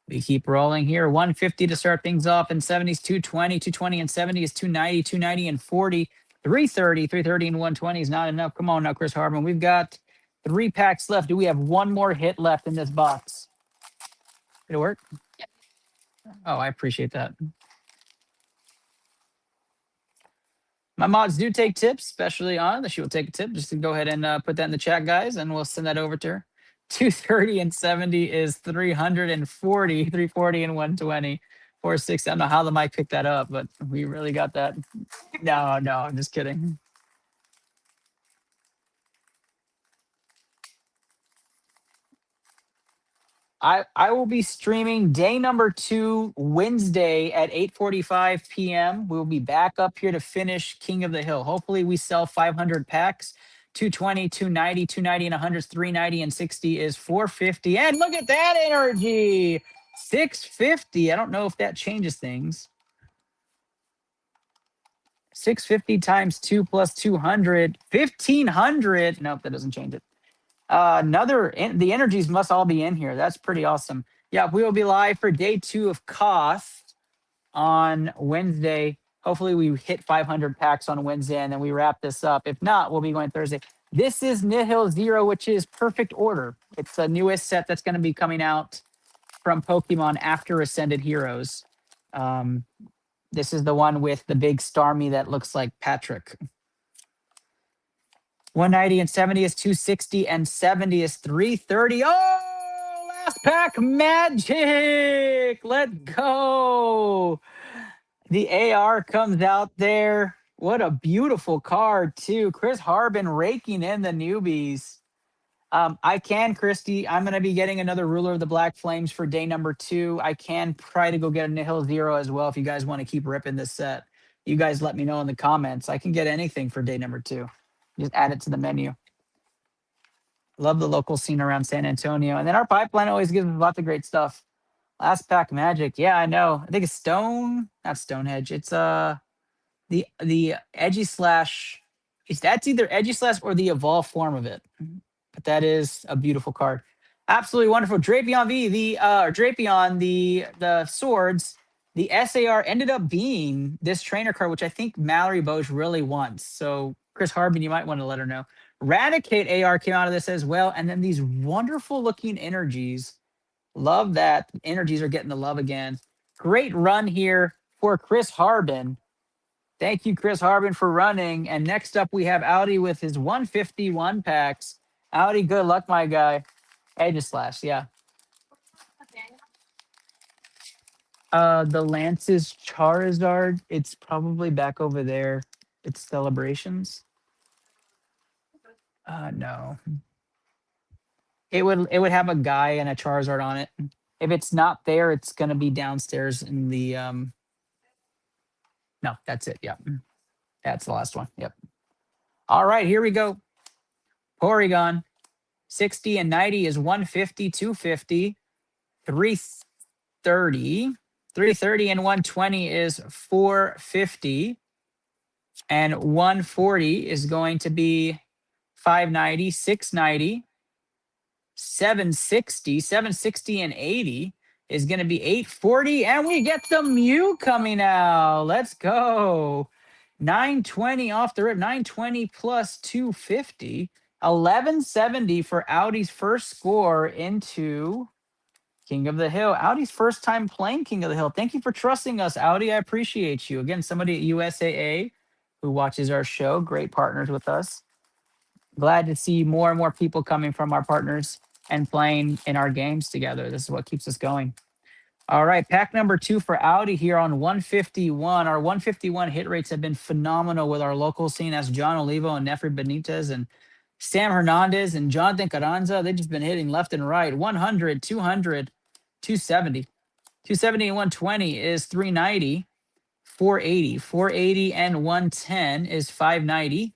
We keep rolling here. 150 to start things off, and 70s 220, 220 and 70 is 290, 290 and 40, 330, 330 and 120 is not enough. Come on now, Chris Harbin. We've got 3 packs left. Do we have one more hit left in this box? Did it work? Oh, I appreciate that. My mods do take tips, especially on that. She will take a tip. Just to go ahead and put that in the chat, guys, and we'll send that over to her. 230 and 70 is 340, 340 and 120, 460. I don't know how the mic picked that up, but we really got that. No, I'm just kidding. I will be streaming day number 2 Wednesday at 8:45 p.m. We'll be back up here to finish King of the Hill. Hopefully we sell 500 packs. 220, 290, 290 and 100 is 390 and 60 is 450. And look at that energy. 650. I don't know if that changes things. 650 times 2 plus 200, 1500. Nope, that doesn't change it. The energies must all be in here. That's pretty awesome. Yeah, we will be live for day 2 of Cost on Wednesday. Hopefully we hit 500 packs on Wednesday and then we wrap this up. If not, we'll be going Thursday. This is Nihil Zero, which is Perfect Order. It's the newest set that's going to be coming out from Pokemon after Ascended Heroes. This is the one with the big Starmie that looks like Patrick. 190 and 70 is 260 and 70 is 330. Oh, last pack magic. Let's go. The AR comes out there. What a beautiful card, too. Chris Harbin raking in the newbies. Christy, I'm going to be getting another Ruler of the Black Flames for day number 2. I can try to go get a Nihil Zero as well if you guys want to keep ripping this set. You guys let me know in the comments. I can get anything for day number 2. Just add it to the menu. Love the local scene around San Antonio. And then our pipeline always gives us lots of great stuff. Last pack magic. Yeah, I know. I think it's not Stonehenge. It's the Edgy Slash. That's either Edgy Slash or the evolved form of it. But that is a beautiful card. Absolutely wonderful. Drapion V, Drapion, the swords. The SAR ended up being this trainer card, which I think Mallory Bosch really wants. So Chris Harbin, you might want to let her know. Radicate AR came out of this as well. And then these wonderful looking energies. Love that. Energies are getting the love again. Great run here for Chris Harbin. Thank you, Chris Harbin, for running. And next up, we have Audi with his 151 packs. Audi, good luck, my guy. Aegislash, yeah. The Lance's Charizard, it's probably back over there. It's Celebrations. No. It would have a guy and a Charizard on it. If it's not there, it's gonna be downstairs in the No, that's it. Yep. That's the last one. Yep. All right, here we go. Porygon. 60 and 90 is 150, 250, 330. 330 and 120 is 450. And 140 is going to be 590, 690, 760 and 80 is going to be 840. And we get the Mew coming out. Let's go. 920 off the rip. 920 plus 250. 1170 for Audi's first score into King of the Hill. Audi's first time playing King of the Hill. Thank you for trusting us, Audi. I appreciate you. Again, somebody at USAA who watches our show. Great partners with us. Glad to see more and more people coming from our partners and playing in our games together. This is what keeps us going. All right, pack number 2 for Audi here on 151. Our 151 hit rates have been phenomenal with our local scene. That's John Olivo and Nefri Benitez and Sam Hernandez and Jonathan Carranza. They've just been hitting left and right. 100, 200, 270. 270 and 120 is 390. 480. 480 and 110 is 590.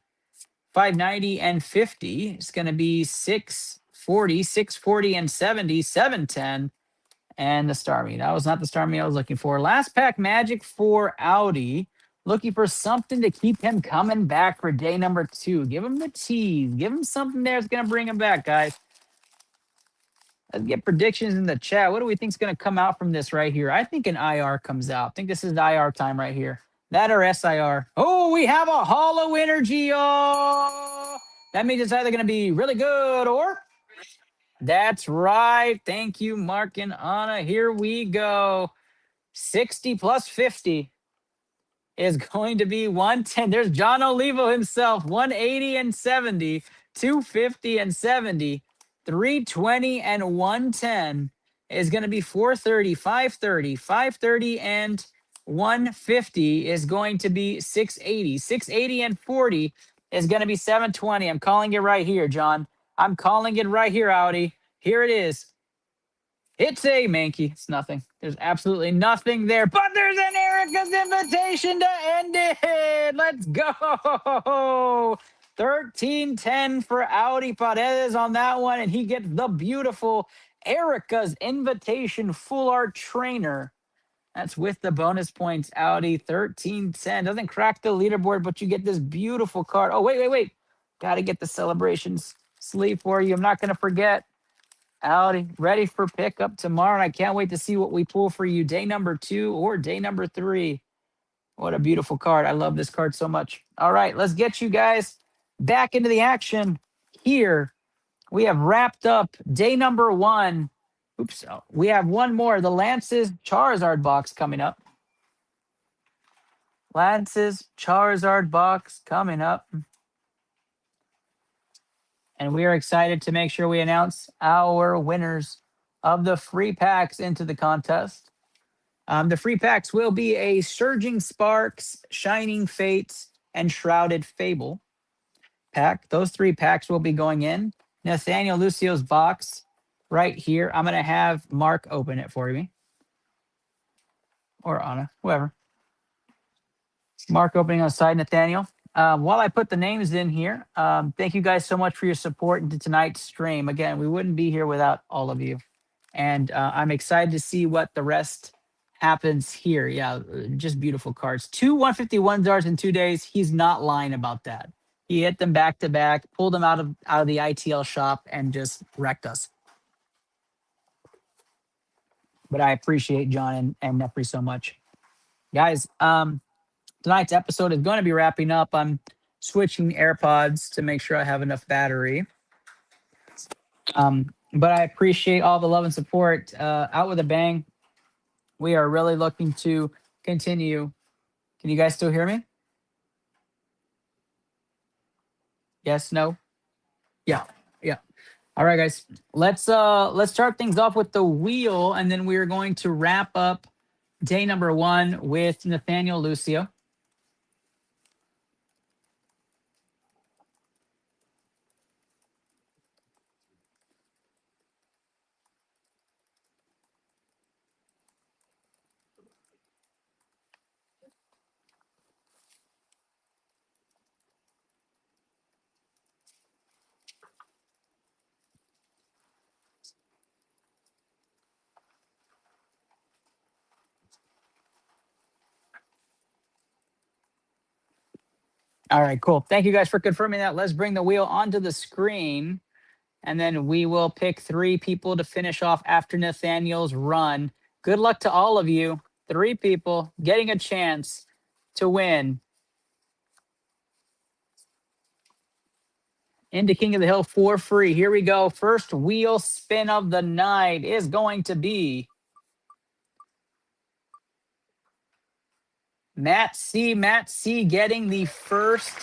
590 and 50 is going to be 640. 640 and 70, 710. And the Starmie. That was not the Starmie I was looking for. Last pack magic for Audi. Looking for something to keep him coming back for day number 2. Give him the tease. Give him something there that's going to bring him back, guys. Let's get predictions in the chat. What do we think is going to come out from this right here? I think an IR comes out. I think this is IR time right here. That or SIR. Oh, we have a Hollow Energy. Oh, that means it's either going to be really good or... That's right. Thank you, Mark and Anna. Here we go. 60 plus 50 is going to be 110. There's John Olivo himself. 180 and 70, 250 and 70, 320 and 110 is going to be 430, 530, 530 and 150 is going to be 680. 680 and 40 is going to be 720. I'm calling it right here, John. I'm calling it right here, Audi. Here it is. It's a Mankey. It's nothing. There's absolutely nothing there, but there's an Erica's invitation to end it. Let's go. 1310 for Audi Paredes on that one, and he gets the beautiful Erica's invitation full art trainer. That's with the bonus points, Audi 1310. Doesn't crack the leaderboard, but you get this beautiful card. Oh, wait. Got to get the celebrations sleeve for you. I'm not going to forget. Audi, ready for pickup tomorrow. And I can't wait to see what we pull for you day number 2 or day number 3. What a beautiful card. I love this card so much. All right, let's get you guys back into the action here. We have wrapped up day number 1. Oops, we have one more. The Lance's Charizard box coming up. Lance's Charizard box coming up. And we are excited to make sure we announce our winners of the free packs into the contest. The free packs will be a Surging Sparks, Shining Fates, and Shrouded Fable pack. Those 3 packs will be going in. Nathaniel Lucio's box right here. I'm going to have Mark open it for me. Or Anna, whoever. Mark opening on side, Nathaniel. While I put the names in here, thank you guys so much for your support into tonight's stream. Again, we wouldn't be here without all of you. And I'm excited to see what the rest happens here. Yeah, just beautiful cards. 2 151 Zars in 2 days. He's not lying about that. He hit them back to back, pulled them out of the ITL shop, and just wrecked us. But I appreciate John and Nepri so much. Guys, tonight's episode is going to be wrapping up. I'm switching AirPods to make sure I have enough battery. But I appreciate all the love and support. Out with a bang. We are really looking to continue. Can you guys still hear me? Yes, no? Yeah. All right, guys. Let's start things off with the wheel, and then we're going to wrap up day number 1 with Nathaniel Lucio. All right, cool. Thank you guys for confirming that. Let's bring the wheel onto the screen, and then we will pick 3 people to finish off after Nathaniel's run. Good luck to all of you. 3 people getting a chance to win into King of the Hill for free. Here we go. First wheel spin of the night is going to be Matt C. Matt C. getting the first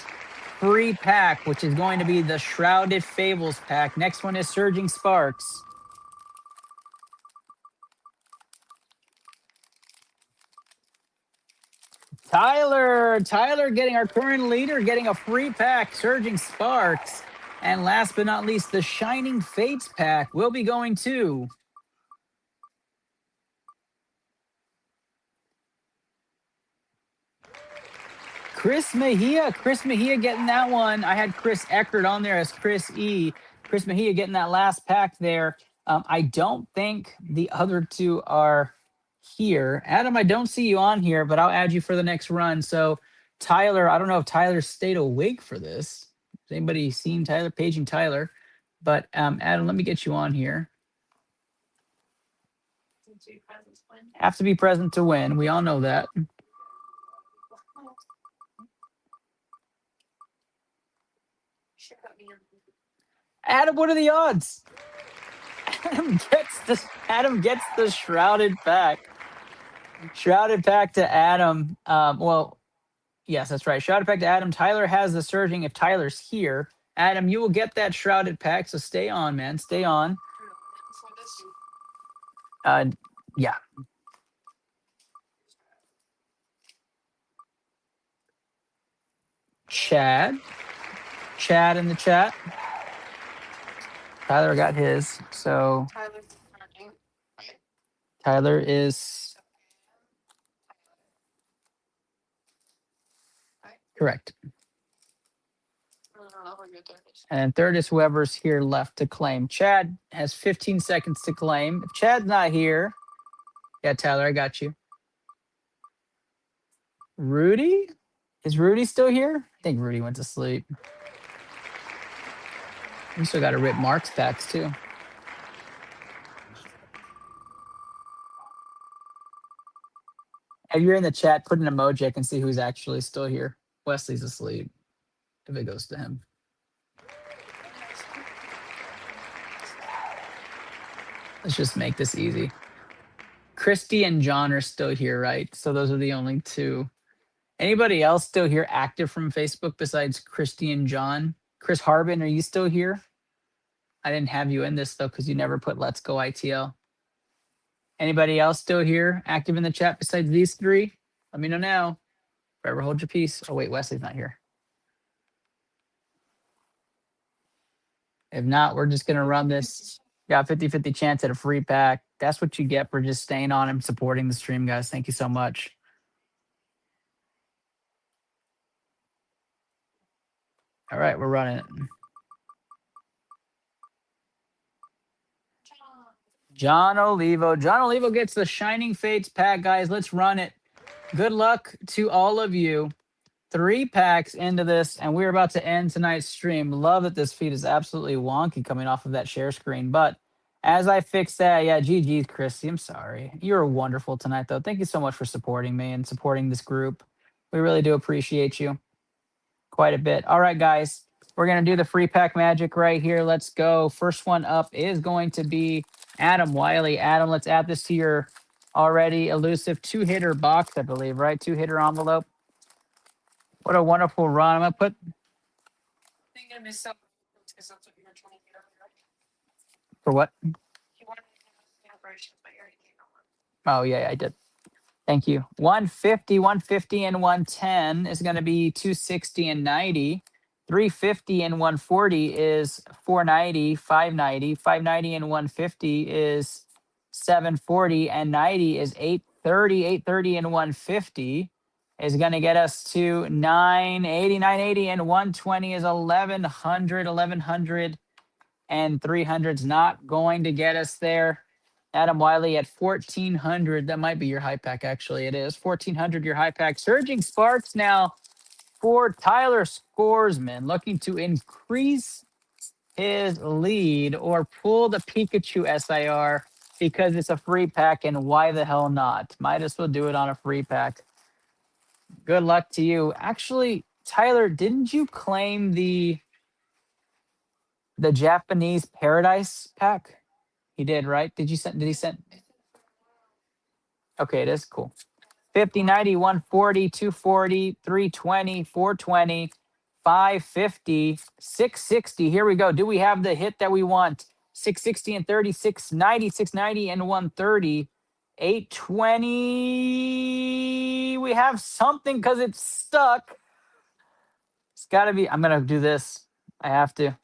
free pack, which is going to be the Shrouded Fables pack. Next one is Surging Sparks. Tyler getting our current leader, getting a free pack, Surging Sparks. And last but not least, the Shining Fates pack will be going to Chris Mejia. Chris Mejia getting that one. I had Chris Eckert on there as Chris E. Chris Mejia getting that last pack there. I don't think the other 2 are here. Adam, I don't see you on here, but I'll add you for the next run. So Tyler, I don't know if Tyler stayed awake for this. Has anybody seen Tyler? Paging Tyler. But Adam, let me get you on here. Have to be present to win. We all know that. Adam, what are the odds? Adam gets the Shrouded pack. Shrouded pack to Adam. Well, yes, that's right. Shrouded pack to Adam. Tyler has the Surging if Tyler's here. Adam, you will get that Shrouded pack, so stay on, man. Stay on. Yeah. Chad in the chat. Tyler got his, so Tyler is correct. And third is whoever's here left to claim. Chad has 15 seconds to claim. If Chad's not here, yeah, Tyler, I got you. Rudy? Is Rudy still here? I think Rudy went to sleep. We still got to rip Mark's packs too. If you're in the chat, put an emoji. I can see who's actually still here. Wesley's asleep. If it goes to him. Let's just make this easy. Christy and John are still here, right? So those are the only two. Anybody else still here active from Facebook besides Christy and John? Chris Harbin, are you still here? I didn't have you in this though because you never put Let's Go ITL. Anybody else still here active in the chat besides these three? Let me know now. Forever hold your peace. Oh wait, Wesley's not here. If not, we're just gonna run this. Got 50-50 chance at a free pack. That's what you get for just staying on and supporting the stream, guys. Thank you so much. All right, we're running it. John Olivo. John Olivo gets the Shining Fates pack, guys. Let's run it. Good luck to all of you. 3 packs into this, and we're about to end tonight's stream. Love that this feed is absolutely wonky coming off of that share screen. But as I fix that, yeah, GG's, Christy. I'm sorry. You were wonderful tonight, though. Thank you so much for supporting me and supporting this group. We really do appreciate you quite a bit. All right, guys. We're going to do the free pack magic right here. Let's go. First one up is going to be Adam Wiley. Adam, let's add this to your already elusive 2-hitter box, I believe, right? 2-hitter envelope. What a wonderful run. I'm going to put... For what? Oh, yeah, I did. Thank you. 150, 150, and 110 is going to be 260 and 90. 350 and 140 is 490, 590. 590 and 150 is 740, and 90 is 830. 830 and 150 is going to get us to 980. 980 and 120 is 1100. 1100 and 300 is not going to get us there. Adam Wiley at 1,400. That might be your high pack, actually. It is 1,400, your high pack. Surging Sparks now for Tyler Scoresman, looking to increase his lead or pull the Pikachu SIR because it's a free pack, and why the hell not? Might as well do it on a free pack. Good luck to you. Actually, Tyler, didn't you claim the Japanese Paradise pack? He did, right? Did he send? Okay, it is cool. 50, 90, 140, 240, 320, 420, 550, 660. Here we go. Do we have the hit that we want? 660 and 30, 690, 690 and 130. 820. We have something because it's stuck. It's got to be. I'm going to do this. I have to.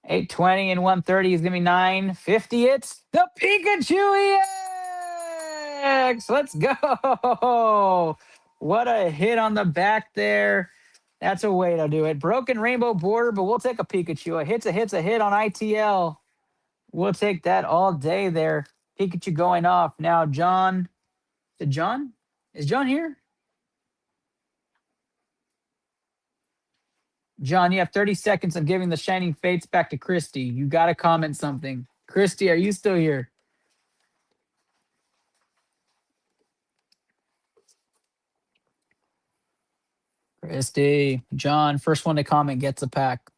820 and 130 is going to be 950. It's the Pikachu EX. Let's go. What a hit on the back there. That's a way to do it. Broken rainbow border, but we'll take a Pikachu. A hit's a hit on ITL. We'll take that all day there. Pikachu going off. Now, John. Is John here? John, you have 30 seconds of giving the Shining Fates back to Christy. You got to comment something. Christy, are you still here? Christy. John, first one to comment gets a pack.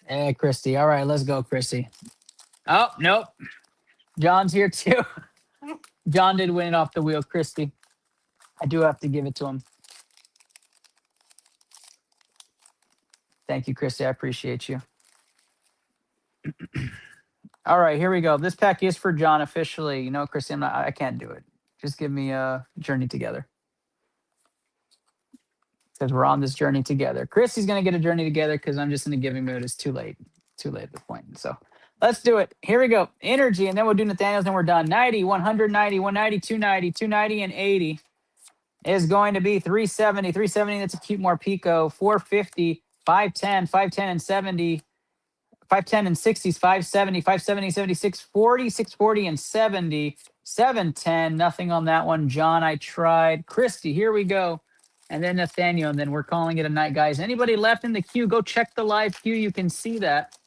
Hey, Christy. All right, let's go, Christy. Oh, nope. John's here too. John did win it off the wheel, Christy. I do have to give it to him. Thank you, Christy. I appreciate you. All right, here we go. This pack is for John officially. You know, Christy, I can't do it. Just give me a journey together. Because we're on this journey together. Christy's going to get a journey together because I'm just in a giving mood. It's too late. too late at this point. So let's do it. Here we go. Energy, and then we'll do Nathaniel's, and we're done. 90, 190, 190, 290, 290, and 80 is going to be 370. 370, that's a cute more Pico. 450, 510, 510, and 70. 510 and 60s, 570, 570, 76, 40, 640, and 70. 710, nothing on that one. John, I tried. Christy, here we go. And then Nathaniel, and then we're calling it a night, guys. Anybody left in the queue, go check the live queue. You can see that.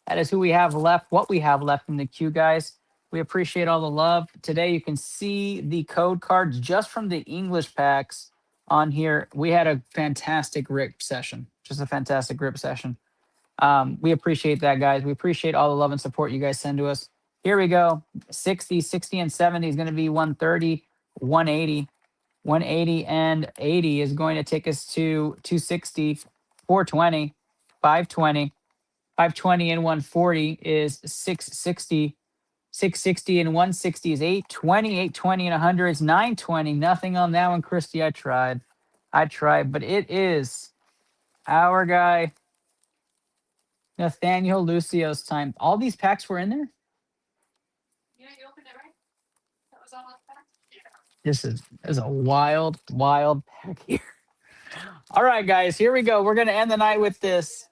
That is who we have left, what we have left in the queue, guys. We appreciate all the love. Today, you can see the code cards just from the English packs on here. We had a fantastic rip session, just a fantastic rip session. We appreciate that, guys. We appreciate all the love and support you guys send to us. Here we go. 60, 60, and 70 is going to be 130, 180. 180 and 80 is going to take us to 260, 420, 520. 520 and 140 is 660. 660 and 160 is 820. 820 and 100 is 920. Nothing on that one, Christy. I tried, but it is our guy, Nathaniel Lucio's time. All these packs were in there? Yeah, you opened it, right? That was all on the back? This is a wild pack here. All right, guys, here we go. We're going to end the night with this.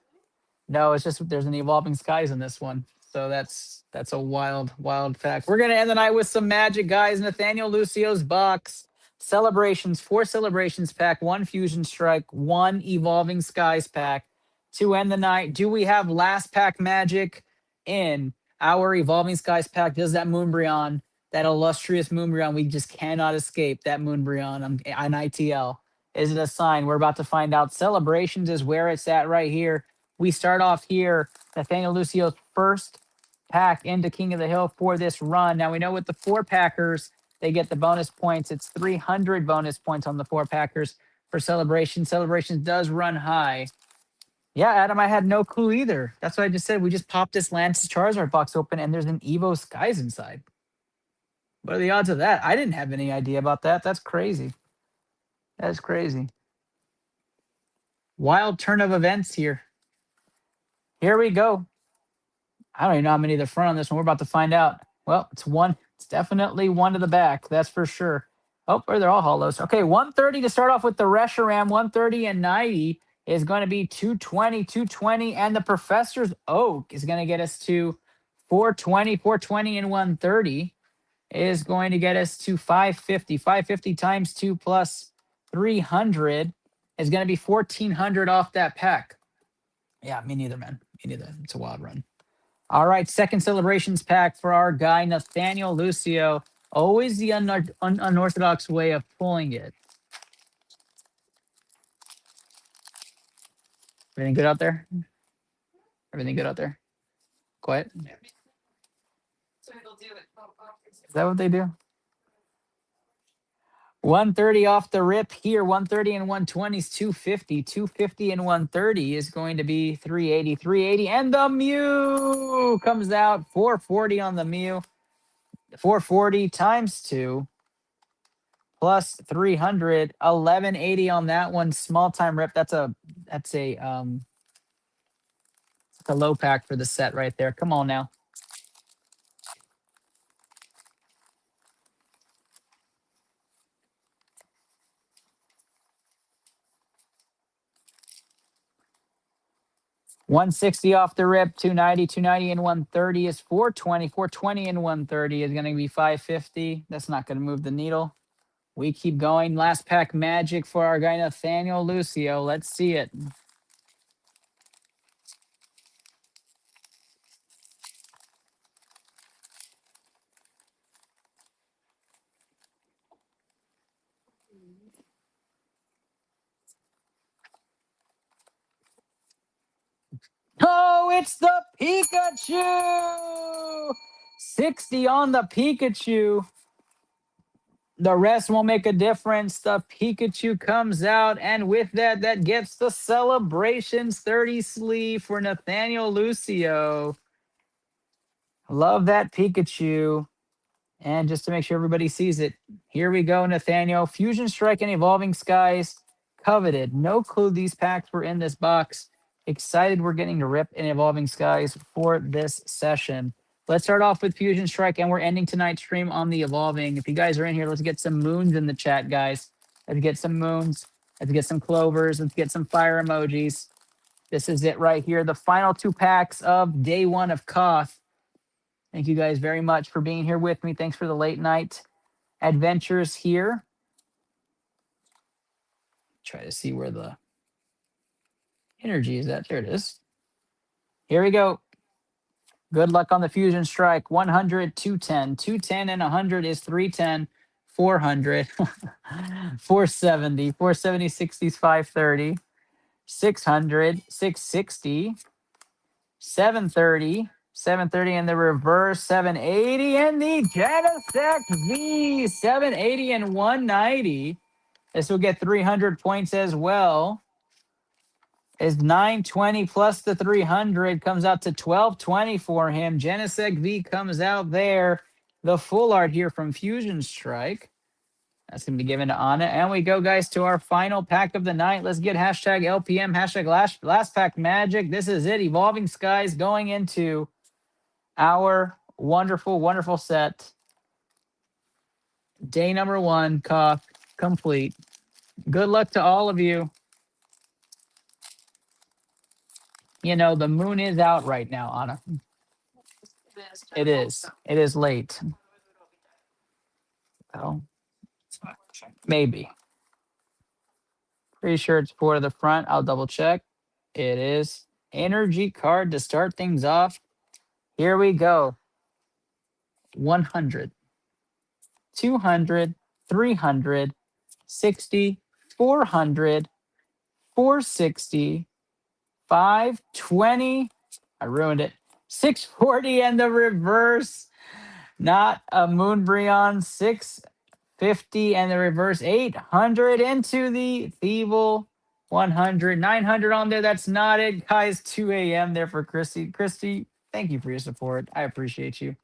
No, it's just there's an Evolving Skies in this one. So that's a wild fact. We're going to end the night with some magic, guys. Nathaniel Lucio's box. Celebrations, 4 celebrations pack, 1 Fusion Strike, 1 Evolving Skies pack to end the night. Do we have last pack magic in our Evolving Skies pack? Does that Moonbryon, that illustrious Moonbryon, we just cannot escape that Moonbryon on ITL? Is it a sign? We're about to find out. Celebrations is where it's at right here. We start off here, Nathaniel Lucio's first pack into King of the Hill for this run. Now we know with the 4 packers, they get the bonus points. It's 300 bonus points on the 4 packers for Celebration. Celebrations does run high. Yeah, Adam, I had no clue either. That's what I just said. We just popped this Lance's Charizard box open and there's an Evo Skies inside. What are the odds of that? I didn't have any idea about that. That's crazy. That's crazy. Wild turn of events here. Here we go. I don't even know how many to the front on this one. We're about to find out. Well, it's one. It's definitely one to the back. That's for sure. Oh, or they're all hollows. Okay, 130 to start off with the Reshiram. 130 and 90 is going to be 220, 220. And the Professor's Oak is going to get us to 420, 420 and 130 is going to get us to 550. 550 times 2 plus 300 is going to be 1,400 off that pack. Yeah, me neither, man. Me neither. It's a wild run. All right, second celebrations pack for our guy, Nathaniel Lucio. Always the unorthodox way of pulling it. Everything good out there? Everything good out there? Quiet? So it'll do it. Is that what they do? 130 off the rip here. 130 and 120 is 250. 250 and 130 is going to be 380. 380 and the Mew comes out. 440 on the Mew. 440 times 2 plus 300. 1180 on that one. Small time rip. That's a low pack for the set right there. Come on now. $160 off the rip, 290, 290 and 130 is 420. 420 and 130 is going to be 550. That's not going to move the needle. We keep going. Last pack magic for our guy Nathaniel Lucio. Let's see it. Oh, it's the Pikachu! 60 on the Pikachu. The rest won't make a difference. The Pikachu comes out, and with that, that gets the Celebrations 30 sleeve for Nathaniel Lucio. Love that Pikachu. And just to make sure everybody sees it, here we go, Nathaniel. Fusion Strike and Evolving Skies. Coveted. No clue these packs were in this box. Excited we're getting to rip in Evolving Skies for this session. Let's start off with Fusion Strike, and we're ending tonight's stream on the Evolving. If you guys are in here, let's get some moons in the chat, guys. Let's get some moons. Let's get some clovers. Let's get some fire emojis. This is it right here. The final 2 packs of day 1 of Koth. Thank you guys very much for being here with me. Thanks for the late night adventures here. Try to see where the energy is at. There it is. Here we go. Good luck on the Fusion Strike. 100, 210. 210 and 100 is 310. 400. 470. 470, 60 is 530. 600. 660. 730. 730 in the reverse. 780 and the Genesect V. 780 and 190. This will get 300 points as well. Is 920 plus the 300 comes out to 1220 for him. Genesec V comes out there. The full art here from Fusion Strike. That's going to be given to Anna. And we go, guys, to our final pack of the night. Let's get hashtag LPM, hashtag last pack magic. This is it. Evolving Skies going into our wonderful, wonderful set. Day number 1, Koth, complete. Good luck to all of you. You know, the moon is out right now, Anna. It is. It is late. Well, maybe. Pretty sure it's for the front. I'll double check. It is. Energy card to start things off. Here we go. 100, 200, 300, 60, 400, 460, 520. I ruined it. 640 and the reverse. Not a Moonbreon. 650 and the reverse. 800 into the Feeble. 100. 900 on there. That's not it, guys. 2 a.m. there for Christy. Christy, thank you for your support. I appreciate you.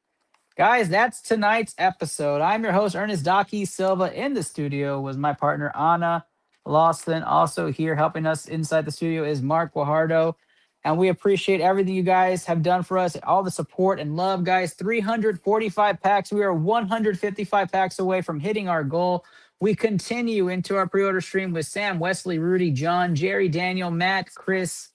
Guys, that's tonight's episode. I'm your host, Ernest Daki Silva. In the studio was my partner, Anna Lawson. Also here helping us inside the studio is Mark Guajardo. And we appreciate everything you guys have done for us, all the support and love, guys. 345 packs. We are 155 packs away from hitting our goal. We continue into our pre-order stream with Sam, Wesley, Rudy, John, Jerry, Daniel, Matt, Chris,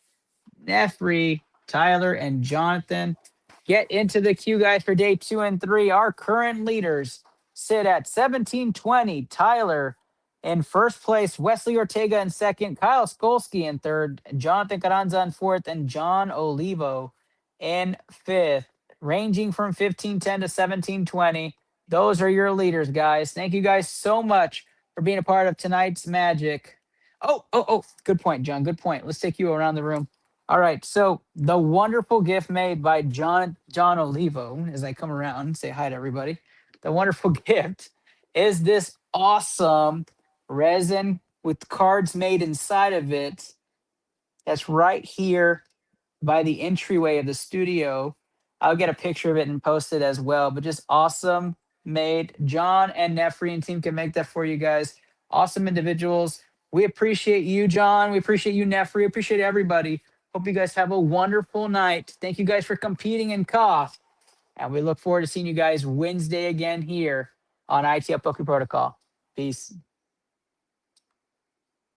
Nefri, Tyler, and Jonathan. Get into the queue, guys, for day 2 and 3. Our current leaders sit at 1720. Tyler in first place, Wesley Ortega in second, Kyle Skolsky in third, Jonathan Carranza in fourth, and John Olivo in fifth, ranging from 1510 to 1720. Those are your leaders, guys. Thank you guys so much for being a part of tonight's magic. Oh, good point, John. Good point. Let's take you around the room. All right, so the wonderful gift made by John Olivo, as I come around and say hi to everybody, the wonderful gift is this awesome resin with cards made inside of it. That's right here by the entryway of the studio. I'll get a picture of it and post it as well, but just awesome made. John and Nefri and team can make that for you guys. Awesome individuals. We appreciate you, John. We appreciate you, Nefri. Appreciate everybody. Hope you guys have a wonderful night. Thank you guys for competing in Koth. And we look forward to seeing you guys Wednesday again here on iTL Poke Protocol. Peace.